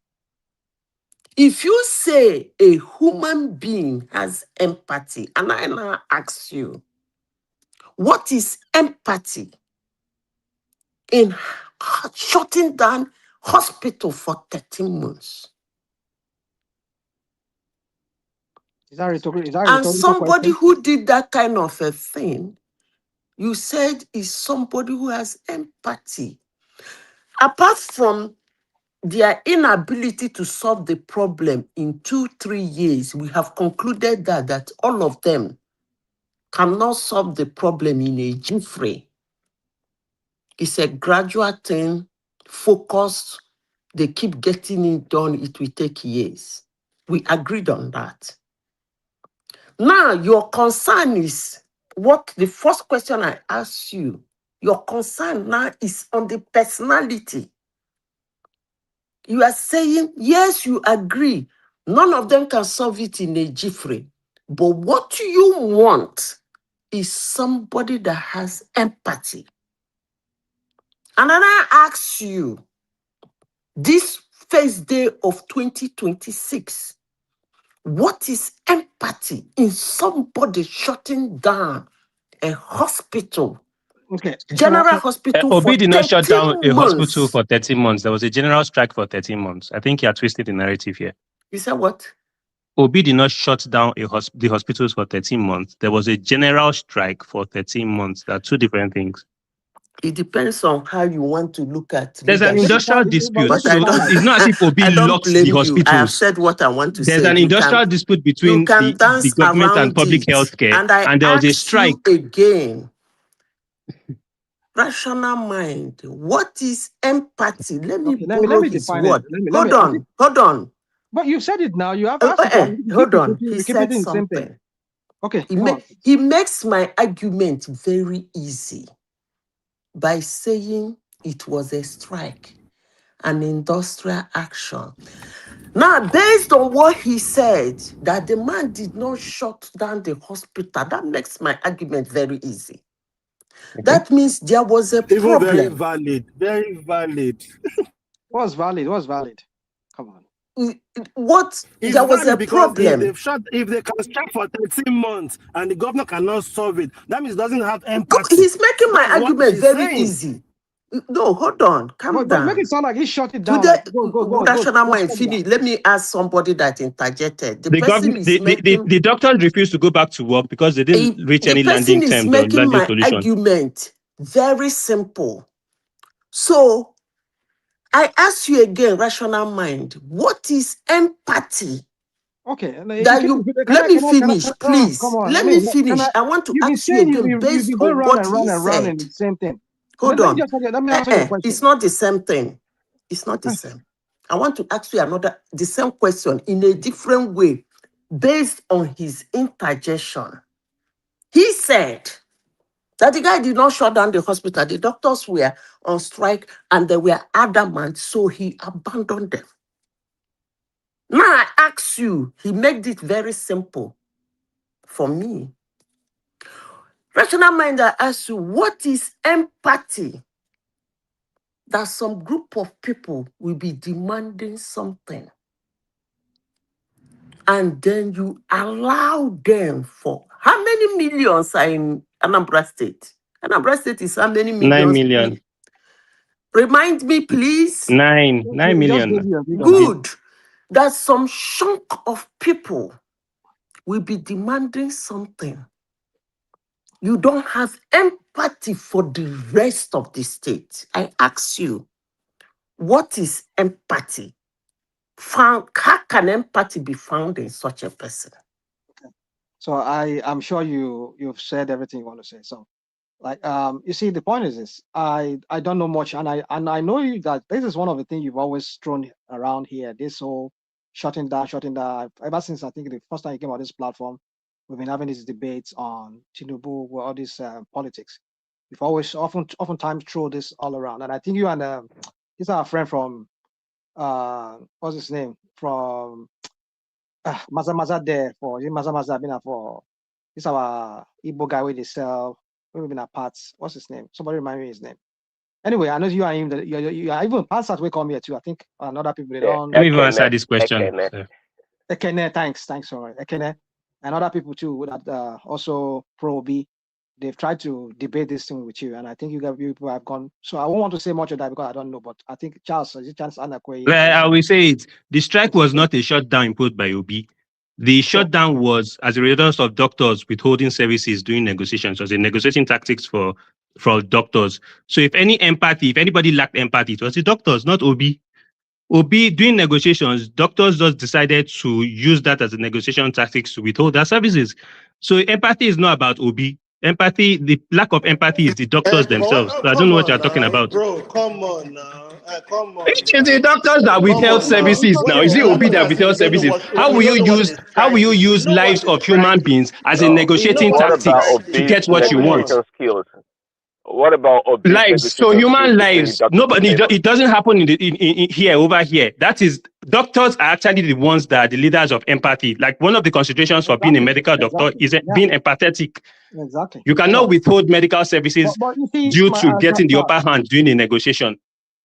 If you say a human being has empathy, and I now ask you, what is empathy in shutting down hospital for 13 months? Is that and somebody who did that kind of a thing, you said is somebody who has empathy. Apart from their inability to solve the problem in 2-3 years, we have concluded that all of them cannot solve the problem in a jiffy. It's a gradual thing, focused. They keep getting it done. It will take years. We agreed on that. Now, your concern is what the first question I asked you, your concern now is on the personality. You are saying, yes, you agree. None of them can solve it in a jiffy. But what you want is somebody that has empathy. And then I ask you, this first day of 2026, what is empathy in somebody shutting down a hospital? General hospital Obi for did not shut down a 13 hospital months. for 13 months. There was a general strike for 13 months. I think you are twisting the narrative here. You said what? Obi did not shut down the hospitals for 13 months. There was a general strike for 13 months. There are two different things. It depends on how you want to look at There's an industrial dispute. But So it's not as if Obi I don't locked blame the you. hospitals. I have said what I want to There's say. an industrial dispute between the government and public health care, and there was a strike. Again, rational mind. What is empathy? Let me borrow his word. Hold on. But you said it now. You have asked hold on. He said something. Okay. He makes my argument very easy by saying it was a strike, an industrial action. Now, based on what he said, that the man did not shut down the hospital, that makes my argument very easy. That means there was a problem. Even very valid. Very valid. What's valid? Come on. what It's there was a valid because problem. if they can strike for 13 months and the governor cannot solve it, that means doesn't have empathy. He's making my That's what argument she's very saying. easy. No, hold on, calm But make down. it sound like he shut it down. Today, Like, go, rational go, mind shut it down. finish. Let me ask somebody that interjected. The The person government, is making the doctors refused to go back to work because they didn't reach the any person landing is terms or making landing my solution. argument very simple. So I ask you again, rational mind, what is empathy? Okay, That you let me finish, please. come on. Let I me mean, finish. I want to you've been ask you saying again you've based been going on round what and he round and round in said. the same thing. Hold on. Let me answer your question. It's not the same thing. It's not the same. I want to ask you the same question in a different way, based on his interjection. He said that the guy did not shut down the hospital. The doctors were on strike and they were adamant, so he abandoned them. Now I ask you, he made it very simple for me. Rational mind, I ask you, what is empathy? That some group of people will be demanding something, and then you allow them for how many millions are in Anambra State? Anambra State is how many 9 millions? million. Remind me, please. 9 million. Good. That some chunk of people will be demanding something. You don't have empathy for the rest of the state. I ask you, what is empathy? How can empathy be found in such a person? So I'm sure you've said everything you want to say. So like you see, the point is this: I don't know much, and I know you that this is one of the things you've always thrown around here. This whole shutting down. Ever since I think the first time you came on this platform, we've been having these debates on Tinubu, all this politics. You've always oftentimes throw this all around, and I think you and this is our friend from what's his name from Maza there for Maza been for this our Igbo guy where they sell maybe been parts. What's his name? Somebody remind me his name. Anyway, I know you are him. You are even pastors will come here too. I think and other people they don't. Let me even answer this question. Ekene, thanks, sorry. Ekene, and other people too that also pro B. They've tried to debate this thing with you, and I think you people have gone. So I won't want to say much of that because I don't know. But I think Charles, is it Charles Anakwe? I will say it. The strike was not a shutdown imposed by Obi. The shutdown was as a result of doctors withholding services during negotiations. It was a negotiating tactics for doctors. So if anybody lacked empathy, it was the doctors, not Obi. Obi, during negotiations, doctors just decided to use that as a negotiation tactics to withhold their services. So empathy is not about Obi. Empathy, the lack of empathy is the doctors themselves. So I don't know what you're talking about. Bro, come on now. Come on. Which is the doctors that withheld services now? Is it Obi that withheld services? How will you use lives of human beings as a negotiating tactic to get what you want? Skills? What about Obi's Lives, so human lives. Nobody. It doesn't happen in here over here. That is, doctors are actually the ones that are the leaders of empathy. Like one of the considerations for being a medical doctor is being empathetic. Exactly. You cannot withhold medical services but you see, due to getting the upper hand during a negotiation.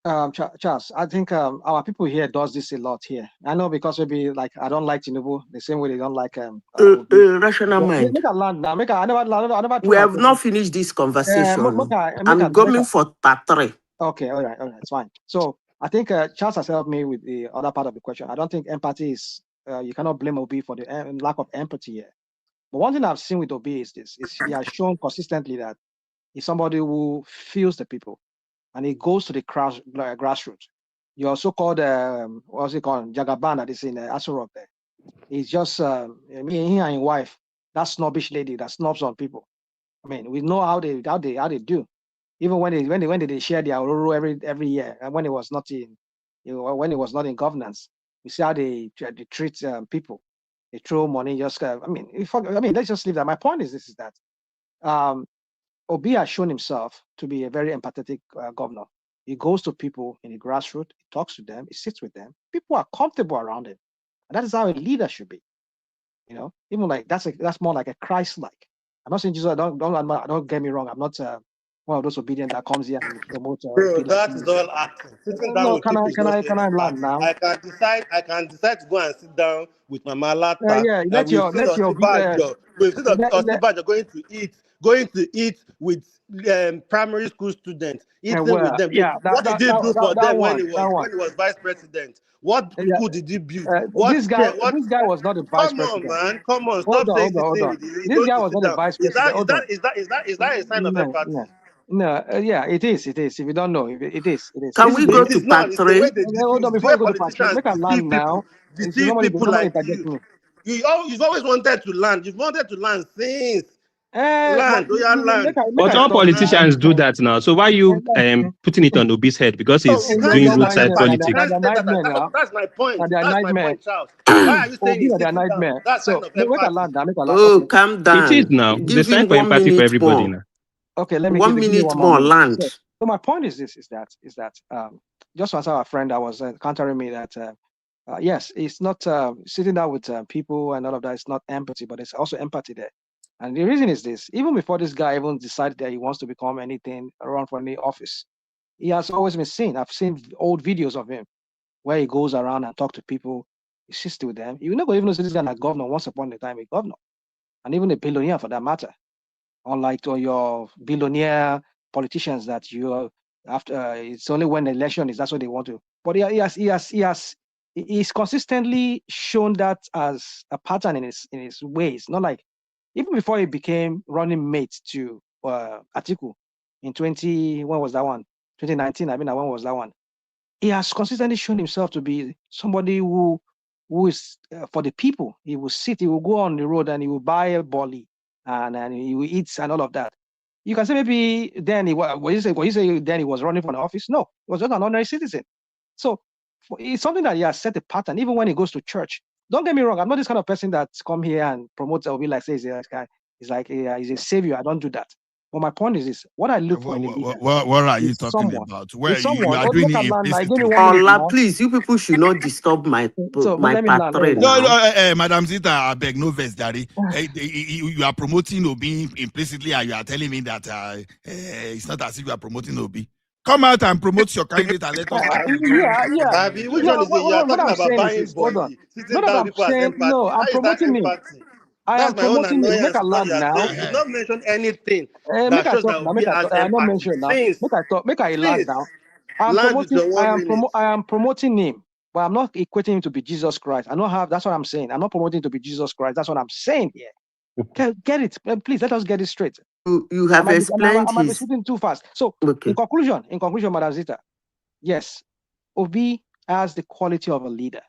Charles, I think our people here does this a lot here. I know because maybe like I don't like Tinubu the same way they don't like rational mind. We have not finished this conversation. I'm going for part 3. Okay, all right, it's fine. So I think Charles has helped me with the other part of the question. I don't think empathy is you cannot blame Obi for the lack of empathy here. But one thing I've seen with Obi is this: he has shown consistently that he's somebody who feels the people. And it goes to the grassroots. Your so-called, what's it called, Jagaban that is in Aso Rock there. It's just me and his wife, that snobbish lady that snobs on people. I mean, we know how they do. Even when they share their Ororo every year, and when it was not in governance, we see how they treat people. They throw money. Let's just leave that. My point is this: is that Obi has shown himself to be a very empathetic governor. He goes to people in the grassroots, he talks to them, he sits with them. People are comfortable around him. And that is how a leader should be. You know, even like that's more like a Christ-like. I'm not saying Jesus. Don't get me wrong. I'm not one of those obedient that comes here and promotes Bro, that is all acting. Sitting down No, with people is not showing can I land empathy. now? I can decide to go and sit down with my malata. Yeah, And we've seen Osibajo going to eat with primary school students, eating with well, them. yeah, What did he do for them when he that one. was vice president? What Yeah, school did he build? this guy was not a vice Come on, president. man. Come on. Hold Stop on, saying hold on, this hold thing on. with you. This Going guy to was sit not a down. vice president. Hold on. Is that a sign of empathy? Yeah, it is. If you don't know, it is. Can we go It to is not. part It's the way three? they Hold deceive, on, it's the before way you go to part three, politicians make a land now. deceive people Somebody like interject you. me. You've always wanted to land. You've wanted to land since. But Land. Oh, yeah, land. But all politicians do that now. So why are you putting it on Obi's head? Because So he's you can't doing say that. roadside You politics. can't say that. That's my point. That's my point, Charles. Why are you saying Obi he's are their sitting down? nightmare. That's sign So of make a empathy. land now. Make a land. Oh, Okay. calm It is down. now. It's a Give sign him for 1 empathy for minute everybody more. now. Okay, let me 1 give you minute 1 more. minute. Land. So my point is this: is that just as our friend that was countering me that yes, it's not sitting down with people and all of that. It's not empathy, but it's also empathy there. And the reason is this: even before this guy even decided that he wants to become anything, run for any office, he has always been seen. I've seen old videos of him where he goes around and talk to people. He sits with them. You never even know this guy a governor once upon a time, a governor, and even a billionaire for that matter. Unlike to your billionaire politicians that you after it's only when election is that's what they want to. But he's consistently shown that as a pattern in his ways. Not like even before he became running mate to Atiku in when was that one? 2019. I mean, when was that one? He has consistently shown himself to be somebody who is for the people. He will sit, he will go on the road and he will buy a bolly and he will eat and all of that. You can say maybe then when you say then he was running for the office. No, he was just an ordinary citizen. So it's something that he has set a pattern, even when he goes to church. Don't get me wrong, I'm not this kind of person that's come here and promotes or be like says he's like he's a savior. I don't do that. But my point is this: what I look for in a leader What are you is talking someone. about? Where It's you someone. are Oh, doing look it at land. I give me implicitly? 1 minute Ola, now. please, you people should not disturb my So let me land. pattern No, now. Madam Zita, I beg no verse, Daddy. You are promoting Obi implicitly, and you are telling me that it's not as if you are promoting Obi. Come out and promote your candidate and let us have the debate. Yeah. Abi, which one is it? You are What talking I'm about saying is buying this. Hold on. body, sitting Not that down I'm with people as saying no. empathy. I'm How is that promoting him. empathy? I am That's my own promoting him. Make annoyance a with what land you are now. saying. You've not mentioned anything Make that I shows talk that now. Obi has I not empathy. mention now. Make I land Since now. I am land with promoting. your 1 minute. I am promoting him, but I'm not equating him to be Jesus Christ. I don't have. That's what I'm saying. I'm not promoting him to be Jesus Christ. That's what I'm saying here. Get it, please. Let us get it straight. You have explained I might be his. speaking too fast. So, Okay. in conclusion, Madam Zita, yes, Obi has the quality of a leader.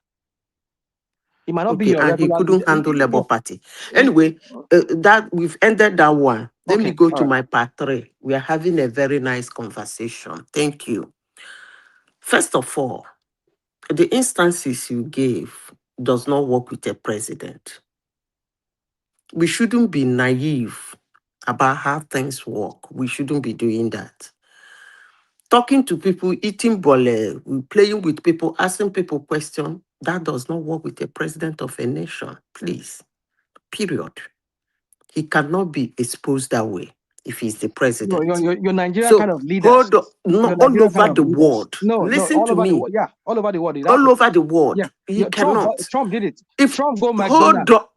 It might not be Okay, your and he regular couldn't leader. handle Labour Party. Anyway, that we've ended that one. Let me Okay, go all to right. my part 3. We are having a very nice conversation. Thank you. First of all, the instances you gave does not work with a president. We shouldn't be naive about how things work. We shouldn't be doing that. Talking to people, eating bole, playing with people, asking people questions, that does not work with a president of a nation. Please. Period. He cannot be exposed that way if he's the president. Your Nigerian kind So of leaders. hold on, Your no, all Nigerian kind over of the leaders. world. No, Listen all to over the me. world. Yeah, all over the world. It All happens. over the world. Yeah, He cannot. Trump did it. If Trump go hold McDonald's. on.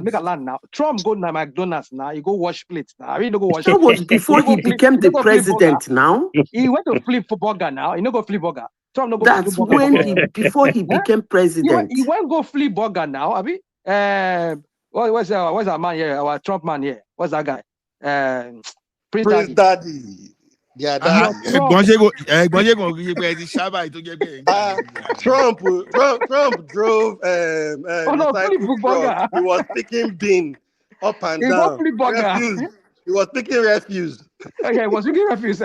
Make a land now. Trump go to McDonald's now. You go wash plates now. You don't go wash That plates. was before he became the Go flip burger. president now. He went to flip burger now. You know go flip burger. Trump no go to flip That's burger when for before he became president. He went go flip burger now. Abi, what's that man here? Our Trump man here. What's that guy? Prince Daddy. Yeah, Your daddy. Trump. Trump drove Oh no, flip recycled truck. burger. He was picking bin up and He go down. flip burger. Refuse. He was picking refuse. Okay, was picking refuse.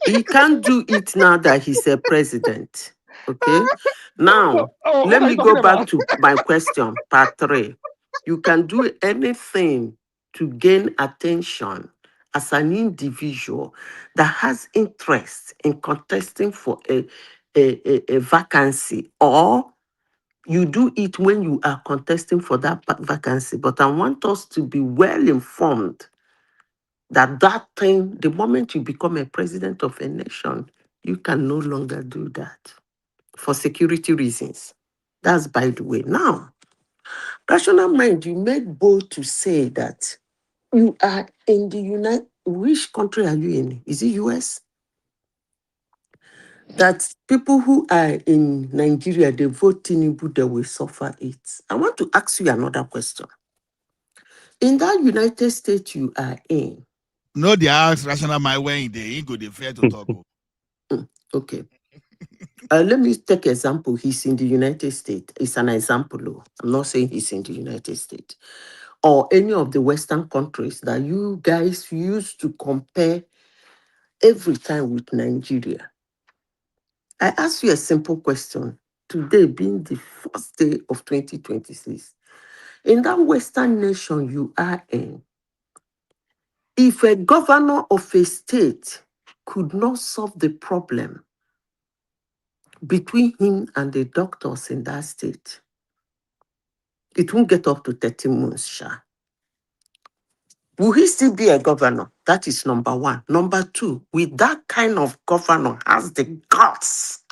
He can't do it now that he's a president. Okay. Now, let what are me you go talking back about? to my question, part 3. You can do anything to gain attention as an individual that has interest in contesting for a vacancy, or you do it when you are contesting for that vacancy. But I want us to be well informed that thing, the moment you become a president of a nation, you can no longer do that for security reasons. That's by the way. Now, rational mind, you made bold to say that you are in the United. Which country are you in? Is it US? That people who are in Nigeria, they vote Tinubu, they will suffer it. I want to ask you another question. In that United States you are in. No, they ask rational mind when they ain't good, they fair to talk. Okay. Let me take example. He's in the United States. It's an example. Though. I'm not saying he's in the United States. Or any of the Western countries that you guys used to compare every time with Nigeria. I ask you a simple question. Today being the first day of 2026. In that Western nation you are in, if a governor of a state could not solve the problem between him and the doctors in that state, it won't get up to 30 months, Sha. Will he still be a governor? That is number one. Number two, with that kind of governor has the guts,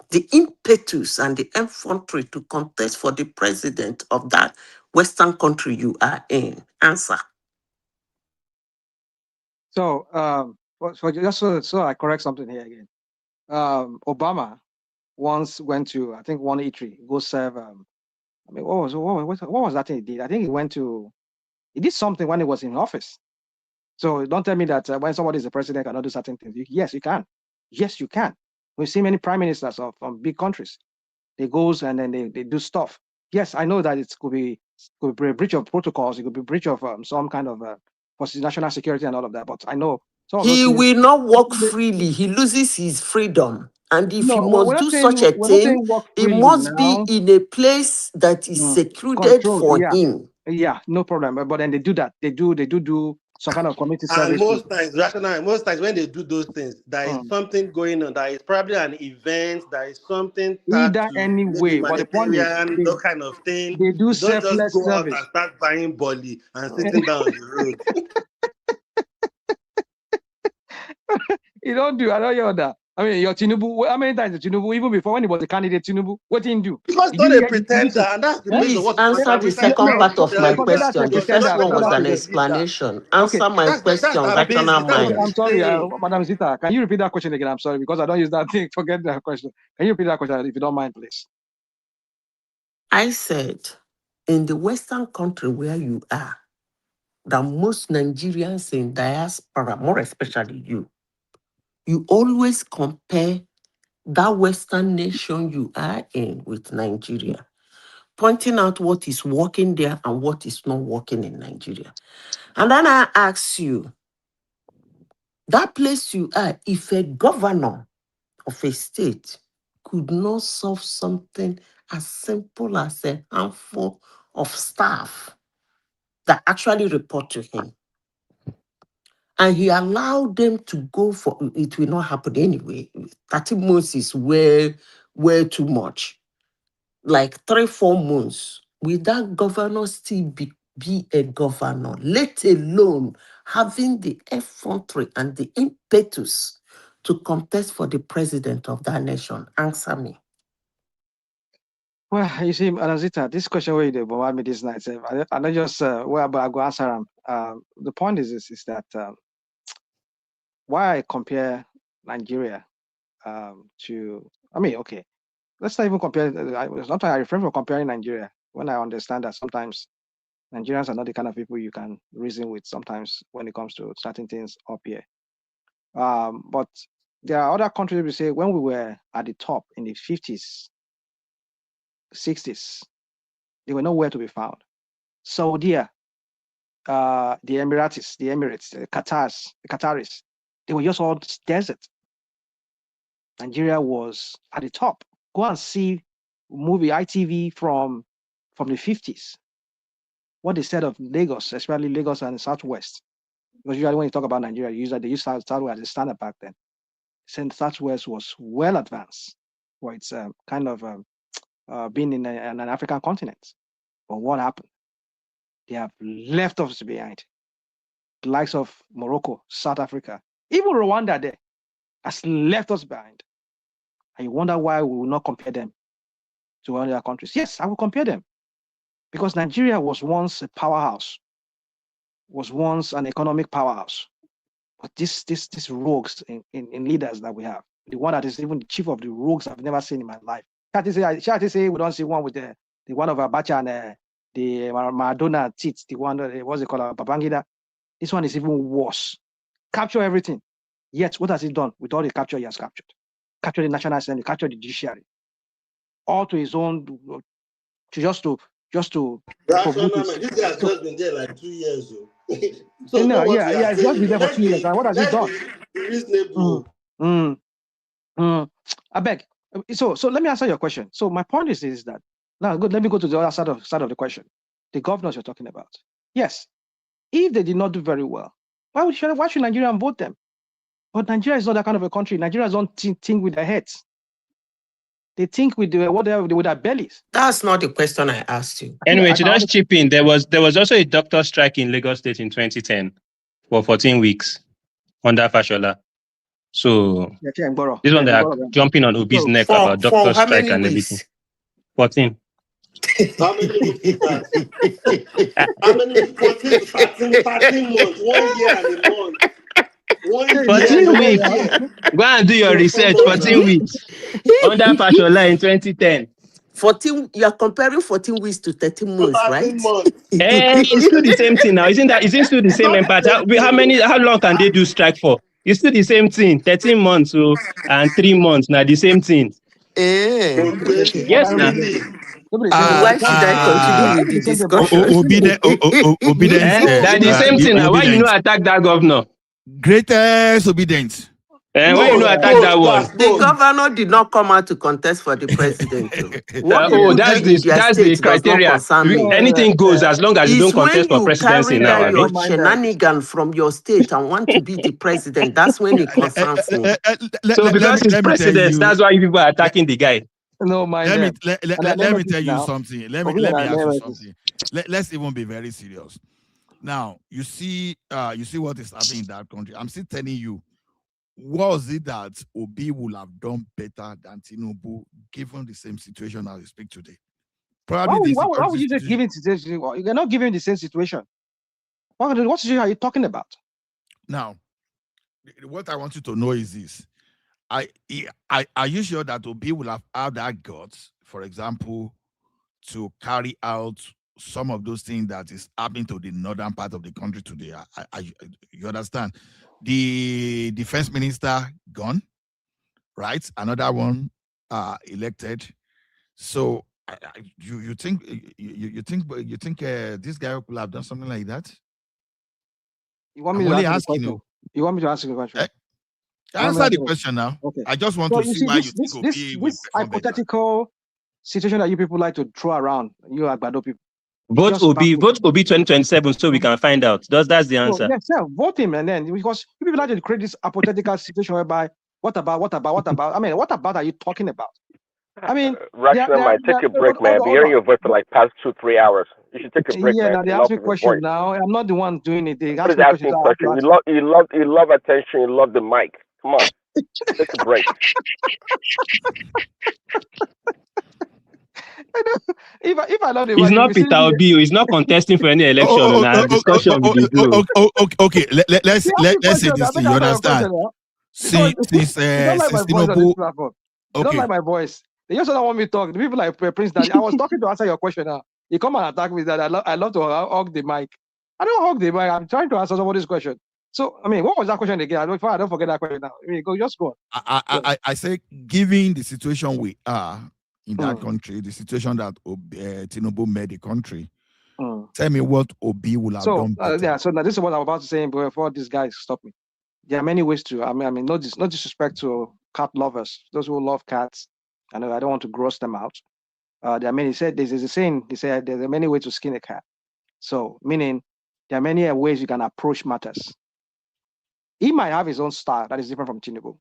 the impetus and the infantry to contest for the president of that Western country you are in? Answer. So, just so I correct something here again. Obama once went to, I think, one eatery, go serve. I mean, what was that thing he did? I think he did something when he was in office. So don't tell me that when somebody is the president cannot do certain things. Yes, you can. Yes, you can. We've seen many prime ministers from big countries. They goes and then they do stuff. Yes, I know that it could be a breach of protocols. It could be a breach of some kind of for national security and all of that. But I know some of those He things. will not work freely. He loses his freedom. And if he No, must do such a we're not saying thing, work he freely must be now. in a place that is secluded Control, for yeah. him. Yeah, no problem. But then they do that. They do some kind of community And service. most times when they do those things, there is something going on. There is probably an event. There is something tied Either to maybe anyway, but the point is humanitarian, that kind of thing. they do You don't just selfless go out service. and start buying bully and sitting down on the road. You don't do. I don't hear that. I mean, your Tinubu. How many times did Tinubu, even before when he was a candidate, Tinubu, what did he do? Because not a pretender, and that's the base of Please what answer the second part of my Okay, that's a question. The pretender. first one was an Okay. explanation. Okay. Answer my question, rational I'm mind. sorry, Madam Zita. Can you repeat that question again? I'm sorry because I don't use that thing. Forget that question. Can you repeat that question if you don't mind, please? I said, in the Western country where you are, that most Nigerians in diaspora, more especially you always compare that Western nation you are in with Nigeria, pointing out what is working there and what is not working in Nigeria. And then I ask you, that place you are, if a governor of a state could not solve something as simple as a handful of staff that actually report to him, and he allowed them to go for it, will not happen anyway. 30 months is way too much. Like 3-4 months, will that governor still be a governor, let alone having the effrontery and the impetus to contest for the president of that nation? Answer me. Well, you see, Anazita, this question where you bombard me this night, I don't just but I go answer them. The point is that why I compare Nigeria to, I mean, okay, let's not even compare. Sometimes I refrain from comparing Nigeria when I understand that sometimes Nigerians are not the kind of people you can reason with sometimes when it comes to certain things up here. But there are other countries we say when we were at the top in the 50s, 60s, they were nowhere to be found. Saudi, the Emirates, the Qataris, they were just all desert. Nigeria was at the top. Go and see movie ITV from the 50s. What they said of Lagos, especially Lagos and the Southwest. Because usually when you talk about Nigeria, they use Southwest as a standard back then. Saying Southwest was well advanced for its kind of being in an African continent. But what happened? They have left us behind. the likes of Morocco, South Africa, even Rwanda there, has left us behind. And you wonder why we will not compare them to other countries. Yes, I will compare them. Because Nigeria was once a powerhouse, was once an economic powerhouse. But these rogues in leaders that we have, the one that is even the chief of the rogues I've never seen in my life. Shall I say we don't see one with the one of Abacha and the Maradona teeth, the one that what's it called, Babangida. This one is even worse. Capture everything. Yet what has he done with all the capture he has captured? Capture the National Assembly, capture the judiciary, all to his own, just to. This guy has just been there like 2 years. So no, yeah, it's just been there for 2 years. And what has he done? Reasonable. I beg. So let me answer your question. So my point is that now good. Let me go to the other side of the question. The governors you're talking about. Yes, if they did not do very well, why should Nigeria vote them? But Nigeria is not that kind of a country. Nigerians don't think with their heads. They think with with their bellies. That's not the question I asked you. Anyway, to just chip in, there was also a doctor strike in Lagos State in 2010 for 14 weeks under Fashola. So this one they are jumping on Obi's neck about doctor strike and everything. 14. How many weeks is that? How many weeks? 13 months, 1 year and a month. 14 weeks. Go and do your research. 14 weeks under Fashola in 2010. 14. You are comparing 14 weeks to 13 months, right? It's still the same thing now. Isn't it still the same impact? How long can they do strike for? It's still the same thing. 13 months and 3 months now. The same thing. Yes, now. Why should I continue with the discussion? Obedience. That's the same thing now. Why you not attack that governor? Greatest obedience. Why you not attack that one? The governor did not come out to contest for the president. That's the criteria. Anything goes as long as you don't contest for presidency now. When you carry your shenanigan from your state and want to be the president, that's when it concerns me. So because he's president, that's why people are attacking the guy. No, let me tell you something. Let me ask you something. Let's even be very serious. Now, you see what is happening in that country. I'm still telling you, was it that Obi would have done better than Tinubu given the same situation as we speak today? Probably. Why would you just give him situation? You're not giving the same situation. What situation are you talking about? Now, what I want you to know is this. Are you sure that Obi will have had that guts, for example, to carry out some of those things that is happening to the northern part of the country today? You understand? The defense minister gone, right? Another one elected. So you think this guy will have done something like that? You want me to ask you? You want me to ask you a question? Answer the question now. Okay. I just want to see why you think Obi will this hypothetical situation that you people like to throw around, you Agbado people. Vote Obi 2027 so we can find out. That's the answer. Yes, sir. Vote him, and then because you people like to create this hypothetical situation whereby what about? I mean, what about are you talking about? I mean, Rational, take a break, man. I've been hearing your voice for like past 2-3 hours. You should take a break, man. Yeah, they ask me question now. I'm not the one doing it. They ask me question. You love attention. You love the mic. Come on, take a break. If I love the he's not Peter Obi. He's not contesting for any election. Discussion with you. Okay. Let's say this thing. You understand? Since Tinubu. You don't like my voice. They just don't want me to talk. The people like Prince Daddy. I was talking to answer your question now. You come and attack me that I love to hug the mic. I don't hug the mic. I'm trying to answer somebody's question. So, I mean, what was that question again? I don't forget that question now. I mean, just go on. I say, given the situation we are in that country, the situation that Tinubu made the country, tell me what Obi will have done better. So now this is what I'm about to say before these guys stop me. There are many ways to, I mean, no disrespect to cat lovers, those who love cats. I know I don't want to gross them out. There are many, there's a saying, they say there's many ways to skin a cat. So, meaning there are many ways you can approach matters. He might have his own style that is different from Tinubu.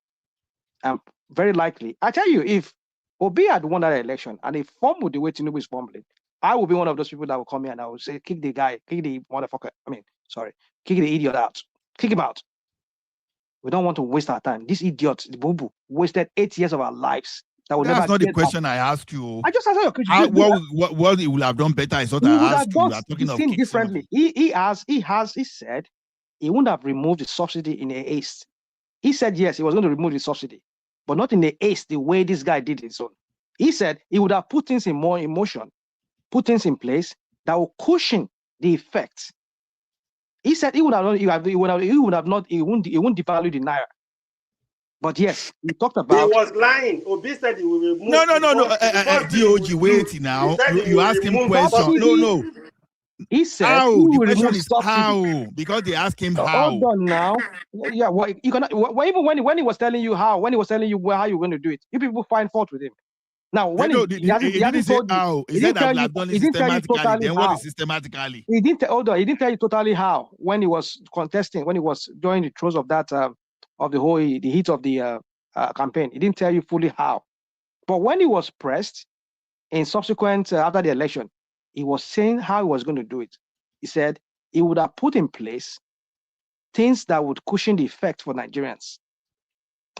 Very likely, I tell you, if Obi had won that election and he formed with the way Tinubu is fumbling, I will be one of those people that will come here and I will say, kick the guy, kick the motherfucker. I mean, Sorry, kick the idiot out. Kick him out. We don't want to waste our time. This idiot, the boo-boo, wasted 8 years of our lives. That's not the question I asked you. I just answered your question. What he would have done better is what he I would asked have you. You done are talking the of thing kick differently. He said he wouldn't have removed the subsidy in a haste. He said yes, he was going to remove the subsidy, but not in a haste the way this guy did his own. He said he would have put things in more emotion, put things in place that will cushion the effects. He said he wouldn't devalue the naira. But yes, we talked about. He was lying. Obi said he will remove. No. DOG, wait now. You asked him question. No. He said how? He The will question remove is subsidy. how? Because they asked him how. Hold on now. Yeah, well, you cannot. Even when he was telling you how, when he was telling you how you're going to do it, you people find fault with him. Now, when he didn't say how. He said I will have done it systematically. Totally then how. What is systematically? He didn't. Hold on. He didn't tell you totally how when he was contesting, when he was during the throes of that of the whole the heat of the campaign. He didn't tell you fully how. But when he was pressed in subsequent after the election, he was saying how he was going to do it. He said he would have put in place things that would cushion the effect for Nigerians.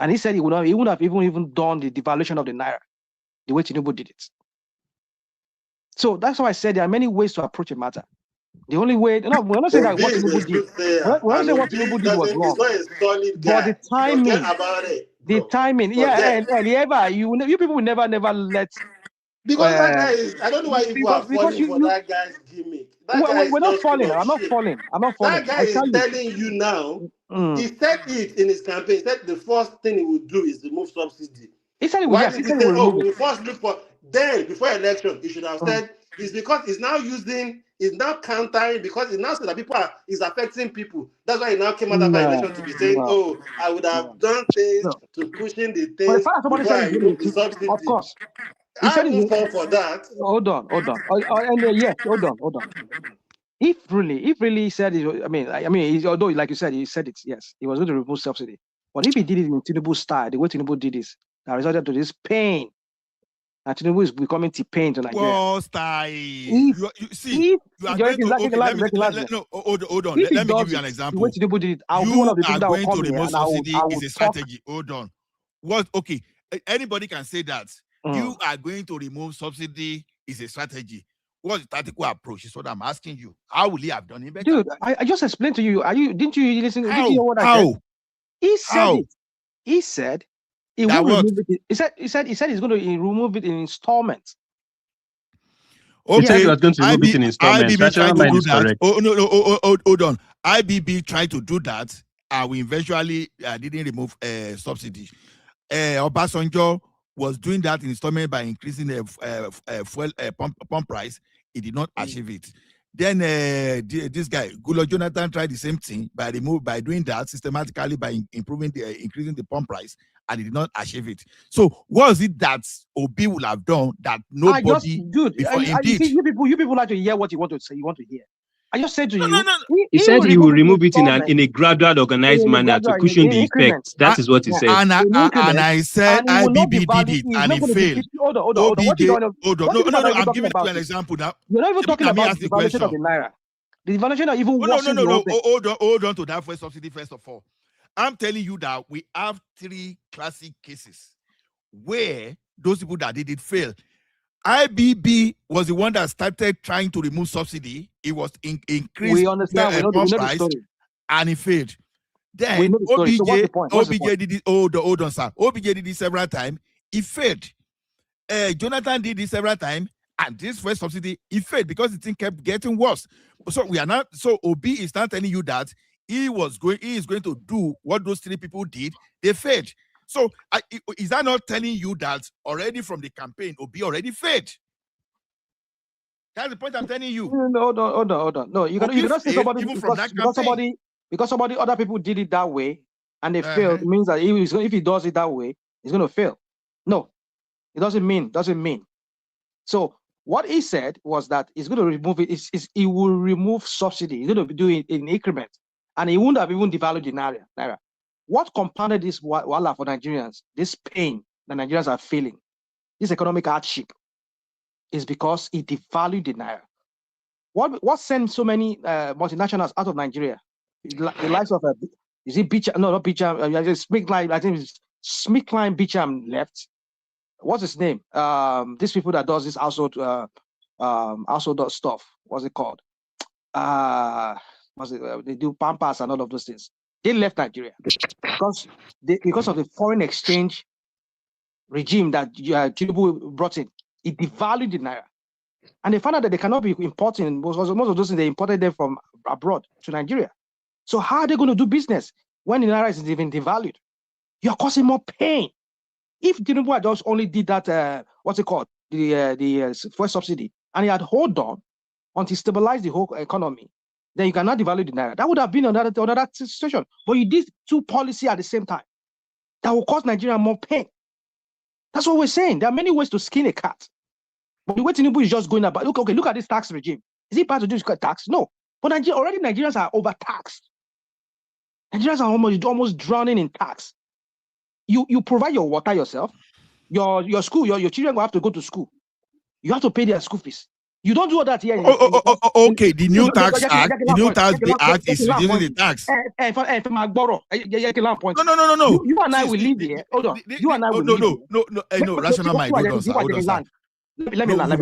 And he said he wouldn't have even done the devaluation of the naira the way Tinubu did it. So that's why I said there are many ways to approach a matter. The only way, no, we're not saying that what Tinubu did. We're not saying what Tinubu did was wrong. He's not a solid guy. But the timing, forget about it. The timing, yeah, and you people will never let. Because that guy is, I don't know why people are falling for that guy's gimmick. We're not falling. I'm not falling. That guy is telling you now. He said it in his campaign. He said the first thing he would do is remove subsidy. He said why did he say, "Oh, we first look for"? Then before election, he should have said it's because he's now countering because he now said that people is affecting people. That's why he now came out after election to be saying, "Oh, I would have done things to pushing the things before I remove the subsidy." Of course. I won't fall for that. Hold on. Yes, hold on. If really he said it, although like you said, he said it, yes, he was going to remove subsidy. But if he did it in Tinubu style, the way Tinubu did this, that resulted to this pain, and Tinubu is becoming T-pain to Nigeria. Well, style. You are going to hold on. Let me give you an example. The way Tinubu did it, I'll be one of the people that will come here and I will is a strategy. Hold on. Okay? Anybody can say that. You are going to remove subsidy is a strategy. What's the tactical approach? Is what I'm asking you. How will he have done it better? Dude, I just explained to you. Didn't you listen? How? Did you hear what I said? He said it. He said he will remove it. He said he's going to remove it in installments. Okay, he said he was going to remove it in installments. IBB tried to do that. Hold on. IBB tried to do that, and we eventually didn't remove subsidy. Obasanjo was doing that in installment by increasing the fuel pump price. He did not achieve it. Then this guy, Goodluck Jonathan, tried the same thing by doing that systematically by increasing the pump price, and he did not achieve it. So what is it that Obi will have done that nobody before him did? You people like to hear what you want to say. You want to hear. I just said to you. He said he will remove it in a gradual, organized manner to cushion the effects. That is what he said. And I said IBB did it, and it failed. Hold on. No. I'm giving you an example now. You're not even talking about the devaluation of the naira. The devaluation of even worse. No. Hold on to that first subsidy first of all. I'm telling you that we have 3 classic cases where those people that did it failed. IBB was the one that started trying to remove subsidy. It was increased. We understand. We know the story. And it failed. Then OBJ did it. Hold on, sir. OBJ did it several times. It failed. Jonathan did it several times, and this first subsidy it failed because the thing kept getting worse. So we are not. So Obi is not telling you that he is going to do what those 3 people did. They failed. So is that not telling you that already from the campaign, Obi already failed? That's the point I'm telling you. No, hold on. No, you cannot say somebody because other people did it that way and they failed. It means that if he does it that way, he's going to fail. No, it doesn't mean. So what he said was that he's going to remove it. He will remove subsidy. He's going to do it in increments, and he wouldn't have even devalued the naira. What compounded this wala for Nigerians, this pain that Nigerians are feeling, this economic hardship, is because he devalued the naira. What sent so many multinationals out of Nigeria? The likes of is it Beecham? No, not Beecham. Smithkline. I think it's Smithkline Beecham left. What's his name? These people that does this household stuff. What's it called? They do Pampas and all of those things. They left Nigeria because of the foreign exchange regime that Tinubu brought in. It devalued the naira, and they found out that they cannot be importing most of those things. They imported them from abroad to Nigeria. So how are they going to do business when the naira is even devalued? You're causing more pain. If Tinubu had just only did that, what's it called, the fuel subsidy, and he had hold on until stabilize the whole economy, then you cannot devalue the naira. That would have been another situation. But you did two policies at the same time that will cause Nigeria more pain. That's what we're saying. There are many ways to skin a cat. But the way Tinubu is just going about, look at this tax regime. Is it part of this tax? No. But Nigerians are overtaxed. Nigerians are almost drowning in tax. You provide your water yourself. Your school, your children will have to go to school. You have to pay their school fees. You don't do all that here. Okay, the new tax act, is reducing the tax. No. You and I will live here. Hold on. You and I will live here. No, rational mind. Hold on, sir. Let me land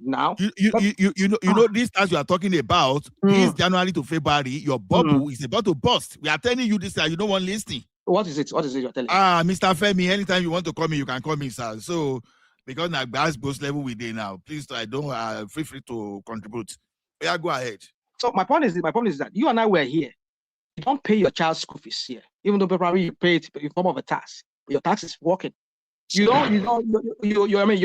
now. You know this tax you are talking about. This January to February, your bubble is about to burst. We are telling you this, you don't want listening. What is it? What is it you're telling me? Mr. Femi, anytime you want to call me, you can call me, sir. So, because now that's both level we did now, please, I don't feel free to contribute. Yeah, go ahead. So my point is that you and I were here. You don't pay your child's school fees here, even though probably you pay it in form of a tax. Your tax is working. Your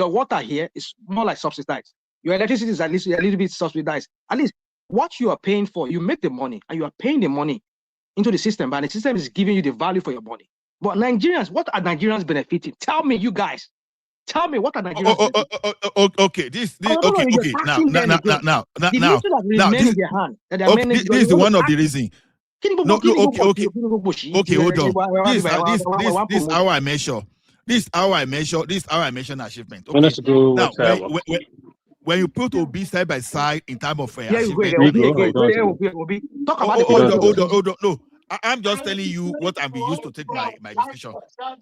water here is more like subsidized. Your electricity is at least a little bit subsidized. At least what you are paying for, you make the money, and you are paying the money into the system, but the system is giving you the value for your money. But Nigerians, what are Nigerians benefiting? Tell me, you guys. Tell me, what are Nigerians benefiting? Okay, this now. This is one of the reasons. Okay, hold on. This is how I measure. This is how I measure achievement. Okay. Now, when you put Obi side by side in terms of achievement, hold on. No, I'm just telling you what I'm used to take my decision.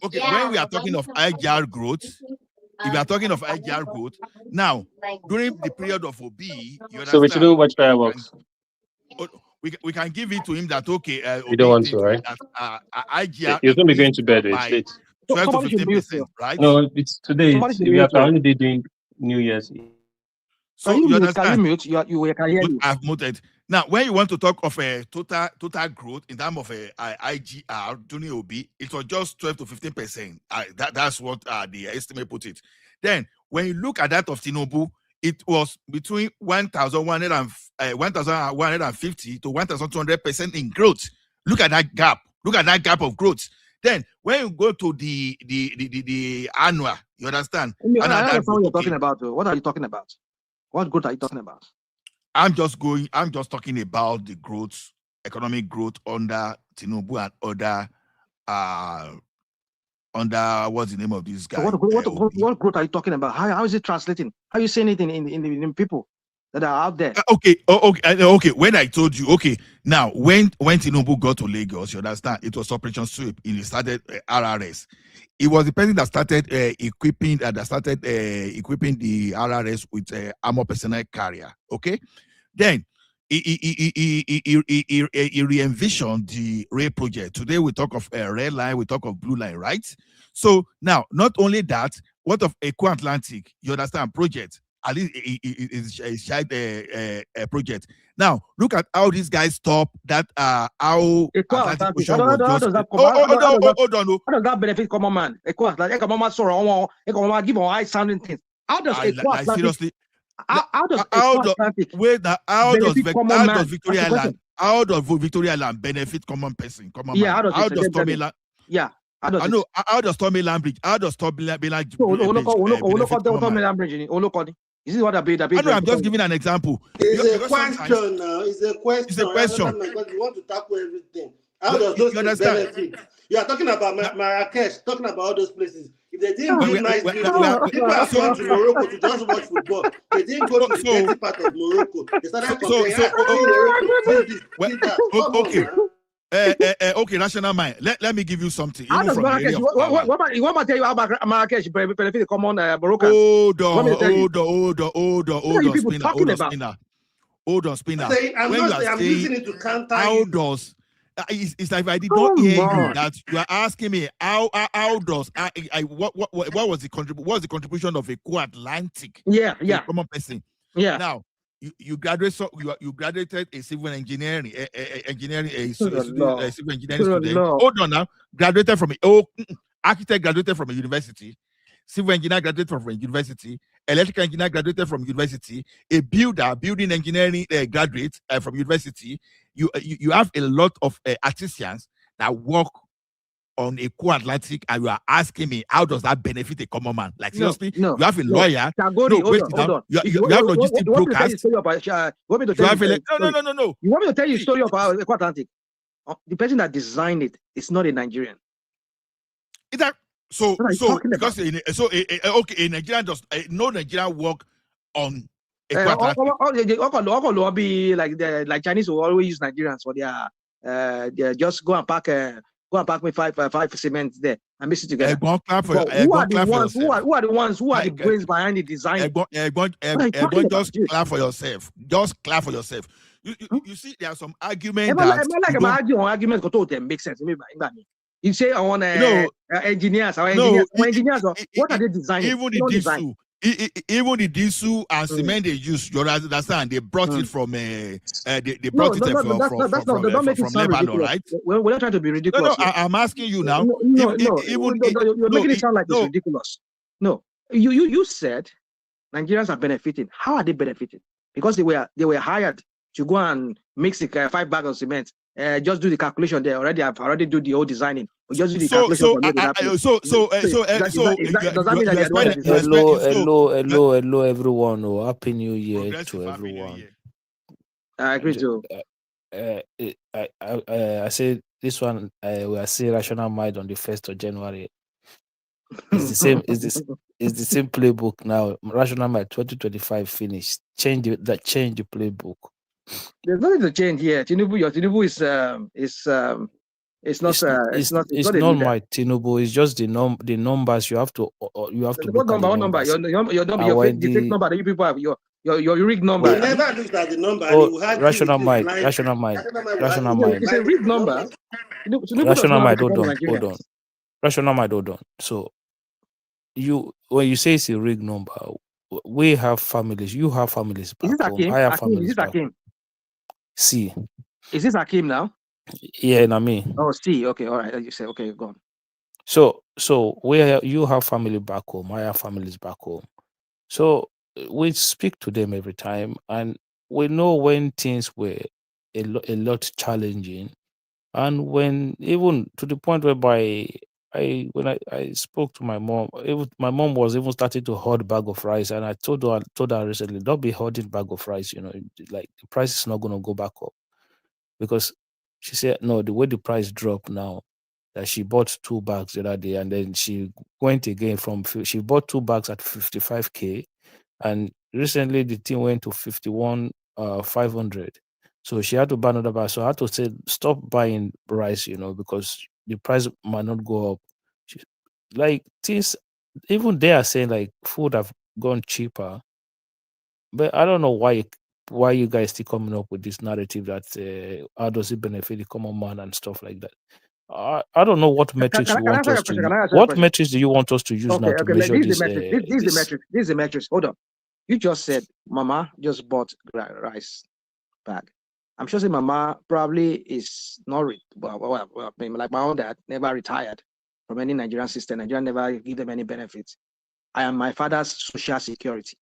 Okay, when we are talking of IGR growth, if we are talking of IGR growth, now during the period of Obi, you understand, so we should do watch fireworks. We can give it to him that we don't want to, right? IGR you're going to be going to bed. It's late. 12 to 15%, right? No, it's today. We are currently doing New Year's. So you understand? Can you mute? You can hear you. I've muted. Now, when you want to talk of a total growth in terms of IGR during OB, it was just 12 to 15%. That's what the estimate put it. Then, when you look at that of Tinubu, it was between 1,150 to 1,200% in growth. Look at that gap. Look at that gap of growth. Then, when you go to the annual, you understand? I understand what you're talking about. What are you talking about? What growth are you talking about? I'm just talking about the growth, economic growth under Tinubu and under what's the name of this guy? So what growth are you talking about? How is it translating? How are you saying it in people that are out there? Okay. When I told you, now when Tinubu got to Lagos, you understand, it was Operation Sweep. He started RRS. It was the person that started equipping the RRS with armor personnel carrier. Okay, then he re-envisioned the rail project. Today we talk of a red line, we talk of blue line, right? So now, not only that, what of Eco Atlantic? You understand project? At least it's a project. Now look at how these guys stop that. How Atlantic Ocean was just. Hold on. How does that benefit common man? Eco Atlantic, common man, sorrow, common give on high sounding things. How does Eco Atlantic? Seriously. How does Victoria Land benefit common person? Yeah, man? How does Tommy Land? Yeah, how does Tommy Land Bridge? How does Tommy Land Bridge? Is this what I paid? I'm just giving an example. It's a question now. It's a question. Because you want to tackle everything. How does those benefit? You are talking about Marrakesh, talking about all those places. If they didn't build nice buildings, people have gone to Morocco to just watch football. They didn't go to the dirty part of Morocco. They started complaining, okay, rational mind. Let me give you something. How Even does from Marrakesh? the What about you? What about tell you how Marrakesh benefit the common Moroccans? Hold What are you people talking about? Spinner. I'm using it to counter how you. Does it's like if I did not hear you that you are asking me how does what was the contribution of a co-Atlantic to a common person? Now you graduated a civil engineering civil engineering student. Hold on now. Graduated from architect graduated from a university, civil engineer graduated from a university, electrical engineer graduated from university, a building engineering graduate from university. You have a lot of artisans that work on a co-Atlantic, and you are asking me how does that benefit a common man? Like seriously, you have a lawyer. Tagori, hold on. You have logistic brokers. You want me to tell you no. You want me to tell you a story about the co-Atlantic? The person that designed it is not a Nigerian. Is that so because a Nigerian does no Nigerian work on a lobby like Chinese will always use Nigerians for their just go and pack me five cement there and mix it together. Who are the ones who are the brains behind the design? Just clap for yourself. Just clap for yourself. You see, there are some arguments arguments go to them make sense. You say I want engineers. What are they designing? Even the diesel and cement they use, you understand? They brought it from from Lebanon, right? We're not trying to be ridiculous. No, I'm asking you now. You're making it sound like it's ridiculous. No, you said Nigerians are benefiting. How are they benefiting? Because they were hired to go and mix 5 bags of cement. Just do the calculation there already. I've already do the whole designing. We just do the calculation. Does that mean that hello everyone. Oh, happy New Year to everyone. I agree too. I say this one. We are seeing Rational Mind on the 1st of January. It's the same. It's the same playbook now. Rational Mind 2025 finished. Change the playbook. There's nothing to change here. Tinubu is not my Tinubu. It's just the numbers you have to What number? Your fake number that you people have. Your rigged number. We never looked at the number. Rational Mind. It's a rigged number. Rational Mind. Hold on. Rational Mind. Hold on. So when you say it's a rigged number, we have families. You have families back home. I have families back home. See. Is this Hakim now? Yeah, I mean. Oh, see. Okay, all right. You say okay, go on. So where you have family back home, I have families back home. So we speak to them every time, and we know when things were a lot challenging, and when even to the point whereby when I spoke to my mom, my mom was even starting to hoard bag of rice, and I told her recently, don't be hoarding bag of rice. Like the price is not going to go back up, because she said no. The way the price dropped now, that she bought 2 bags the other day, and then she went again she bought 2 bags at 55K, and recently the thing went to 51,500. So she had to buy another bag. So I had to say stop buying rice, because the price might not go up. Like things, even they are saying like food have gone cheaper, but I don't know why you guys still coming up with this narrative that how does it benefit the common man and stuff like that. I don't know what metrics you want us to use. What metrics do you want us to use now to measure this? This is the metrics. Hold on. You just said Mama just bought rice bag. I'm sure say Mama probably is not like my own dad never retired from any Nigerian system. Nigeria never give them any benefits. I am my father's social security.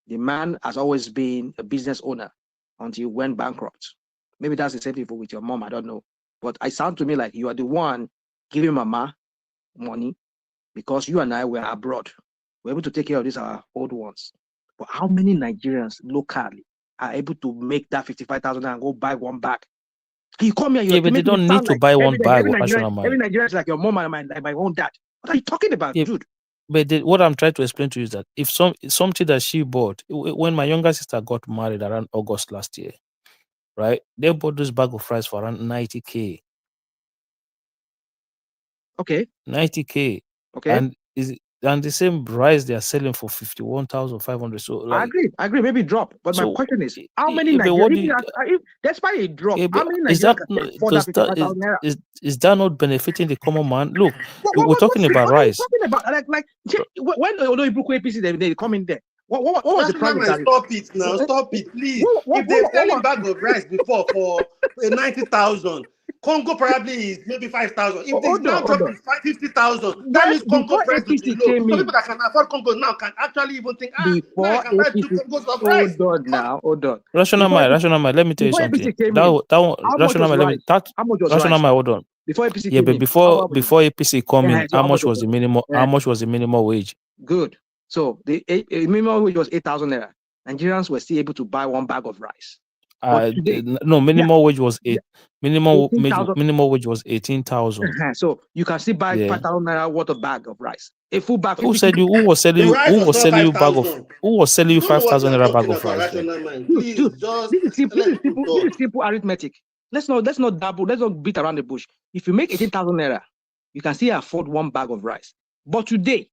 The man has always been a business owner until he went bankrupt. Maybe that's the same thing with your mom. I don't know. But it sounds to me like you are the one giving Mama money because you and I were abroad. We're able to take care of these our old ones. But how many Nigerians locally are able to make that 55,000 and go buy one bag? You come here, but they don't need to buy one bag. Every Nigerian is like your mom and my own dad. What are you talking about, dude? But what I'm trying to explain to you is that if something that she bought when my younger sister got married around August last year, right? They bought this bag of rice for around 90K. Okay. 90K. Okay. And the same rice they are selling for 51,500. So like I agree. Maybe drop. But my so question is, how many but what do Nigerians, despite a drop, how many is Nigerians that can afford that 55,000 naira? is that not benefiting the common man? Look, we're What talking about are you rice. talking about? When Ibuku APC they come in there, what was the price of that? Stop it now, stop it, please. If they're selling bag of rice before for 90,000, Congo probably is maybe 5,000. If they now drop to 50,000, that means Congo price will be low. So people that can afford Congo now can actually even think, now I can buy 2 Congos of rice. Hold on. Rational mind. Let me tell you something. Rational mind. How much was rational rice? mind. Hold on. Before APC Yeah, came but in, before APC come in, so how much was the minimum? How much was the minimum wage? Good. So the minimum wage was 8,000 naira. Nigerians were still able to buy 1 bag of rice. But today, no, minimum wage was minimum 18,000. wage was 18,000. So you can still buy 5,000 naira worth of bag of rice. A full bag. Who said you? Who was selling you? Who was selling you bag of? Who was selling you 5,000 naira bag of rice? Dude, this is simple arithmetic. Let's not double. Let's not beat around the bush. If you make 18,000 naira, you can still afford 1 bag of rice. But today,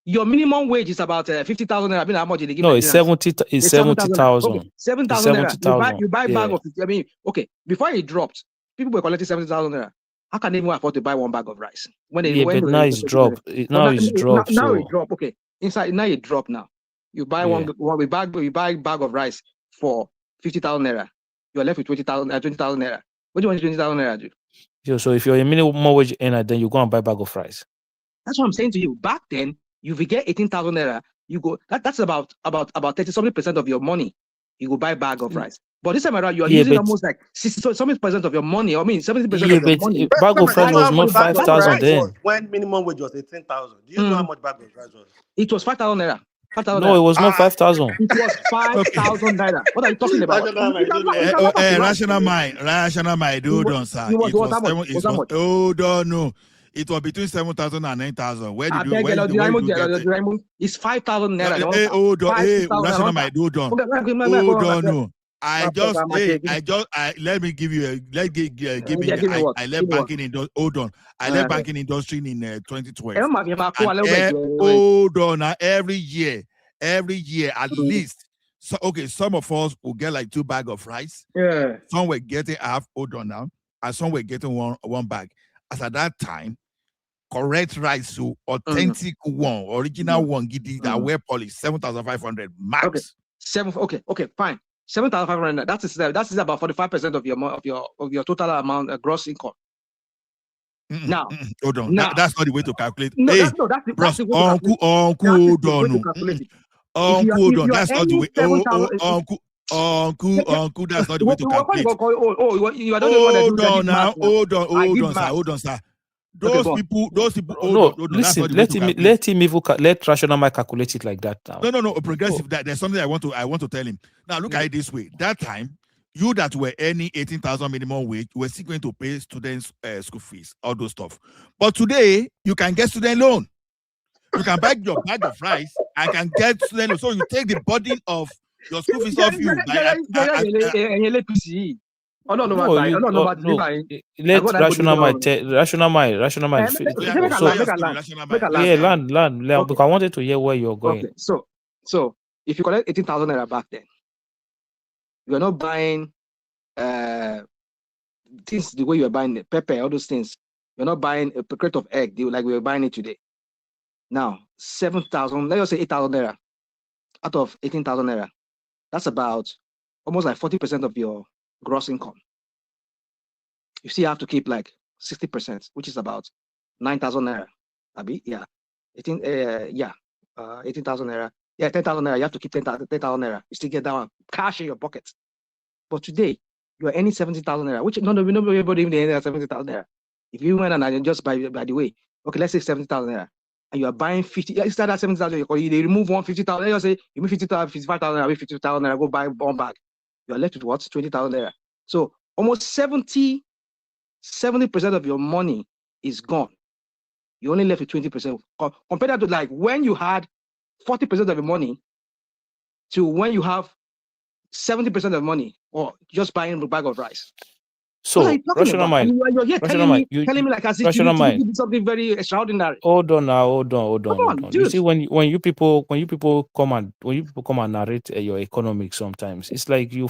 your minimum wage is about 50,000 naira. I mean, how much they give? No, it's 70,000. Okay, 7,000 naira. You buy bag of. I mean, okay. Before it dropped, people were collecting 70,000 naira. How can they even afford to buy 1 bag of rice but now it's dropped. Now it's dropped. Now it dropped. Okay, inside now it dropped. Now you buy we buy bag of rice for 50,000 naira. You're left with 20,000 naira. What do you want 20,000 naira do? Yo, so if you're a minimum wage earner, then you go and buy bag of rice. That's what I'm saying to you. Back then, you will get 18,000 naira. You go that's about 30% of your money. You go buy bag of rice. But this time around, you are using almost like 60% of your money. I mean, 70% of your money. Bag of rice was not 5,000 then. When minimum wage was 18,000, do you know how much bag of rice was? It was 5,000 naira. No, it was not 5,000. It was 5,000 naira. What are you talking about? Rational mind. Hold on, sir. Hold on, no. It was between 7,000 and 9,000. Where did you get it? It's 5,000 naira. Hey, hold on. Hey, rational mind. Hold on. Hold on, no. Let me give you I left banking industry. Hold on. I left banking industry in 2012. Hold on. Every year at least. So okay, some of us will get like 2 bags of rice. Yeah. Some were getting half. Hold on now, and some were getting one bag. As at that time, correct rice, so authentic one, original one, that were polished, 7,500 max. Okay, fine. 7,500. That is about 45% of your total amount gross income. Now, hold on. That's not the way to calculate. No, hey, that's the way uncle, hold on. Uncle, hold on. That's not the way. Uncle, that's not the way to calculate. Hold on, sir. Those people. Let him even let rational mind calculate it like that now. No, progressive. There's something I want to tell him. Now look at it this way. That time, you that were earning 18,000 minimum wage were still going to pay students school fees, all those stuff. But today, you can get student loan. You can buy your bag of rice and can get student loan. So you take the burden of your school fees off you. Let rational mind. Land. Because I wanted to hear where you're going. Okay, so if you collect 18,000 naira back then, you are not buying things the way you are buying the pepper, all those things. You're not buying a crate of egg like we are buying it today. Now 7,000, let's say 8,000 naira out of 18,000 naira. That's about almost like 40% of your gross income. You still have to keep like 60%, which is about 9,000 naira. Abi, yeah, 18,000 naira. Yeah, 10,000 naira. You have to keep 10,000 naira. You still get that one cash in your pocket. But today you are earning 70,000 naira, which nobody even earning 70,000 naira. If you went and just by the way, okay, let's say 70,000 naira, and you are buying 50. Instead of 70,000, they remove 150,000. Let's say you move 50,000, 55,000 naira, 50,000 naira, go buy one bag. You are left with what? 20,000 naira. So almost 70% of your money is gone. You only left with 20%. Compare that to like when you had 40% of the money to when you have 70% of the money, or just buying a bag of rice. What are So you talking rational about? mind, And you're here rational telling mind, me like as if you rational need to mind. do something very extraordinary. Hold on now, hold Come on. on, You dude. see, when you people come and narrate your economics, sometimes it's like you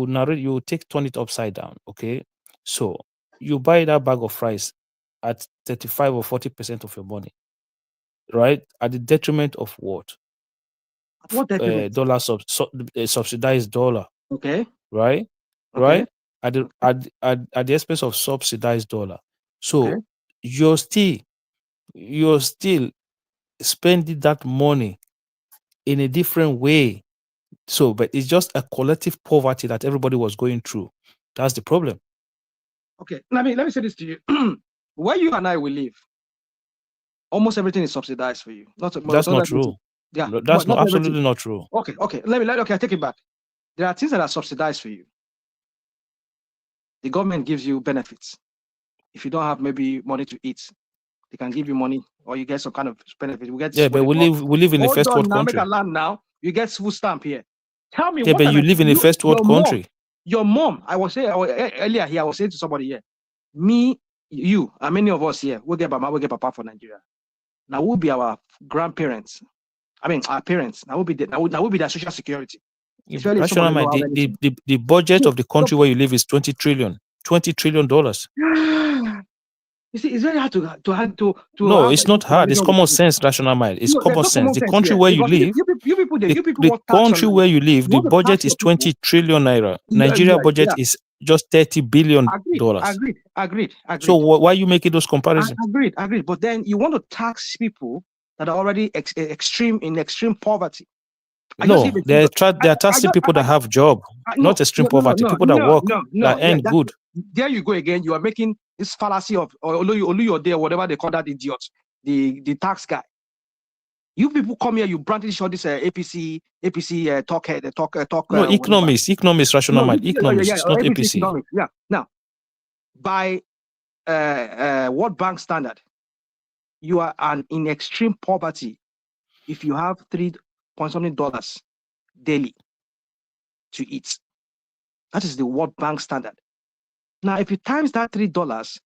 narrate, you turn it upside down. Okay, so you buy that bag of rice at 35 or 40% of your money, right? At the detriment of what? What detriment? Subsidized dollar, Okay. right? Okay. Right? At the expense of subsidized dollar. So Okay. you're still spending that money in a different way. So, but it's just a collective poverty that everybody was going through. That's the problem. Okay. Let me say this to you. Where you and I will live, almost everything is subsidized for you. That's not true. Yeah. That's But not absolutely everything. not true. Okay. Okay. Okay, I take it back. There are things that are subsidized for you. The government gives you benefits. If you don't have maybe money to eat, they can give you money, or you get some kind of benefit. We get Yeah, but we live in a first world now, make country. a land now. You get food stamp here. Tell me Yeah, what but you live in a first world country. Your mom, I was saying earlier here, I was saying to somebody here, me, you, and many of us here, we'll get mama, we'll get papa for Nigeria. Now we'll be our grandparents. I mean, our parents. Now we'll be their social security. Rational mind, the budget of the country where you live is $20 trillion. You see, it's very hard to No, have it's not hard. It's common sense, rational mind. It's common sense. The country where you live, the country where you live, the budget is 20 trillion naira. Nigeria budget is just $30 billion. Agreed. So why are you making those comparisons? Agreed. But then you want to tax people that are already extreme poverty. No, they're taxing people that have job, not extreme poverty. People that work, that earn good. There you go again. You are making this fallacy of Oluyode or whatever they call that idiot, the tax guy. You people come here, you brandish all this APC talk. No, economics, rational mind. Economics, it's not APC. Economics, yeah. Now, by World Bank standard, you are in extreme poverty if you have $3.something daily to eat. That is the World Bank standard. Now, if you times that $3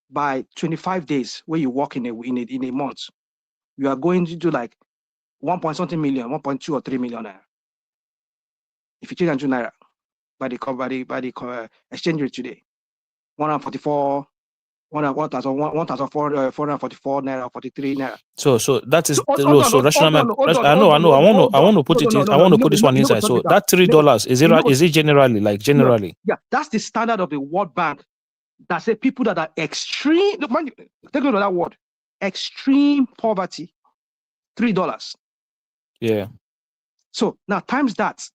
by 25 days where you work in a month, you are going to do like 1.something million, 1.2 or 3 million naira. If you change into naira by the exchange rate today, 1,444 naira, 43 naira. So that is so rational mind. I know. I want to put it in. I want to put this one inside. So that $3 is it generally like generally? Yeah, that's the standard of the World Bank. That say people that are extreme. Take note of that word. Extreme poverty. $3. Yeah. So now times that.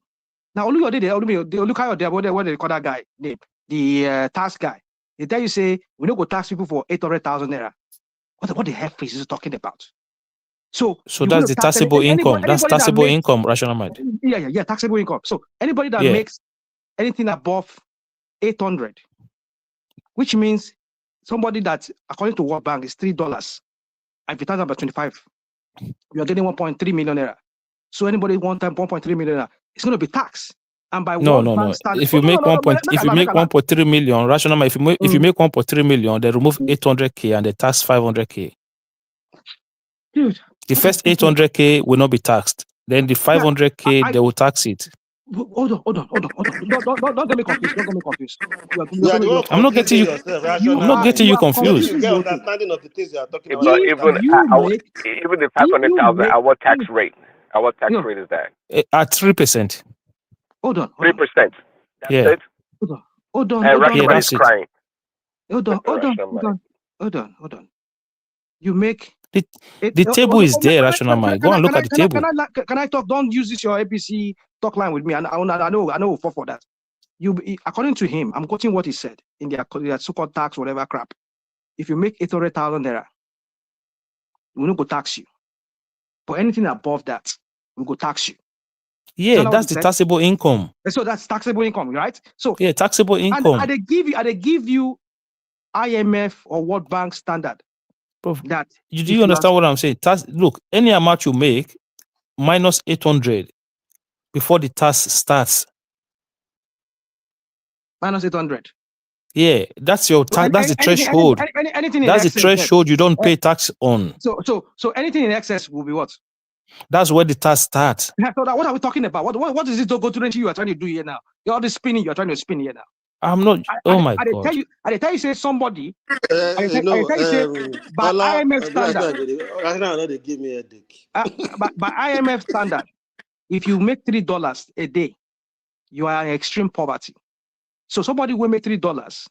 Now only what they look at what they call that guy name, the tax guy. They tell you say we don't go tax people for 800,000 naira. What the hell is he talking about? So that's the taxable income. That's taxable income, rational mind. Yeah, taxable income. So anybody that makes anything above 800, which means somebody that, according to World Bank, is $3. And if you times that by 25, you are getting 1.3 million naira. So anybody 1.3 million naira, it's going to be taxed. And by World Bank standard, if you make 1.3 million, rational mind, if you make 1.3 million, they remove 800K and they tax 500K. Dude, the first 800K will not be taxed. Then the 500K they will tax it. Hold on. Don't get me confused. I'm not getting you. I'm not getting you confused. You get understanding of the things you are talking about. Even the 500,000, our tax rate is that at 3%. Hold on. 3%. That's it. Hold on. Everybody's crying. Hold on. You make the table is there, rational mind. Go and look at the table. Can I talk? Don't use this your APC talk line with me. And I know for that. According to him, I'm quoting what he said in their so-called tax, whatever crap. If you make 800,000 naira, we don't go tax you. But anything above that, we go tax you. Yeah, that's the taxable income. So that's taxable income, right? So yeah, taxable income. And they give you IMF or World Bank standard. Bro, that do you understand what I'm saying? Tax, look, any amount you make minus 800 before the tax starts. Minus 800. Yeah, that's your So tax. That's the threshold. anything in That's the excess. threshold you don't pay tax on. So anything in excess will be what? That's where the tax starts. So what are we talking about? What is it to go to the you are trying to do here now? All this spinning you're trying to spin here now. I'm not. Oh my God! I tell you, say somebody. By IMF standard. Right now, they give me a headache. By IMF standard, if you make $3 a day, you are in extreme poverty. So somebody will make $3,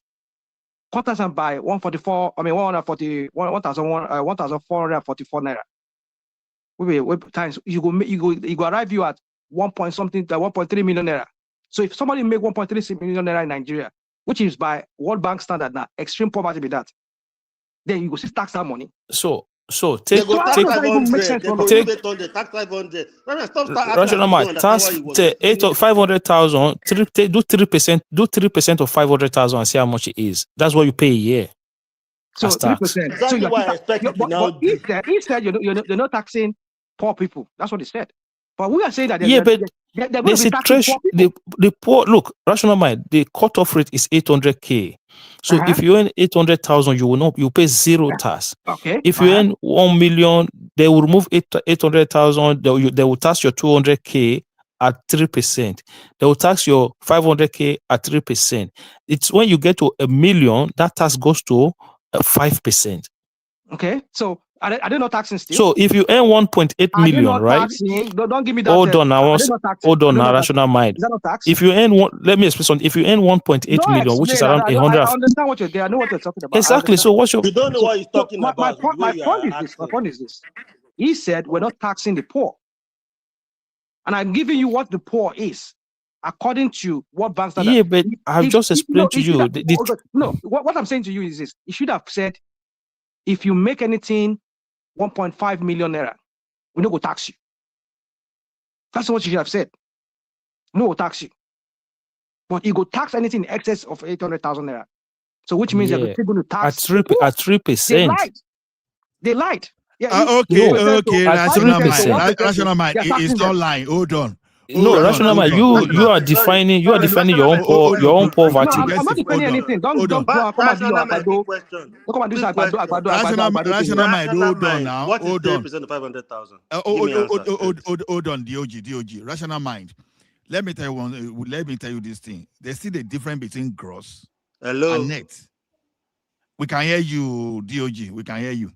quarters and by 144. I mean 1,444 naira. Wait, times you go arrive you at 1.3 million naira. So if somebody make 1.36 million naira in Nigeria, which is by World Bank standard now, extreme poverty be that, then you go see tax that money. So take They go tax 500. They go take it on the tax 500. rational mind. Tax 500,000. Do 3%. Do 3% of 500,000 and see how much it is. That's what you pay a year. So 3%. So you what I expect you now do. He said you're not taxing poor people. That's what he said. But we are saying that there's a threshold. The poor, look, rational mind, the cutoff rate is 800K. So if you earn 800,000, you pay zero tax. Okay. If you earn 1 million, they will remove 800,000. They will tax your 200K at 3%. They will tax your 500K at 3%. It's when you get to 1 million that tax goes to 5%. Okay. So are they not taxing still? So if you earn 1.8 million, right? Taxing? Don't give me that. Hold on, hold on, now, rational mind. Is that not tax? If you earn let me explain something. If you earn 1.8 million, which is around 100. I understand what you're there. I know what you're talking about. Exactly. So what's your? You don't know what he's talking about. My point is this. He said we're not taxing the poor, and I'm giving you what the poor is, according to what bank standard. Yeah, but I've just explained to you. What I'm saying to you is this: he should have said, if you make anything 1.5 million naira, we don't go tax you. That's what you should have said. No go tax you. But you go tax anything in excess of 800,000 naira. So which means they're still going to tax at 3%. They lied. Yeah, okay. Rational mind. It's not lying. Hold on. No, rational mind. You are defining your own poverty. No, I'm not defining anything. Don't come and do your agbado. Don't come and do this agbado. Rational mind. Hold on now. What is 3% of 500,000? Hold on, DOG. Rational mind. Let me tell you this thing. There's still a difference between gross and net. We can hear you, DOG. We can hear you.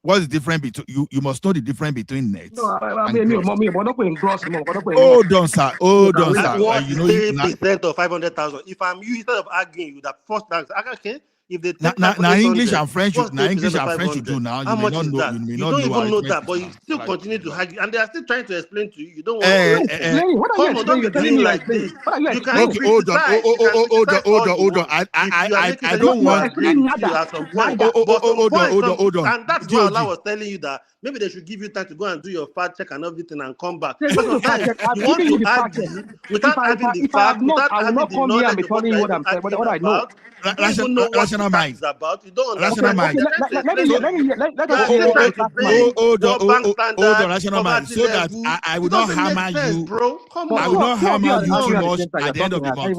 What's the difference between you must know the difference between net. No, I mean, we're not putting gross. Hold on, sir. That's 1% of 500,000. If I'm you, instead of arguing, you would have first answer. Okay. If they now English and French, you do now. How much is that? You don't even know that, but you still continue to argue, and they are still trying to explain to you. You don't want to explain. What are you explaining? Don't be like this. You can hold on. I don't want. Hold on. And that's why Allah was telling you that maybe they should give you time to go and do your fact check and everything and come back. You want to argue without having the fact, without having the knowledge of what I know. Rational mind. You don't rational mind. Hold on, rational mind. So that I will not hammer you, bro. I will not hammer you too much at the end of the month.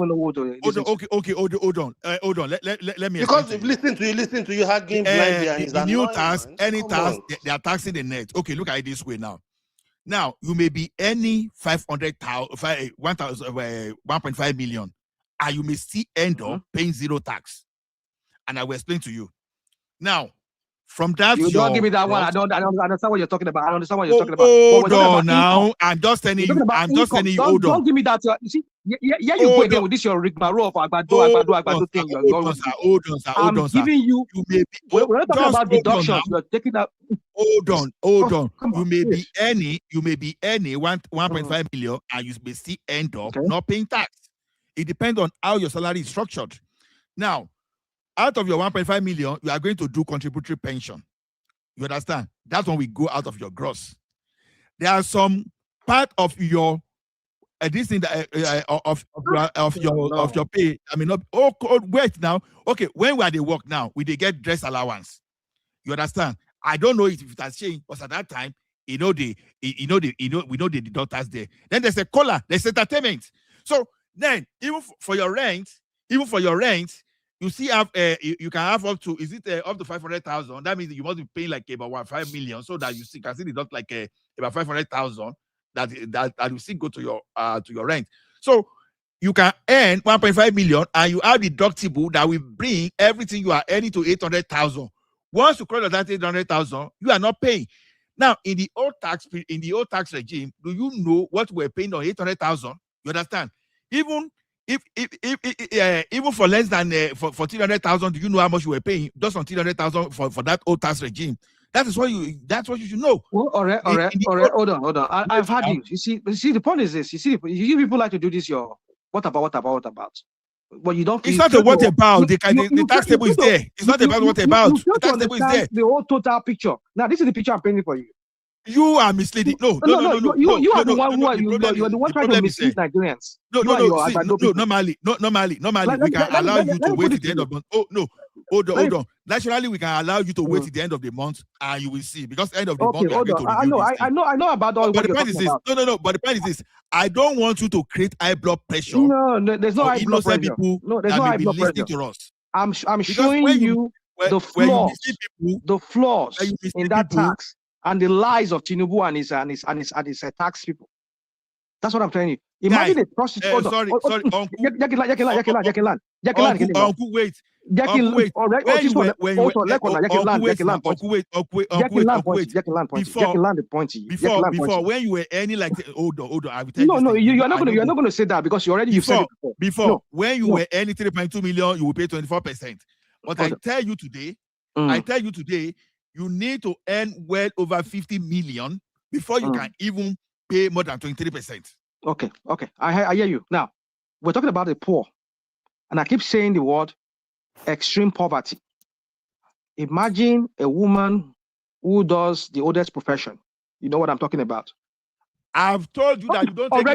Hold on. Let me. Because if listen to you arguing blindly, the new tax, any tax, they are taxing the net. Okay, look at it this way now. Now you may be any 500,000, 1.5 million, and you may still end up paying zero tax. And I will explain to you. Now, from that, you don't give me that one. I don't understand what you're talking about. I don't understand what you're talking about. Hold on now. I'm just telling you. Hold on. Don't give me that. You see, you go again with this your rigmarole of agbado thing. Hold on, sir. I'm giving you. We're not talking about deductions. You're taking that. Hold on. You may be any 1.5 million, and you may still end up not paying tax. It depends on how your salary is structured. Now, out of your 1.5 million, you are going to do contributory pension. You understand? That's when we go out of your gross. There are some part of your this thing that of your pay. I mean, wait now. Okay, when we are at the work now, we they get dress allowance. You understand? I don't know if it has changed, but at that time, we know the doctors there. Then there's a collar, there's entertainment. So then, even for your rent, you see, you can have up to, is it up to 500,000? That means you must be paying like about 5 million, so that you can see the dot like about 500,000 that will still go to your rent. So you can earn 1.5 million, and you have deductible that will bring everything you are earning to 800,000. Once you cross that 800,000, you are not paying. Now, in the old tax regime, do you know what we're paying on 800,000? You understand? Even if even for less than for 300,000, do you know how much you were paying just on 300,000 for that old tax regime? That's what you should know. Well, all right. Hold on. I've had you. You see, the point is this. You see, you people like to do this. Your what about? But you don't. It's not a what about. The tax table is there. It's not about what about. The tax table is there. The whole total picture. Now, this is the picture I'm painting for you. You are misleading. No. You are the one you are the one trying to mislead Nigerians. Normally, we can allow you to wait at the end of the month. Oh no, hold on. Naturally, we can allow you to wait at the end of the month, and you will see, because end of the month we are going to review this thing. I know about all. But the point is this. No. But the point is this. I don't want you to create high blood pressure. No, there's no high blood pressure. No, there's no high blood pressure to us. I'm showing you the flaws in that tax and the lies of Tinubu and his tax people. That's what I'm telling you. Imagine a prostitute. Sorry, Uncle. Wait. Before when you were earning like hold on, I will tell you. No, you are not going to say that, because you already said it before. Before when you were earning 3.2 million, you will pay 24%. But I tell you today, you need to earn well over 50 million before you can even pay more than 23%. Okay. I hear you. Now, we're talking about the poor, and I keep saying the word extreme poverty. Imagine a woman who does the oldest profession. You know what I'm talking about. I've told you that you don't take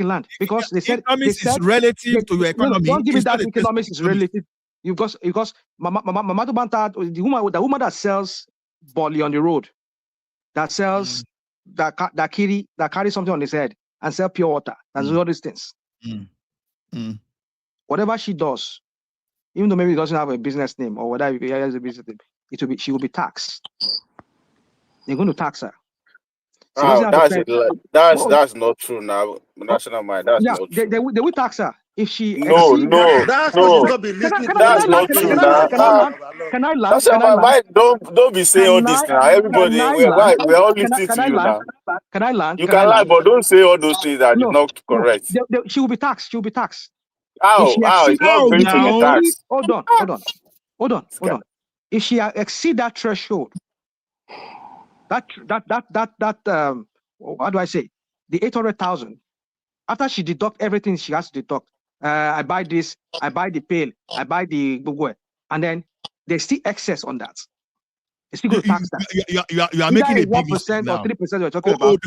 land, because they said economics is relative to your economy. Don't give me that economics is relative. Because Mama Banta, the woman that sells Bolly on the road, that sells that carry something on his head and sell pure water and all these things. Whatever she does, even though maybe it doesn't have a business name or whatever it has a business name, she will be taxed. They're going to tax her. That's not true now. National mind. That's not true. They will tax her if she. That's not true now. Can I land? Don't be saying all this now. Everybody, we're all listening to you now. Can I land? You can lie, but don't say all those things that are not correct. She will be taxed. How? It's not going to be taxed. Hold on. If she exceed that threshold, that how do I say, the 800,000, after she deduct everything she has to deduct, I buy this, I buy the pail, I buy the bugwe, and then there's still excess on that. It's still going to tax that. You are making a big 1% or 3% we're talking about.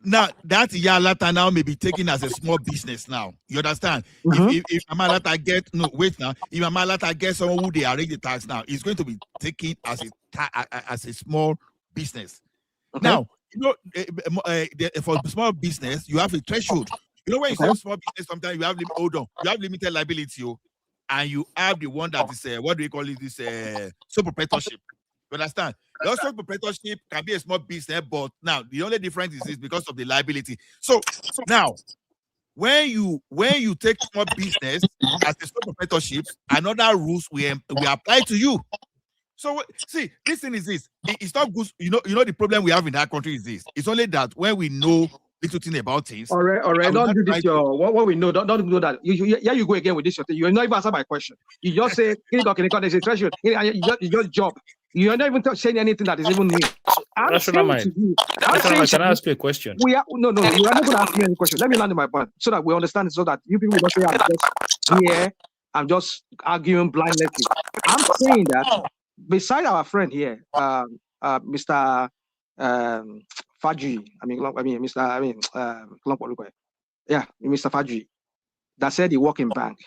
Now that Yalata now may be taken as a small business now. You understand? If Amalata if Amalata gets someone who they arrange the tax now, it's going to be taken as a small business. Okay. Now, for small business, you have a threshold. You know, when you say small business, sometimes you have limited liability, and you have the one that is what do we call it? This sole proprietorship. You understand? The sole proprietorship can be a small business, but now the only difference is because of the liability. So now, when you take small business as a sole proprietorship, another rules we apply to you. So see, this thing is this. It's not good. You know the problem we have in that country is this. It's only that when we know little thing about things. All right. Don't do this. What we know. Don't do that. You go again with this. You not even answer my question. You just say it's a threshold. You just job. You are not even saying anything that is even new. National mind. Can I ask you a question? No. You are not going to ask me any question. Let me land my point so that we understand. So that you people don't say I'm just arguing blindly. I'm saying that beside our friend here, Mr. Fadji, Mr. Fadji. that said he work in bank.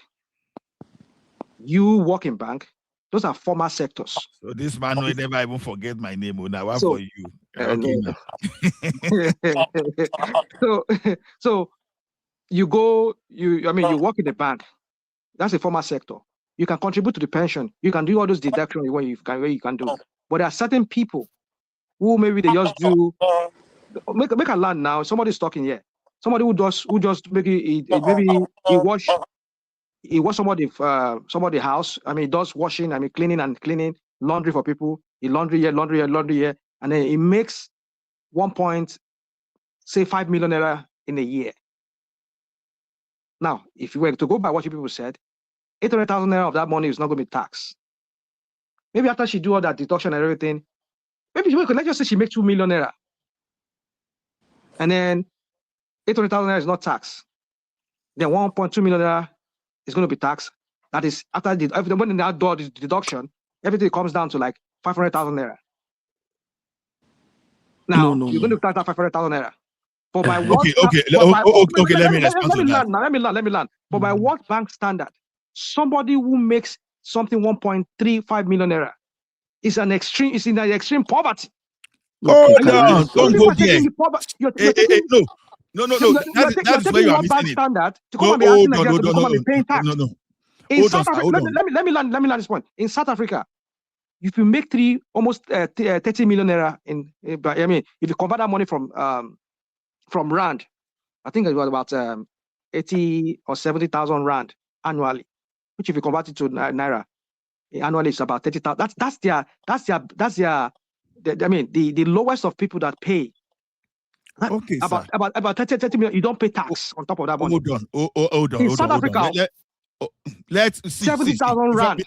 You work in bank. Those are formal sectors. So this man will never even forget my name. Now one So, for you. Okay, now. so you go, you work in the bank. That's a formal sector. You can contribute to the pension. You can do all those deductions where you can do. But there are certain people who maybe they just do make a land now. Somebody's talking here. Somebody who just maybe he wash somebody's house. I mean, he does washing. I mean, cleaning laundry for people. He laundry here, and then he makes 1.5 million naira in a year. Now, if you were to go by what you people said, 800,000 naira of that money is not going to be taxed. Maybe after she do all that deduction and everything, maybe let's just say she makes 2 million naira, and then 800,000 naira is not taxed. Then 1.2 million naira is going to be taxed. That is after the money now do the deduction, everything comes down to like 500,000 naira. Now you're going to tax that 500,000 naira. For my work, let me land. For my World Bank standard, somebody who makes something 1.35 million naira is in an extreme poverty. Hold on, don't go there. No. That's where you are missing it. Standard to come and be asking Nigeria to come and be paying tax. In South Africa, let me land this point. In South Africa, if you make almost 30 million naira if you convert that money from rand, I think it was about 80 or 70,000 rand annually, which if you convert it to naira annually, it's about 30,000. That's their the lowest of people that pay. Okay, about 30 million. You don't pay tax on top of that money. Hold on. In South Africa, let's see. 70,000 rand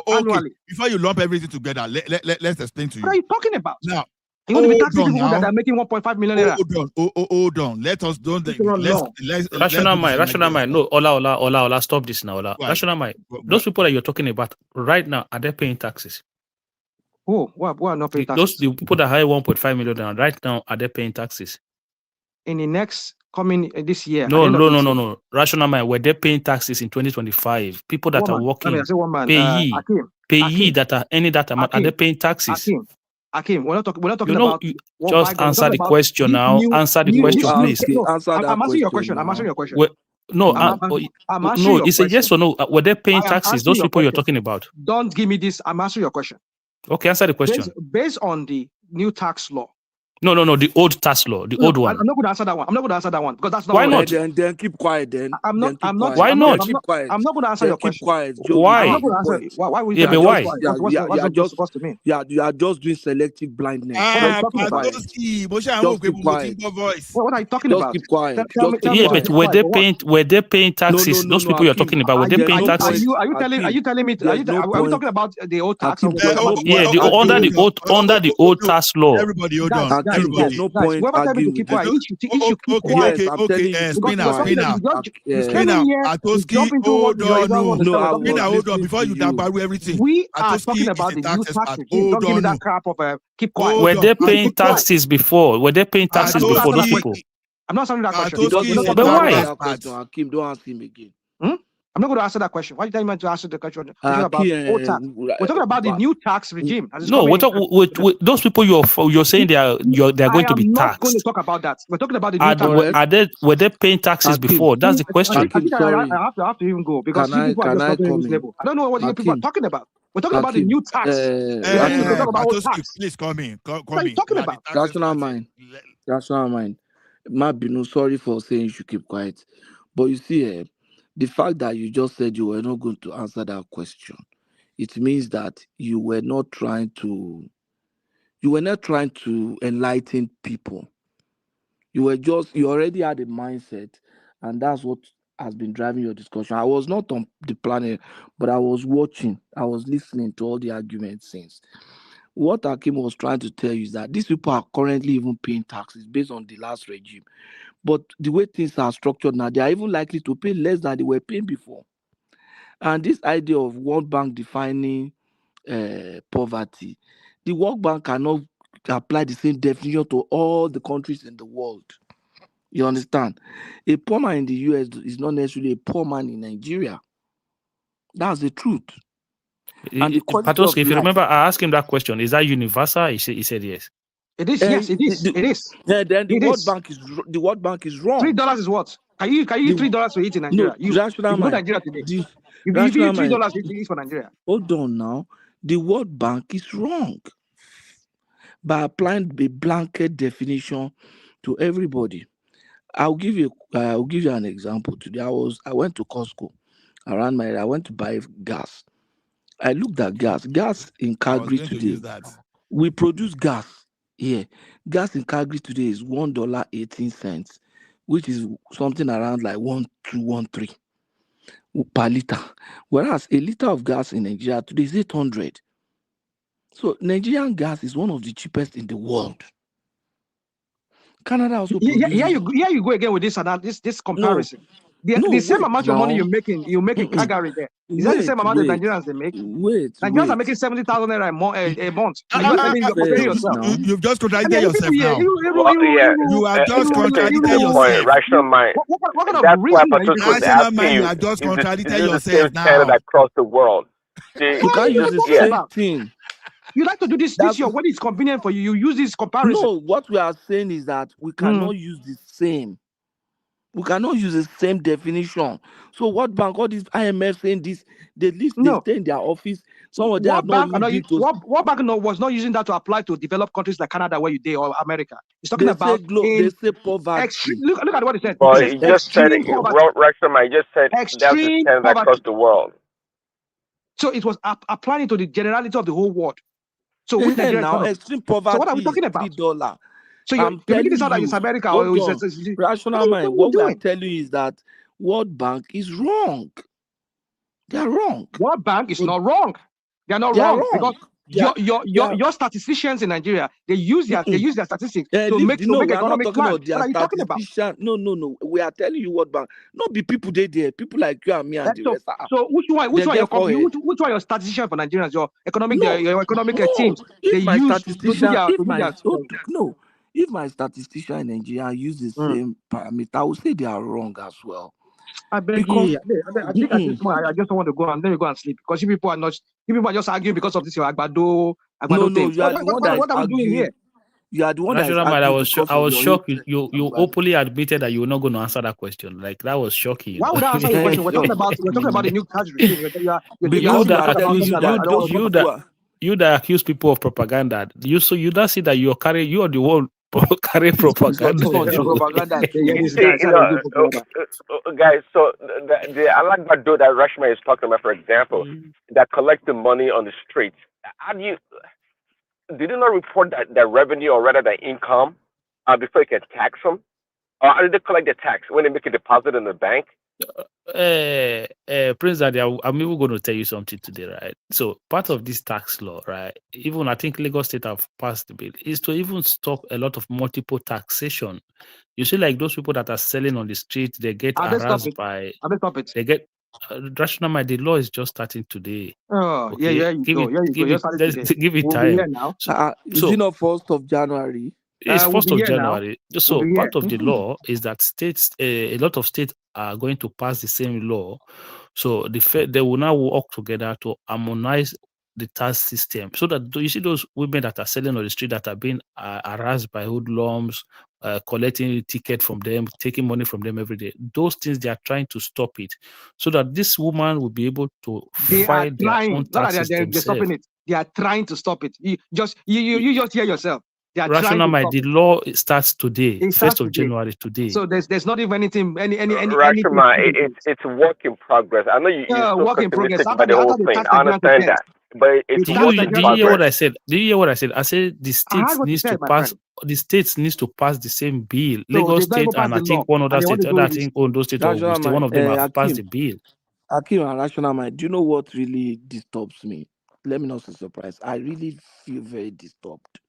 annually. Before you lump everything together, let's explain to you. What are you talking about? Now, you want to be taxing people that are making 1.5 million naira. Hold on. Let us don't. Rational mind. No, Ola. Stop this now, Ola. Rational mind. Those people that you're talking about right now, are they paying taxes? Oh, what are not paying taxes? The people that hire 1.5 million right now, are they paying taxes? In the next coming this year. No. Rational mind, were they paying taxes in 2025? People that are working, payee that are any that amount, are they paying taxes? Hakeem, we're not talking about. Just answer the question now. Answer the question, please. I'm answering your question. I'm answering your question. It's a yes or no. Were they paying taxes? Those people you're talking about. Don't give me this. I'm answering your question. Okay, answer the question. Based on the new tax law. No, the old tax law, the old one. I'm not going to answer that one. I'm not going to answer that one because that's not. Why not? Then keep quiet. Then I'm not. Why not? Keep quiet. I'm not going to answer your question. Keep quiet. Why? I'm not going to answer. Why would you? Yeah, but why? What's supposed to mean? Yeah, you are just doing selective blindness. What are you talking about? Just keep quiet. What are you talking just about? Keep quiet. But were they paying taxes? Those people you're talking about, were they paying taxes? Are you telling me? Are we talking about the old tax? Under the old tax law. Everybody, hold on. There's no point arguing with this. Okay. Spinner. Atoski, hold on. Before you dabble everything, we are talking about the new tax regime. Don't give me that crap of keep quiet. Were they paying taxes before? Those people? I'm not answering that question. But why? Hakeem, don't ask him again. I'm not going to answer that question. Why are you telling me to answer the question about old tax? We're talking about the new tax regime. No, with those people you're saying they are going to be taxed. I'm not going to talk about that. We're talking about the new tax. Were they paying taxes before? That's the question. I have to even go because people are just talking this level. I don't know what you people are talking about. We're talking about the new tax. We're talking about old tax. Please come in. What are you talking about? Rational mind. Mabinu, sorry for saying you should keep quiet. But you see, the fact that you just said you were not going to answer that question, it means that you were not trying to enlighten people. You already had a mindset, and that's what has been driving your discussion. I was not on the planet, but I was watching, I was listening to all the arguments since. What Hakeem was trying to tell you is that these people are currently even paying taxes based on the last regime. But the way things are structured now, they are even likely to pay less than they were paying before. And this idea of World Bank defining poverty, the World Bank cannot apply the same definition to all the countries in the world. You understand? A poor man in the US is not necessarily a poor man in Nigeria. That's the truth. And the quality of Patoski, if you life. remember, I asked him that question. Is that universal? He said yes. It is. Yes, it is. It is. Then the It World is. Bank is wrong. $3 is what? Can you use $3 to eat in Nigeria? No, rational if you go mind. Nigeria today, if you Rational use mind. $3 to eat for Nigeria. Hold on now. The World Bank is wrong by applying a blanket definition to everybody. I'll give you an example. Today I went to Costco around my area. I went to buy gas. I looked at gas. Gas in Calgary today. We produce gas here. Gas in Calgary today is $1.18, which is something around like 1.213 per liter. Whereas a liter of gas in Nigeria today is 800. So Nigerian gas is one of the cheapest in the world. Canada also produces. Here you go again with this comparison. The same amount of money you make in Calgary there. Is that the same amount the Nigerians they make? Nigerians are making 70,000 naira a month. You've just contradicted yourself now. You have just contradicted yourself. Rational mind. What kind That's of why reason are you Patrick was Rational asking mind, you. you have just contradicted Is the yourself same now. standard across the world? See, You can't use the same thing. You like to do this year when it's convenient for you. You use this comparison. No, what we are saying is that we cannot use the same. We cannot use the same definition. So what bank, all these IMF saying this, they stay in their office. Some of them have not even been to. What bank was not using that to apply to developed countries like Canada where you did or America. It's talking about they say poverty. Look at what it said. But It you says just said extreme poverty. Rational mind just said that's the Extreme standard across poverty. the world. So it was applying to the generality of the whole world. So which Nigeria now extreme poverty. So what are we talking about? $3. So you're making this sound like it's America or rational mind. What we are telling you is that World Bank is wrong. They are wrong. World Bank is not wrong. They are not wrong because your statisticians in Nigeria they use their statistics to make economic plan. What are you talking about? No. We are telling you World Bank. Not be people there. People like you and me and the rest. So which one your statistician for Nigerians? Your economic teams. If my statistician in Nigeria use the same parameter, I would say they are wrong as well. I beg you. I think at this point I just don't want to go and let me go and sleep because you people are just arguing because of this your Agbado thing. You are the one that what are we doing here? You are the one National that is I was shocked. You openly admitted that you were not going to answer that question. Like that was shocking. Why would I answer your question? We're talking about the new tax regime. You that accuse people of propaganda. You don't see that you are the one carry propaganda. Guys, so the Alagbado that Rashma is talking about, for example, that collect the money on the streets. Did you not report that revenue or rather the income before you can tax them? Or how did they collect the tax when they make a deposit in the bank? Prince Daddy, I'm even going to tell you something today, right? So part of this tax law, right? Even I think Lagos State have passed the bill, is to even stop a lot of multiple taxation. You see, like those people that are selling on the street, they get harassed by. They get. Rational mind, the law is just starting today. Oh, okay? Yeah, Give it time. Is it not 1st of January? It's 1st of January. So part of the law is that states, a lot of states are going to pass the same law. So they will now work together to harmonize the tax system so that you see those women that are selling on the street that are being harassed by hoodlums, collecting ticket from them, taking money from them every day. Those things they are trying to stop it, so that this woman will be able to fight their own taxes themselves. They are trying to stop it. You just hear yourself. Rational mind. The law starts today, 1st of January today. So there's not even anything. Rational, it's a work in progress. I know you're so pessimistic about the whole thing. I understand that. But did you hear what I said? Did you hear what I said? I said the states needs to pass. The states needs to pass the same bill. Lagos State and I think one other state. I think Ondo State or Ogun State. One of them have passed the bill. Akim and Rational mind. Do you know what really disturbs me? Let me not say surprised. I really feel very disturbed.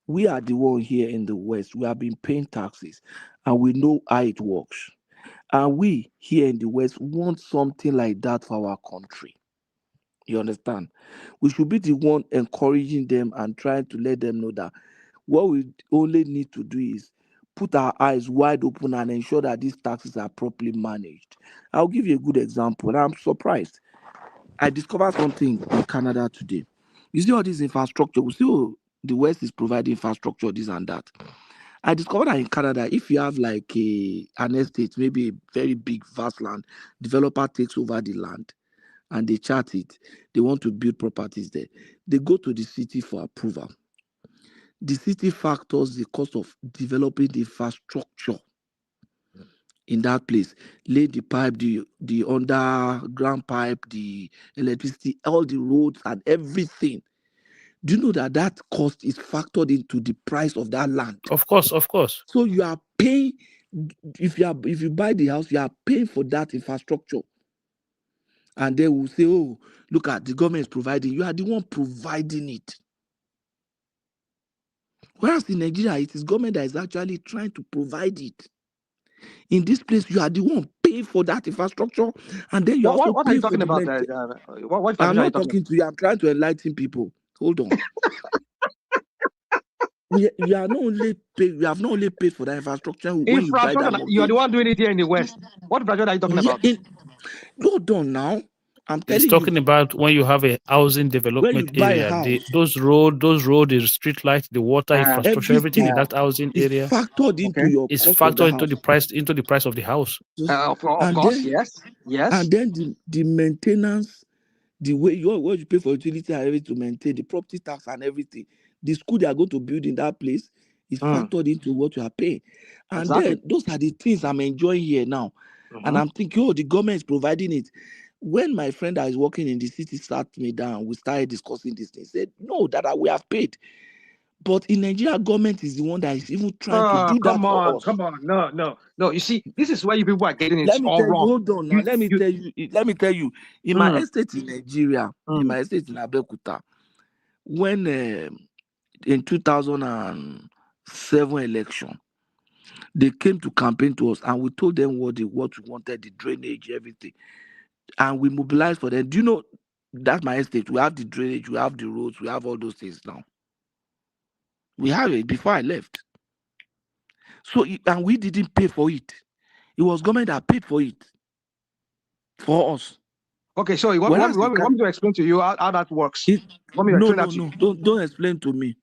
We are the one here in the West. We have been paying taxes, and we know how it works. And we here in the West want something like that for our country. You understand? We should be the one encouraging them and trying to let them know that what we only need to do is put our eyes wide open and ensure that these taxes are properly managed. I'll give you a good example. And I'm surprised. I discovered something in Canada today. You see all this infrastructure. We see, oh, the West is providing infrastructure, this and that. I discovered that in Canada, if you have like an estate, maybe a very big, vast land, developer takes over the land and they chart it. They want to build properties there. They go to the city for approval. The city factors the cost of developing the infrastructure in that place. Lay the pipe, the underground pipe, the electricity, all the roads and everything. Do you know that cost is factored into the price of that land? Of course, of course. So you are paying, if you buy the house, you are paying for that infrastructure. And they will say, oh, look at the government is providing. You are the one providing it. Whereas in Nigeria, it is government that is actually trying to provide it. In this place, you are the one paying for that infrastructure, and then you also What are you pay for talking the about? maintenance. What I'm infrastructure are you not talking talking to you. I'm trying to enlighten people. Hold on. We are not only paid. We have not only paid for that infrastructure when you buy that infrastructure? You are the mortgage. one doing it here in the West. What infrastructure are you talking about? Hold on now. I'm He's telling talking you. about when you have a housing When you development buy a area, house, those road, the street lights, the water infrastructure, everything in that housing is area factored into your is cost of the factored house. into the price of the house. Of And course, then, yes. And then the maintenance, the way what you pay for utility and everything to maintain, the property tax and everything, the school they are going to build in that place is factored into what you are paying. And Exactly. then those are the things I'm enjoying here now. And I'm thinking, oh, the government is providing it. When my friend that is working in the city sat me down, we started discussing this thing. He said, no, we have paid. But in Nigeria, government is the one that is even trying to do that for us. Come on. No. You see, this is where you people are getting it Let me all tell you, wrong. hold on now. Let me tell you, in my estate in Nigeria, in my estate in Abeokuta, when in 2007 election, they came to campaign to us and we told them what we wanted, the drainage, everything. And we mobilized for them. Do you know that's my estate? We have the drainage, we have the roads, we have all those things now. We have it before I left. So, and we didn't pay for it. It was government that paid for it for us. Okay, so you want me to explain to you how that works? No. Don't explain to me.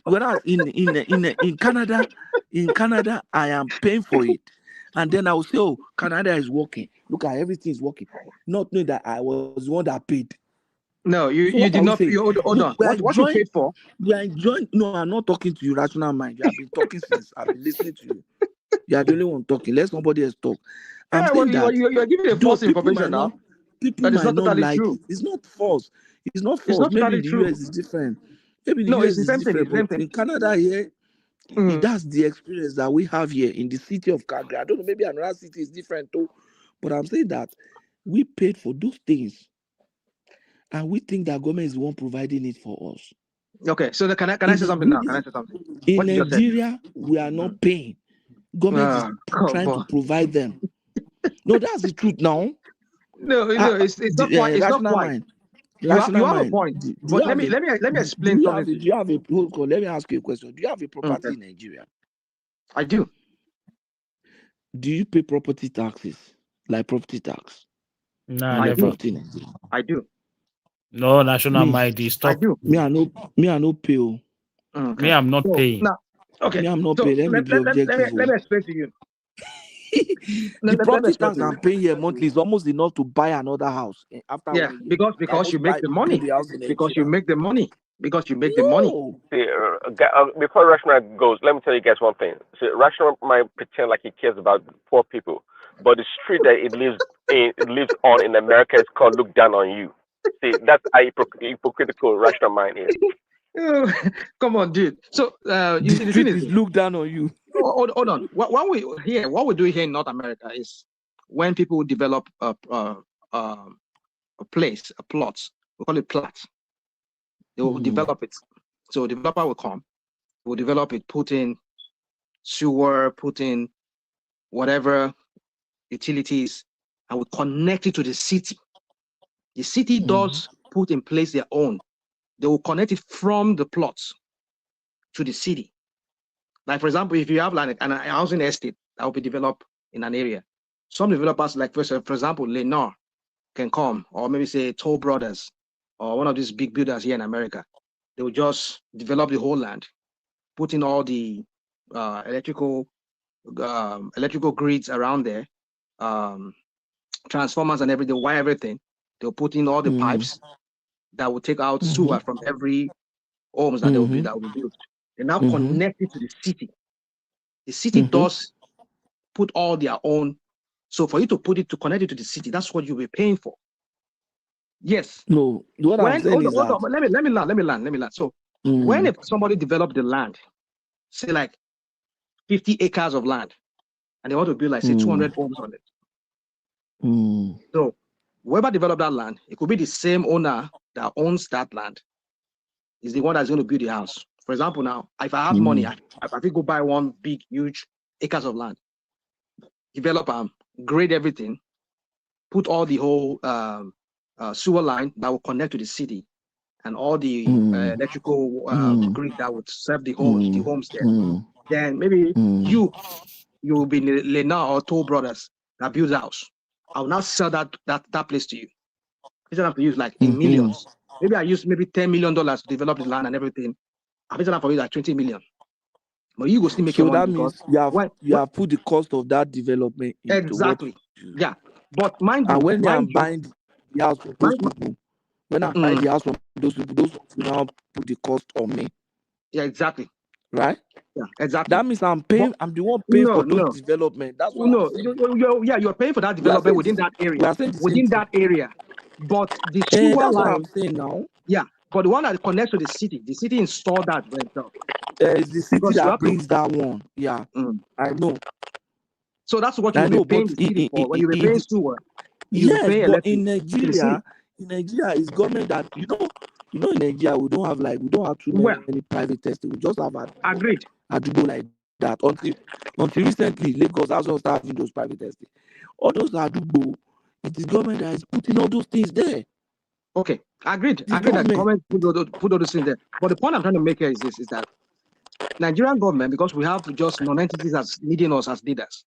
Whereas in Canada, I am paying for it, and then I will say, "Oh, Canada is working. Look at everything is working," not knowing that I was the one that paid. No, you did not. Hold on. What you paid for? We are enjoying. No, I'm not talking to you, rational mind. You have been talking since I've been listening to you. You are the only one talking. Let somebody else talk. I'm saying that you are giving a false information now. People might not totally like true. it. It's not false. It's not false. It's not Maybe totally in the true. US it's different. Maybe in the No, US it's the it's same thing. different. It's the same But thing. in Canada here, that's the experience that we have here in the city of Calgary. I don't know, maybe another city is different too. But I'm saying that we paid for those things. And we think that government is the one providing it for us. Okay, so can I say something now? Can I say something? In Nigeria, we are not paying. Government is trying to provide them. No, that's the truth now. No, it's not quite. It's not quite. You have a point. But let me explain something to you. Do you have a let me ask you a question. Do you have a property in Nigeria? I do. Do you pay property taxes? Like property tax? No, never. I do. No, national mind is stop. I do. Me, I no pay. Me, I'm not paying. Now, okay. Me, I'm not paying. Let me be objective. Let me explain to you. The property tax I'm paying here monthly is almost enough to buy another house after 1 year. Because you make the money. Because you make the money. Because you make the money. See, before Rational goes, let me tell you guys one thing. See, Rational might pretend like he cares about poor people, but the street that it lives on in America is called "Look Down on You." See, that's how hypocritical Rational mind is. Come on, dude. So the street is look down on you. Hold on. What we do here in North America is when people develop a place, a plot, we call it plat. They will develop it. So a developer will come, will develop it, put in sewer, put in whatever utilities, and will connect it to the city. The city does put in place their own. They will connect it from the plots to the city. Like, for example, if you have like an housing estate that will be developed in an area, some developers, like for example, Lennar can come, or maybe say Toll Brothers, or one of these big builders here in America. They will just develop the whole land, put in all the electrical grids around there, transformers and everything, wire everything. They'll put in all the pipes that will take out sewer from every homes that will be built. They now connect it to the city. The city does put all their own. So for you to connect it to the city, that's what you'll be paying for. Yes. No, what I'm saying is that. Let me land. So when if somebody developed the land, say like 50 acres of land, and they want to build like say 200 homes on it. So whoever developed that land, it could be the same owner that owns that land, is the one that's going to build the house. For example, now, if I have money, I could go buy one big, huge acres of land, develop grade everything, put all the whole sewer line that will connect to the city, and all the electrical grid that would serve the homes there. Then maybe you will be Lennar or Toll Brothers that builds a house. I will now sell that place to you. Instead of to use like in millions. Maybe I use maybe $10 million to develop the land and everything. I'm selling for you like 20 million. But you go still make so your money. That means you have put the cost of that development into exactly. Yeah. But mind you, and when I'm buying the house from those people, when I'm buying the house from those people now put the cost on me. Yeah, exactly. Right? Yeah, exactly. That means I'm the one paying for those development. That's what I'm saying. You're paying for that development within that area. But the sewer line. That's what I'm saying now. Yeah, but the one that connects to the city installed that themselves. It's the city that brings that one. Yeah, I know. So that's what you'll be paying the city for. When you'll be paying sewer, yes, but in Nigeria, it's government that you know in Nigeria we don't have too many private testing. We just have agreed like that until recently Lagos has just having those private testing. All those Adubo, it is government that is putting all those things there. Okay, agreed that government put all those things there. But the point I'm trying to make here is this: is that Nigerian government, because we have just non-entities as leading us as leaders,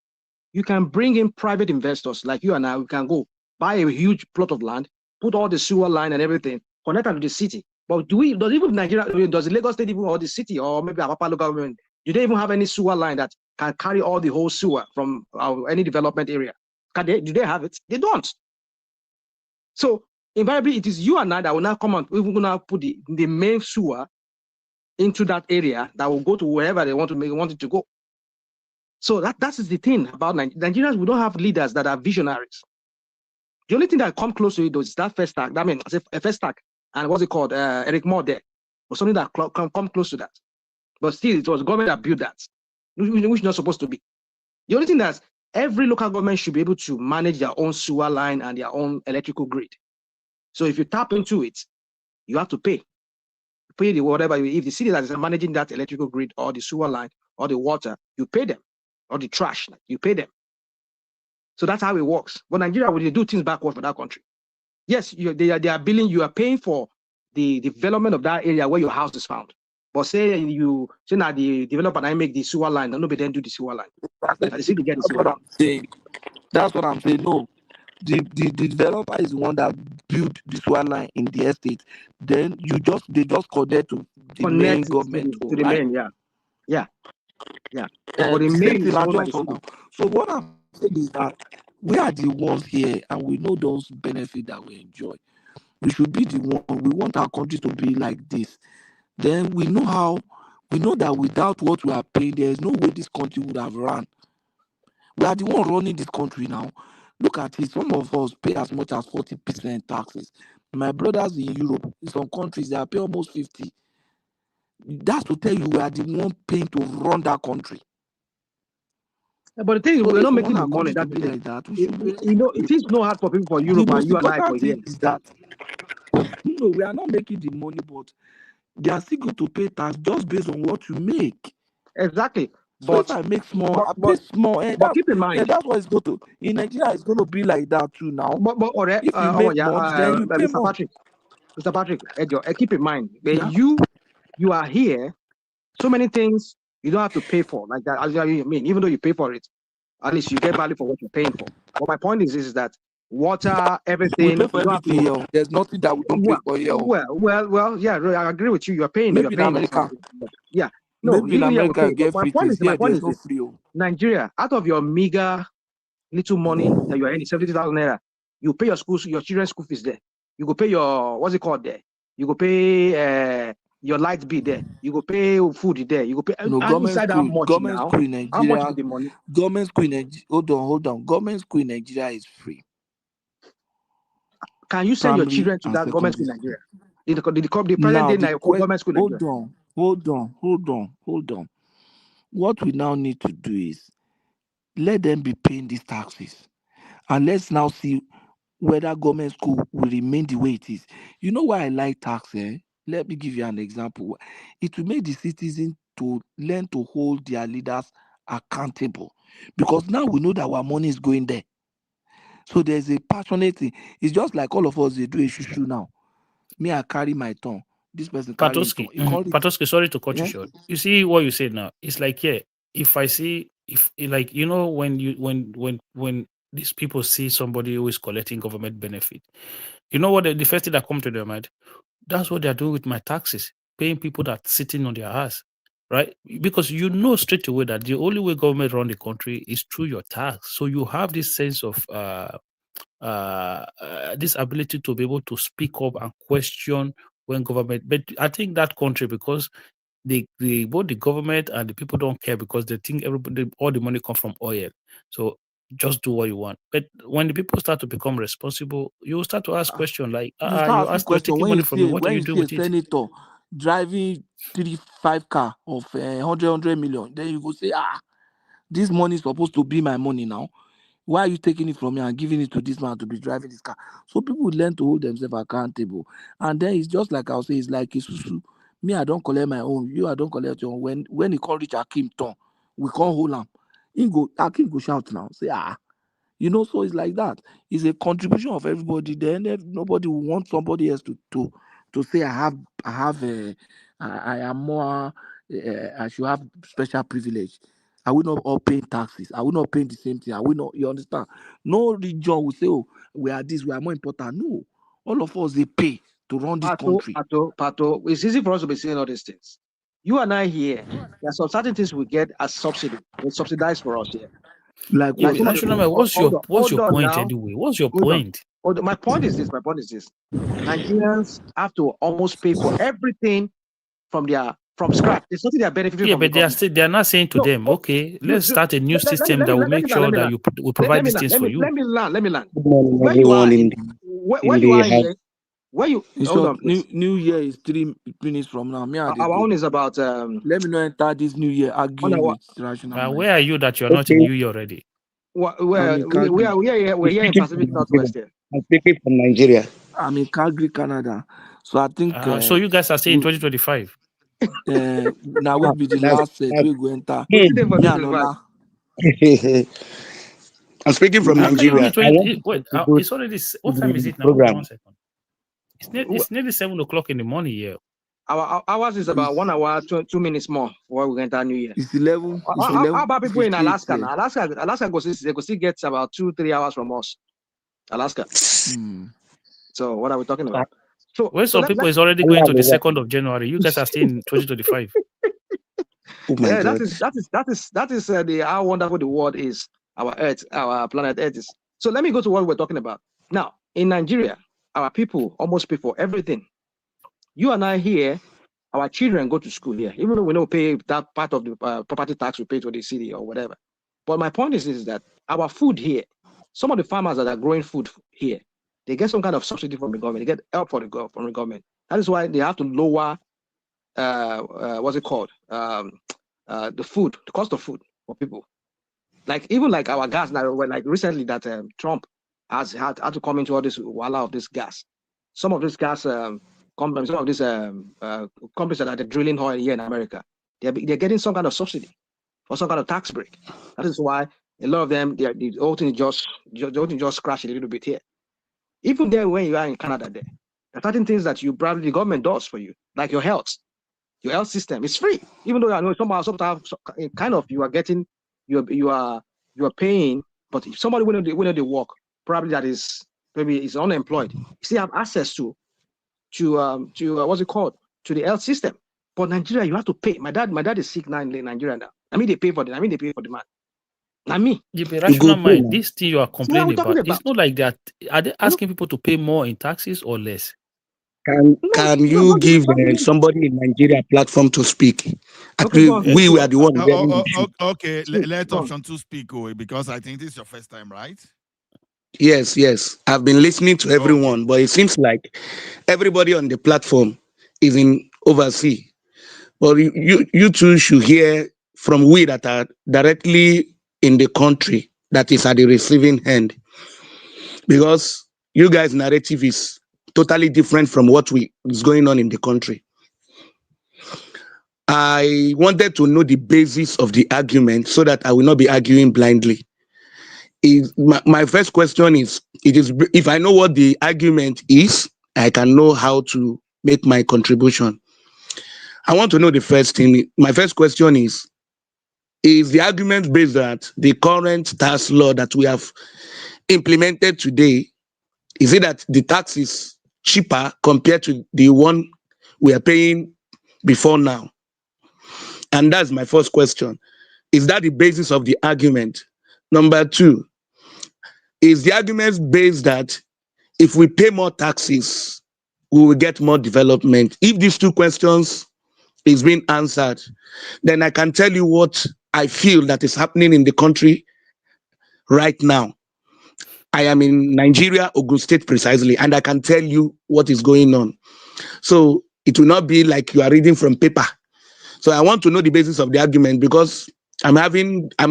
you can bring in private investors like you and I. We can go buy a huge plot of land, put all the sewer line and everything, connect them to the city. But does the Lagos State even, or the city, or maybe our local government, do they even have any sewer line that can carry all the whole sewer from any development area? Do they have it? They don't. So invariably, it is you and I that will now come and we're going to put the main sewer into that area that will go to wherever they want it to go. So that is the thing about Nigerians. We don't have leaders that are visionaries. The only thing that come close to it is that first stack. That means a first stack, and what's it called? Eric Moore there, or something that come close to that. But still, it was government that built that, which not supposed to be. The only thing that's every local government should be able to manage their own sewer line and their own electrical grid. So if you tap into it, you have to pay the whatever. If the city that is managing that electrical grid or the sewer line or the water, you pay them, or the trash, you pay them. So that's how it works. But Nigeria, when they do things backward for that country, yes, they are billing. You are paying for the development of that area where your house is found. But say now the developer and I make the sewer line, and nobody then do the sewer line. That's what I'm saying. That's what I'm saying. No, the developer is the one that built the sewer line in the estate. Then they just connect to the main government to the main, yeah. But the main is owned by the city. So what I'm saying is that we are the ones here, and we know those benefits that we enjoy. We should be the one. We want our country to be like this. Then we know that without what we are paying, there is no way this country would have run. We are the one running this country now. Look at it. Some of us pay as much as 40% taxes. My brothers in Europe, in some countries, they are paying almost 50%. That's to tell you we are the one paying to run that country. But the thing is, we're not making the money. That's like that. It is not hard for people for Europe and you and I for here. Is that we are not making the money, but they are still going to pay tax just based on what you make. Exactly. So if I make small, I pay small. But keep in mind, that's what it's going to. In Nigeria, it's going to be like that too now. But if you make much, then you pay more. Mr. Patrick, keep in mind when you are here, so many things You don't have to pay for like that. As I mean, even though you pay for it, at least you get value for what you're paying for. But my point is that water, everything, We pay for you don't have everything to. here. There's nothing that we don't pay for here. Yeah, I agree with you. You're paying. Maybe in America. Yeah, no, Maybe in even here we America pay. But get free things. my Here point there's is no this: free. Nigeria, out of your meager little money that you are earning, 70,000 naira, you pay your children's school fees there. You go pay your what's it called there. You go pay your light bill there. You go pay food there. You go pay. No, And inside how much government now? school in How much Nigeria, is the money? government school in Nigeria, hold on. Government school in Nigeria is free. Can you send your Primary children to and that government school secondary in school. Nigeria? The present Now day the now government school in hold Nigeria. on. What we now need to do is let them be paying these taxes. And let's now see whether government school will remain the way it is. You know why I like tax? Let me give you an example. It will make the citizens to learn to hold their leaders accountable. Because now we know that our money is going there. So there's a passionate thing. It's just like all of us, they do a shushu now. Me, I carry my tongue. This person carry his tongue. Patoski, sorry to cut you short. You see what you said now. It's like, yeah, if I see, if like, you know, when these people see somebody who is collecting government benefit, you know what, the first thing that come to their mind, that's what they're doing with my taxes, paying people that sitting on their ass, right? Because you know straight away that the only way government run the country is through your tax. So you have this sense of this ability to be able to speak up and question when government. But I think that country, because both the government and the people don't care, because they think everybody, all the money comes from oil. So just do what you want. But when the people start to become responsible, you start to ask questions like, You start asking you're question taking when money you from me. see What are you doing a with it? senator driving 3-5 car of 100 million, then you go say, this money is supposed to be my money now. Why are you taking it from me and giving it to this man to be driving this car? So people would learn to hold themselves accountable. And then it's just like I'll say, it's like a susu. Me, I don't collect my own. You, I don't collect your own. When it can't reach Akim Ton, we can't hold him. Akim go shout now. Say, so it's like that. It's a contribution of everybody. Then nobody will want somebody else to say I am more. I should have special privilege. Are we not all paying taxes? Are we not paying the same thing? Are we not? You understand? No region will say, "Oh, we are this. We are more important." No, all of us they pay to run this country. Pato, it's easy for us to be saying all these things. You and I here, there are some certain things we get as subsidy. It's subsidized for us here. Like what? What's your point now. anyway? What's your Hold on. point? My point is this. Nigerians have to almost pay for everything from scratch. It's something they are benefiting Yeah, from the but government. they are not saying to them, okay, let's start a new system that will make sure that you will provide these things for you. Let me land. Good morning, Where you are, everyone in where you the are house. here, where you In hold short, on, please. New Year is 3 minutes from now. Me and they Our go. own is about Let me not enter this New Year arguing with rational mind. Where are you that you're not in Okay, New Year already? We're here in speaking Pacific from Northwest Nigeria. here. I'm speaking from Nigeria. I'm in Calgary, Canada. So I think So you guys are saying 2025. now will be the last set we go enter. We see them for Me this and Ola. I'm speaking from How can you Nigeria. be I want to wait, contribute it's already, to what time is the it now? Hold on program. 1 second. It's nearly 7 o'clock in the morning here. Ours is about 1 hour, 2 minutes more before we enter New Year. It's 11. How about people in 58 Alaska here. now? Alaska they go still get about 2-3 hours from us. Alaska. So what are we talking about? Some people is already going to the 2nd of January. You guys are still in 2025. Oh my yeah, God. that is how wonderful the world is. Our Earth, our planet Earth is. So let me go to what we're talking about. Now, in Nigeria, our people almost pay for everything. You and I here, our children go to school here, even though we don't pay that part of the property tax we pay to the city or whatever. But my point is that our food here, some of the farmers that are growing food here, they get some kind of subsidy from the government. They get help from the government. That is why they have to lower, what's it called? The cost of food for people. Like even like our gas now, like recently that Trump has had to come into all this wala of this gas. Some of this gas companies, some of these companies that are drilling oil here in America, they're getting some kind of subsidy or some kind of tax break. That is why a lot of them, the whole thing just crashed a little bit here. Even there, when you are in Canada, there are certain things that the government does for you, like your health. Your health system is free, even though I know sometimes kind of you are getting you are paying, but if somebody when they work, probably that is maybe is unemployed, you still have access to what's it called, to the health system. But Nigeria, you have to pay. My dad is sick now in Nigeria now. They pay for the man. Not me. You be rational mind. This thing you are complaining about, about? it's not like that. Are they asking people to pay more in taxes or less? Can you give somebody in Nigeria a platform to speak? Actually, we were the one. Okay, let option 2 speak, because I think this is your first time, right? Yes. I've been listening to everyone, but it seems like everybody on the platform is in overseas. But you two should hear from we that are directly in the country that is at the receiving end, because you guys' narrative is totally different from what is going on in the country. I wanted to know the basis of the argument so that I will not be arguing blindly. My first question is, if I know what the argument is, I can know how to make my contribution. I want to know the first thing. My first question is the argument based that the current tax law that we have implemented today, is it that the tax is cheaper compared to the one we are paying before now? And that's my first question. Is that the basis of the argument? Number two, is the argument based that if we pay more taxes, we will get more development? If these two questions is being answered, then I can tell you what I feel that is happening in the country right now. I am in Nigeria, Ogun State precisely, and I can tell you what is going on. So it will not be like you are reading from paper. So I want to know the basis of the argument, because I'm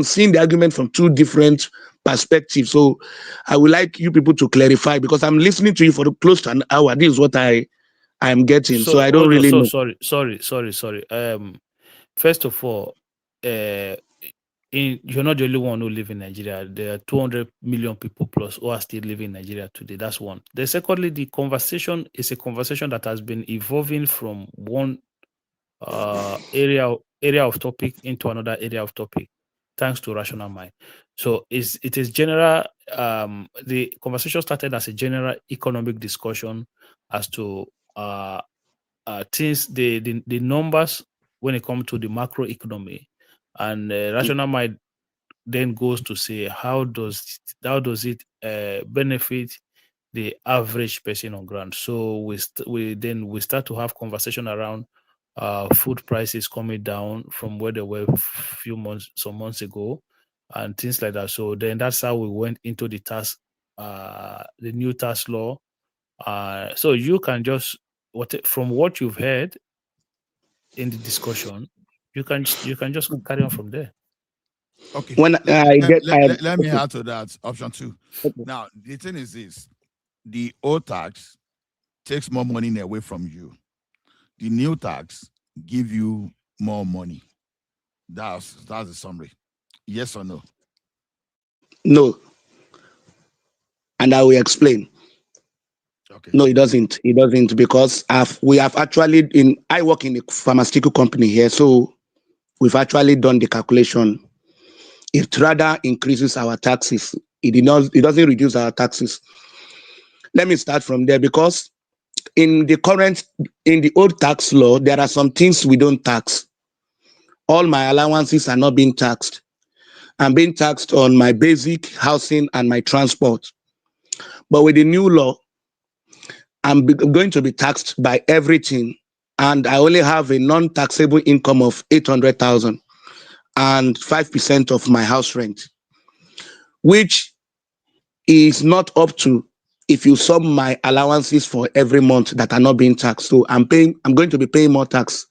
seeing the argument from two different perspectives. So I would like you people to clarify, because I'm listening to you for close to an hour. This is what I am getting. So I don't really know. Sorry. First of all, you're not the only one who live in Nigeria. There are 200 million people plus who are still living in Nigeria today. That's one. Then secondly, the conversation is a conversation that has been evolving from one area of topic into another area of topic, thanks to rational mind. So it is general. The conversation started as a general economic discussion as to things, the numbers when it comes to the macroeconomy, and rational mind then goes to say how does it benefit the average person on ground. So we start to have conversation around food prices coming down from where they were some months ago, and things like that. So then that's how we went into the the new tax law. So you can just from what you've heard in the discussion, you can just carry on from there. Okay. When let me add to that, option 2. Okay. Now, the thing is this: the old tax takes more money away from you. The new tax give you more money. That's the summary. Yes or no? No. And I will explain. Okay. No, it doesn't. It doesn't, because we have actually I work in a pharmaceutical company here, so we've actually done the calculation. It rather increases our taxes. It doesn't reduce our taxes. Let me start from there, because in the old tax law, there are some things we don't tax. All my allowances are not being taxed. I'm being taxed on my basic housing and my transport. But with the new law, I'm going to be taxed by everything, and I only have a non-taxable income of 800,000 and 5% of my house rent, which is not up to, if you sum my allowances for every month that are not being taxed. So I'm going to be paying more tax.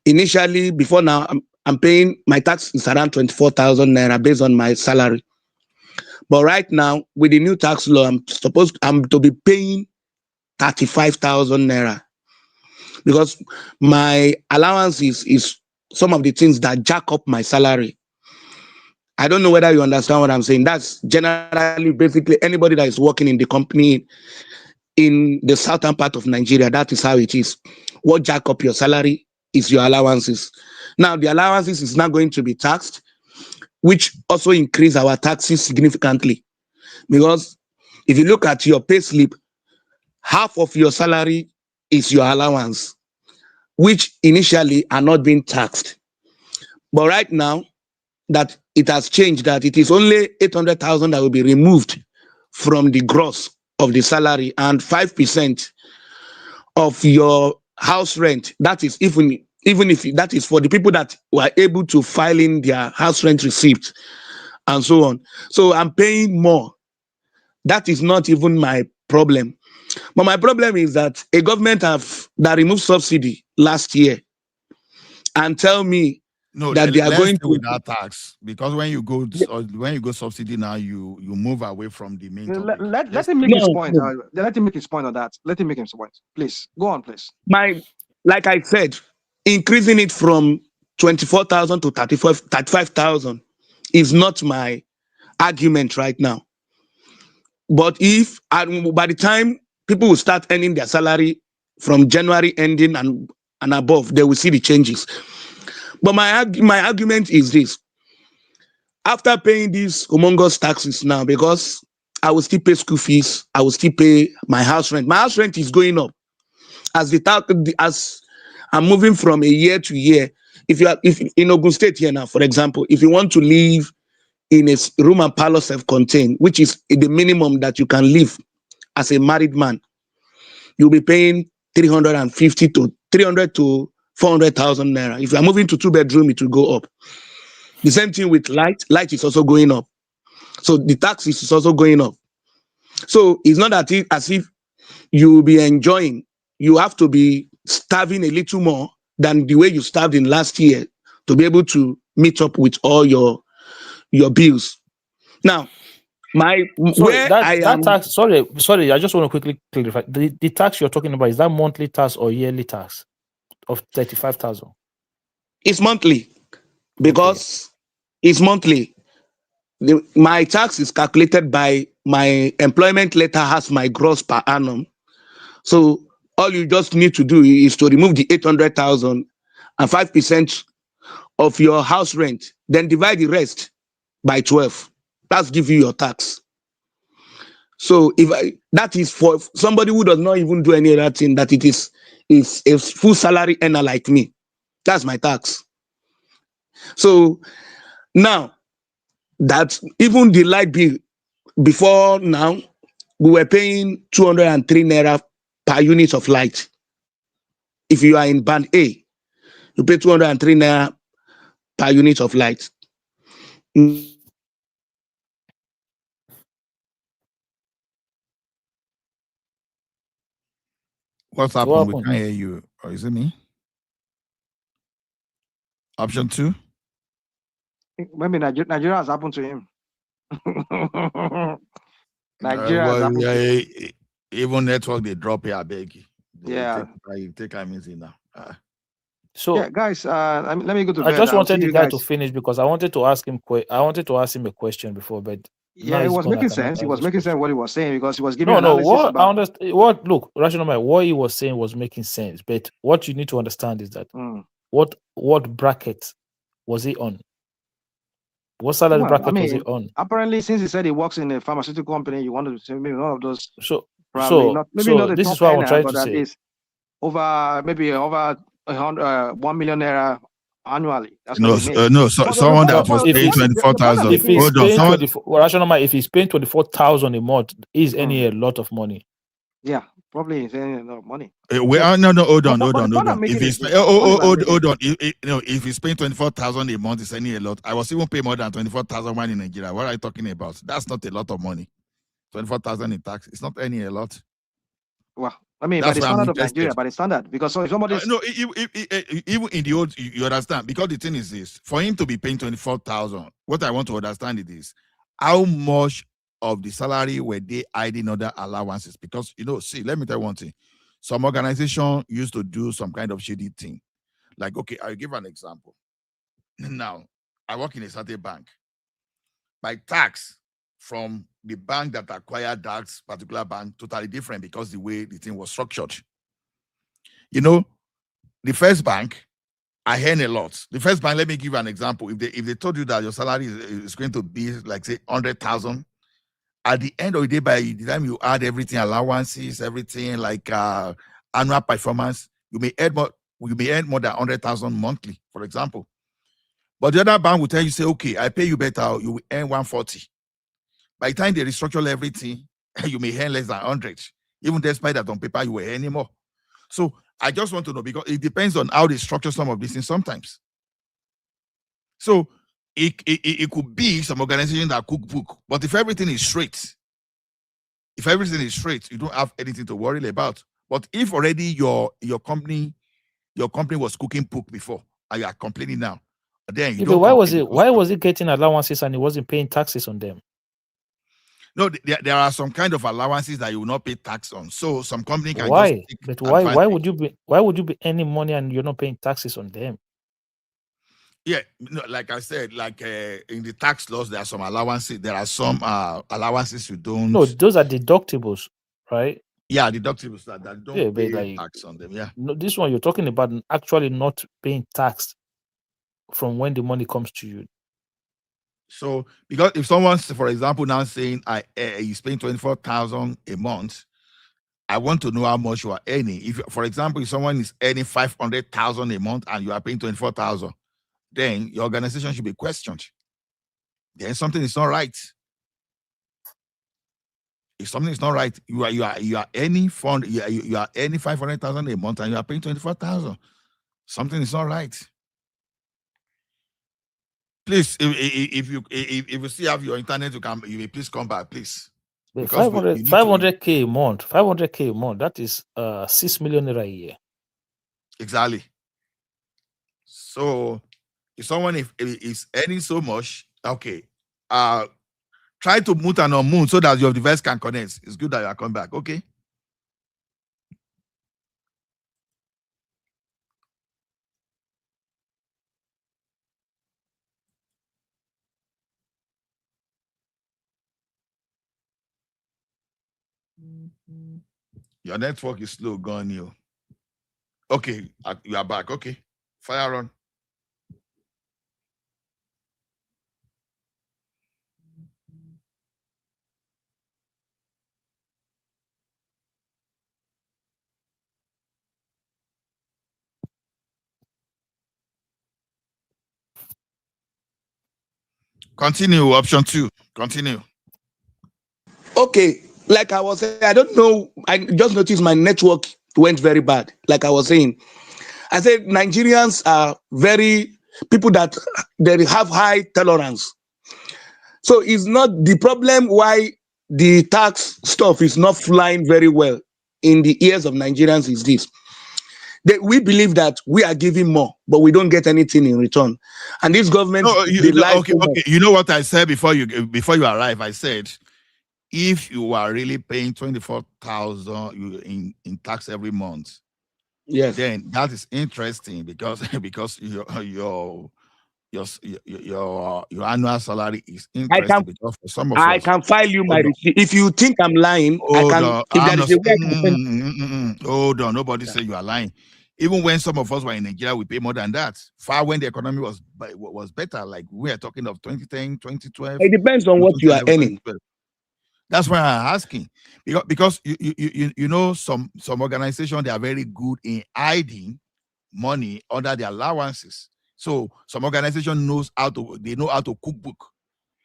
Initially, before now, I'm paying, my tax is around 24,000 naira based on my salary. But right now, with the new tax law, I'm to be paying 35,000 naira, because my allowance is some of the things that jack up my salary. I don't know whether you understand what I'm saying. That's generally, basically, anybody that is working in the company in the southern part of Nigeria, that is how it is. What jack up your salary is your allowances. Now, the allowances is not going to be taxed, which also increase our taxes significantly. Because if you look at your pay slip, half of your salary is your allowance, which initially are not being taxed. But right now that it has changed, that it is only 800,000 that will be removed from the gross of the salary, and 5% of your house rent. That is even if that is for the people that were able to file in their house rent receipt and so on. So I'm paying more. That is not even my problem. But my problem is that a government that removed subsidy last year and tell me No, that they are let's going stay to. with that tax, because when you go subsidy now, you move away from the main topic. Let him make his point. Let him make his point on that. Let him make his point. Please go on, please. Like I said, increasing it from 24,000 to 35,000 is not my argument right now. But if by the time people will start earning their salary from January ending and above, they will see the changes. But my argument is this: after paying these humongous taxes now, because I will still pay school fees, I will still pay my house rent. My house rent is going up as I'm moving from a year to year. If in Ogun State here now, for example, if you want to live in a room and parlor self-contained, which is the minimum that you can live as a married man, you'll be paying 350 to 300 to 400,000 naira. If you are moving to 2-bedroom, it will go up. The same thing with light. Light is also going up. So the taxes is also going up. So it's not as if you will be enjoying. You have to be starving a little more than the way you starved in last year to be able to meet up with all your bills. Now, tax. Sorry, I just want to quickly clarify. The tax you're talking about, is that monthly tax or yearly tax of 35,000? It's monthly, because it's monthly. My tax is calculated by my employment letter has my gross per annum. So all you just need to do is to remove the 800,000 and 5% of your house rent, then divide the rest by 12. That's give you your tax. So that is for somebody who does not even do any other thing, that it is a full salary earner like me. That's my tax. So now that even the light bill, before now, we were paying 203 naira per unit of light. If you are in band A, you pay 203 naira per unit of light. What's happened? We can't hear you. Or is it me? Option 2? Maybe Nigeria has happened to him. Nigeria has happened to him. Even network, they drop here, I beg you. Yeah. Take time easy now. So yeah, guys, let me go to I bed. just I'll wanted see the you guy guys. to finish because I wanted to ask him him a question before, but now Yeah, it he's was gone. I making cannot sense. He ask was this making question. sense what he was saying, because he was giving No, analysis about. Look, rational mind, what he was saying was making sense, but what you need to understand is that what bracket was he on? What salary Well, bracket was he on? apparently, since he said he works in a pharmaceutical company, you wanted to say maybe one of those. So maybe not the this top is what I'm earner, trying but to at say. least over 1 million naira annually. That's what he makes. Someone that was paying 24,000. If he's Hold on, paying someone, 24, rational mind, if he's paying 24,000 a month, is any a lot of money? Yeah, probably he's earning a lot of money. no, hold on. If he's hold on, if he's paying 24,000 a month, it's any a lot. I was even paying more than 24,000 in Nigeria. What are you talking about? That's not a lot of money. 24,000 in tax. It's not any a lot. Well, by the standard of Nigeria, by the standard, because if somebody's even in the old, you understand, because the thing is this: for him to be paying 24,000, what I want to understand it is how much of the salary were they hiding other allowances? Because see, let me tell you one thing: some organization used to do some kind of shady thing. Like, okay, I'll give an example. Now, I work in a certain bank. My tax from the bank that acquired that particular bank totally different, because the way the thing was structured. The first bank, I earn a lot. The first bank, let me give you an example. If they told you that your salary is going to be like say 100,000, at the end of the day, by the time you add everything, allowances, everything like annual performance, you may earn more than 100,000 monthly, for example. But the other bank will tell you, say, okay, I pay you better, you will earn 140. By the time they restructure everything, you may earn less than 100. Even despite that on paper, you will earn more. So I just want to know, because it depends on how they structure some of these things sometimes. So it could be some organization that cook book, but if everything is straight, you don't have anything to worry about. But if already your company was cooking book before and you are complaining now, then you don't why complain. was it getting allowances and he wasn't paying taxes on them? No, there are some kind of allowances that you will not pay tax on. So some company can Why? just take But why advantage. why would you be earning money and you're not paying taxes on them? Yeah, no, like I said, like in the tax laws, there are some allowances. There are some allowances you don't. No, those are deductibles, right? Yeah, deductibles that don't but pay tax on them. Yeah. No, this one you're talking about actually not paying tax from when the money comes to you. So because if someone's, for example, now saying he's paying 24,000 a month, I want to know how much you are earning. If, for example, if someone is earning 500,000 a month and you are paying 24,000, then your organization should be questioned. Then something is not right. If something is not right, you are earning fund, you are earning 500,000 a month and you are paying 24,000. Something is not right. Please, if you still have your internet, you may please come back, please. Because 500K a month, 500K a month, that is 6 million naira a year. Exactly. So if someone is earning so much, okay, try to mute and unmute so that your device can connect. It's good that you are coming back, okay? Your network is slow, gone you. Okay, you are back. Okay, fire on. Continue, option 2. Continue. Okay, like I was saying, I don't know. I just noticed my network went very bad. Like I was saying, I said Nigerians are people that they have high tolerance. So it's not the problem why the tax stuff is not flying very well in the ears of Nigerians is this. We believe that we are giving more, but we don't get anything in return. And this government, okay. You know what I said before you arrive? I said, if you are really paying 24,000 in tax every month, yes, then that is interesting because your annual salary is interesting because for some of us, I can file you my receipt. If you think I'm lying, hold I can. on, If there is a way I can hold on, nobody say you are lying. Even when some of us were in Nigeria, we pay more than that. Far when the economy was better, like we are talking of 2010, 2012. It depends on what you are earning. That's why I'm asking, because you know some organizations, they are very good in hiding money under their allowances. So some organization know how to cook book.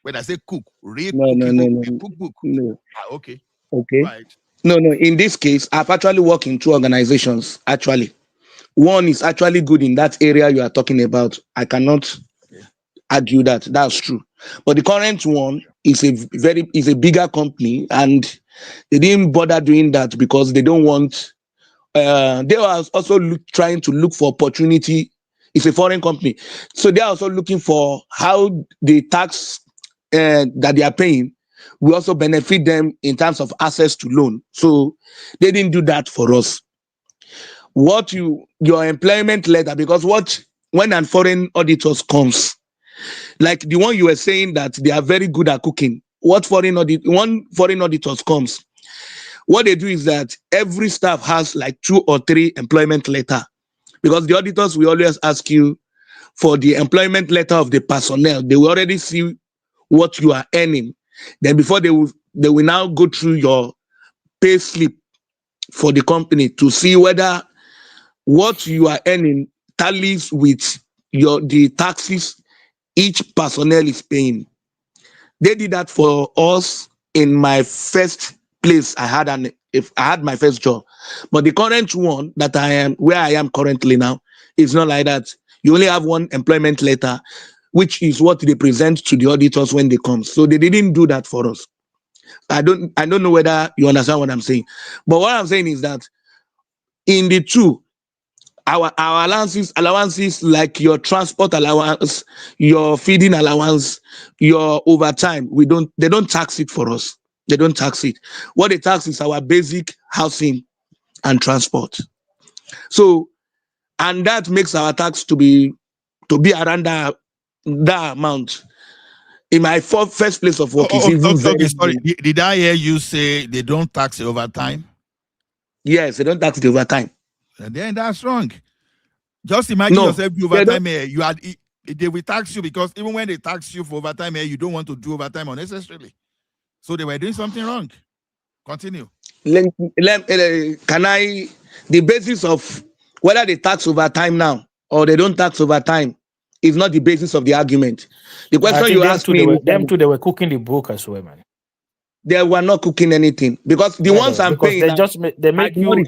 When I say cook, cookbook. No. Okay. Okay. Right. No. In this case, I've actually worked in 2 organizations. Actually, one is actually good in that area you are talking about. I cannot argue that. That's true. But the current one is a bigger company, and they didn't bother doing that because they don't want. They are also trying to look for opportunity. It's a foreign company, so they are also looking for how the tax that they are paying will also benefit them in terms of access to loan. So they didn't do that for us. Your employment letter, because when a foreign auditors comes, like the one you were saying that they are very good at cooking. When foreign auditors comes, what they do is that every staff has like 2 or 3 employment letter because the auditors will always ask you for the employment letter of the personnel. They will already see what you are earning. Then before they will now go through your pay slip for the company to see whether what you are earning tallies with the taxes each personnel is paying. They did that for us in my first place. I had my first job, but the current one that where I am currently now, is not like that. You only have one employment letter, which is what they present to the auditors when they come. So they didn't do that for us. I don't know whether you understand what I'm saying, but what I'm saying is that in the two, our allowances like your transport allowance, your feeding allowance, your overtime, they don't tax it for us. They don't tax it. What they tax is our basic housing and transport. So, and that makes our tax to be around that amount. In my first place of work is even very sorry. Did I hear you say they don't tax overtime? Yes, they don't tax the overtime. And then that's wrong. Just imagine yourself do overtime here. They will tax you because even when they tax you for overtime here, you don't want to do overtime unnecessarily. So they were doing something wrong. Continue. The basis of whether they tax overtime now or they don't tax overtime is not the basis of the argument. The question you asked me, they were cooking the book as well, man. They were not cooking anything because the ones I'm paying, they make you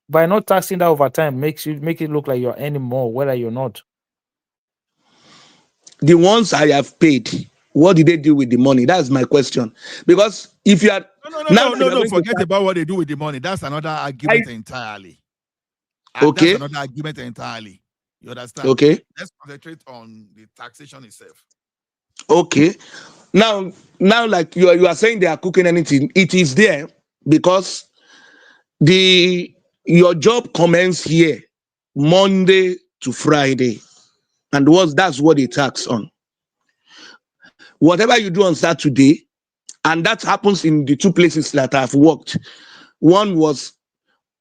by not taxing that overtime make it look like you're earning more, whether you're not. The ones I have paid, what did they do with the money? That's my question. Because if you are no, forget about what they do with the money. That's another argument entirely. Okay. That's another argument entirely. You understand? Okay. Let's concentrate on the taxation itself. Okay. Now, like you are saying they are cooking anything. It is there because your job commences here Monday to Friday, and that's what they tax on. Whatever you do on Saturday, and that happens in the two places that I've worked. One was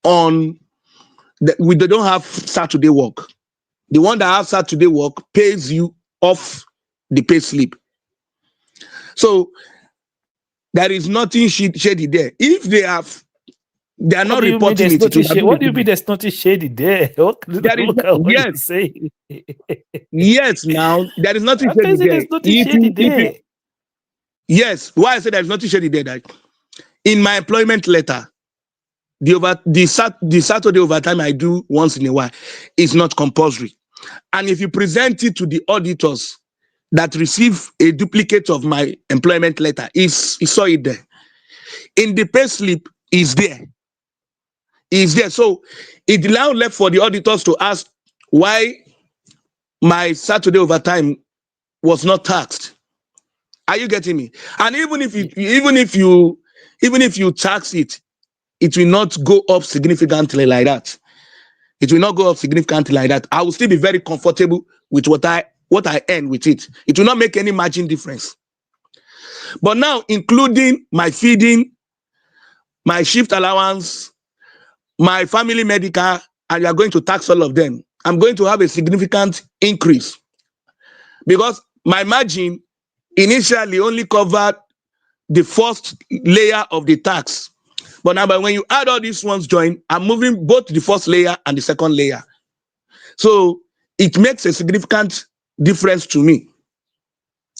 they don't have Saturday work. The one that has Saturday work pays you off the pay slip. So there is nothing shady there. If they are not reporting it. What do you mean there's nothing shady there? Yes, now there is nothing shady there. There's nothing shady there. Yes, why I say there's nothing shady there? That in my employment letter, the Saturday overtime I do once in a while is not compulsory. And if you present it to the auditors that receive a duplicate of my employment letter, you saw it there. In the pay slip is there. So it now left for the auditors to ask why my Saturday overtime was not taxed. Are you getting me? And even if you tax it, it will not go up significantly like that. It will not go up significantly like that. I will still be very comfortable with what I earn with it. It will not make any margin difference. But now, including my feeding, my shift allowance, my family medical, and you are going to tax all of them, I'm going to have a significant increase because my margin initially only covered the first layer of the tax. But now, when you add all these ones join, I'm moving both the first layer and the second layer. So it makes a significant difference to me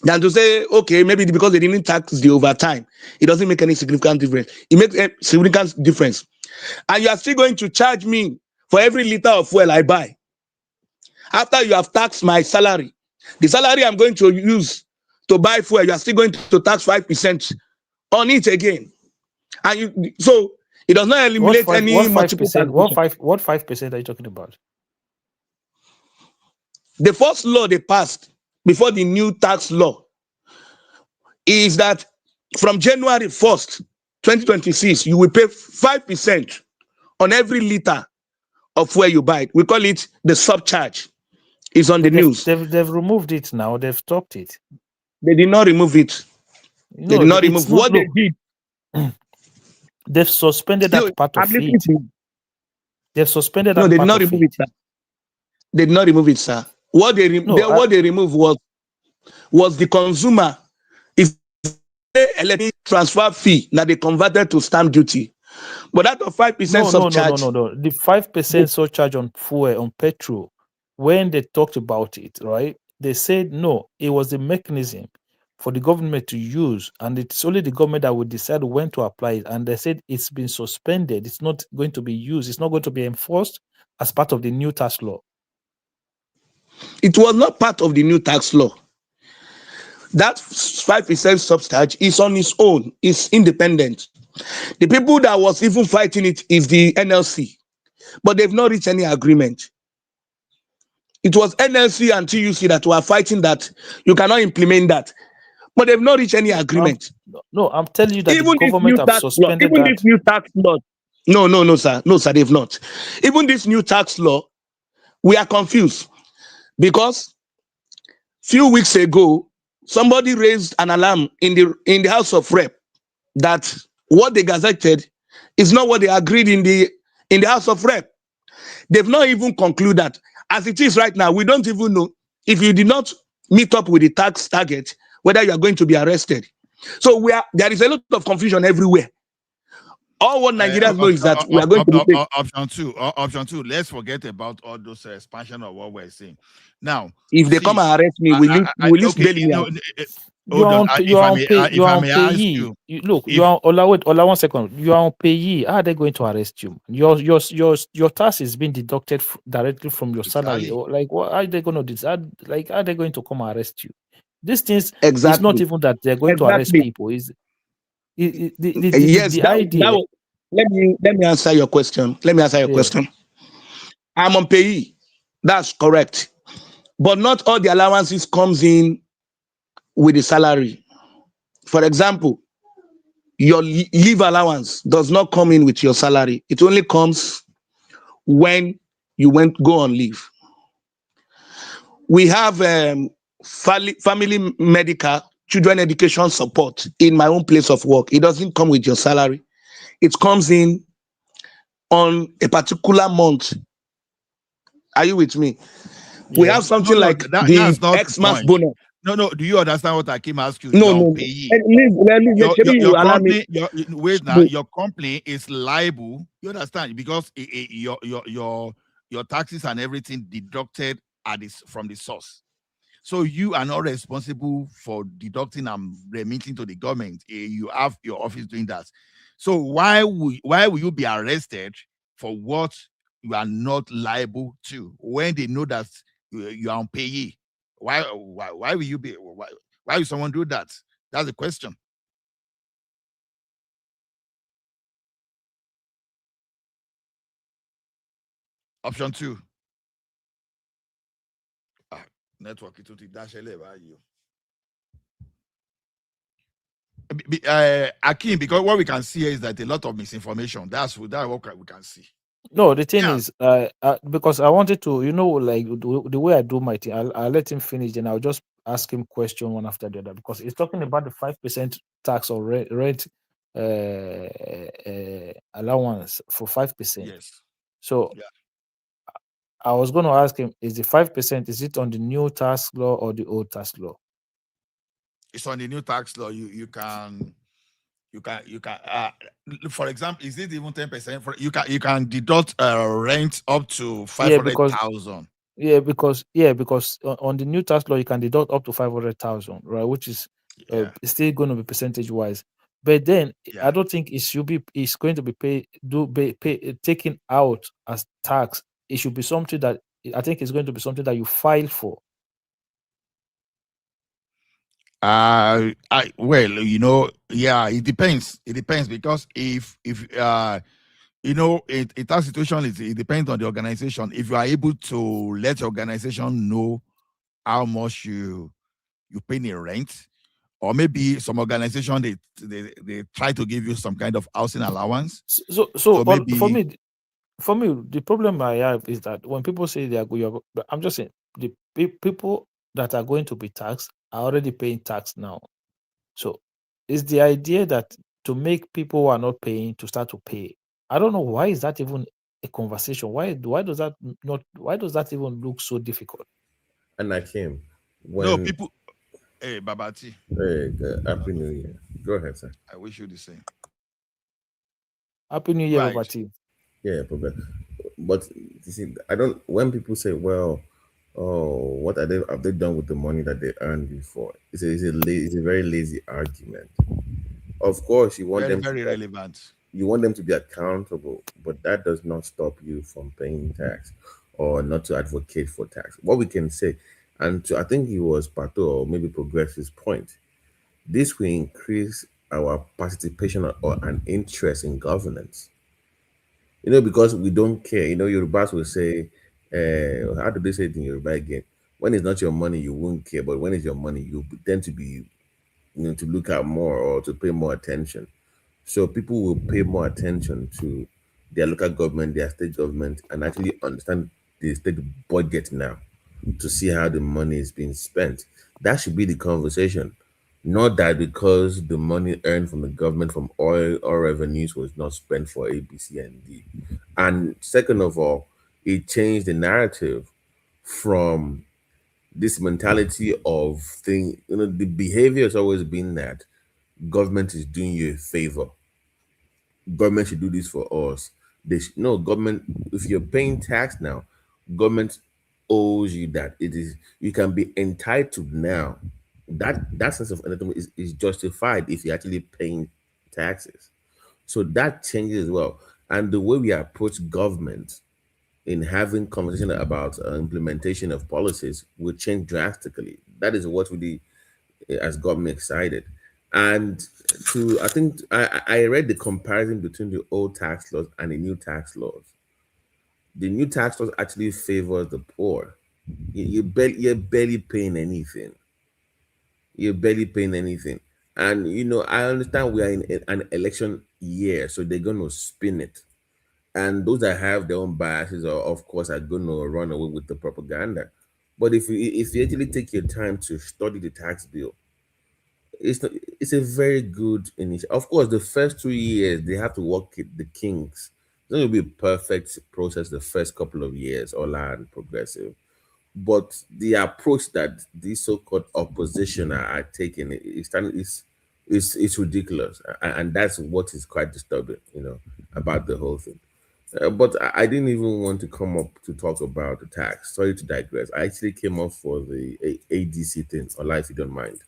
than to say, okay, maybe because they didn't tax the overtime, it doesn't make any significant difference. It makes a significant difference. And you are still going to charge me for every liter of fuel I buy. After you have taxed my salary, the salary I'm going to use to buy fuel, you are still going to tax 5% on it again. And so it does not eliminate any multiple taxation. What 5% are you talking about? The first law they passed before the new tax law is that from January 1st, 2026, you will pay 5% on every liter of where you buy it. We call it the subcharge. It's on the news. They've removed it now. They've stopped it. They did not remove it. They did not remove what they did. They've suspended that part of it. They've suspended No, that they did part not of remove it. it, sir. They did not remove it, sir. What they, No, what they removed was the consumer is electricity transfer fee that they converted to stamp duty. But out of 5% surcharge, no. The 5% surcharge on fuel, on petrol, when they talked about it, right? They said no, it was a mechanism for the government to use, and it's only the government that will decide when to apply it. And they said it's been suspended. It's not going to be used. It's not going to be enforced as part of the new tax law. it was not part of the new tax law. That 5% surcharge is on its own, it's independent. The people that was even fighting it is the NLC, but they've not reached any agreement. It was NLC and TUC that were fighting that you cannot implement that, but they've not reached any agreement. No, I'm telling you that the Even this government new have tax law, suspended that. no, sir, they've not. Even this new tax law, we are confused because few weeks ago, somebody raised an alarm in the House of Rep that what they gazetted is not what they agreed in the House of Rep. They've not even concluded that. As it is right now, we don't even know if you did not meet up with the tax target, whether you are going to be arrested. So there is a lot of confusion everywhere. All what Nigerians know is that we are going to be paid. Option two. Let's forget about all those expansion of what we're saying. Now, if they come and arrest me, will you bail me out? You are on payee. Look, you are wait, one second. You are on payee. How are they going to arrest you? Your tax is being deducted directly from your salary. Or like, what are they going to decide? Like, are they going to come and arrest you? These things it's not even that they're going to arrest people. The idea. Let me answer your question. Question. I'm on payee. That's correct. But not all the allowances comes in with the salary. For example, your leave allowance does not come in with your salary. It only comes when you go on leave. We have family medical, children education support in my own place of work. It doesn't come with your salary. It comes in on a particular month. Are you with me? Yeah. We have something like the Xmas bonus. No. Do you understand what Akim asked you? No. Your company is liable. You understand? Because your taxes and everything deducted from the source. So you are not responsible for deducting and remitting to the government. You have your office doing that. So why will you be arrested for what you are not liable to when they know that you are on payee? Why will you be? Why will someone do that? That's the question. Option two. Network it will dash you. Akim, because what we can see here is that a lot of misinformation. That's what we can see. No, the thing is, because I wanted to, like the way I do my thing, I'll let him finish, and I'll just ask him question one after the other, because he's talking about the 5% tax or rent allowance for 5%. Yes. So I was going to ask him: is the 5%, is it on the new tax law or the old tax law? It's on the new tax law. You can for example, is it even 10%? You can deduct rent up to 500,000. Because on the new tax law you can deduct up to 500,000, right? Which is still going to be percentage wise. But then I don't think it should be. It's going to be taken out as tax. It should be something that I think is going to be something that you file for. Well, it depends. It depends, because if a tax situation it depends on the organization. If you are able to let your organization know how much you pay in rent, or maybe some organization they try to give you some kind of housing allowance. So maybe for me, the problem I have is that when people say they are going, I'm just saying the people that are going to be taxed are already paying tax now. So it's the idea that to make people who are not paying to start to pay. I don't know why is that even a conversation. Why does that not? Why does that even look so difficult? And I came No, when. people. Hey, Babati. Hey, Happy New Year. Go ahead, sir. I wish you the same. Happy New Year, Right. Babati. Yeah, but you see, I don't. When people say, "Well, oh, what are they have they done with the money that they earned before?" It's a very lazy argument. Of course, Very, very relevant. you want them to be accountable, but that does not stop you from paying tax or not to advocate for tax. What we can say, I think it was Pato or maybe Progressive's point, this will increase our participation or an interest in governance. Because we don't care. Yorubas will say, how do they say it in Yoruba again? When it's not your money, you won't care, but when it's your money, you tend to be, to look out more or to pay more attention. So people will pay more attention to their local government, their state government, and actually understand the state budget now to see how the money is being spent. That should be the conversation. Not that because the money earned from the government from oil or revenues was not spent for A, B, C, and D. And second of all, it changed the narrative from this mentality of thing. The behavior has always been that government is doing you a favor. Government should do this for us. No, government. If you're paying tax now, government owes you that. It is you can be entitled now. That sense of entitlement is justified if you're actually paying taxes. So that changes as well. And the way we approach government in having conversation about implementation of policies will change drastically. That is what really has got me excited. And I think I read the comparison between the old tax laws and the new tax laws. The new tax laws actually favors the poor. You're barely paying anything. You're barely paying anything. And I understand we are in an election year, so they're going to spin it. And those that have their own biases are, of course, are going to run away with the propaganda. But if you actually take your time to study the tax bill, it's a very good initiative. Of course, the first 2 years they have to work it, the kinks. It's not going to be a perfect process the first couple of years, all and progressive. But the approach that these so-called opposition are taking is ridiculous, and that's what is quite disturbing, about the whole thing. But I didn't even want to come up to talk about the tax. Sorry to digress. I actually came up for the ADC thing, or if you don't mind.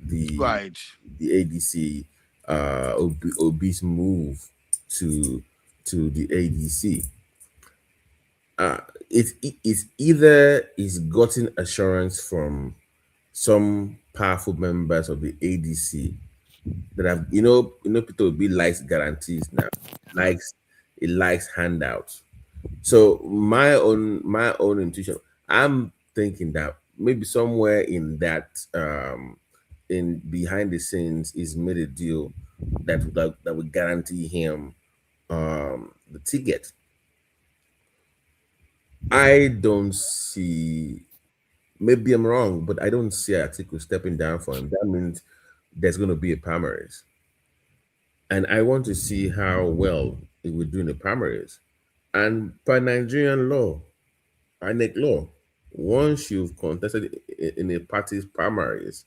The Right. the ADC Obi's move to the ADC. Uh, it's either he's gotten assurance from some powerful members of the ADC that have Peter Obi likes guarantees now, likes he likes handouts. So my own intuition, I'm thinking that maybe somewhere in that in behind the scenes is made a deal that would guarantee him the ticket. I don't see, maybe I'm wrong, but I don't see Atiku stepping down for him. That means there's going to be a primaries. And I want to see how well it will do in the primaries. And by Nigerian law, INEC law, once you've contested in a party's primaries,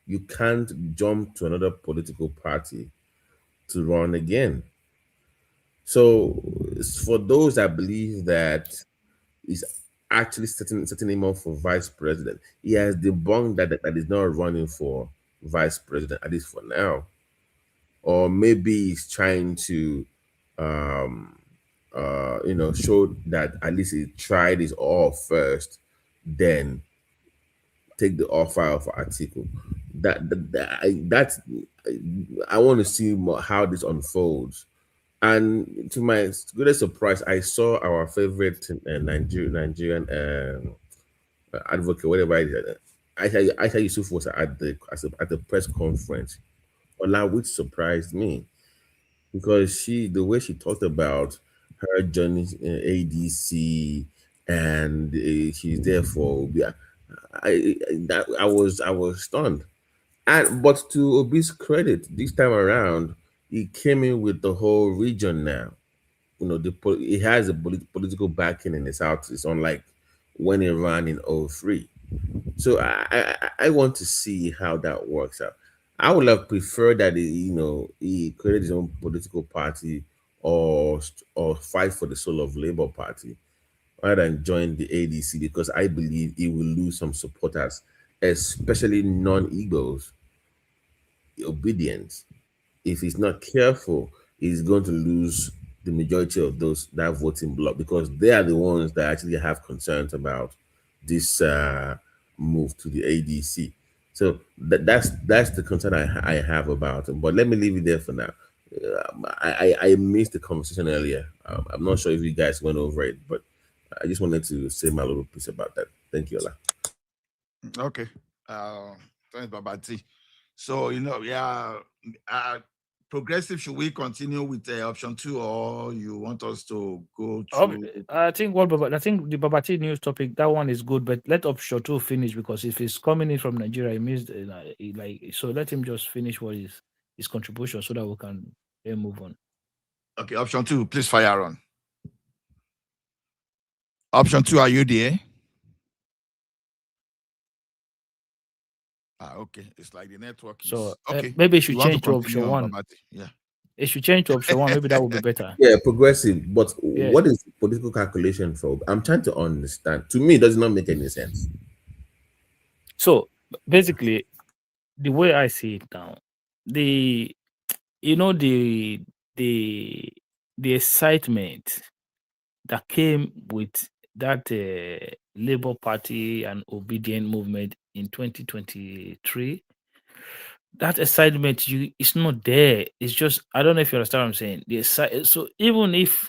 you can't jump to another political party to run again. So for those that believe that he's actually setting him up for vice president, he has debunked that is not running for vice president, at least for now. Or maybe he's trying to um show that at least he tried his all first, then take the offer of article. That's I want to see more how this unfolds. And to my greatest surprise, I saw our favorite Nigerian advocate, whatever it is. Aisha Yusuf was at the press conference, Ola, which surprised me because the way she talked about her journey in ADC and she's there for yeah, I was stunned. And but to Obi's credit, this time around, he came in with the whole region now. it has a political backing in the South. It's unlike when it ran in '03. So I want to see how that works out. I would have preferred that he created his own political party or fight for the soul of Labour Party rather than join the ADC, because I believe he will lose some supporters, especially non-Igbos, obedience. If he's not careful, he's going to lose the majority of those that voting bloc, because they are the ones that actually have concerns about this move to the ADC. So that's the concern I have about him. But let me leave it there for now. I missed the conversation earlier. I'm not sure if you guys went over it, but I just wanted to say my little piece about that. Thank you, Ola. Okay. Thanks, Babati. So, yeah, progressive, should we continue with option 2, or you want us to go through? I think I think the Babati news topic, that one is good, but let option 2 finish, because if he's coming in from Nigeria, it means so let him just finish what is his contribution so that we can then move on. Okay, option 2, please fire on. Option 2, are you there? Okay. It's like the network is So okay. maybe it should You want change to option continue on 1. Babati? Yeah. It should change to option 1. Maybe that would be better. Yeah, progressive. But Yeah. what is the political calculation for? I'm trying to understand. To me, it does not make any sense. So basically, the way I see it now, the the excitement that came with that Labour Party and obedient movement in 2023, that excitement it's not there. It's just, I don't know if you understand what I'm saying. So even if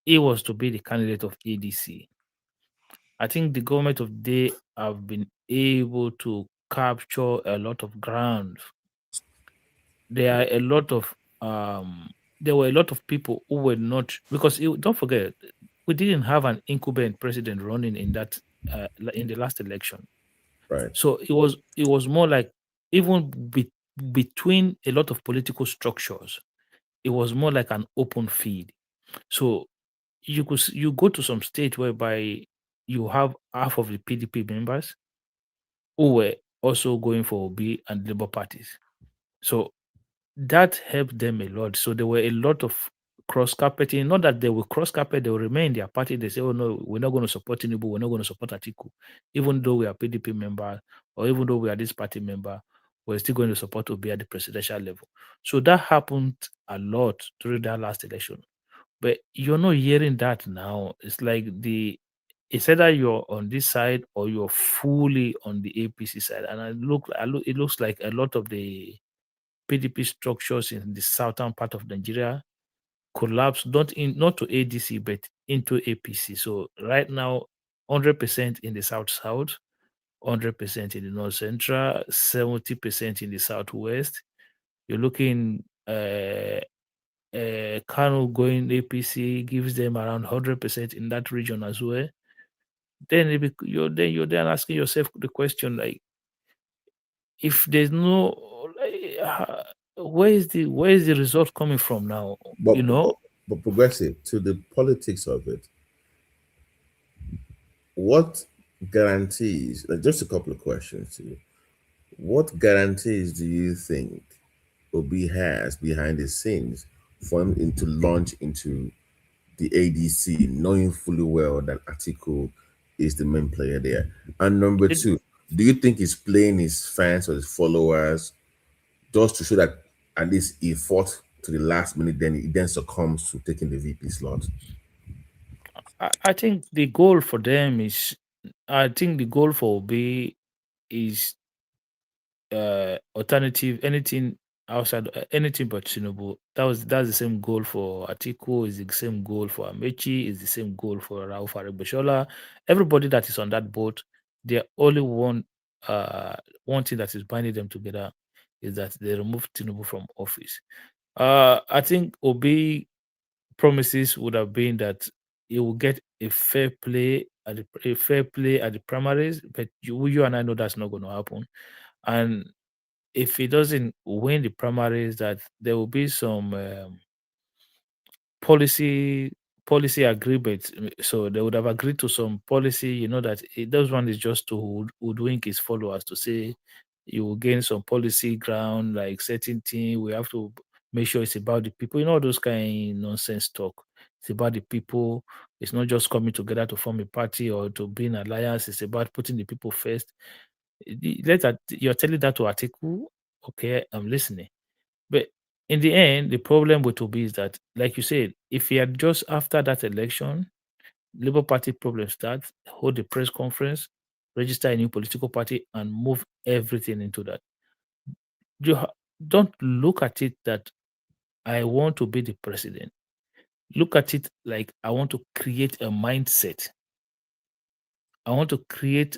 he was to be the candidate of ADC, I think the government of they have been able to capture a lot of ground. There are a lot of there were a lot of people who were not, because don't forget, we didn't have an incumbent president running in that in the last election. Right. So it was more like, even between a lot of political structures, it was more like an open field. So you go to some state whereby you have half of the PDP members who were also going for Obi and Labour parties. So that helped them a lot. So there were a lot of cross carpeting. Not that they will cross carpet, they will remain in their party. They say, oh no, we're not going to support Tinubu, we're not going to support Atiku. Even though we are PDP member, or even though we are this party member, we're still going to support Obi at the presidential level. So that happened a lot during that last election. But you're not hearing that now. It's like it's either you're on this side or you're fully on the APC side. And it looks like a lot of the PDP structures in the southern part of Nigeria collapsed, not to ADC but into APC. So right now, 100% in the south, 100% in the north central, 70% in the southwest. You're looking Kano going APC gives them around 100% in that region as well. Then you're then asking yourself the question, like, if there's no where is the result coming from now? But progressive, to the politics of it, what guarantees, just a couple of questions to you. What guarantees do you think Obi has behind the scenes for him to launch into the ADC, knowing fully well that Atiku is the main player there? And number two, do you think he's playing his fans or his followers just to show that at least he fought to the last minute, then he then succumbs to taking the VP slot? I think the goal for them is, I think the goal for Obi is alternative, anything outside, anything but Tinubu. That's the same goal for Atiku, is the same goal for Amechi, is the same goal for Rauf Aregbesola. Everybody that is on that boat, they only one thing that is binding them together is that they remove Tinubu from office. I think Obi promises would have been that he will get a fair play at the primaries, but you and I know that's not going to happen. And if he doesn't win the primaries, that there will be some policy agreement. So they would have agreed to some policy, that those one is just to hoodwink his followers to say you will gain some policy ground, like certain thing. We have to make sure it's about the people. All those kind of nonsense talk. It's about the people. It's not just coming together to form a party or to be in alliance. It's about putting the people first. You're telling that to Atiku. Okay, I'm listening. But in the end, the problem with Obi is that, like you said, if he had just after that election, Labour Party problem starts, hold a press conference, register a new political party, and move everything into that. Don't look at it that I want to be the president. Look at it like I want to create a mindset. I want to create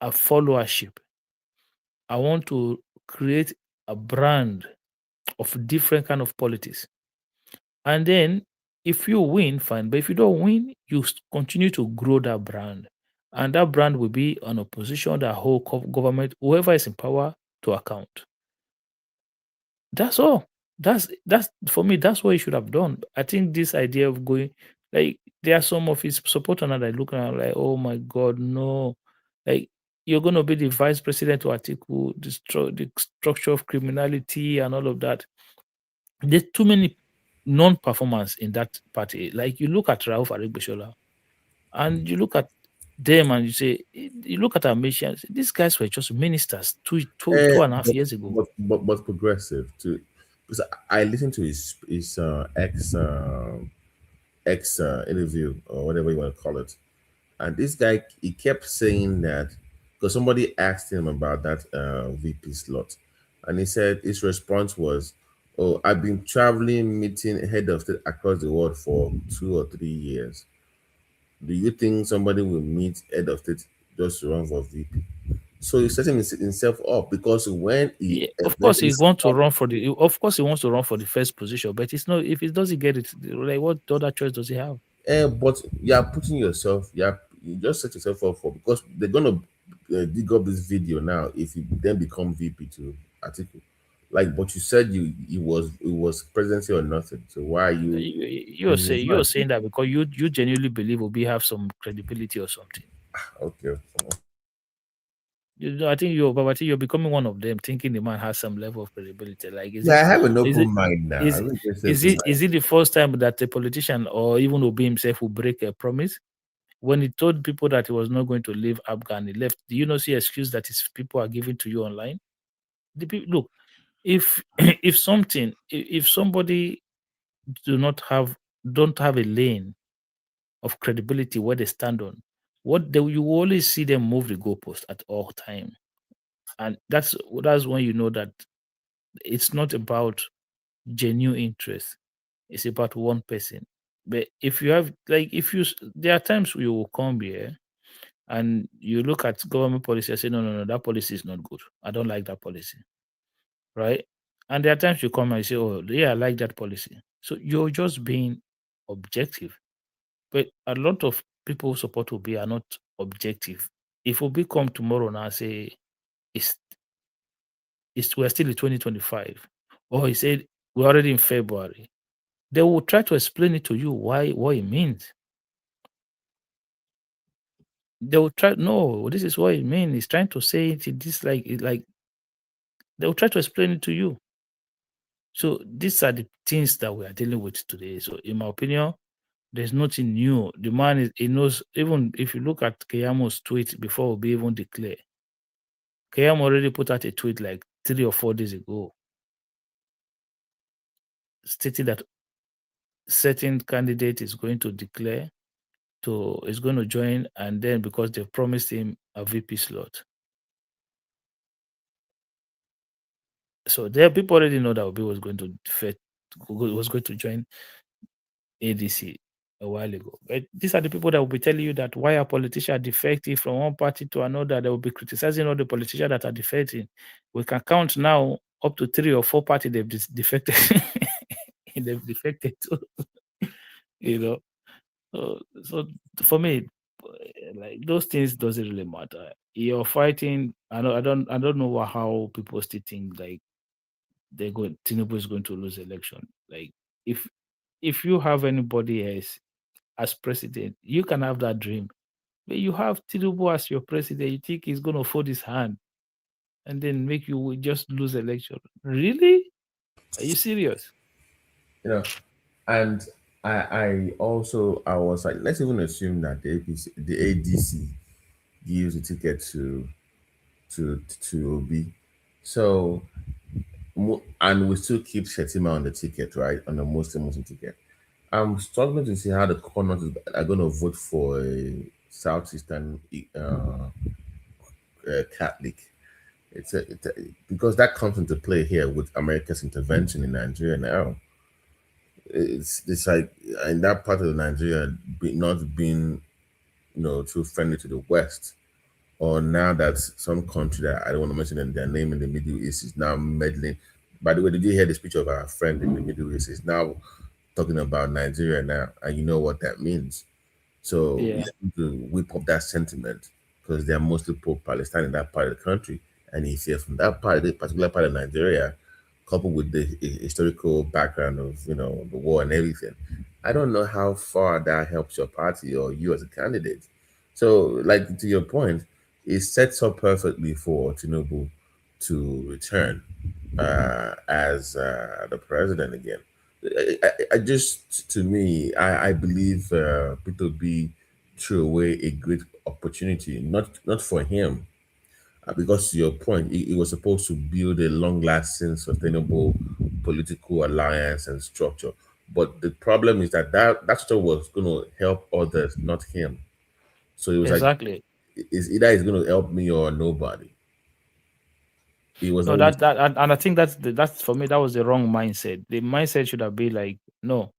a followership. I want to create a brand of different kind of politics. And then if you win, fine. But if you don't win, you continue to grow that brand. And that brand will be an opposition that whole government, whoever is in power, to account. That's all. That's for me, that's what he should have done. I think this idea of going, like, there are some of his supporters that are looking at like, oh my God, no. Like, you're going to be the vice president to Atiku, the structure of criminality and all of that. There's too many non-performance in that party. Like, you look at Rauf Aregbesola and you look at them and you say, you look at our missions, these guys were just ministers two and a half years ago. But progressive too, because I listened to his ex interview or whatever you want to call it, and this guy he kept saying that because somebody asked him about that VP slot, and he said his response was, "Oh, I've been traveling, meeting head of state across the world for 2 or 3 years. Do you think somebody will meet head of state just to run for VP?" So he's setting himself up because when he of course he wants to run for the first position, but it's not, if he doesn't get it, like, what other choice does he have? But you are putting yourself, you just set yourself up for, because they're gonna dig up this video now if you then become VP to article. Like, but you said it was presidency or nothing. So why are you? You're saying that because you genuinely believe Obi have some credibility or something. Okay. I think you're becoming one of them, thinking the man has some level of credibility. Like, I have an open mind now. Is it the first time that a politician or even Obi himself will break a promise? When he told people that he was not going to leave Afghan, he left. Do you not see excuse that his people are giving to you online? The people, look, if if somebody don't have a lane of credibility where they stand on, you always see them move the goalpost at all time. And that's when you know that it's not about genuine interest. It's about one person. But if you have, like, there are times you will come here and you look at government policy and say, no, that policy is not good. I don't like that policy. Right? And there are times you come and you say, oh, yeah, I like that policy. So you're just being objective. But a lot of people who support Obi are not objective. If Obi come tomorrow and say, we're still in 2025, or he said we're already in February, they will try to explain it to you what it means. They will try, no, this is what it means. He's trying to say it this like they will try to explain it to you. So these are the things that we are dealing with today. So in my opinion, there's nothing new. The man he knows. Even if you look at Keyamo's tweet before we even declare, Keyamo already put out a tweet like 3 or 4 days ago, stating that certain candidate is going to declare, is going to join, and then because they've promised him a VP slot. So there, people already know that Obi was going to join ADC a while ago. But these are the people that will be telling you that why a politician defecting from one party to another. They will be criticizing all the politicians that are defecting. We can count now up to 3 or 4 parties they've defected. They've defected too. So for me, like, those things doesn't really matter. You're fighting. I don't know how people still think like Tinubu is going to lose election. Like, if if you have anybody else as president, you can have that dream. But you have Tinubu as your president, you think he's gonna fold his hand and then make you just lose election? Really? Are you serious? You know, and I also I was like, let's even assume that the ADC gives a ticket to Obi. So and we still keep Shetima on the ticket, right? On the Muslim ticket. I'm struggling to see how the corners are going to vote for a Southeastern Catholic. Because that comes into play here with America's intervention in Nigeria now. It's like in that part of Nigeria not being too friendly to the West, or now that some country that I don't want to mention their name in the Middle East is now meddling. By the way, did you hear the speech of our friend in the Middle East? Is now talking about Nigeria now, and you know what that means. So we Yeah. have to whip up that sentiment because they are mostly pro-Palestine in that part of the country, and if you're from that part, the particular part of Nigeria, coupled with the historical background of the war and everything, I don't know how far that helps your party or you as a candidate. So, like to your point, it sets up perfectly for Tinubu to return as the president again. I just, to me, I believe Peter B threw away a great opportunity, not for him, because to your point, it was supposed to build a long-lasting, sustainable political alliance and structure. But the problem is that structure was going to help others, not him. So it was like, Exactly. it's either he's going to help me or nobody. It was No, not really. and I think that's for me, that was the wrong mindset. The mindset should have been like, no,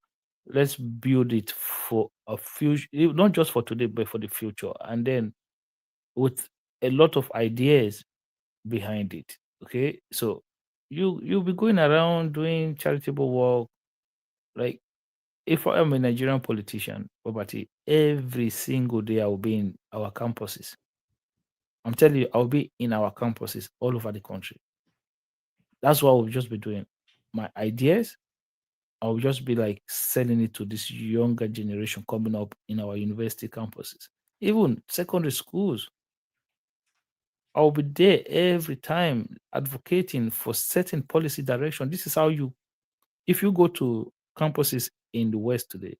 let's build it for a future, not just for today, but for the future. And then with a lot of ideas behind it. Okay. So you'll be going around doing charitable work. Like, if I am a Nigerian politician, Obati, every single day I will be in our campuses. I'm telling you, I'll be in our campuses all over the country. That's what we'll just be doing. My ideas, I'll just be like selling it to this younger generation coming up in our university campuses, even secondary schools. I'll be there every time advocating for certain policy direction. This is how if you go to campuses in the West today,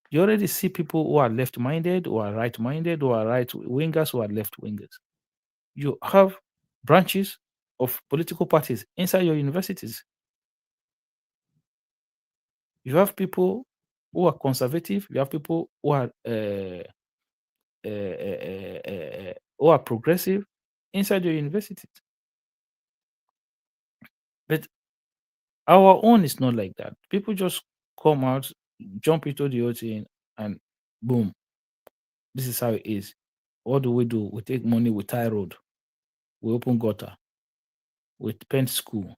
you already see people who are left minded, who are right minded, who are right wingers, who are left wingers. You have branches of political parties inside your universities. You have people who are conservative. You have people who are progressive inside your universities. But our own is not like that. People just come out, jump into the whole thing, and boom, this is how it is. What do? We take money, we tie road, we open gutter, we paint school.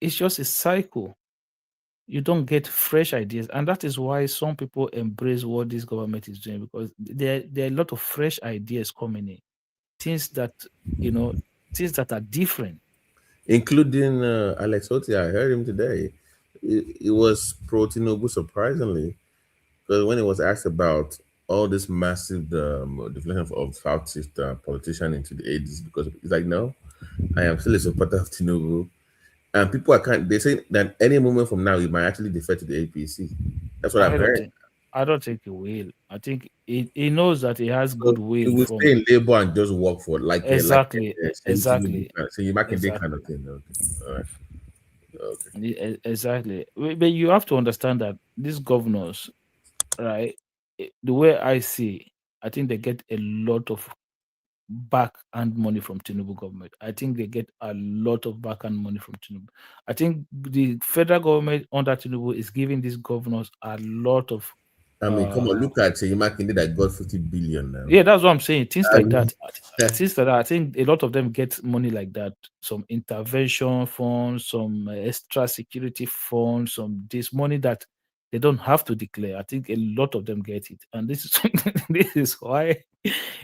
It's just a cycle. You don't get fresh ideas, and that is why some people embrace what this government is doing, because there are a lot of fresh ideas coming in, things that you know things that are different. Including Alex Oti. I heard him today. It was pro Tinubu, surprisingly, because when he was asked about all this massive deflection of Southeast politician into the 80s, because he's like, no, I am still a supporter of Tinubu. And people are they say that any moment from now, he might actually defer to the APC. That's what I've I don't heard. think I don't think he will. I think he knows that he has So he goodwill will from stay in Labour and just work for exactly, Tinubu, so you market kind exactly, of thing. Okay. All right. Okay. exactly. But you have to understand that these governors, right? The way I see, I think they get a lot of back and money from Tinubu government. I think they get a lot of back and money from Tinubu. I think the federal government under Tinubu is giving these governors a lot of I mean, come on, look at Makinde that got 50 billion now. yeah, that's what I'm saying. Things like And that. Things like that. I think a lot of them get money like that. Some intervention funds, some extra security funds, some this money that they don't have to declare. I think a lot of them get it, and this is this is why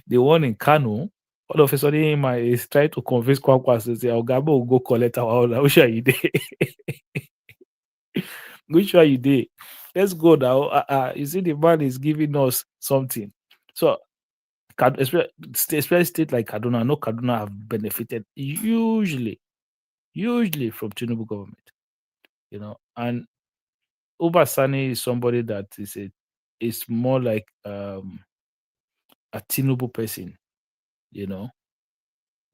the one in Kano, all of a sudden, is trying to convince Kwankwas to say, "Ogabo will go collect our order." Which are you there? Which are you there? Let's go now. You see, the man is giving us something. So, especially state like Kaduna, I know Kaduna have benefited usually from Tinubu government, and Uba Sani is somebody that is more like a Tinubu person, you know.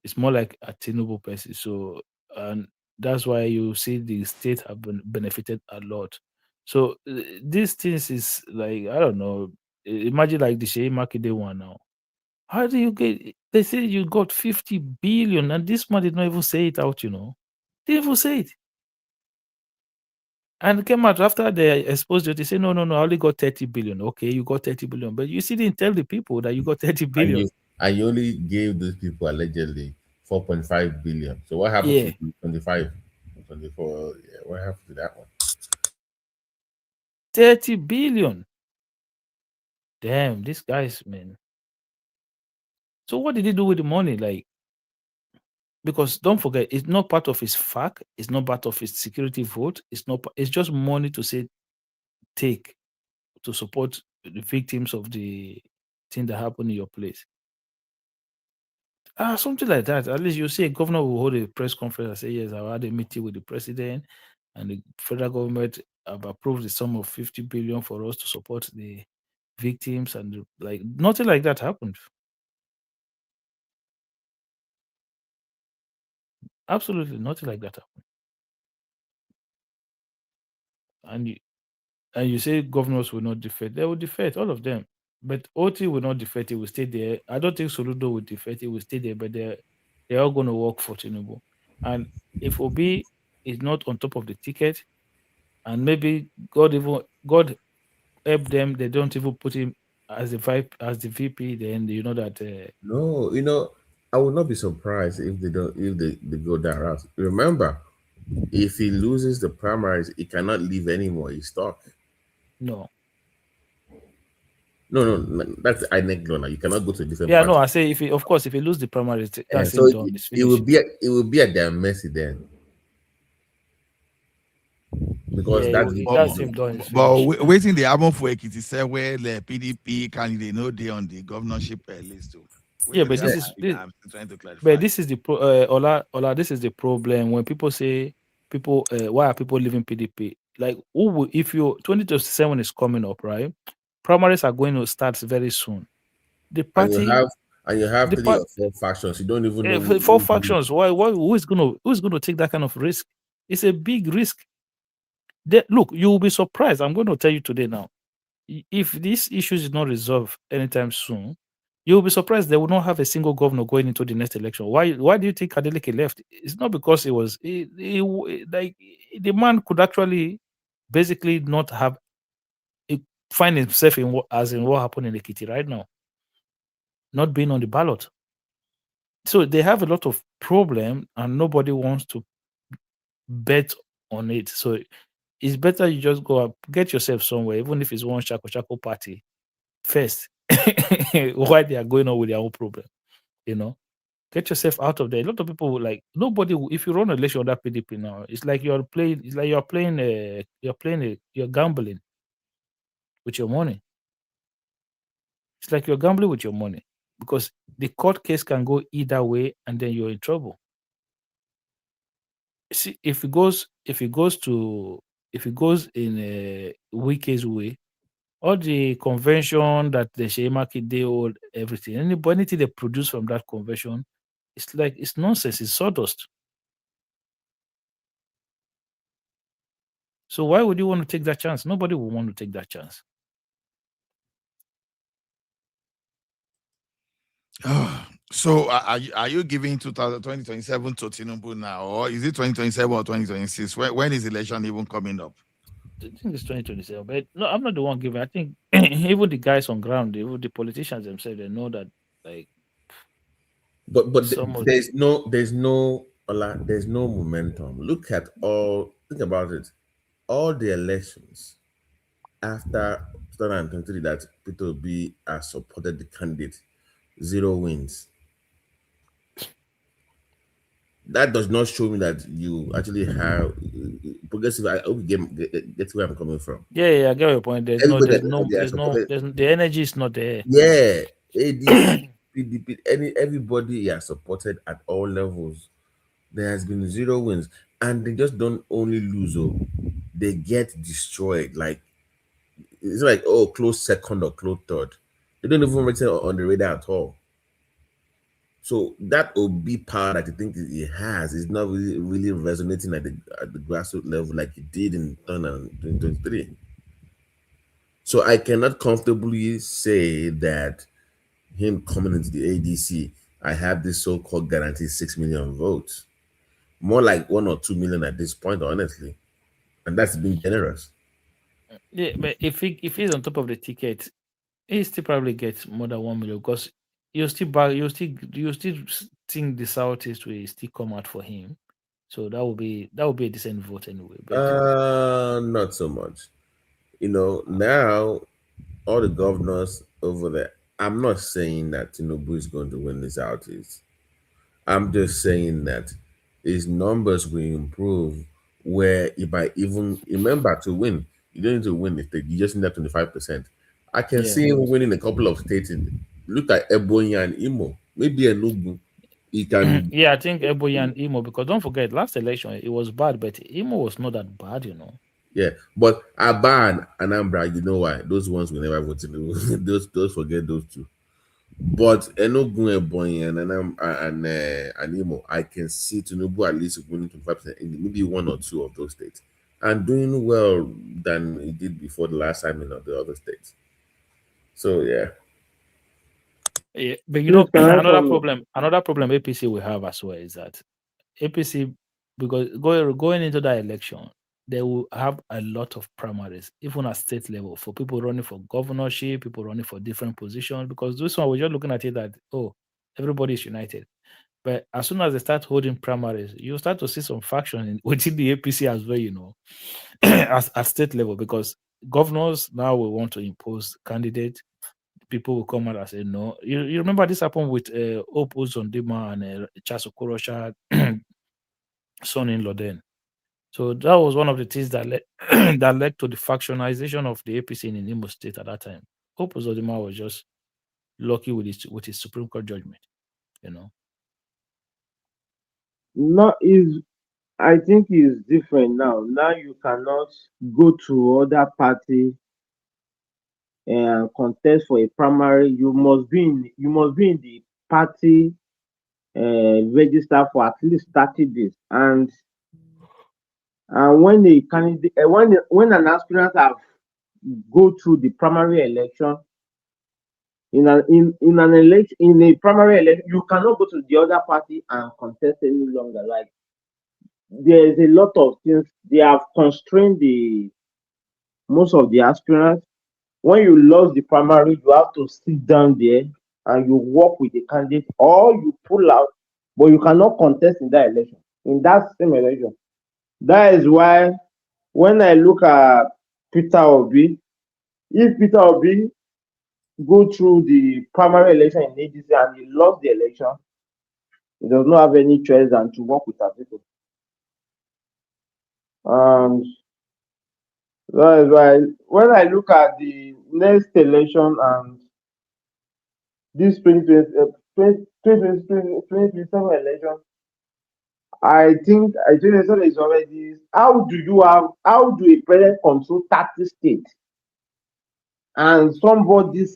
It's more like a Tinubu person. So, and that's why you see the state have benefited a lot. So these things is like, I don't know. Imagine like the Shea Makinde one now. How do you get? They say you got 50 billion, and this man did not even say it out. Didn't even say it. And came out after they exposed you. They say, no, I only got 30 billion. Okay, you got 30 billion, but you still didn't tell the people that you got 30 And billion. you only gave those people allegedly 4.5 billion. So what happened Yeah, to the 25, 24? Yeah, what happened to that one? 30 billion. Damn, these guys, man. So what did he do with the money? Like, because don't forget, it's not part of his FAC, it's not part of his security vote, it's not. It's just money to say take to support the victims of the thing that happened in your place. Something like that. At least you see a governor will hold a press conference and say, yes, I had a meeting with the president and the federal government have approved the sum of 50 billion for us to support the victims, and like nothing like that happened. Absolutely nothing like that happened. And you say governors will not defect. They will defect, all of them. But OT will not defect, it will stay there. I don't think Soludo will defect, it will stay there, but they're all going to work for Tinubu. And if Obi is not on top of the ticket, and maybe God help them, they don't even put him as the VP, then you know that No, I would not be surprised if they don't if they go that route. Remember, if he loses the primaries, he cannot leave anymore. He's stuck. no. No, that's the INEC law now. You cannot go to a different Yeah, no, party. I say if he, of course, if he lose the primaries, And that's so him done. It's it will finished. be at their mercy then, because Yeah, that's that's him done. It's But finished. waiting the album for Ekiti say where the PDP candidate no dey on the governorship list too. Yeah, Waiting but the this album is be this, that I'm still trying to but clarify. this is the Ola. This is the problem when people say why are people leaving PDP? Like, if you 2027 is coming up, right? Primaries are going to start very soon. The and you party, have and you have the three part, or four factions. You don't even know four who's leading. factions. Why? Who is gonna take that kind of risk? It's a big risk. Look, you will be surprised. I'm going to tell you today now. If these issues is not resolved anytime soon, you will be surprised they will not have a single governor going into the next election. Why do you think Adeleke left? It's not because it was like the man could actually basically not have find himself in what happened in Ekiti right now, not being on the ballot. So they have a lot of problem and nobody wants to bet on it. So it's better you just go up, get yourself somewhere, even if it's one Shako party first, while they are going on with their own problem. You know, get yourself out of there. A lot of people like nobody. If you run an election under PDP now, it's like you're playing. It's like you're gambling with your money. It's like you're gambling with your money because the court case can go either way, and then you're in trouble. See, if it goes in a Wike's way, all the convention that the Sheimaki they hold everything, anything they produce from that convention, it's like it's nonsense, it's sawdust. So why would you want to take that chance? Nobody will want to take that chance. So are you giving 2027 to Tinubu now, or is it 2027 or 2026? When is election even coming up? I think it's 2027, but no, I'm not the one giving. I think even the guys on ground, even the politicians themselves, they know that like But some of there's no momentum. Look at think about it. All the elections after 2023 that Peter Obi has supported the candidate, zero wins. that does not show me that you actually have progressive. I hope you get where I'm coming from. Yeah, I get your point. Everybody they are supported. The energy is not there. Yeah, ADC, PDP, everybody are supported at all levels. There has been zero wins, and they just don't only lose. Oh, they get destroyed. Like it's like close second or close third. They don't even return on the radar at all. So that OB power that you think it has is not really resonating at the grassroots level like it did in 2023. So I cannot comfortably say that him coming into the ADC, I have this so-called guaranteed 6 million votes. More like 1 or 2 million at this point, honestly. And that's being generous. Yeah, but if he's on top of the ticket, he still probably gets more than 1 million because you still think the Southeast will still come out for him. So that would be a decent vote anyway. But Not so much. Now all the governors over there, I'm not saying that Tinubu is going to win the Southeast. I'm just saying that his numbers will improve. Where if I even remember to win, you don't need to win the state, you just need that 25%. I can yeah, see him winning a couple of states. Look at Ebonyi and Imo, maybe Enugu. He can, yeah, I think Eboyi and Imo because don't forget last election it was bad, but Imo was not that bad. yeah. But Aba and Anambra, you know why? Those ones will never vote in. Those forget those two. But Enugu, Ebonyi, and Imo, I can see Tinubu at least winning 25% in maybe one or two of those states, and doing well than he did before the last time in the other states. So yeah. Yeah, but Please, can I another come in? problem APC will have as well is that APC because going into that election, they will have a lot of primaries, even at state level, for people running for governorship, people running for different positions. Because this one, we're just looking at it that everybody is united. But as soon as they start holding primaries, you start to see some faction within the APC as well, as at state level, because governors now will want to impose candidates. People will come out and say no. You remember this happened with Hope Uzodinma and Charles Okorosha son-in-law then. So that was one of the things that led that led to the factionization of the APC in Imo State at that time. Hope Uzodinma was just lucky with his Supreme Court judgment. No, is I think it's different now. Now you cannot go to other party and contest for a primary. You must be in the party register for at least 30 days. And when a candidate when an aspirant have go through the primary election in an election in a primary election, you cannot go to the other party and contest any longer. Like there is a lot of things they have constrained the most of the aspirants. When you lost the primary, you have to sit down there and you work with the candidate, or you pull out, but you cannot contest in that election, in that same election. That is why when I look at Peter Obi, if Peter Obi go through the primary election in ADC and he lost the election, he does not have any choice than to work with our people. And that is why when I look at the next election and this 2027 election, I think election is already. How do a president control 30 states and somebody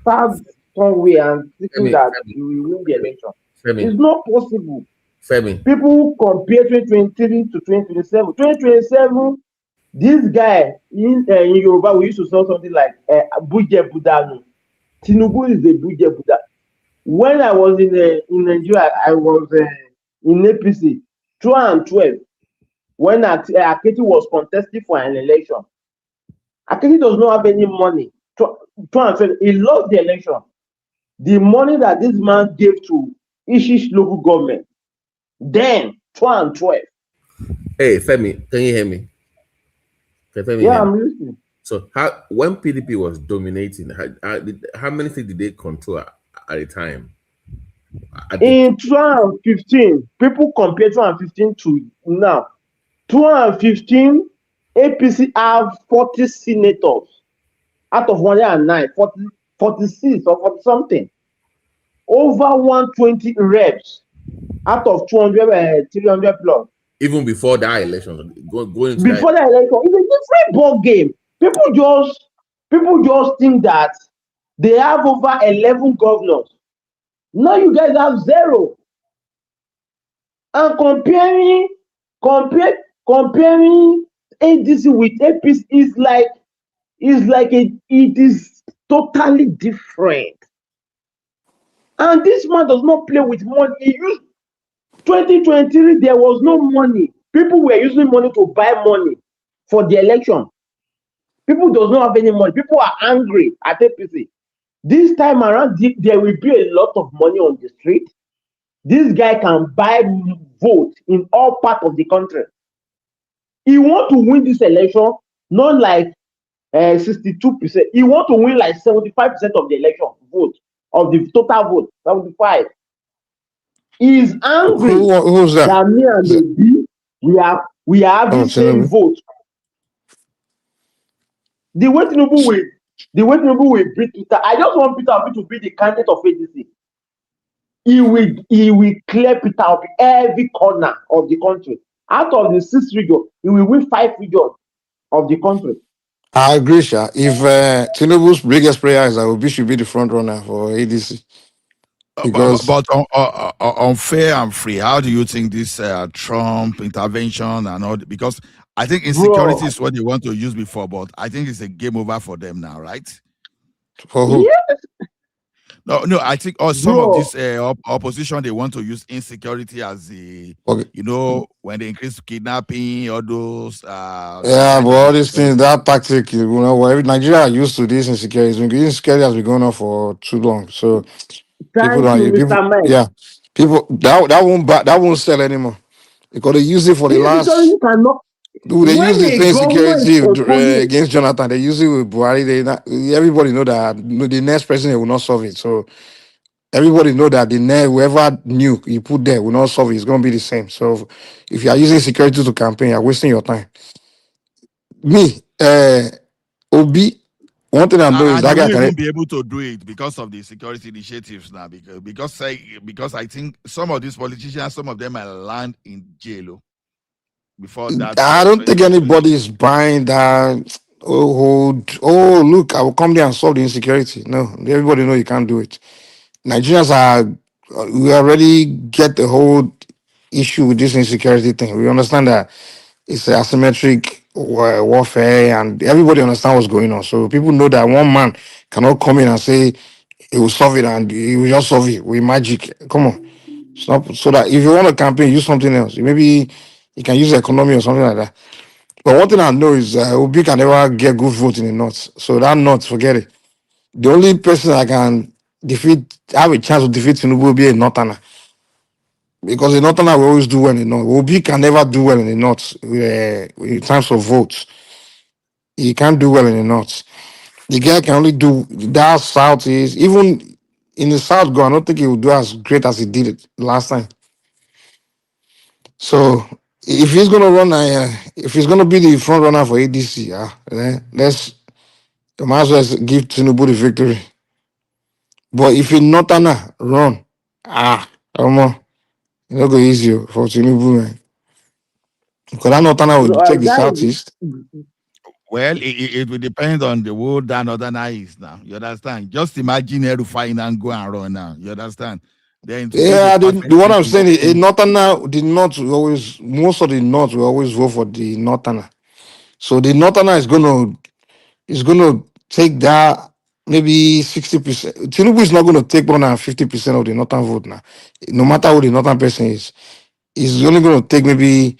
start somewhere and thinking Femi, that Femi, you will win the election? Femi, It's not possible. Femi. People compare 2023 to 2027. 2027, this guy in Yoruba, we used to say something like Buje Budanu. Tinubu is the Buje Buddha. When I was in Nigeria, I was in APC 2012 when Aketi was contesting for an election. Aketi does not have any money. 2012, he lost the election. The money that this man gave to each local government, then 2012. Hey Femi, can you hear me? Can Femi Yeah, hear me? I'm listening. So when PDP was dominating, how many things did they control at the time? In 2015, people compare 2015 to now. 2015, APC have 40 senators out of 109, 46 or 40 something. Over 120 reps out of 200, 300 plus. Even before that election, going into Before that. the election, it's a different ball game. People just think that they have over 11 governors. Now you guys have 0. And comparing ADC with APC it is totally different. And this man does not play with money. He used 2023, there was no money. People were using money to buy money for the election. People does not have any money. People are angry at APC. This time around, there will be a lot of money on the street. This guy can buy vote in all parts of the country. He want to win this election, not like 62%. He want to win like 75% of the election vote, of the total vote, 75. He is angry Who's that? that me and Obi, we are having same vote. The way Tinubu will beat Peter, I just want Peter Obi to be the candidate of ADC. He will clear Peter Obi every corner of the country. Out of the 6 regions, he will win 5 regions of the country. I agree, Sha. If Tinubu's biggest prayer is that Obi should be the front runner for ADC. Because But on fair and free, how do you think this Trump intervention and all? Because I think insecurity is what they want to use before, but I think it's a game over for them now, right? For who? Yes. No. I think some of this opposition, they want to use insecurity as the, when they increase kidnapping, all those. Yeah, but all these things, that tactic, Nigeria are used to this insecurity. Insecurity has been going on for too long. So Thank you, Mr. Mike. People that won't sell anymore because they use it for the last. You cannot. They use the same security against Jonathan. They use it with Buhari. Everybody know that the next president will not solve it. So everybody know that whoever new you put there will not solve it. It's going to be the same. So if you are using security to campaign, you're wasting your time. Me, Obi. One thing I know is that guy can even be able to do it because of the security initiatives now. Because I think some of these politicians, some of them are land in jail before that. I don't think anybody is buying that. Look, I will come there and solve the insecurity. No, everybody know you can't do it. Nigerians we already get the whole issue with this insecurity thing. We understand that it's asymmetric warfare, and everybody understand what's going on. So people know that one man cannot come in and say he will solve it and he will just solve it with magic. Come on. Stop. So that if you want to campaign, use something else. Maybe you can use the economy or something like that. But one thing I know is Obi can never get good vote in the north. So that north, forget it. The only person I can have a chance to defeat Tinubu will be a northerner. Because the northerner will always do well in the north. Obi can never do well in the north in terms of votes. He can't do well in the north. The guy can only do that south is even in the south. I don't think he will do as great as he did it last time. So if he's gonna run, if he's gonna be the front runner for ADC, might as well give Tinubu the victory. But if a northerner run, come on, it's not go easy for Tinubu, man. Because that northerner will take the southeast. Well, it will depend on the world that northerner is now. You understand? Just imagine her to find and go and run now. You understand? Then the what I'm saying is a northerner, most of the north will always vote for the northerner. So the northerner is gonna take that maybe 60%. Tinubu is not gonna take more than 50% of the northern vote now. No matter who the northern person is, he's only gonna take maybe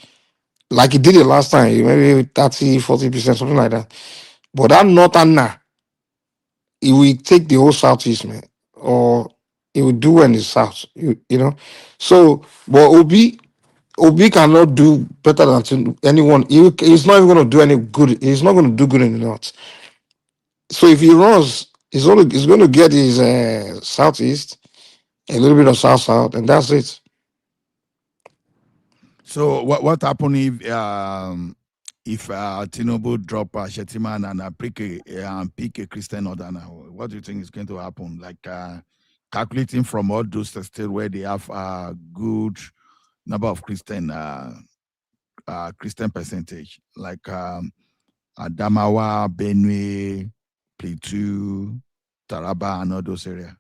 like he did it last time, maybe 30, 40%, something like that. But that northerner, he will take the whole southeast, man, or he will do well in the south, you know. So, but Obi cannot do better than anyone. He's not even going to do any good. He's not going to do good in the north. So if he runs, he's going to get his southeast, a little bit of South, and that's it. So what happened if Tinubu drop Shetiman and pick a Christian order now? What do you think is going to happen? Like calculating from all those states where they have a good number of Christian percentage, like Adamawa, Benue, Plateau, Taraba, and all those areas.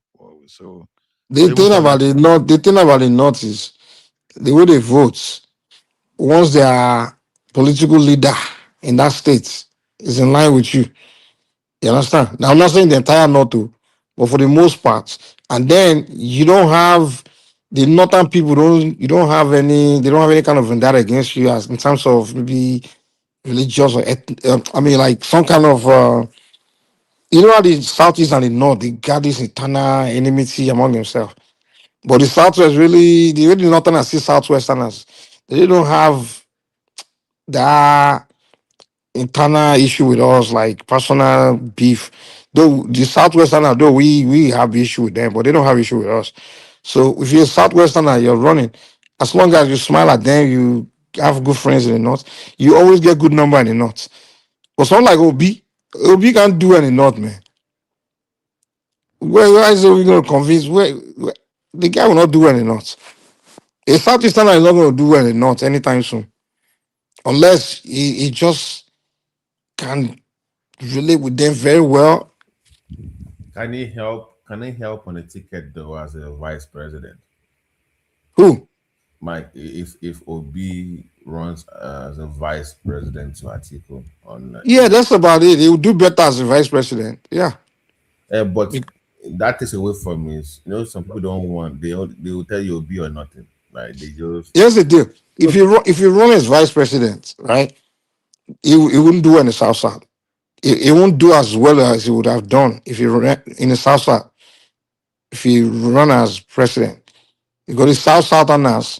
So even for like The thing about the North is the way they vote. Once their political leader in that state is in line with you, you understand? Now I'm not saying the entire North, too, but for the most part, and then you don't have the northern people don't you don't have any they don't have any kind of vendetta against you as in terms of maybe religious or I mean like some kind of you know how the southeast and the north they got this internal enmity among themselves. But the southwest really the really northerners see southwesterners. They really don't have that internal issue with us, like personal beef. Though the Southwesterner, though we have issue with them, but they don't have issue with us. So if you're a Southwesterner, you're running. As long as you smile at them, you have good friends in the North, you always get good number in the North. But someone like Obi can't do any North, man. Where is we going to convince? Where the guy will not do any North. A Southeasterner is not going to do any North anytime soon, unless he just can relate with them very well. Can he help? Can he help on a ticket though as a vice president? Who? Mike, if Obi runs as a vice president to Atiku on Yeah, that's about it. He will do better as a vice president. Yeah. But that takes away from is some people don't want they will tell you Obi or nothing. Like they just Here's the deal. If you run as vice president, right, he wouldn't do in the South South. He won't do as well as he would have done if he ran in the South South. If he run as president, because the South Southerners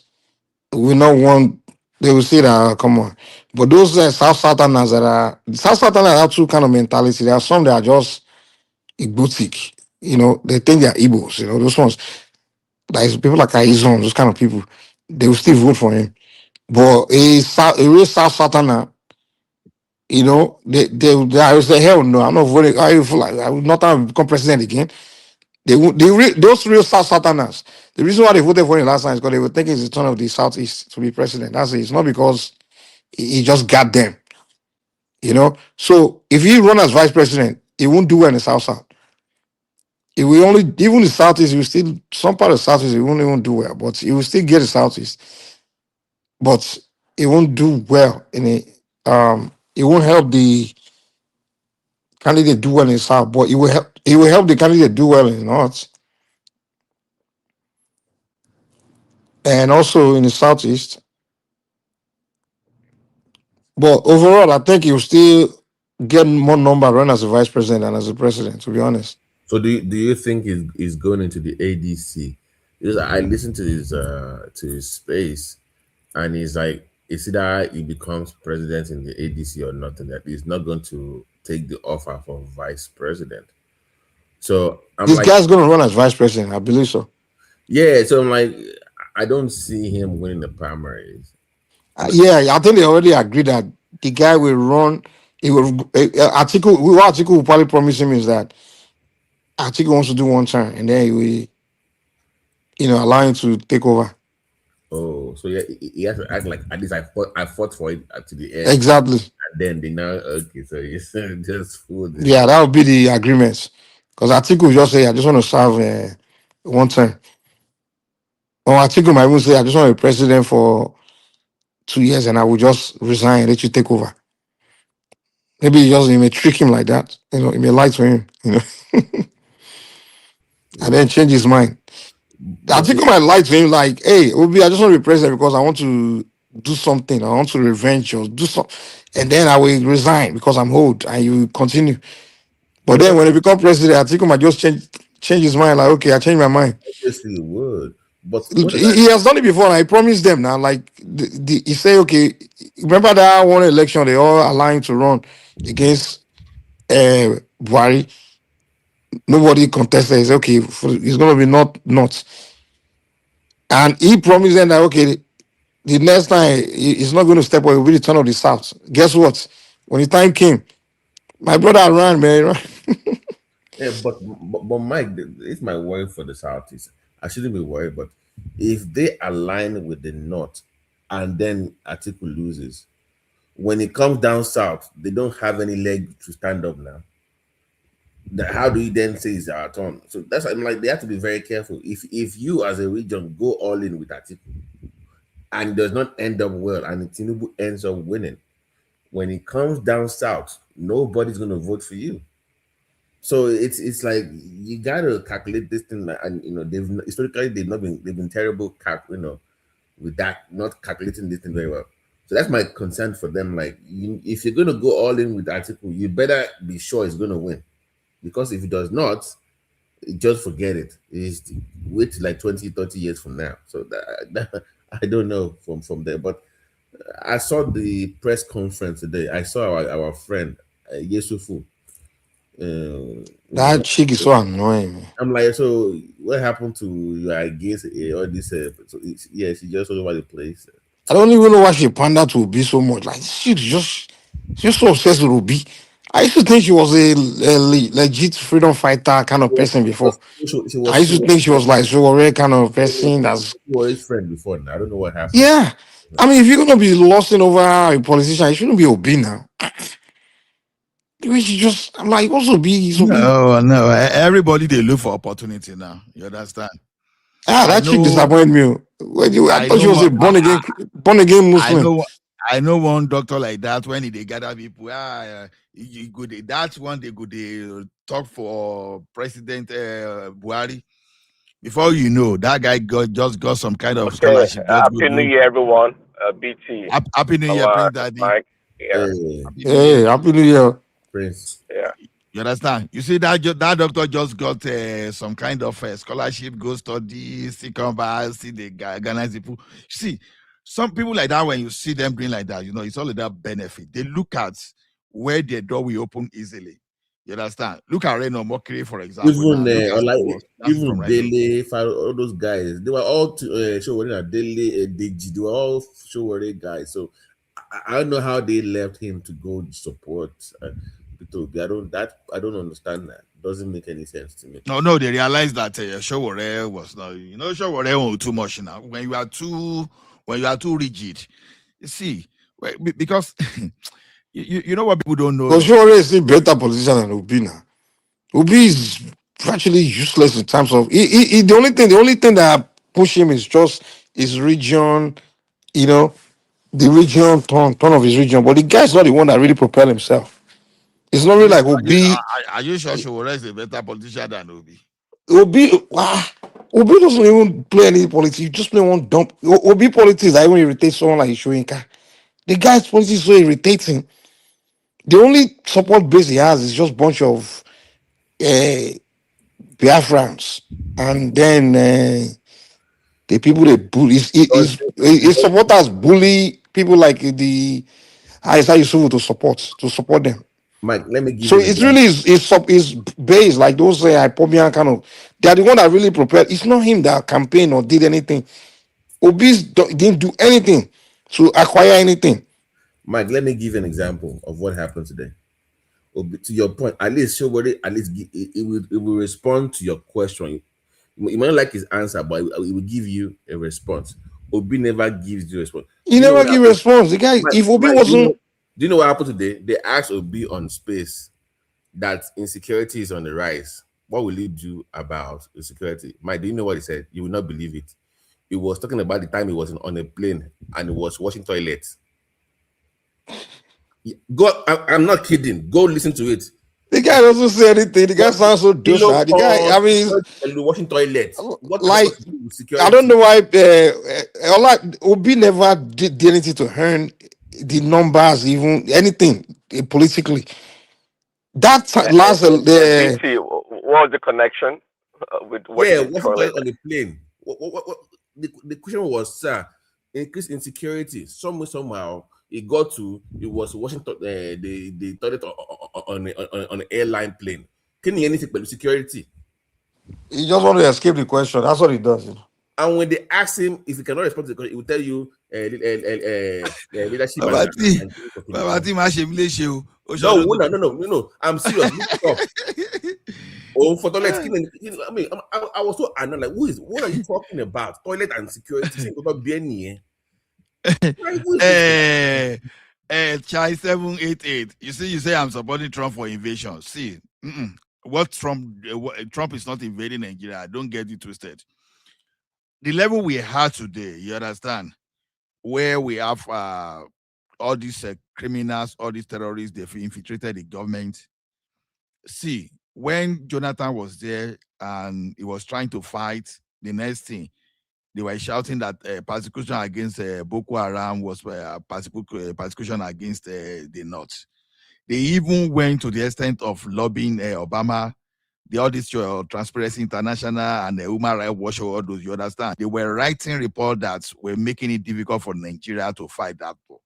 will not want. They will say that come on. But those South Southerners that are South Southerners have two kind of mentality. There are some that are just Igbotic. They think they are Igbos. Those ones. Like people like Aizon, those kind of people, they will still vote for him. But a real South Southerner, they will say, hell no, I'm not voting. I feel like I will not have become president again. Those real South Southerners, the reason why they voted for him last time is because they were thinking it's the turn of the Southeast to be president. That's it. It's not because he just got them. So if he run as vice president, he won't do well in the South South. If we only even the Southeast, he will still some part of the Southeast, he won't even do well, but he will still get the Southeast. But it won't do well in it. It won't help the candidate do well in the South, but it will help the candidate do well in the North. And also in the Southeast. But overall, I think he will still get more number run as a vice president than as a president, to be honest. So do you think he's going into the ADC? Because I listened to his space, and he's like, it's either he becomes president in the ADC or not, and that he's not going to take the offer for vice president. So I'm This like, guy's going to run as vice president, I believe so. yeah. So I'm like, I don't see him winning the primaries. Yeah, I think they already agreed that the guy will run. He will. What article will probably promise him is that Atiku wants to do one term, and then he will, allow him to take over. Oh, so yeah, he has to act like at least I fought for it to the end. Exactly. And then they now okay, so he's just food. Yeah, that would be the agreements. Because Atiku will just say, I just want to serve one term. Or Atiku might even say, I just want to be president for 2 years and I will just resign and let you take over. Maybe you may trick him like that. He may lie to him, and then change his mind. Atiku might lie to him like, hey, Obi, I just want to be president because I want to do something. I want to revenge or do something. And then I will resign because I'm old and you continue. But then when he become president, Atiku might just change his mind. Like, okay, I changed my mind. Obviously, he would. But he has done it before. And I promised them now. Like he say, okay, remember that one election they all aligned to run against Buhari. Nobody contested. He said, okay, it's going to be not. And he promised them that, okay, the next time he's not going to step away, it will be the turn of the South. Guess what? When the time came, my brother ran, man. Yeah, but Mike, it's my worry for the Southeast. I shouldn't be worried, but if they align with the North and then Atiku loses, when it comes down south, they don't have any leg to stand up now. How do you then say it's our turn? So that's I'm like they have to be very careful. If you as a region go all in with Atiku and does not end up well, and Tinubu ends up winning, when it comes down south, nobody's going to vote for you. So it's like you gotta calculate this thing, and they've historically they've been terrible, with that, not calculating this thing very well. So that's my concern for them. Like, if you're gonna go all in with Article, you better be sure it's gonna win, because if it does not, just forget it. It's wait till like 20, 30 years from now. So that I don't know from there, but I saw the press conference today. I saw our friend Yesufu. That chick is so annoying, man. I'm like, so what happened to you against all this? So yeah, she just all over the place. I don't even know why she pandered to Obi so much. Like, she's just so obsessed with Obi. I used to think she was a legit freedom fighter kind of person before. I used to think she was like so already kind of person that's his friend before. Now I don't know what happened. Yeah. I mean, if you're gonna be lusting over a politician, you shouldn't be Obi now. I'm like, also be No. Everybody they look for opportunity now. You understand? That chick disappointed me. I thought she was a born again Muslim. I know one doctor like that when they gather people. You go that's one they go they talk for President Buhari. Before you know, that guy just got some kind of scholarship. Happy New Year, everyone. BT. Happy New Year, Prince Daddy. Mike. Yeah. Hey, Happy New Year, Prince. Yeah. You understand? You see that doctor just got some kind of scholarship, go study, see come back, see the organize people. See, some people like that, when you see them doing like that, it's all about benefit. They look at where their door will open easily. You understand? Look at Reno Mokiri, for example. Even Dele, all those guys, they were all Showore, Dele, Deji, they were all Showore guys. So I don't know how they left him to go support. I don't understand that. Doesn't make any sense to me. No, they realized that Showore was not. Showore too much now. When you are too rigid, you see, because you know what people don't know. Because Showore is a better politician than Obi now. Obi is virtually useless in terms of the only thing that push him is just his region, the region turn of his region. But the guy's not the one that really propelled himself. It's not really like Obi. Are you sure Showore is a better politician than Obi? Obi doesn't even play any politics. You just play one dump. Obi politics that even irritates someone like Shoyinka. The guy's politics is so irritating. The only support base he has is just a bunch of Biafrans, and then the people they bully. His supporters bully people like the Aisha Yusufu to support them. Mike, let me give so you it's really his base, like those Ipobian kind of. They are the one that really prepared. It's not him that campaigned or did anything. Obis didn't do anything to acquire anything. Mike, let me give you an example of what happened today. To your point, at least Showore, at least it will respond to your question. You might not like his answer, but it will give you a response. Obi never gives you a response. He never gives response. The guy, if Obi wasn't. Do you know what happened today? They asked Obi on space that insecurity is on the rise. What will he do about insecurity? Mike, do you know what he said? You will not believe it. He was talking about the time he was on a plane and he was washing toilets. Go, I'm not kidding. Go listen to it. The guy doesn't say anything. The guy sounds so docile. The guy, I mean, washing toilets. Like, I don't know why. Obi never did anything to earn the numbers, even anything politically. That last BT, what was the connection with washing toilet on the plane? What the question was, sir, increase insecurity. Somehow it was washing the toilet on an airline plane. Can you anything but security? He just want to escape the question. That's what he does. And when they ask him if he cannot respond to the question, he will tell you leadership No. I'm serious. Look it up. Oh, for toilet. I mean, I was so annoyed. Like, what are you talking about? Toilet and security. Chai 788. You say I'm supporting Trump for invasion. See, what Trump is not invading Nigeria. Don't get it twisted. The level we have today, you understand, where we have all these criminals, all these terrorists, they've infiltrated the government. See, when Jonathan was there and he was trying to fight, the next thing, they were shouting that persecution against Boko Haram was persecution against the North. They even went to the extent of lobbying Obama, all this Transparency International and the Human Rights Watch, all those, you understand? They were writing reports that were making it difficult for Nigeria to fight that war.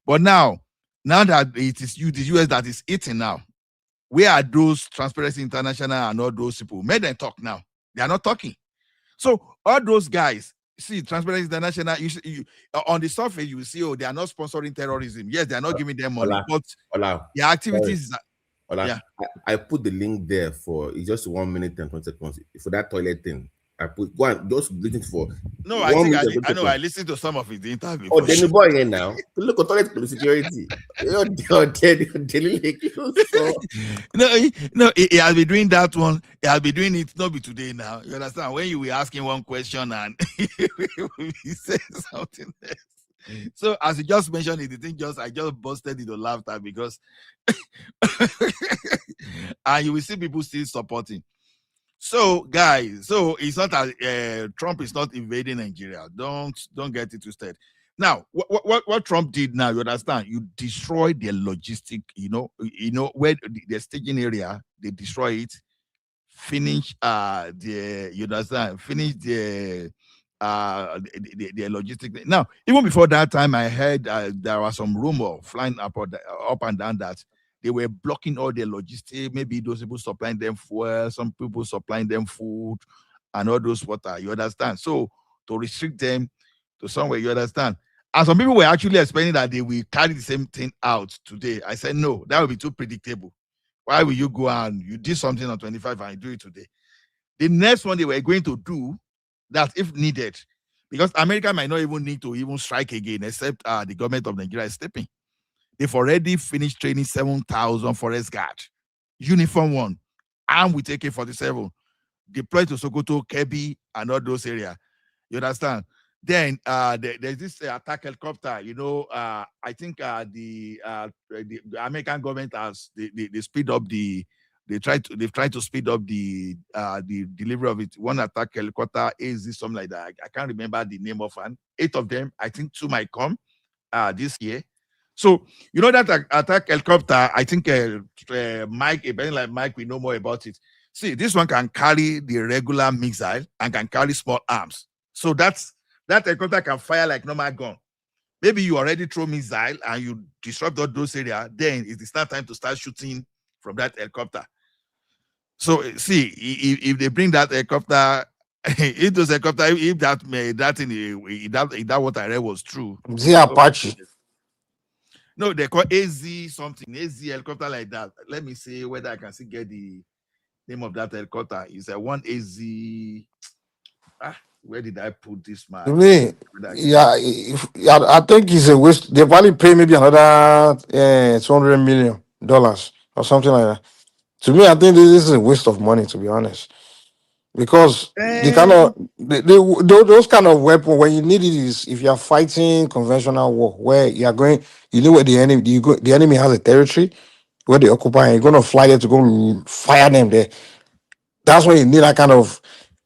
But now that it is the US that is eating now, where are those Transparency International and all those people? Make them talk now. They are not talking. So all those guys, see, Transparency International, on the surface, you will see, they are not sponsoring terrorism. Yes, they are not giving them money, but their activities... Yeah. I put the link there it's just 1 minute and 20 seconds for that toilet thing. I put one just looking for. No, I know. I listened to some of his interview. Oh, Danny Boy here now. Look at toilet security. No, he has been doing that one. He has been doing it not be today now. You understand? When you were asking one question and he said something else. So as you just mentioned it, the thing I just busted into laughter because and you will see people still supporting. So guys, it's not that Trump is not invading Nigeria. Don't get it twisted. Now, what Trump did now, you understand? You destroy their logistic, where the staging area, they destroy it, finish finish the logistic. Now, even before that time, I heard there was some rumor flying up and down that they were blocking all their logistics. Maybe those people supplying them fuel, some people supplying them food, and all those water. You understand? So to restrict them to somewhere, you understand? And some people were actually expecting that they will carry the same thing out today. I said, no, that would be too predictable. Why will you go and you did something on 25 and you do it today? The next one they were going to do that if needed, because America might not even need to even strike again, except the government of Nigeria is stepping. They've already finished training 7,000 forest guards, uniform one, armed with AK-47, deployed to Sokoto, Kebbi, and all those areas. You understand? Then there's this attack helicopter. I think the American government has they speed up they've tried to speed up the delivery of it. One attack helicopter is something like that. I can't remember the name of one. 8 of them. I think 2 might come this year. So that attack helicopter. I think Mike, a like Mike, we know more about it. See, this one can carry the regular missile and can carry small arms. So that helicopter can fire like normal gun. Maybe you already throw missile and you disrupt all those areas. Then it is not time to start shooting from that helicopter. So see, if they bring that helicopter, if those helicopter, if that what I read was true. The Apache. No, they call AZ something, AZ helicopter like that. Let me see whether I can still get the name of that helicopter. It's a one AZ. Where did I put this man? To me, I think it's a waste. They probably pay maybe another $200 million or something like that. To me, I think this is a waste of money, to be honest, because the kind of those kind of weapon when you need it is if you are fighting conventional war where you are going, where the enemy has a territory where they occupy, and you're going to fly there to go fire them there. That's when you need that kind of.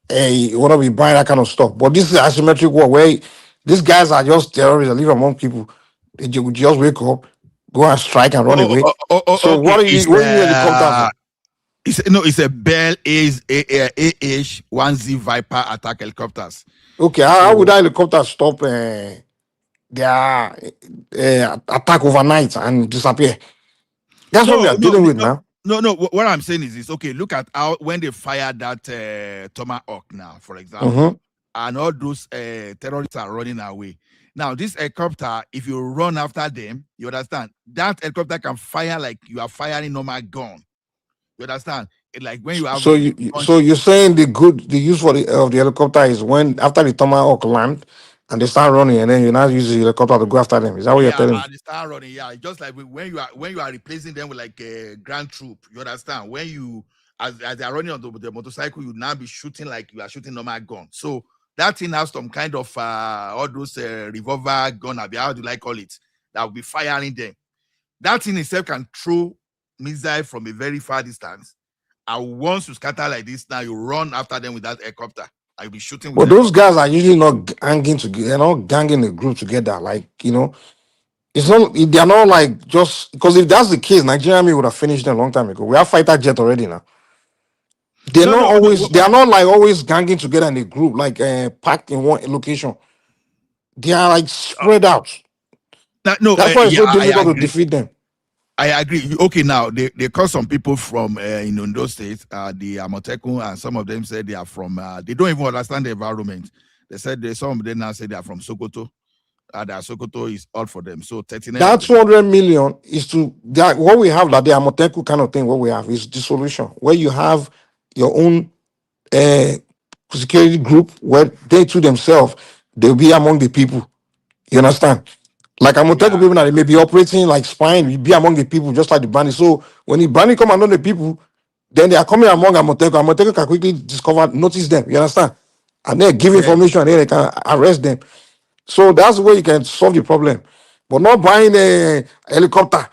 You want to be buying that kind of stuff. But this is asymmetric war where these guys are just terrorists that live among people. They just wake up, go and strike and run away. So what are you helicopters? It's a Bell AH-1Z Viper attack helicopters. Okay, how would that helicopter stop their attack overnight and disappear? That's what we are dealing with now. No. What I'm saying is this. Okay, look at how when they fired that Tomahawk now, for example, and all those terrorists are running away. Now, this helicopter, if you run after them, you understand, that helicopter can fire like you are firing normal gun. You understand? Like when you have So so you're saying the use for the helicopter is when after the tomahawk land and they start running and then you now use the helicopter to go after them. Is that what you're yeah, telling me? and they start running. Yeah, just like when you are replacing them with like a grand troop. You understand? When you as they are running on the motorcycle, you now be shooting like you are shooting normal gun. So that thing has some kind of all those revolver gun. How do I call it? That will be firing them. That thing itself can throw missile from a very far distance. And once you scatter like this, now you run after them with that helicopter. I'll be shooting with But the those helicopter. guys are usually not hanging together. They're not ganging a group together. Like it's not. They're not like just because if that's the case, Nigeria Army would have finished them a long time ago. We have fighter jet already now. They're No, not no, no. always. They are not like always ganging together in a group, like packed in one location. They are like spread out. No, That's why it's yeah, so I difficult to agree. defeat them. I agree. Okay, now they call some people from in Ondo State, the Amotekun, and some of them said they are from. They don't even understand the environment. They said some of them now say they are from Sokoto. That Sokoto is all for them. So 39 That of them. 200 million is to that what we have, like the Amoteku kind of thing. What we have is the solution where you have your own uh, security group where they to themselves they'll be among the people. You understand? Like Amoteku people now they may be operating like spine, you be among the people just like the bandit. So when the bandit come among the people, then they are coming among Amoteku. Amoteku can quickly discover, notice them. You understand? And then give Yes. information and then they can arrest them. So that's the way you can solve the problem. But not buying a helicopter.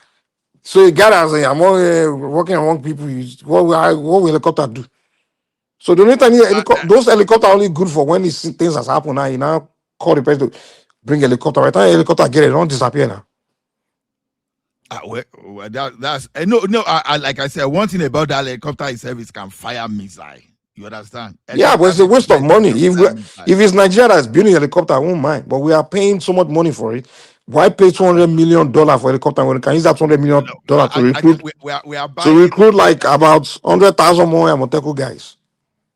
So you got as among working among people, what will helicopter do? So the only time those helicopter are only good for when these things has happened now. You now call the person to bring helicopter. By the time helicopter get it, don't disappear now. That's no. Like I said, one thing about that helicopter itself is can fire missile. You understand? Yeah, but it's Helicopters a in waste of flight money. can If fire missile. if it's Nigeria that's building helicopter, I won't mind. But we are paying so much money for it. Why pay $200 million for helicopter when we can use that $200 million to I think recruit we are buying it. like about 100,000 more Amoteco guys?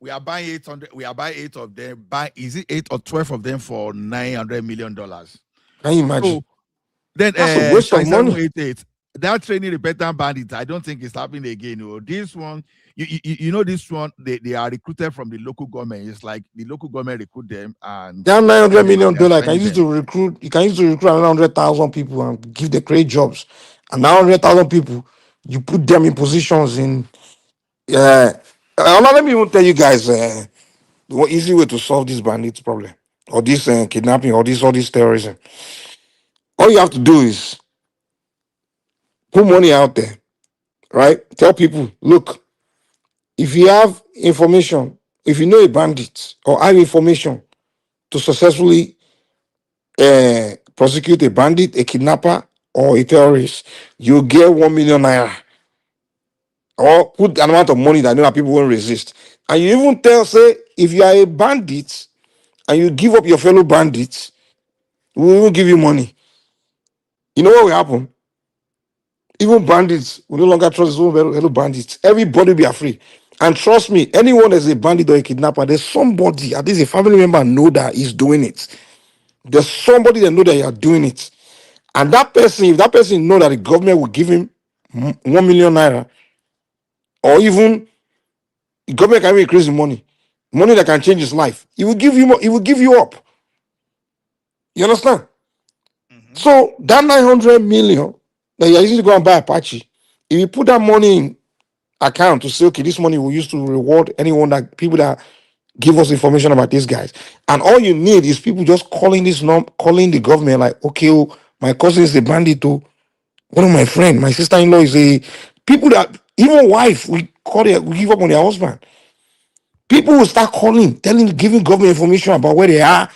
We are buying 800. We are buying 8 of them. Is it 8 or 12 of them for $900 million? Can you imagine? So then, That's a waste of money. 788. That training repentant bandits, I don't think it's happening again. This one, you know, this one, they are recruited from the local government. It's like the local government recruit them and That $900 million, training them. you can use to recruit another 100,000 people and give the great jobs. And now 100,000 people, you put them in positions in. Let me even tell you guys the easy way to solve this bandit problem or this kidnapping or all this terrorism. All you have to do is put money out there, right? Tell people, look, if you have information, if you know a bandit or have information to successfully prosecute a bandit, a kidnapper, or a terrorist, you get 1 million naira. Or put an amount of money that I know that people won't resist. And you even say, if you are a bandit and you give up your fellow bandits, we will give you money. You know what will happen? Even bandits will no longer trust his own fellow bandits. Everybody will be afraid. And trust me, anyone that's a bandit or a kidnapper, there's somebody, at least a family member, know that he's doing it. There's somebody that know that you are doing it. And that person, if that person know that the government will give him 1 million naira, or even the government can even increase the money that can change his life, he will give you more, he will give you up. You understand? So that 900 million that you're using to go and buy Apache, if you put that money in account to say, okay, this money we use to reward anyone that people that give us information about these guys. And all you need is people just calling calling the government, like, okay, oh, my cousin is a bandit, oh, one of my friend, my sister-in-law is a people that even wife we give up on their husband. People will start calling, giving government information about where they are,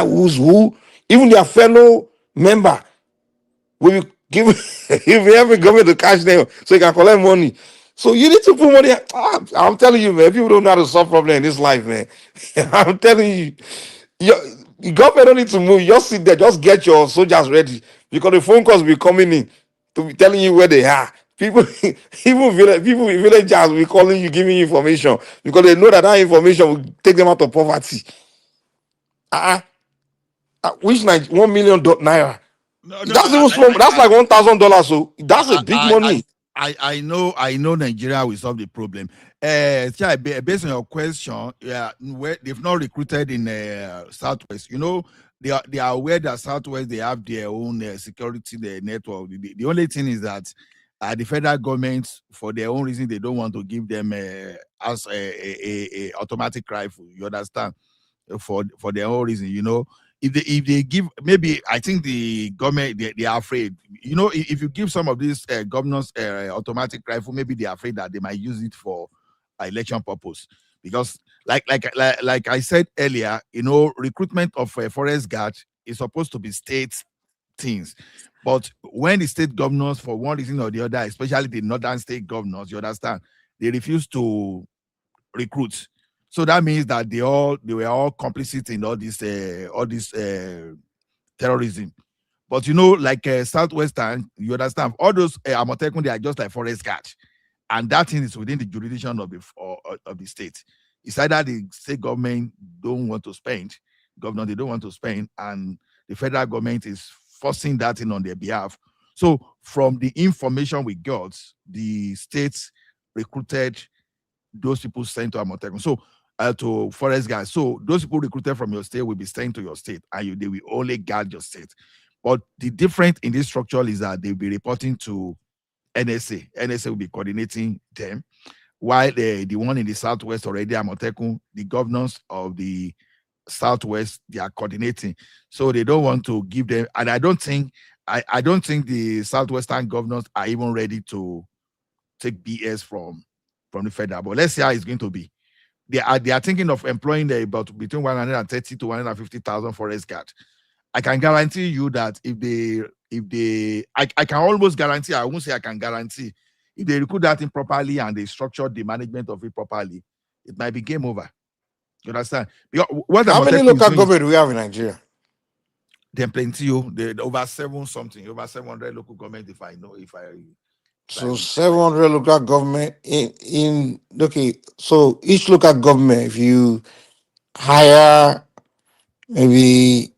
who's who, even their fellow member will give if you have a government to cash them so you can collect money. So you need to put money. I'm telling you, man, people don't know how to solve problems in this life, man. I'm telling you, the government don't need to move. You just sit there, just get your soldiers ready because the phone calls will be coming in to be telling you where they are. People, people in villagers will be calling you, giving you information because they know that information will take them out of poverty. Which 1 million naira? No, That's even small. That's like $1,000. So that's a big money. I know Nigeria will solve the problem. Based on your question, yeah, where they've not recruited in Southwest. You know, they are aware that Southwest they have their own security network. The only thing is that the federal government, for their own reason, they don't want to give them as a automatic rifle. You understand? For their own reason, you know. If they give, maybe I think the government they are afraid. You know, if you give some of these governors automatic rifle, maybe they are afraid that they might use it for election purpose. Because like I said earlier, you know, recruitment of a forest guard is supposed to be state things. But when the state governors, for one reason or the other, especially the northern state governors, you understand, they refuse to recruit. So that means that they were all complicit in all this terrorism. But you know, like Southwestern, you understand, all those Amotekun, they are just like forest guards, and that thing is within the jurisdiction of the state. It's either the state government don't want to spend, governor they don't want to spend, and the federal government is forcing that in on their behalf. So from the information we got, the states recruited those people sent to Amotekun. So to forest guys. So those people recruited from your state will be sent to your state, and they will only guard your state. But the difference in this structure is that they'll be reporting to NSA. NSA will be coordinating them, while the one in the southwest already, Amotekun, the governors of the southwest, they are coordinating. So they don't want to give them, and I don't think the southwestern governors are even ready to take BS from the federal. But let's see how it's going to be. They are thinking of employing about between 130 to 150,000 forest guards. I can guarantee you that I can almost guarantee, I won't say I can guarantee, if they recruit that thing properly and they structure the management of it properly, it might be game over. You understand? Because how many local government do we have in Nigeria? Then plenty, over 700 local government. So 700 local government okay. So each local government, if you hire maybe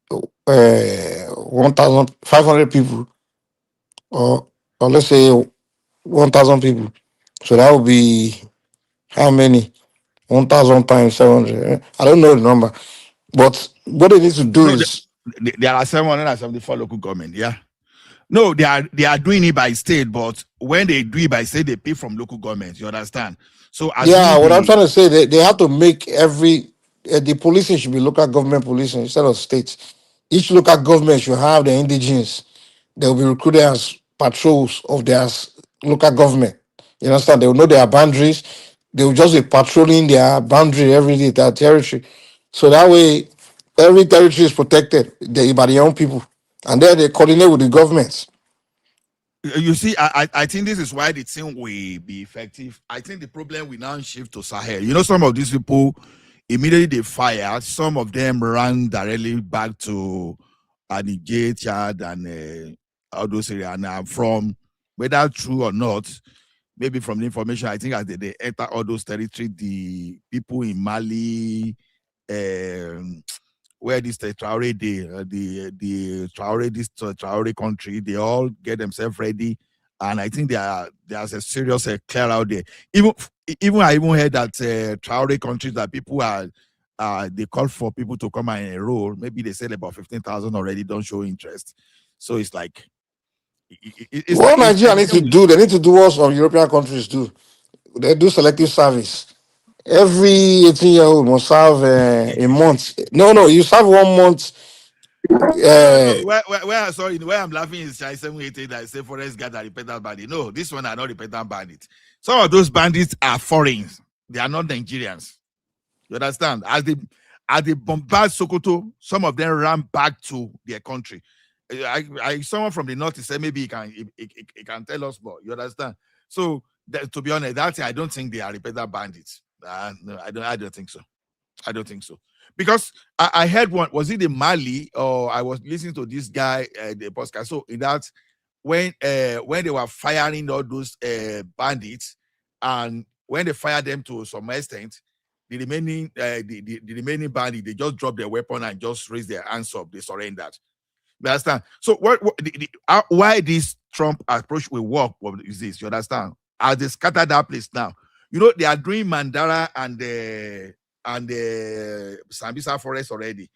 1,500 people, or let's say 1,000 people, so that would be how many? 1,000 times 700. I don't know the number, but what they need to do is there are 774 local government. Yeah. No, they are doing it by state, but when they do it by state, they pay from local government. You understand? So what I'm trying to say, they have to make the policing should be local government policing instead of states. Each local government should have the indigenes. They will be recruited as patrols of their local government. You understand? They will know their boundaries. They will just be patrolling their boundary every day, their territory. So that way, every territory is protected by their own people. And then they coordinate with the governments. You see, I think this is why the thing will be effective. I think the problem will now shift to Sahel. You know, some of these people, immediately they fired. Some of them ran directly back to Niger, Chad, and all those areas. And from whether true or not, maybe from the information, I think as they enter all those territories, the people in Mali, where this Traore the Traore, this Traore country, they all get themselves ready, and I think there's a serious clear out there. Even I even heard that Traore countries that people are they call for people to come and enroll. Maybe they said about 15,000 already don't show interest. So it's like what Nigeria need to do, they need to do what some European countries do. They do selective service. Every 18-year-old must serve a month. No, you serve 1 month. Where I'm laughing is 788 that say forest guard are repentant bandits. No, this one are not repentant bandits. Some of those bandits are foreigners. They are not Nigerians. You understand? As they bombard Sokoto, some of them ran back to their country. Someone from the north said maybe he can tell us more. You understand? So to be honest, I don't think they are repentant bandits. No, I don't think so. I don't think so. Because I heard one, was it in Mali, or I was listening to this guy, the podcast. So in that, when they were firing all those bandits, and when they fired them to some extent, the remaining the remaining bandit, they just drop their weapon and just raise their hands up. They surrendered. You understand? So why this Trump approach will work is this? You understand? As they scatter that place now, they are doing Mandara and the Sambisa forest already.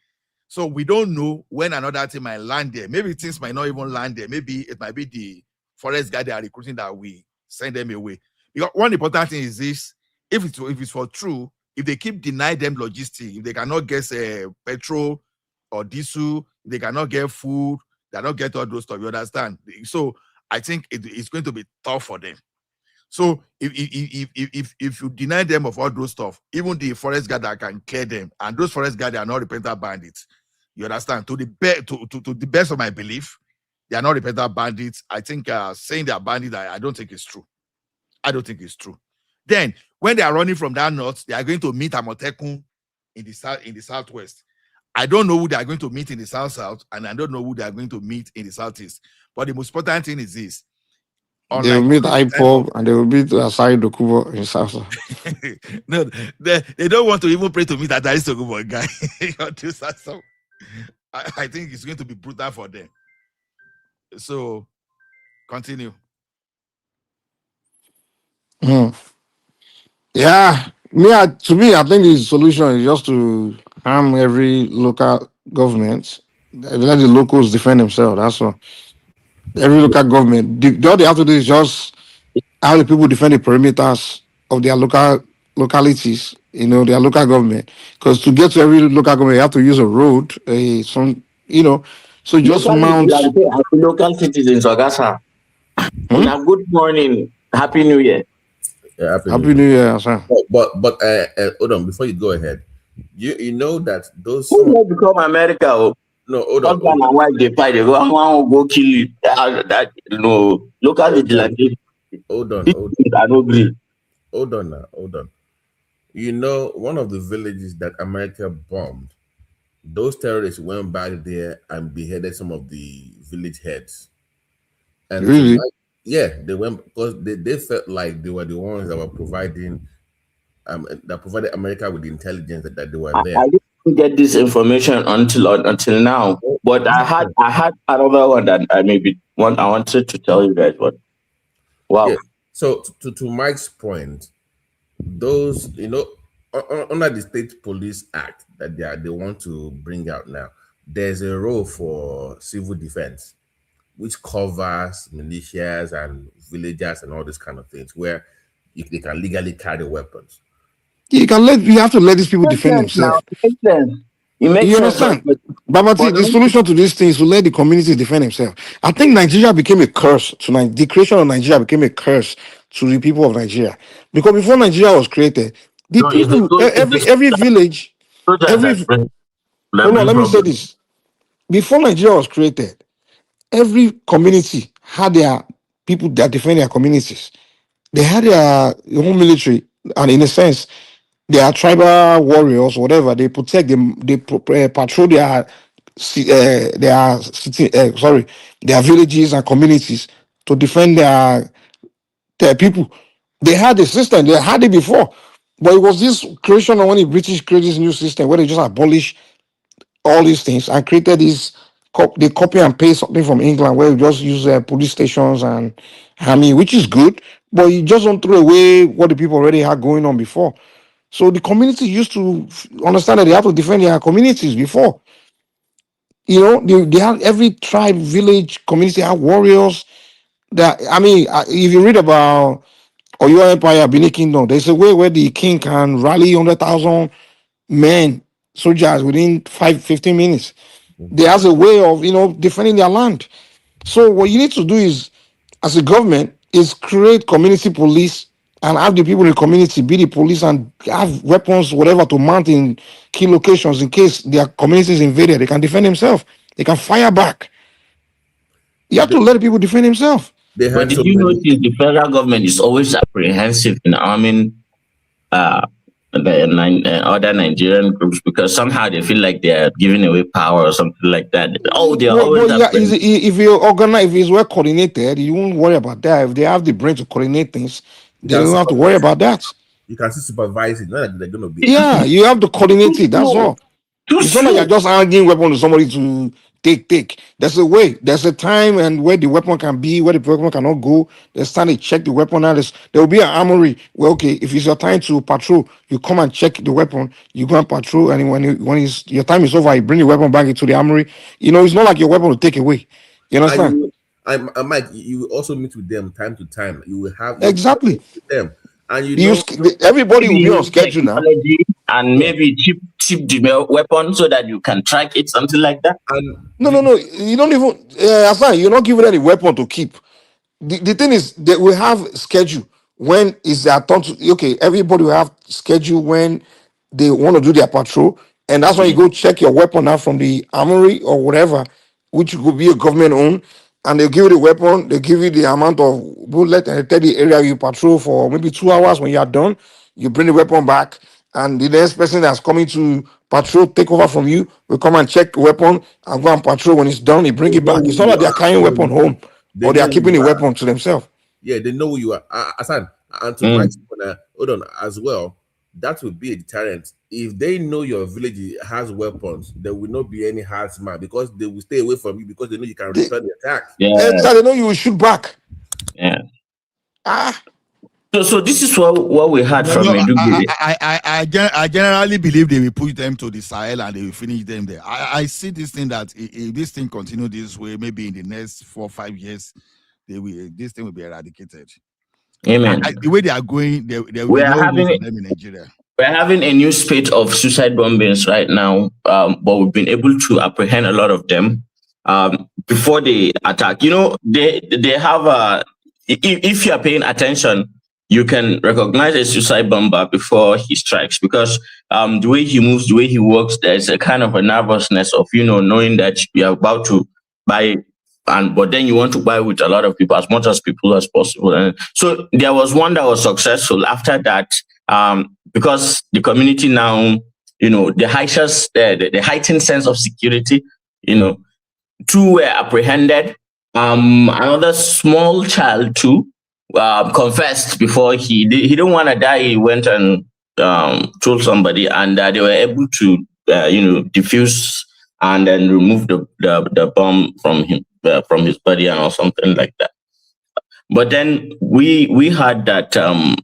So we don't know when another thing might land there. Maybe things might not even land there. Maybe it might be the forest guy they are recruiting that we send them away. Because one important thing is this: if it's for true, if they keep denying them logistics, if they cannot get petrol or diesel, they cannot get food, they cannot get all those stuff. You understand? So I think it's going to be tough for them. So if you deny them of all those stuff, even the forest guard that can clear them, and those forest guards are not repentant bandits. You understand? To the best of my belief, they are not repentant bandits. I think saying they are bandits, I don't think it's true. I don't think it's true. Then when they are running from that north, they are going to meet Amotekun in the southwest. I don't know who they are going to meet in the south, and I don't know who they are going to meet in the southeast. But the most important thing is this. They will meet IPOB and they will meet Asari Dokubo in South. No, they don't want to even pray to meet that Asari Dokubo guy. I think it's going to be brutal for them. So, continue. Yeah, to me, I think the solution is just to harm every local government. Let the locals defend themselves. That's all. Every local government, all they have to do is just how the people defend the perimeters of their localities, their local government. Because to get to every local government, you have to use a road, so just mount. Local citizens, Ogasa. Good morning. Happy New Year. Yeah, Happy New Year, sir. But hold on, before you go ahead, you know that those who become America. No, hold on. Husband and wife they fight. They go, I want to go kill you. Local vigilante. Hold on. I don't agree. Hold on now. You know, one of the villages that America bombed, those terrorists went back there and beheaded some of the village heads. And really? They went because they felt like they were the ones that were providing that provided America with the intelligence that they were there. I didn't get this information until now. But I had another one that I wanted to tell you guys. But wow. Yeah. So to Mike's point, those under the State Police Act that they want to bring out now, there's a role for civil defense, which covers militias and villagers and all these kind of things, where if they can legally carry weapons. You have to let these people defend themselves. You understand? But the solution to this thing is to let the communities defend themselves. I think Nigeria became a curse tonight. The creation of Nigeria became a curse to the people of Nigeria. Because before Nigeria was created, every village, let me say this. Before Nigeria was created, every community had their people that defend their communities. They had their own military, and in a sense, they are tribal warriors, whatever. They protect them. They patrol their villages and communities to defend their people. They had a system. They had it before, but it was this creation of when the British created this new system where they just abolish all these things and created this. They copy and paste something from England where you just use police stations and army, which is good, but you just don't throw away what the people already had going on before. So the community used to understand that they have to defend their communities before. They have every tribe, village, community have warriors. If you read about Oyo Empire, Benin Kingdom, there's a way where the king can rally 100,000 men, soldiers within 15 minutes. They have a way of defending their land. So what you need to do is, as a government, is create community police and have the people in the community be the police and have weapons, whatever, to mount in key locations in case their community is invaded. They can defend themselves. They can fire back. You have to let the people defend themselves. But did you notice the federal government is always apprehensive in arming the other Nigerian groups because somehow they feel like they're giving away power or something like that. If it's well coordinated, you won't worry about that. If they have the brain to coordinate things, they don't have to worry about that. you can still supervise it. Not like they're going to be. Yeah, you have to coordinate it. That's all. It's not like you're just handing weapon to somebody to take. There's a way. There's a time and where the weapon can be, where the weapon cannot go. There's time to check the weapon. There will be an armory. Well, okay, if it's your time to patrol, you come and check the weapon. You go and patrol, and when your time is over, you bring the weapon back into the armory. It's not like your weapon will take away. You understand? Mike, you will also meet with them time to time. You will have exactly with them. And everybody will be on schedule now. And maybe chip the weapon so that you can track it, something like that. No. You don't even. You're not giving any weapon to keep. The thing is that we have schedule when is their turn to. Okay, everybody will have schedule when they want to do their patrol, and that's when you go check your weapon out from the armory or whatever, which could be a government owned. And they'll give you the weapon, they give you the amount of bullet, and they tell the area you patrol for maybe 2 hours. When you are done, you bring the weapon back, and the next person that's coming to patrol, take over from you, will come and check the weapon and go and patrol. When it's done, they bring it back. It's not like they're carrying weapon home or they are keeping the weapon to themselves. Yeah, they know who you are. Hassan, and to hold on as well, that would be a deterrent. If they know your village has weapons, there will not be any herdsman because they will stay away from you because they know you can return the attack. Yeah, they know you will shoot back. Yeah. So this is what we had from Maiduguri. I generally believe they will push them to the Sahel and they will finish them there. I see this thing that if this thing continue this way, maybe in the next 4 or 5 years, this thing will be eradicated. Amen. The way they are going, there will be no room for them in Nigeria. We're having a new spate of suicide bombings right now, but we've been able to apprehend a lot of them before they attack. They have if you are paying attention, you can recognize a suicide bomber before he strikes because the way he moves, the way he walks, there's a kind of a nervousness of knowing that you're about to buy. But then you want to buy with a lot of people, as much as people as possible. And so there was one that was successful. After that, because the community now, the heightened sense of security, 2 were apprehended. Another small child too confessed before he didn't want to die. He went and told somebody, and they were able to defuse and then remove the bomb from him. From his body or something like that. But then we heard that the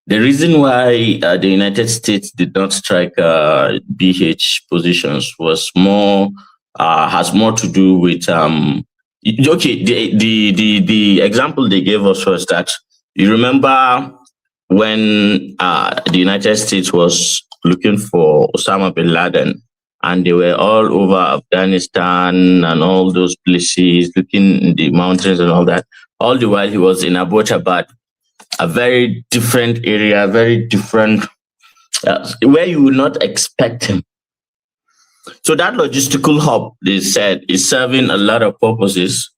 reason why the United States did not strike BH positions was has more to do with the example they gave us was that you remember when the United States was looking for Osama bin Laden. And they were all over Afghanistan and all those places, looking in the mountains and all that. All the while he was in Abbottabad, a very different area, very different, where you would not expect him. So that logistical hub, they said, is serving a lot of purposes.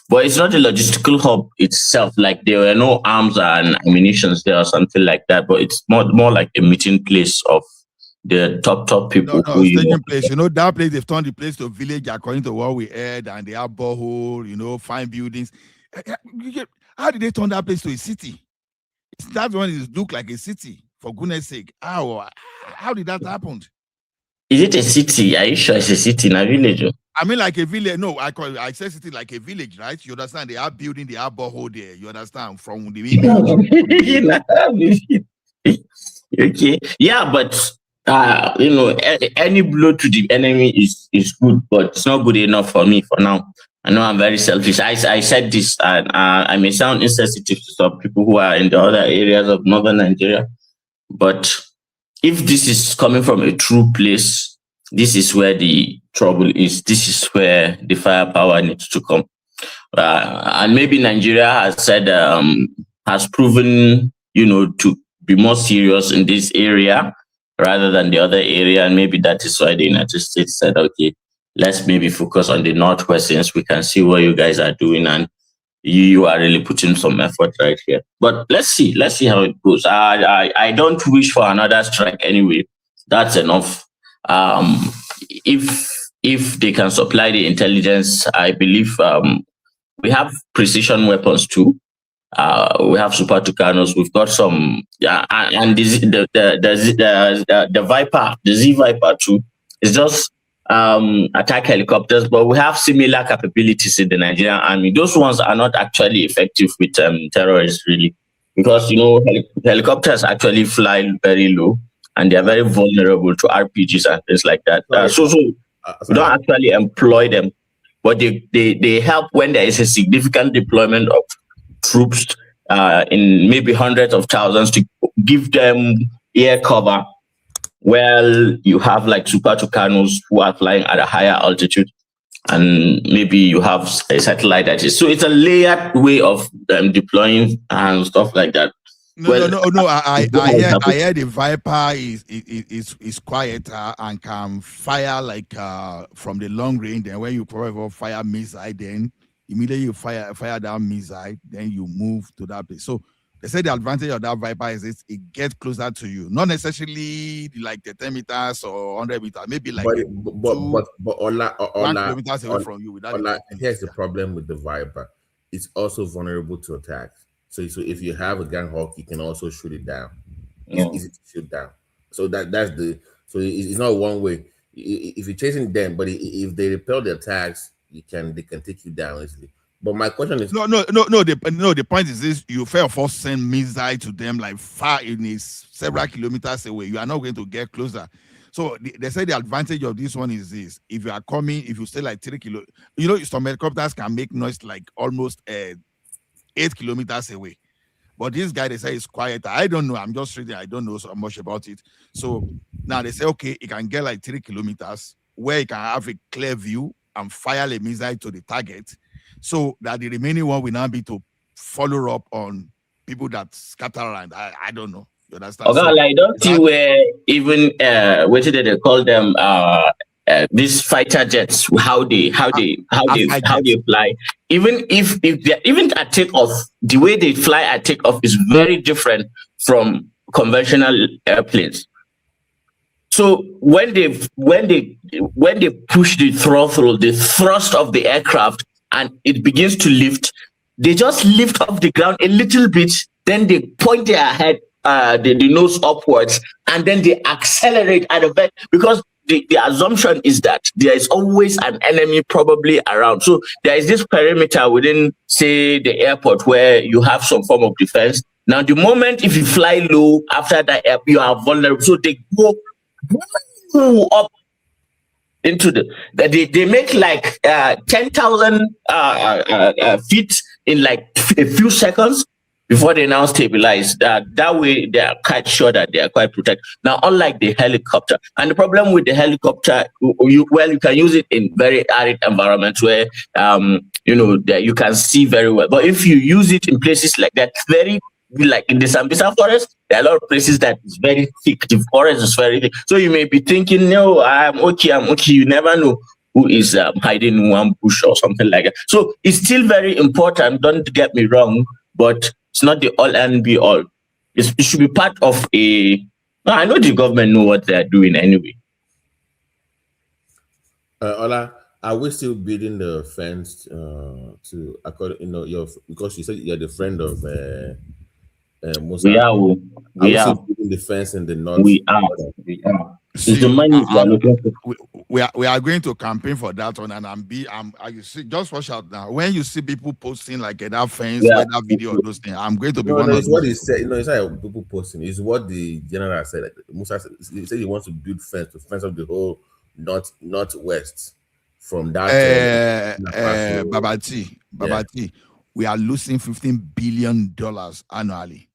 But it's not a logistical hub itself, like there were no arms and ammunition there or something like that. But it's more like a meeting place of the top people. Staging place. That place, they've turned the place to a village according to what we heard, and they have borehole, fine buildings. How did they turn that place to a city? That one is look like a city, for goodness sake. How did that happen? Is it a city? Are you sure it's a city, not a village? I mean, like a village. No, I say city like a village, right? You understand? They are building, they have borehole there. You understand? From the image. Okay. Yeah, but any blow to the enemy is good, but it's not good enough for me for now. I know I'm very selfish. I said this, and I may sound insensitive to some people who are in the other areas of northern Nigeria, but if this is coming from a true place, this is where the trouble is. This is where the firepower needs to come. And maybe Nigeria has proven, to be more serious in this area rather than the other area. And maybe that is why the United States said, okay, let's maybe focus on the Northwest since we can see what you guys are doing and you are really putting some effort right here. But let's see how it goes. I don't wish for another strike anyway. That's enough. If they can supply the intelligence, I believe we have precision weapons too. We have Super Tucanos. We've got some, and the Viper, the Z Viper too. It's just attack helicopters, but we have similar capabilities in the Nigerian army. Those ones are not actually effective with terrorists, really, because helicopters actually fly very low and they are very vulnerable to RPGs and things like that. So we don't actually employ them, but they help when there is a significant deployment of troops in maybe hundreds of thousands to give them air cover. Well, you have like Super Tucanos who are flying at a higher altitude, and maybe you have a satellite that is. So it's a layered way of deploying and stuff like that. No. I hear the Viper is quieter and can fire like from the long range. And when you probably fire missile, then immediately you fire that missile, then you move to that place. So they say the advantage of that Viper is it gets closer to you, not necessarily like the 10 meters or 100 meters, maybe like 1 kilometers away from you. Here's the problem with the Viper: it's also vulnerable to attack. So if you have a gun hawk, you can also shoot it down. It's easy to shoot down. So it's not one way. If you're chasing them, but if they repel the attacks, they can take you down easily. But my question is no. The point is this: you first send missile to them like far in several kilometers away. You are not going to get closer. So they say the advantage of this one is this: if you are coming, if you stay like 3 kilos, some helicopters can make noise like almost 8 kilometers away. But this guy, they say, is quiet. I don't know. I'm just reading. I don't know so much about it. So now they say, okay, it can get like 3 kilometers where it can have a clear view and fire a missile to the target, so that the remaining one will now be to follow up on people that scatter around. I don't know. You understand? Okay, I don't see where even what did they call them? These fighter jets, how they fly. Even if they even at takeoff, the way they fly at takeoff is very different from conventional airplanes. So when they push the throttle, the thrust of the aircraft, and it begins to lift, they just lift off the ground a little bit, then they point their head, the nose upwards, and then they accelerate at a because the assumption is that there is always an enemy probably around. So there is this perimeter within, say, the airport where you have some form of defense. Now, the moment if you fly low after that, you are vulnerable. So they go up into they make like 10,000 feet in like a few seconds before they now stabilize. That way they are quite sure that they are quite protected. Now, unlike the helicopter, and the problem with the helicopter, you can use it in very arid environments where that you can see very well. But if you use it in places like that, very like in the Sambisa forest, there are a lot of places that is very thick. The forest is very thick. So you may be thinking, no, I'm okay. You never know who is hiding in one bush or something like that. So it's still very important, don't get me wrong, but it's not the all and be all. It should be part of I know the government know what they're doing anyway. Ola, are we still building the fence because you said you're the friend of Musa? We are. We are building the fence in the north. We are. See, the money we are going to campaign for that one, and you see, just watch out now. When you see people posting like that fence, that video, those things, I'm going to be one of it's what he said. It's not people posting. It's what the general said. Musa said, he said he wants to build fence to fence up the whole northwest from that. Babati, we are losing $15 billion annually.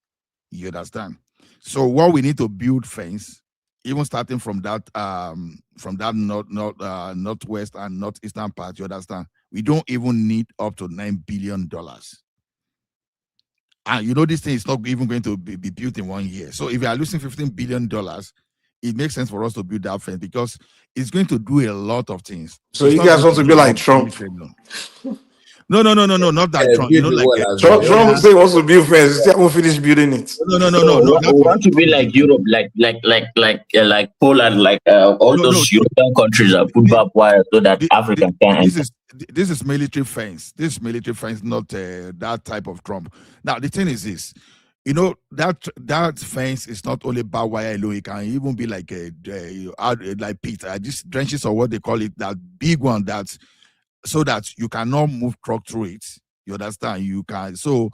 You understand? So what we need to build fence, even starting from that northwest and northeastern part, you understand? We don't even need up to $9 billion. And this thing is not even going to be built in 1 year. So if we are losing $15 billion, it makes sense for us to build that fence because it's going to do a lot of things. So you guys want to be like Trump? No, not that Trump. You build know, the like wall as well. Trump Kenya. say he wants to build fence. He haven't finished building it. No, So not we for want to be Trump. like Europe, like Poland, like all No. those European countries that put barbed wire so that Africans can enter. This is military fence. This is military fence, not that type of Trump. Now the thing is this, you know, that fence is not only barbed wire alone. It can even be like like pit, these trenches or what they call it, that big one that's so that you cannot move truck through it. You understand? You can. So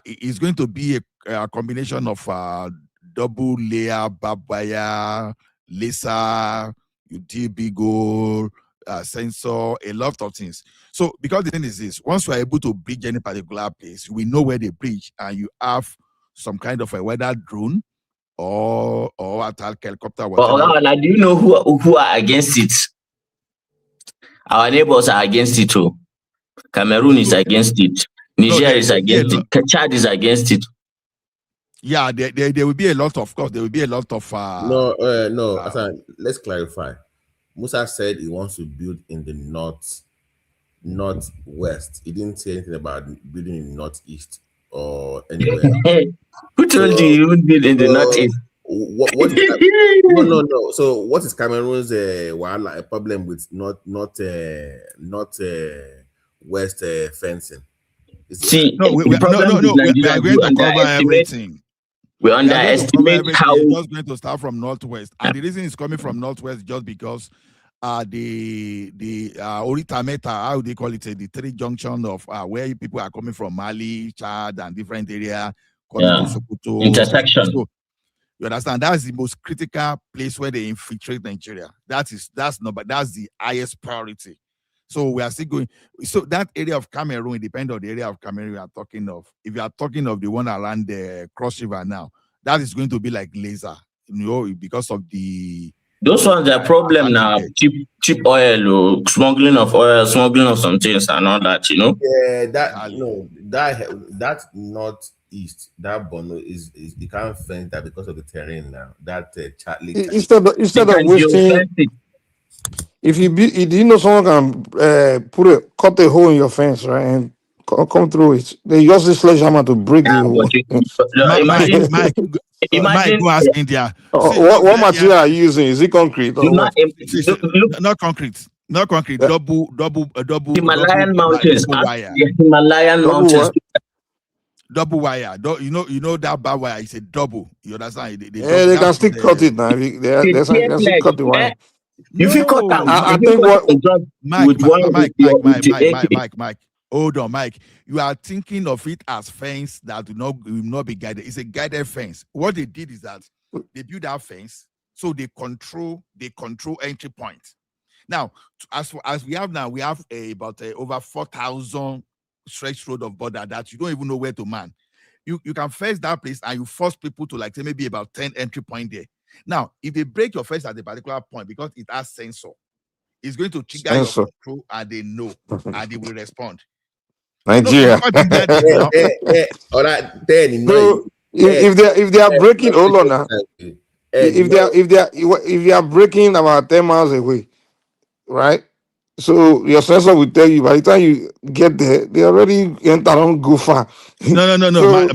it's going to be a combination of double layer barbed wire, laser, UDB gold, sensor, a lot of things. So because the thing is this, once we are able to bridge any particular place, we know where they bridge, and you have some kind of a weather drone or attack helicopter, whatever. Now, do you know who are against it? Our neighbors are against it too. Cameroon is against it. Niger is against it. Chad is against it. Yeah, there will be a lot of course. There will be a lot of. No. Let's clarify. Musa said he wants to build in the northwest. He didn't say anything about building in northeast or anywhere else. Who told you you would build in the northeast? What is no. So what is Cameroon's problem with not west fencing? See, we are going to cover everything. We underestimate how it's just going to start from northwest, and the reason it's coming from northwest just because the Orita Meta, how they call it, the three junction of where people are coming from, Mali, Chad, and different area coming to Sokoto intersection. So, you understand? That's the most critical place where they infiltrate Nigeria. That's the highest priority. So we are still going. So that area of Cameroon, depending on the area of Cameroon we are talking of. If you are talking of the one around the Cross River now, that is going to be like laser, because of the. Those ones are problem now. Cheap oil, or smuggling of oil, smuggling of some things, and all that. Yeah, that northeast, that Bono is you can't fence that because of the terrain now. That Charlie. Instead of wasting. If you do you know someone can cut a hole in your fence, right, and come through it? They use this sledgehammer to break the hole. Mike, go ask India. What material are you using? Is it concrete or what? Not concrete. Not concrete. Double Himalayan mountains. Wire. Himalayan mountains. Double wire. You know that barbed wire is a double. You understand? They can still cut it now. They can still cut the wire. If you cut down, I think what Mike. Hold on, Mike. You are thinking of it as fence that will not be guided. It's a guided fence. What they did is that they built that fence, so they control entry points. Now, as we have now, we have about over 4,000 stretch road of border that you don't even know where to man. You can fence that place and you force people to say maybe about 10 entry point there. Now, if they break your fence at a particular point because it has sensor, it's going to trigger your control and they know and they will respond. Nigeria. All right, then. So if they are breaking, hold on now. If they are breaking about 10 miles away, right? So your sensor will tell you by the time you get there, they already don't go far. No. So,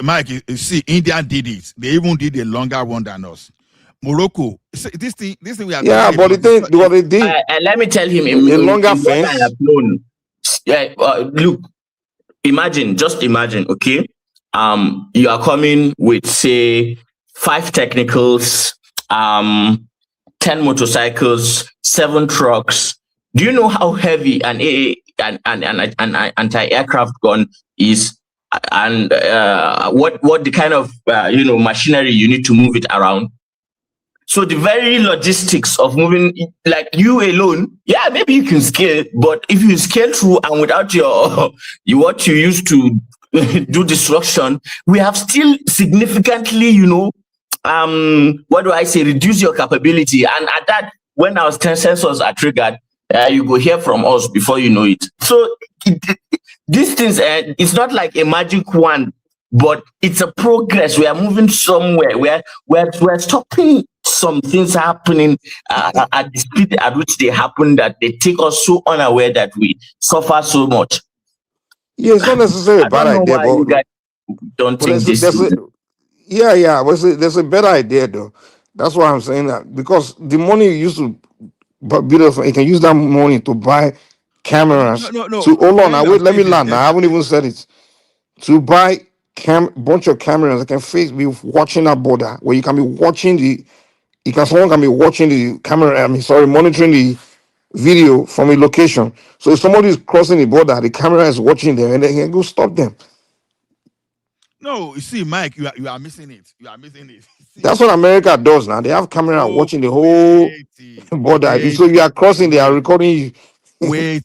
Mike, you see, India did it. They even did a longer one than us. Morocco, this thing we are. Yeah, but what they did. Let me tell him a longer fence. I have known. Yeah, look. Just imagine. Okay, you are coming with say 5 technicals, 10 motorcycles, 7 trucks. Do you know how heavy an anti-aircraft gun is, and what the kind of machinery you need to move it around? So the very logistics of moving, like you alone, yeah, maybe you can scale, but if you scale through and without what you used to do destruction, we have still significantly, reduce your capability. And at that, when our sensors are triggered, you go hear from us before you know it. So these things, it's not like a magic wand, but it's a progress. We are moving somewhere where we're stopping some things happening at the speed at which they happen, that they take us so unaware that we suffer so much. Yeah, it's not necessarily a I bad don't know idea, why you guys don't but think this there's through. a yeah, but there's a better idea though. That's why I'm saying that because the money you used to build you can use that money to buy cameras. No. To hold on, Where now you are wait, let me saying is land. I haven't even said it. To buy bunch of cameras that can be watching that border where you can be watching someone can be watching the camera. Monitoring the video from a location. So if somebody is crossing the border, the camera is watching them and they can go stop them. no. You see, Mike, you are missing it. You are missing it. See, That's what America does now. They have camera oh watching the whole border. So you are crossing, they are recording you. wait.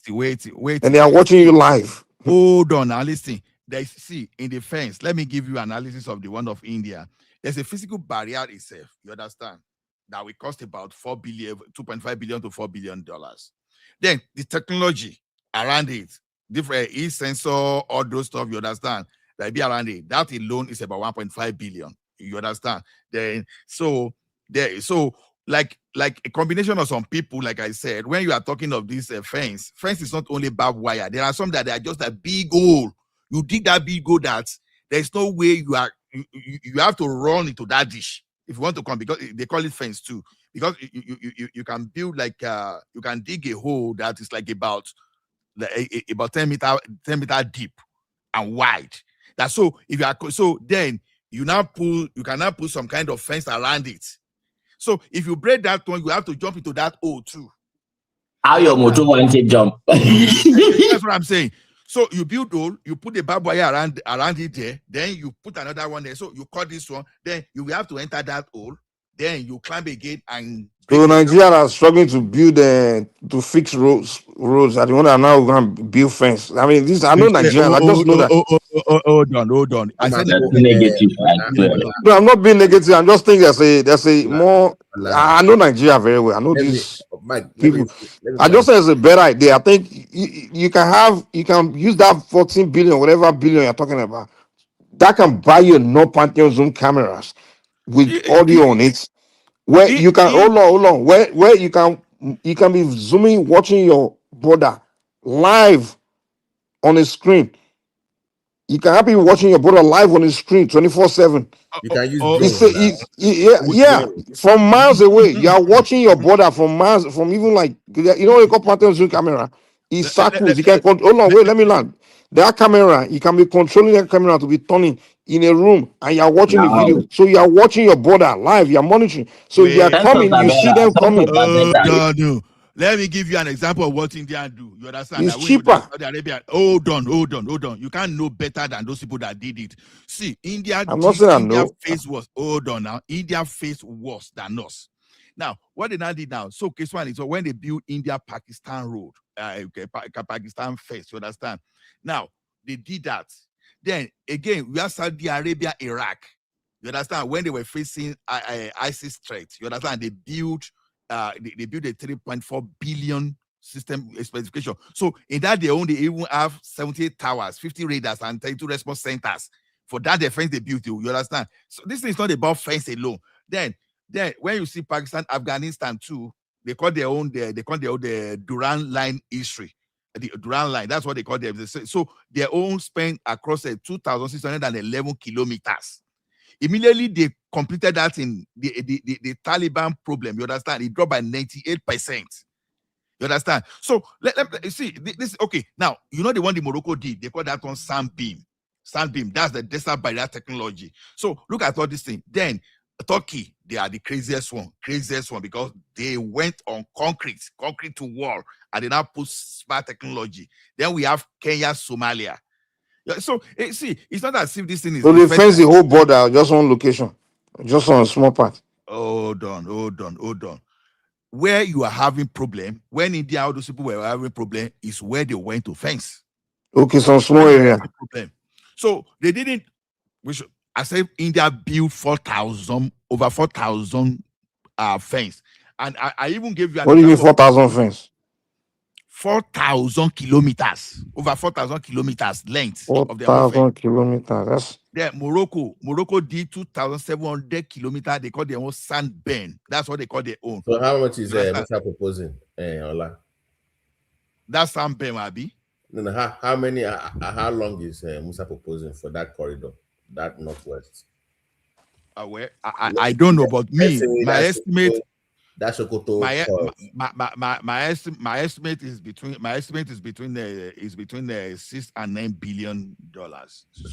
And they are watching you live. Hold on now, listen. See, in the fence, let me give you analysis of the one of India. There's a physical barrier itself, you understand, that will cost about 2.5 billion to $4 billion. Then the technology around it, different e-sensor, all those stuff, you understand, that be around it. That alone is about 1.5 billion. You understand? Then so like a combination of some people, like I said, when you are talking of this fence is not only barbed wire. There are some that are just a big hole. You dig that big hole that there's no way you have to run into that dish if you want to come, because they call it fence too. Because you can build like you can dig a hole that is like about 10 meter deep and wide. That's so if you are then you can now put some kind of fence around it. So if you break that one, you have to jump into that hole too. How your motor want to jump? That's what I'm saying. So you build hole, you put the barbed wire around it there, then you put another one there. So you cut this one, then you will have to enter that hole, then you climb again and So Nigeria are struggling to build to fix roads. Are the one that are now going to build fence. I mean, I know Nigerians. I just know that. Hold on. I said negative. No, I'm not being negative. I'm just thinking there's a more. I know Nigeria very well. I know these people. I just say it's a better idea. I think you can use that 14 billion, whatever billion you're talking about. That can buy you no Pantheon Zoom cameras with audio on it. Where you can hold on. Where you can be zooming, watching your border live on a screen. You can have people watching your brother live on the screen 24/7. You can use drones Yeah. From miles away. You are watching your brother from miles, from even like you know what they call pattern zoom camera. It circles. You can control. Hold on, wait, let me land. That camera, you can be controlling that camera to be turning in a room and you are watching the video. So you are watching your brother live, you are monitoring. So if they are coming, you see them coming. Let me give you an example of what India do. You understand? It's cheaper. Saudi Arabia. Hold on. You can't know better than those people that did it. See, India face was hold on now. India face worse than us. Now, what they now did now? So case one is when they built India-Pakistan road, Pakistan face. You understand? Now they did that. Then again, we have Saudi Arabia, Iraq. You understand? When they were facing ISIS threat, you understand? They built a 3.4 billion system specification. So in that they even have 78 towers, 50 radars, and 32 response centers. For that defense they built, you understand? So this is not about fence alone. Then when you see Pakistan, Afghanistan too, they call their own the Durand line history. The Durand line, that's what they call them. So their own span across 2,611 kilometers. Immediately they completed that in the Taliban problem. You understand? It dropped by 98%. You understand? So let see this. Okay, now you know the one the Morocco did. They call that one Sandbeam. Sandbeam. That's the desert barrier technology. So look at all this thing. Then Turkey, they are the craziest one because they went on concrete to wall, and they now put smart technology. Then we have Kenya, Somalia. So see, it's not as if this thing is. So they fence the whole border, just one location, just on a small part. Hold on. Where you are having problem, when India, all those people were having problem, is where they went to fence. Okay, some small area. So they didn't. I said India built over 4,000 fence, and I even gave you. What do you mean 4,000 fence? 4,000 kilometers, over 4,000 kilometers length. 4,000 kilometers. Yeah, Morocco did 2,700 kilometers. They call their own sandburn. That's what they call their own. So how much is Mr. proposing, Ola? That's sandburn, Abi. No, how long is Musa proposing for that corridor, that northwest? Well, I Let's don't know, but me, say my estimate, that Sokoto my curve. my estimate is between the $6 and $9 billion.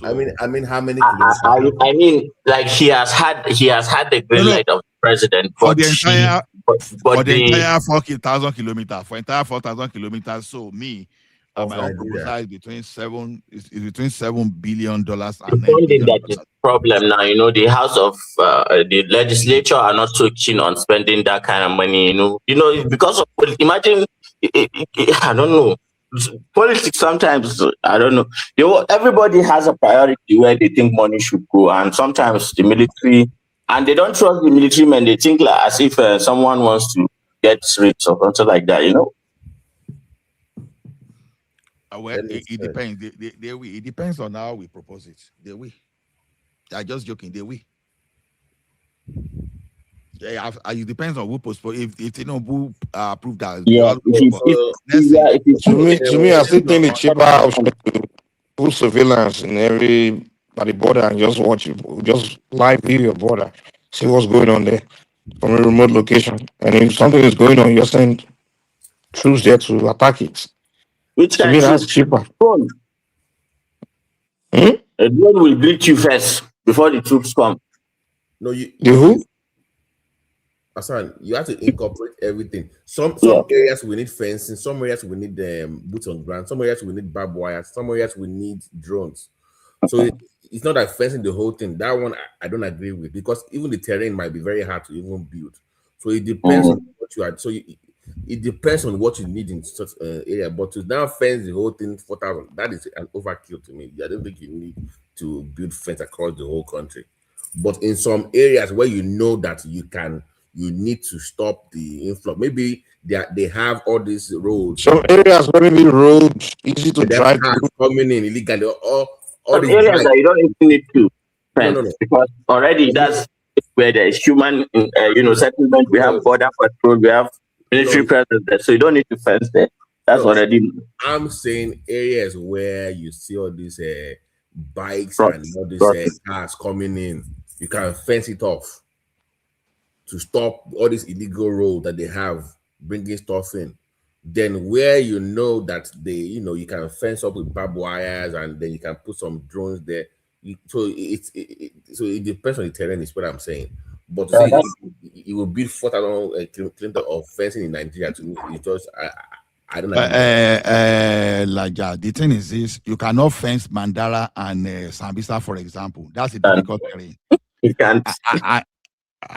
I mean, how many I, kilometers? I mean, like he has had the green No, light of the president, for but the entire but the 4,000 kilometers, for entire 4,000 kilometers. So me, Of my own Nigeria. proposal is between $7 billion and $9 funding billion. that is problem now. You know, the House of the legislature are not so keen on spending that kind of money. You know, because of imagine, I don't know. Politics sometimes, I don't know. Everybody has a priority where they think money should go, and sometimes the military, and they don't trust the military men. They think like as if someone wants to get rich or something like that. You know. Well, it depends. It depends on how we propose it. They will. I'm just joking. They will. Yeah, it depends on who postpone. If Tinubu approve that, Yeah, to me, I still think the cheaper option to put surveillance in every by the border and just watch it, just live view your border, see what's going on there from a remote location. And if something is going on, you're send troops there to attack it. Which To kind me, of that's troops? cheaper. Drone. A drone will greet you first before the troops come. No, you The who? Hassan, you have to incorporate everything. Some areas we need fencing, some areas we need boots on ground, some areas we need barbed wire, some areas we need drones. So it's not like fencing the whole thing. That one I don't agree with, because even the terrain might be very hard to even build. So it depends on what you are. So it depends on what you need in such area. But to now fence the whole thing 4,000, that is an overkill to me. I don't think you need to build fence across the whole country. But in some areas where you know that you need to stop the influx. Maybe they have all these roads. Some areas where maybe roads easy to There drive are to. coming in illegally. All Some these areas bikes. that you don't even need to No. fence because already that's where there is human, settlement. We have border patrol, we have military presence there, so you don't need to fence there. That's already. I'm saying areas where you see all these bikes and all these cars coming in, you can fence it off to stop all this illegal road that they have bringing stuff in. Then where you know that you can fence up with barbed wires, and then you can put some drones there. So it depends on the terrain, is what I'm saying. But to say it will build 4,000 kilometers of fencing in Nigeria, to me, it's just I don't agree. The thing is this: you cannot fence Mandara and Sambisa, for example. That's a difficult terrain. You can't.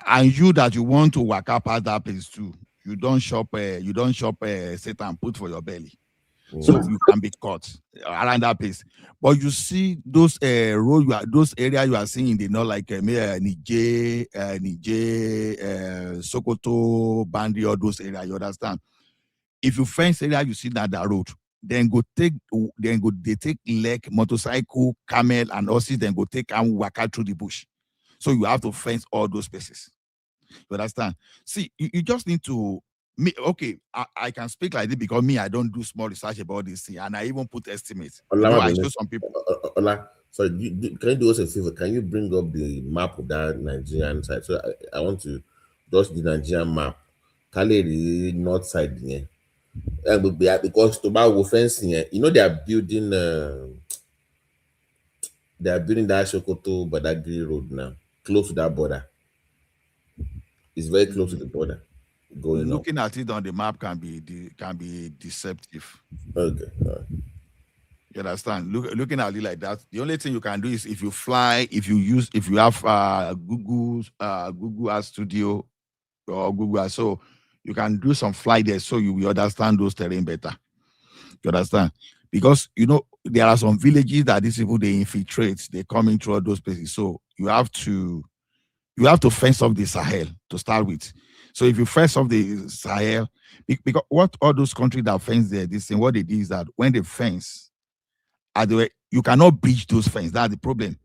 And you that you want to walk up past that place too, you don't shop Satan put for your belly. So you can be caught around that place. But you see those those areas you are seeing in the north, like Niger, Sokoto, Bandi, all those areas, you understand? If you fence area, you see that road, they take leg, motorcycle, camel, and horses, then go take and walk out through the bush. So you have to fence all those places. You understand? See, you just need to I can speak like this because I don't do small research about this thing, and I even put estimates. I show some people. Sorry, can you do us a favor? Can you bring up the map of that Nigerian side? So I want to just the Nigerian map. Kale the north side here. Because Tobago fencing here, they are building that Sokoto Badagry road now, close to that border. It's very close to the border. Looking at it on the map can be deceptive. Okay. You understand? Looking at it like that, the only thing you can do is if you fly, if you have Google Earth Studio or Google Earth, so you can do some flight there, so you will understand those terrain better. You understand? Because there are some villages that these people they infiltrate, they coming through all those places. So you have to fence off the Sahel to start with. So if you fence off the Sahel, because what all those countries that fence there, this thing, what they do is that when they fence, you cannot breach those fences. That's the problem.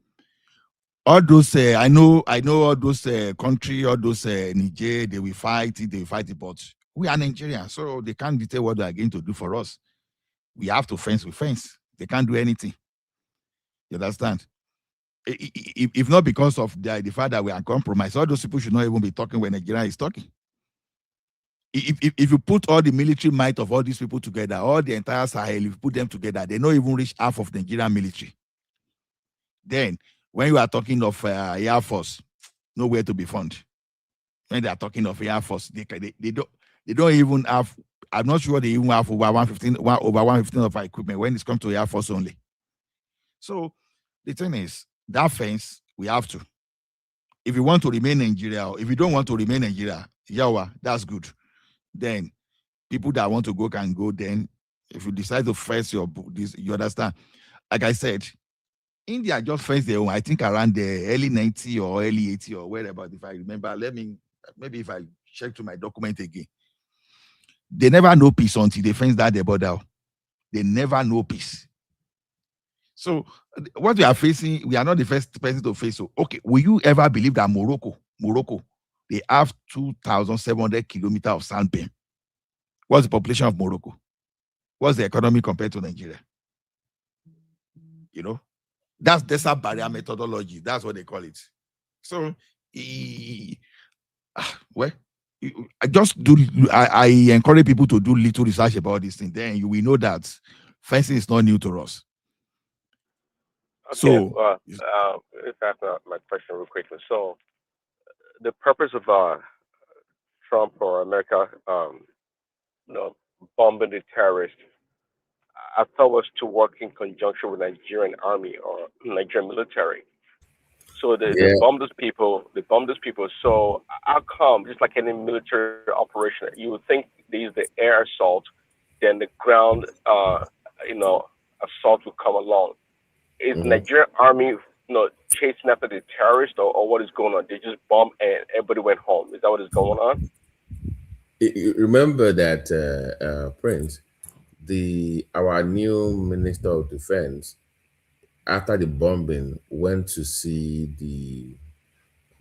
All those I know all those country, all those Niger, they will fight it, but we are Nigerians, so they can't dictate what they are going to do for us. we have to fence with fence. They can't do anything. You understand? If not because of the fact that we are compromised, all those people should not even be talking when Nigeria is talking. If you put all the military might of all these people together, all the entire Sahel, if you put them together, they don't even reach half of Nigerian military. Then, when you are talking of Air Force, nowhere to be found. When they are talking of Air Force, they don't even have. I'm not sure they even have over 115 of our equipment when it comes to Air Force only. So the thing is, that fence we have to. If you want to remain Nigeria, or if you don't want to remain Nigeria, yawa, that's good. Then people that want to go can go. Then if you decide to fence you understand. Like I said, India just fenced their own. I think around the early 90 or early 80 or wherever, if I remember. Maybe if I check to my document again. They never know peace until they fence that their border. They never know peace. So what we are facing, we are not the first person to face. So, okay, will you ever believe that Morocco, they have 2,700 kilometers of sandbin? What's the population of Morocco? What's the economy compared to Nigeria? You know, that's desert barrier methodology. That's what they call it. So, I encourage people to do little research about this thing. Then you will know that fencing is not new to us. Okay, So, if that's not my question real quickly. So the purpose of Trump or America, bombing the terrorists, I thought was to work in conjunction with Nigerian army or Nigerian military. So they Yeah. bomb those people. They bomb those people. So how come, just like any military operation, you would think they use the air assault, then the ground, assault will come along. Is Mhm. Nigerian army, chasing after the terrorists, or what is going on? They just bomb and everybody went home. Is that what is going on? You remember that Prince, our new Minister of Defense, after the bombing, went to see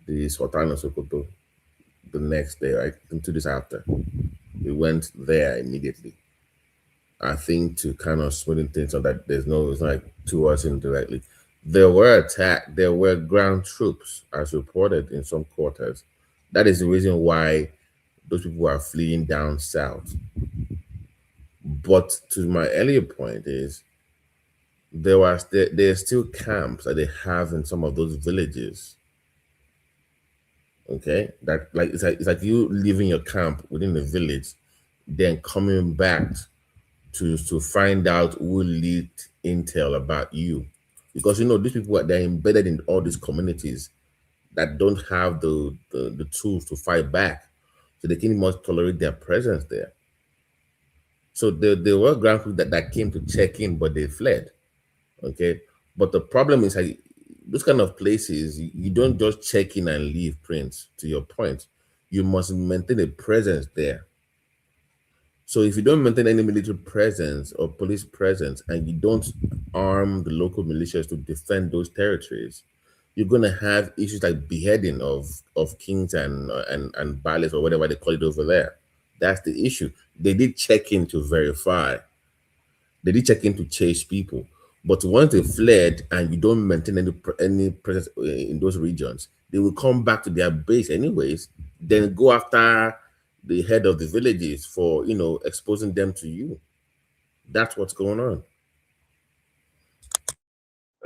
the Sultan of Sokoto the next day, right? 2 days after. We went there immediately. I think to kind of smoothen things so that it's not like to us indirectly. There were ground troops as reported in some quarters. That is the reason why those people are fleeing down south. But to my earlier point is there's still camps that they have in some of those villages. Okay, that like it's like you leaving your camp within the village, then coming back to find out who leaked intel about you, because these people they're embedded in all these communities that don't have the tools to fight back, so they can much tolerate their presence there. So there were ground crews that came to check in, but they fled. Okay, but the problem is like those kind of places, you don't just check in and leave. Prince, to your point, you must maintain a presence there. So if you don't maintain any military presence or police presence, and you don't arm the local militias to defend those territories, you're gonna have issues like beheading of kings and bailiffs or whatever they call it over there. That's the issue. They did check in to verify. They did check in to chase people, but once they fled and you don't maintain any presence in those regions, they will come back to their base anyways. Then go after the head of the villages for exposing them to you. That's what's going on.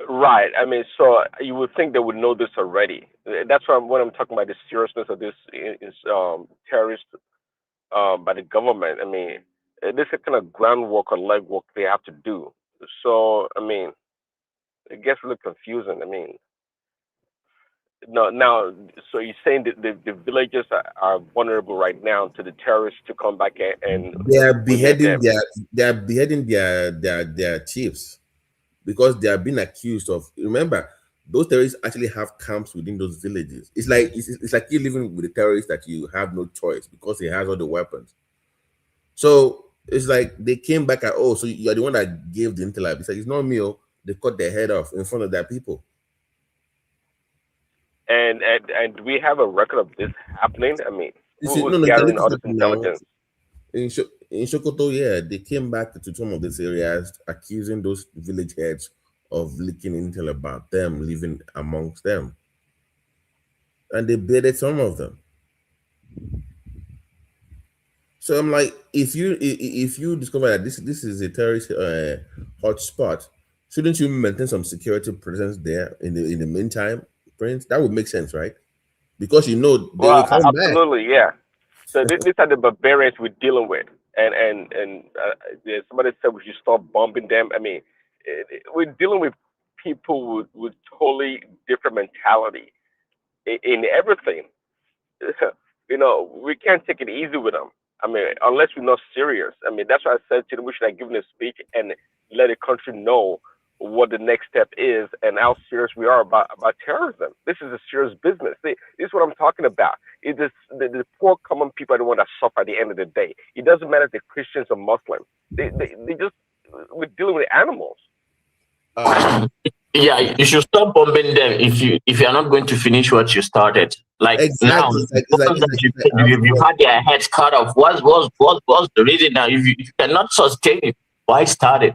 Right. I mean, so you would think they would know this already. That's why when I'm talking about the seriousness of this is terrorist by the government. I mean, this is kind of groundwork or legwork they have to do. So I mean, it gets really confusing. I mean, no, now, so you're saying that the villagers are vulnerable right now to the terrorists to come back and They are eliminate beheading them. their chiefs because they are being accused of. Remember, those terrorists actually have camps within those villages. It's like you living with a terrorist that you have no choice because he has all the weapons. So it's like they came back at, oh, so you're the one that gave the intel. It's like, it's not me. Oh, they cut their head off in front of their people. And we have a record of this happening. I mean, You who see, was no, it gathering didn't all this happen now. intelligence? in Sokoto, yeah, they came back to some of these areas, accusing those village heads of leaking intel about them living amongst them, and they bearded some of them. So I'm like, if you discover that this is a terrorist hotspot, shouldn't you maintain some security presence there in the meantime, Prince? That would make sense, right? Because you know they will Well, come back. absolutely, yeah. So these are the barbarians we're dealing with, and somebody said we should stop bombing them. I mean, we're dealing with people with totally different mentality in everything. We can't take it easy with them. I mean, unless we're not serious. I mean, that's why I said to them we should have given a speech and let the country know what the next step is and how serious we are about terrorism. This is a serious business. This is what I'm talking about. It is the poor common people are the one that suffer at the end of the day. It doesn't matter if they're Christians or Muslims. They just we're dealing with animals. Yeah, you should stop bombing them if you're not going to finish what you started. Like now, you've had their heads cut off. What's the reason now? If you cannot sustain it, why start it?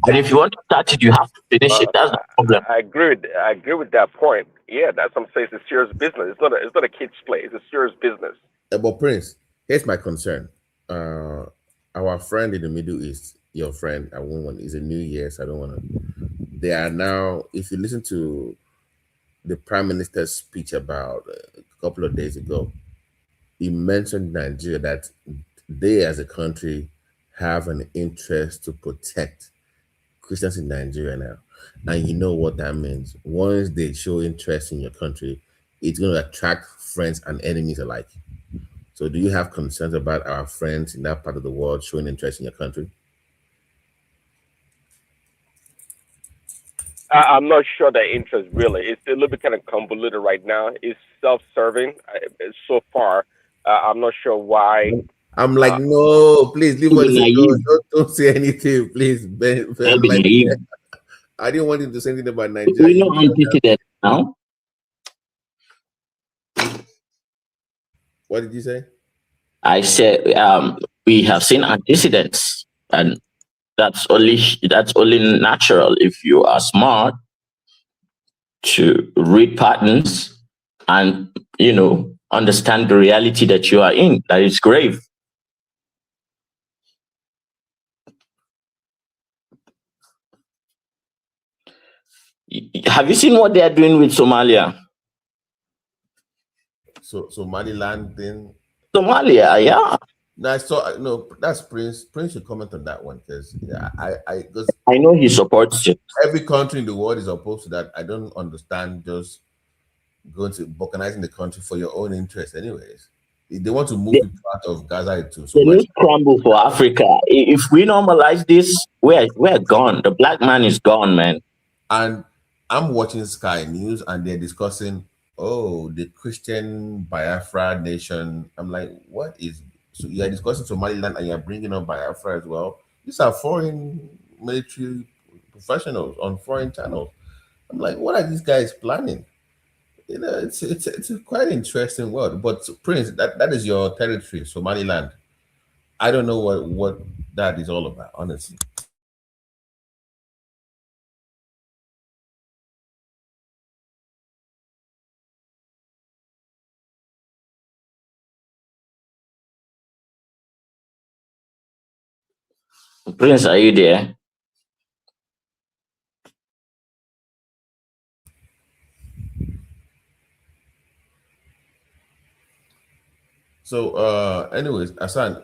And if you want to start it, you have to finish it. That's the problem. I agree with that point. Yeah, that's what I'm saying. It's a serious business. It's not a kid's play. It's a serious business. But Prince, here's my concern. Our friend in the Middle East, your friend, I won't want is a New Year, so I don't want to. They are now. If you listen to the Prime Minister's speech about a couple of days ago, he mentioned Nigeria that they, as a country, have an interest to protect Christians in Nigeria now. And you know what that means. Once they show interest in your country, it's going to attract friends and enemies alike. So do you have concerns about our friends in that part of the world showing interest in your country? I'm not sure that interest really. It's a little bit kind of convoluted right now. It's self-serving so far. I'm not sure why. I'm like, no, please leave what you say. Don't say anything, please. Ben, like, I didn't want him to say anything about Nigeria. We know antecedent now. What did you say? I said we have seen antecedents, and that's only natural if you are smart to read patterns and understand the reality that you are in. That is grave. Have you seen what they are doing with Somalia? So Somaliland thing. Somalia, yeah. No, that's Prince. Prince should comment on that one because I know he supports it. Every country in the world is opposed to that. I don't understand just going to balkanizing the country for your own interest, anyways. If they want to move people out of Gaza to Somalia. They need scramble for Africa. If we normalize this, we're gone. The black man is gone, man. And I'm watching Sky News and they're discussing, the Christian Biafra nation. I'm like, what is? So you're discussing Somaliland and you're bringing up Biafra as well. These are foreign military professionals on foreign channels. I'm like, what are these guys planning? It's a quite interesting world. But Prince, that is your territory, Somaliland. I don't know what that is all about, honestly. Prince, are you there? So, anyways, Asan,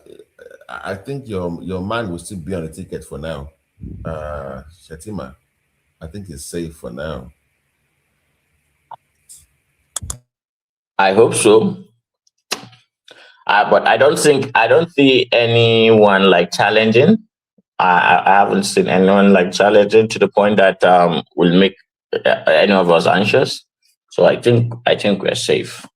I think your man will still be on the ticket for now. Shatima, I think it's safe for now. I hope so. But I don't see anyone like challenging. I haven't seen anyone like challenging to the point that will make any of us anxious. So I think we're safe.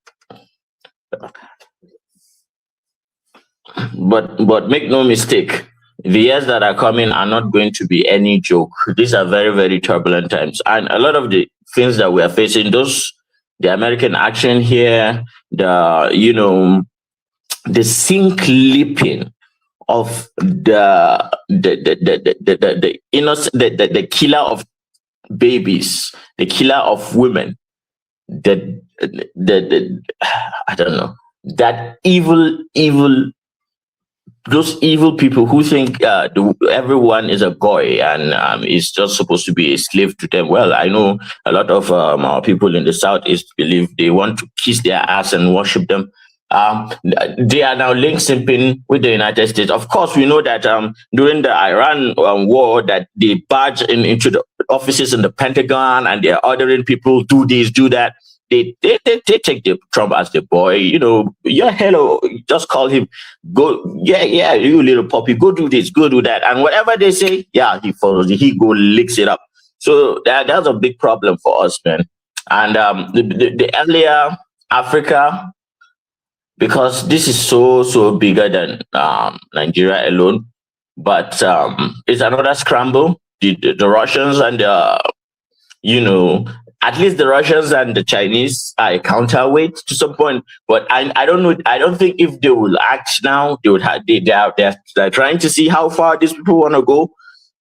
But make no mistake, the years that are coming are not going to be any joke. These are very, very turbulent times, and a lot of the things that we are facing, the American action here, the sink leaping of the innocent, the killer of babies, the killer of women, the I don't know, that evil those evil people who think everyone is a goy and is just supposed to be a slave to them. Well, I know a lot of our people in the Southeast believe they want to kiss their ass and worship them. They are now link simping with the United States. Of course, we know that during the Iran war, that they barge into the offices in the Pentagon and they're ordering people do this, do that. They take the Trump as the boy. You know, hello, just call him. Go, yeah, you little puppy, go do this, go do that, and whatever they say, yeah, he follows. He go licks it up. So that's a big problem for us, man. And the earlier Africa, because this is so bigger than Nigeria alone, but it's another scramble. The Russians and at least the Russians and the Chinese are a counterweight to some point. But I don't know. I don't think if they will act now, they would have. They're trying to see how far these people want to go,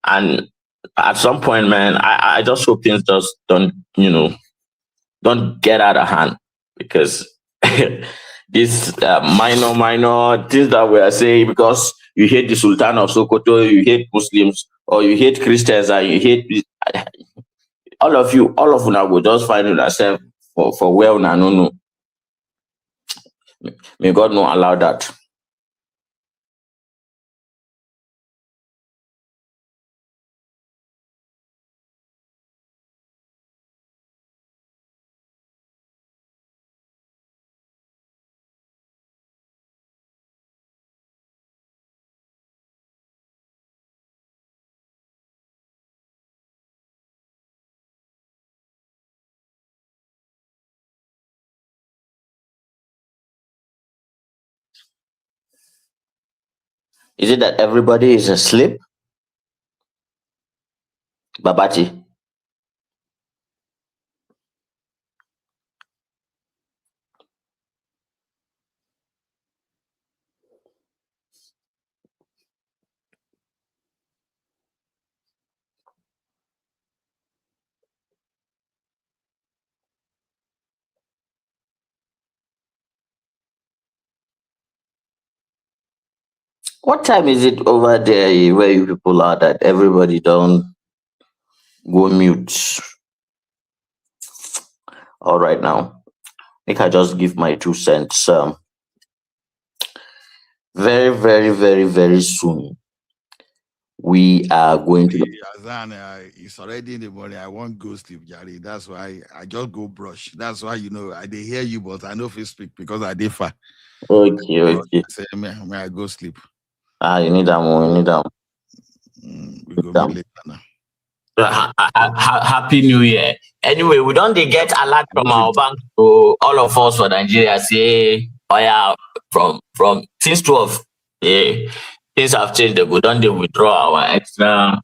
and at some point, man, I just hope things just don't get out of hand, because these minor things that we are saying, because you hate the Sultan of Sokoto, you hate Muslims, or you hate Christians, and you hate all of you will just find yourself for where una no know. May God not allow that. Is it that everybody is asleep? Babaji. What time is it over there where you people are that everybody don't go mute? All right now. I think I just give my 2 cents. Very, very, very, very soon we are going to. Azan, it's already in the morning. I won't go sleep, Jari. That's why I just go brush. That's why I dey hear you, but I know if you speak because I differ. Okay. I say, may I go sleep? You need them. We go meet later now. Happy New Year. Anyway, we don't get a lot from our bank to all of us for Nigeria. Say, from since 12, things have changed. We don't withdraw our extra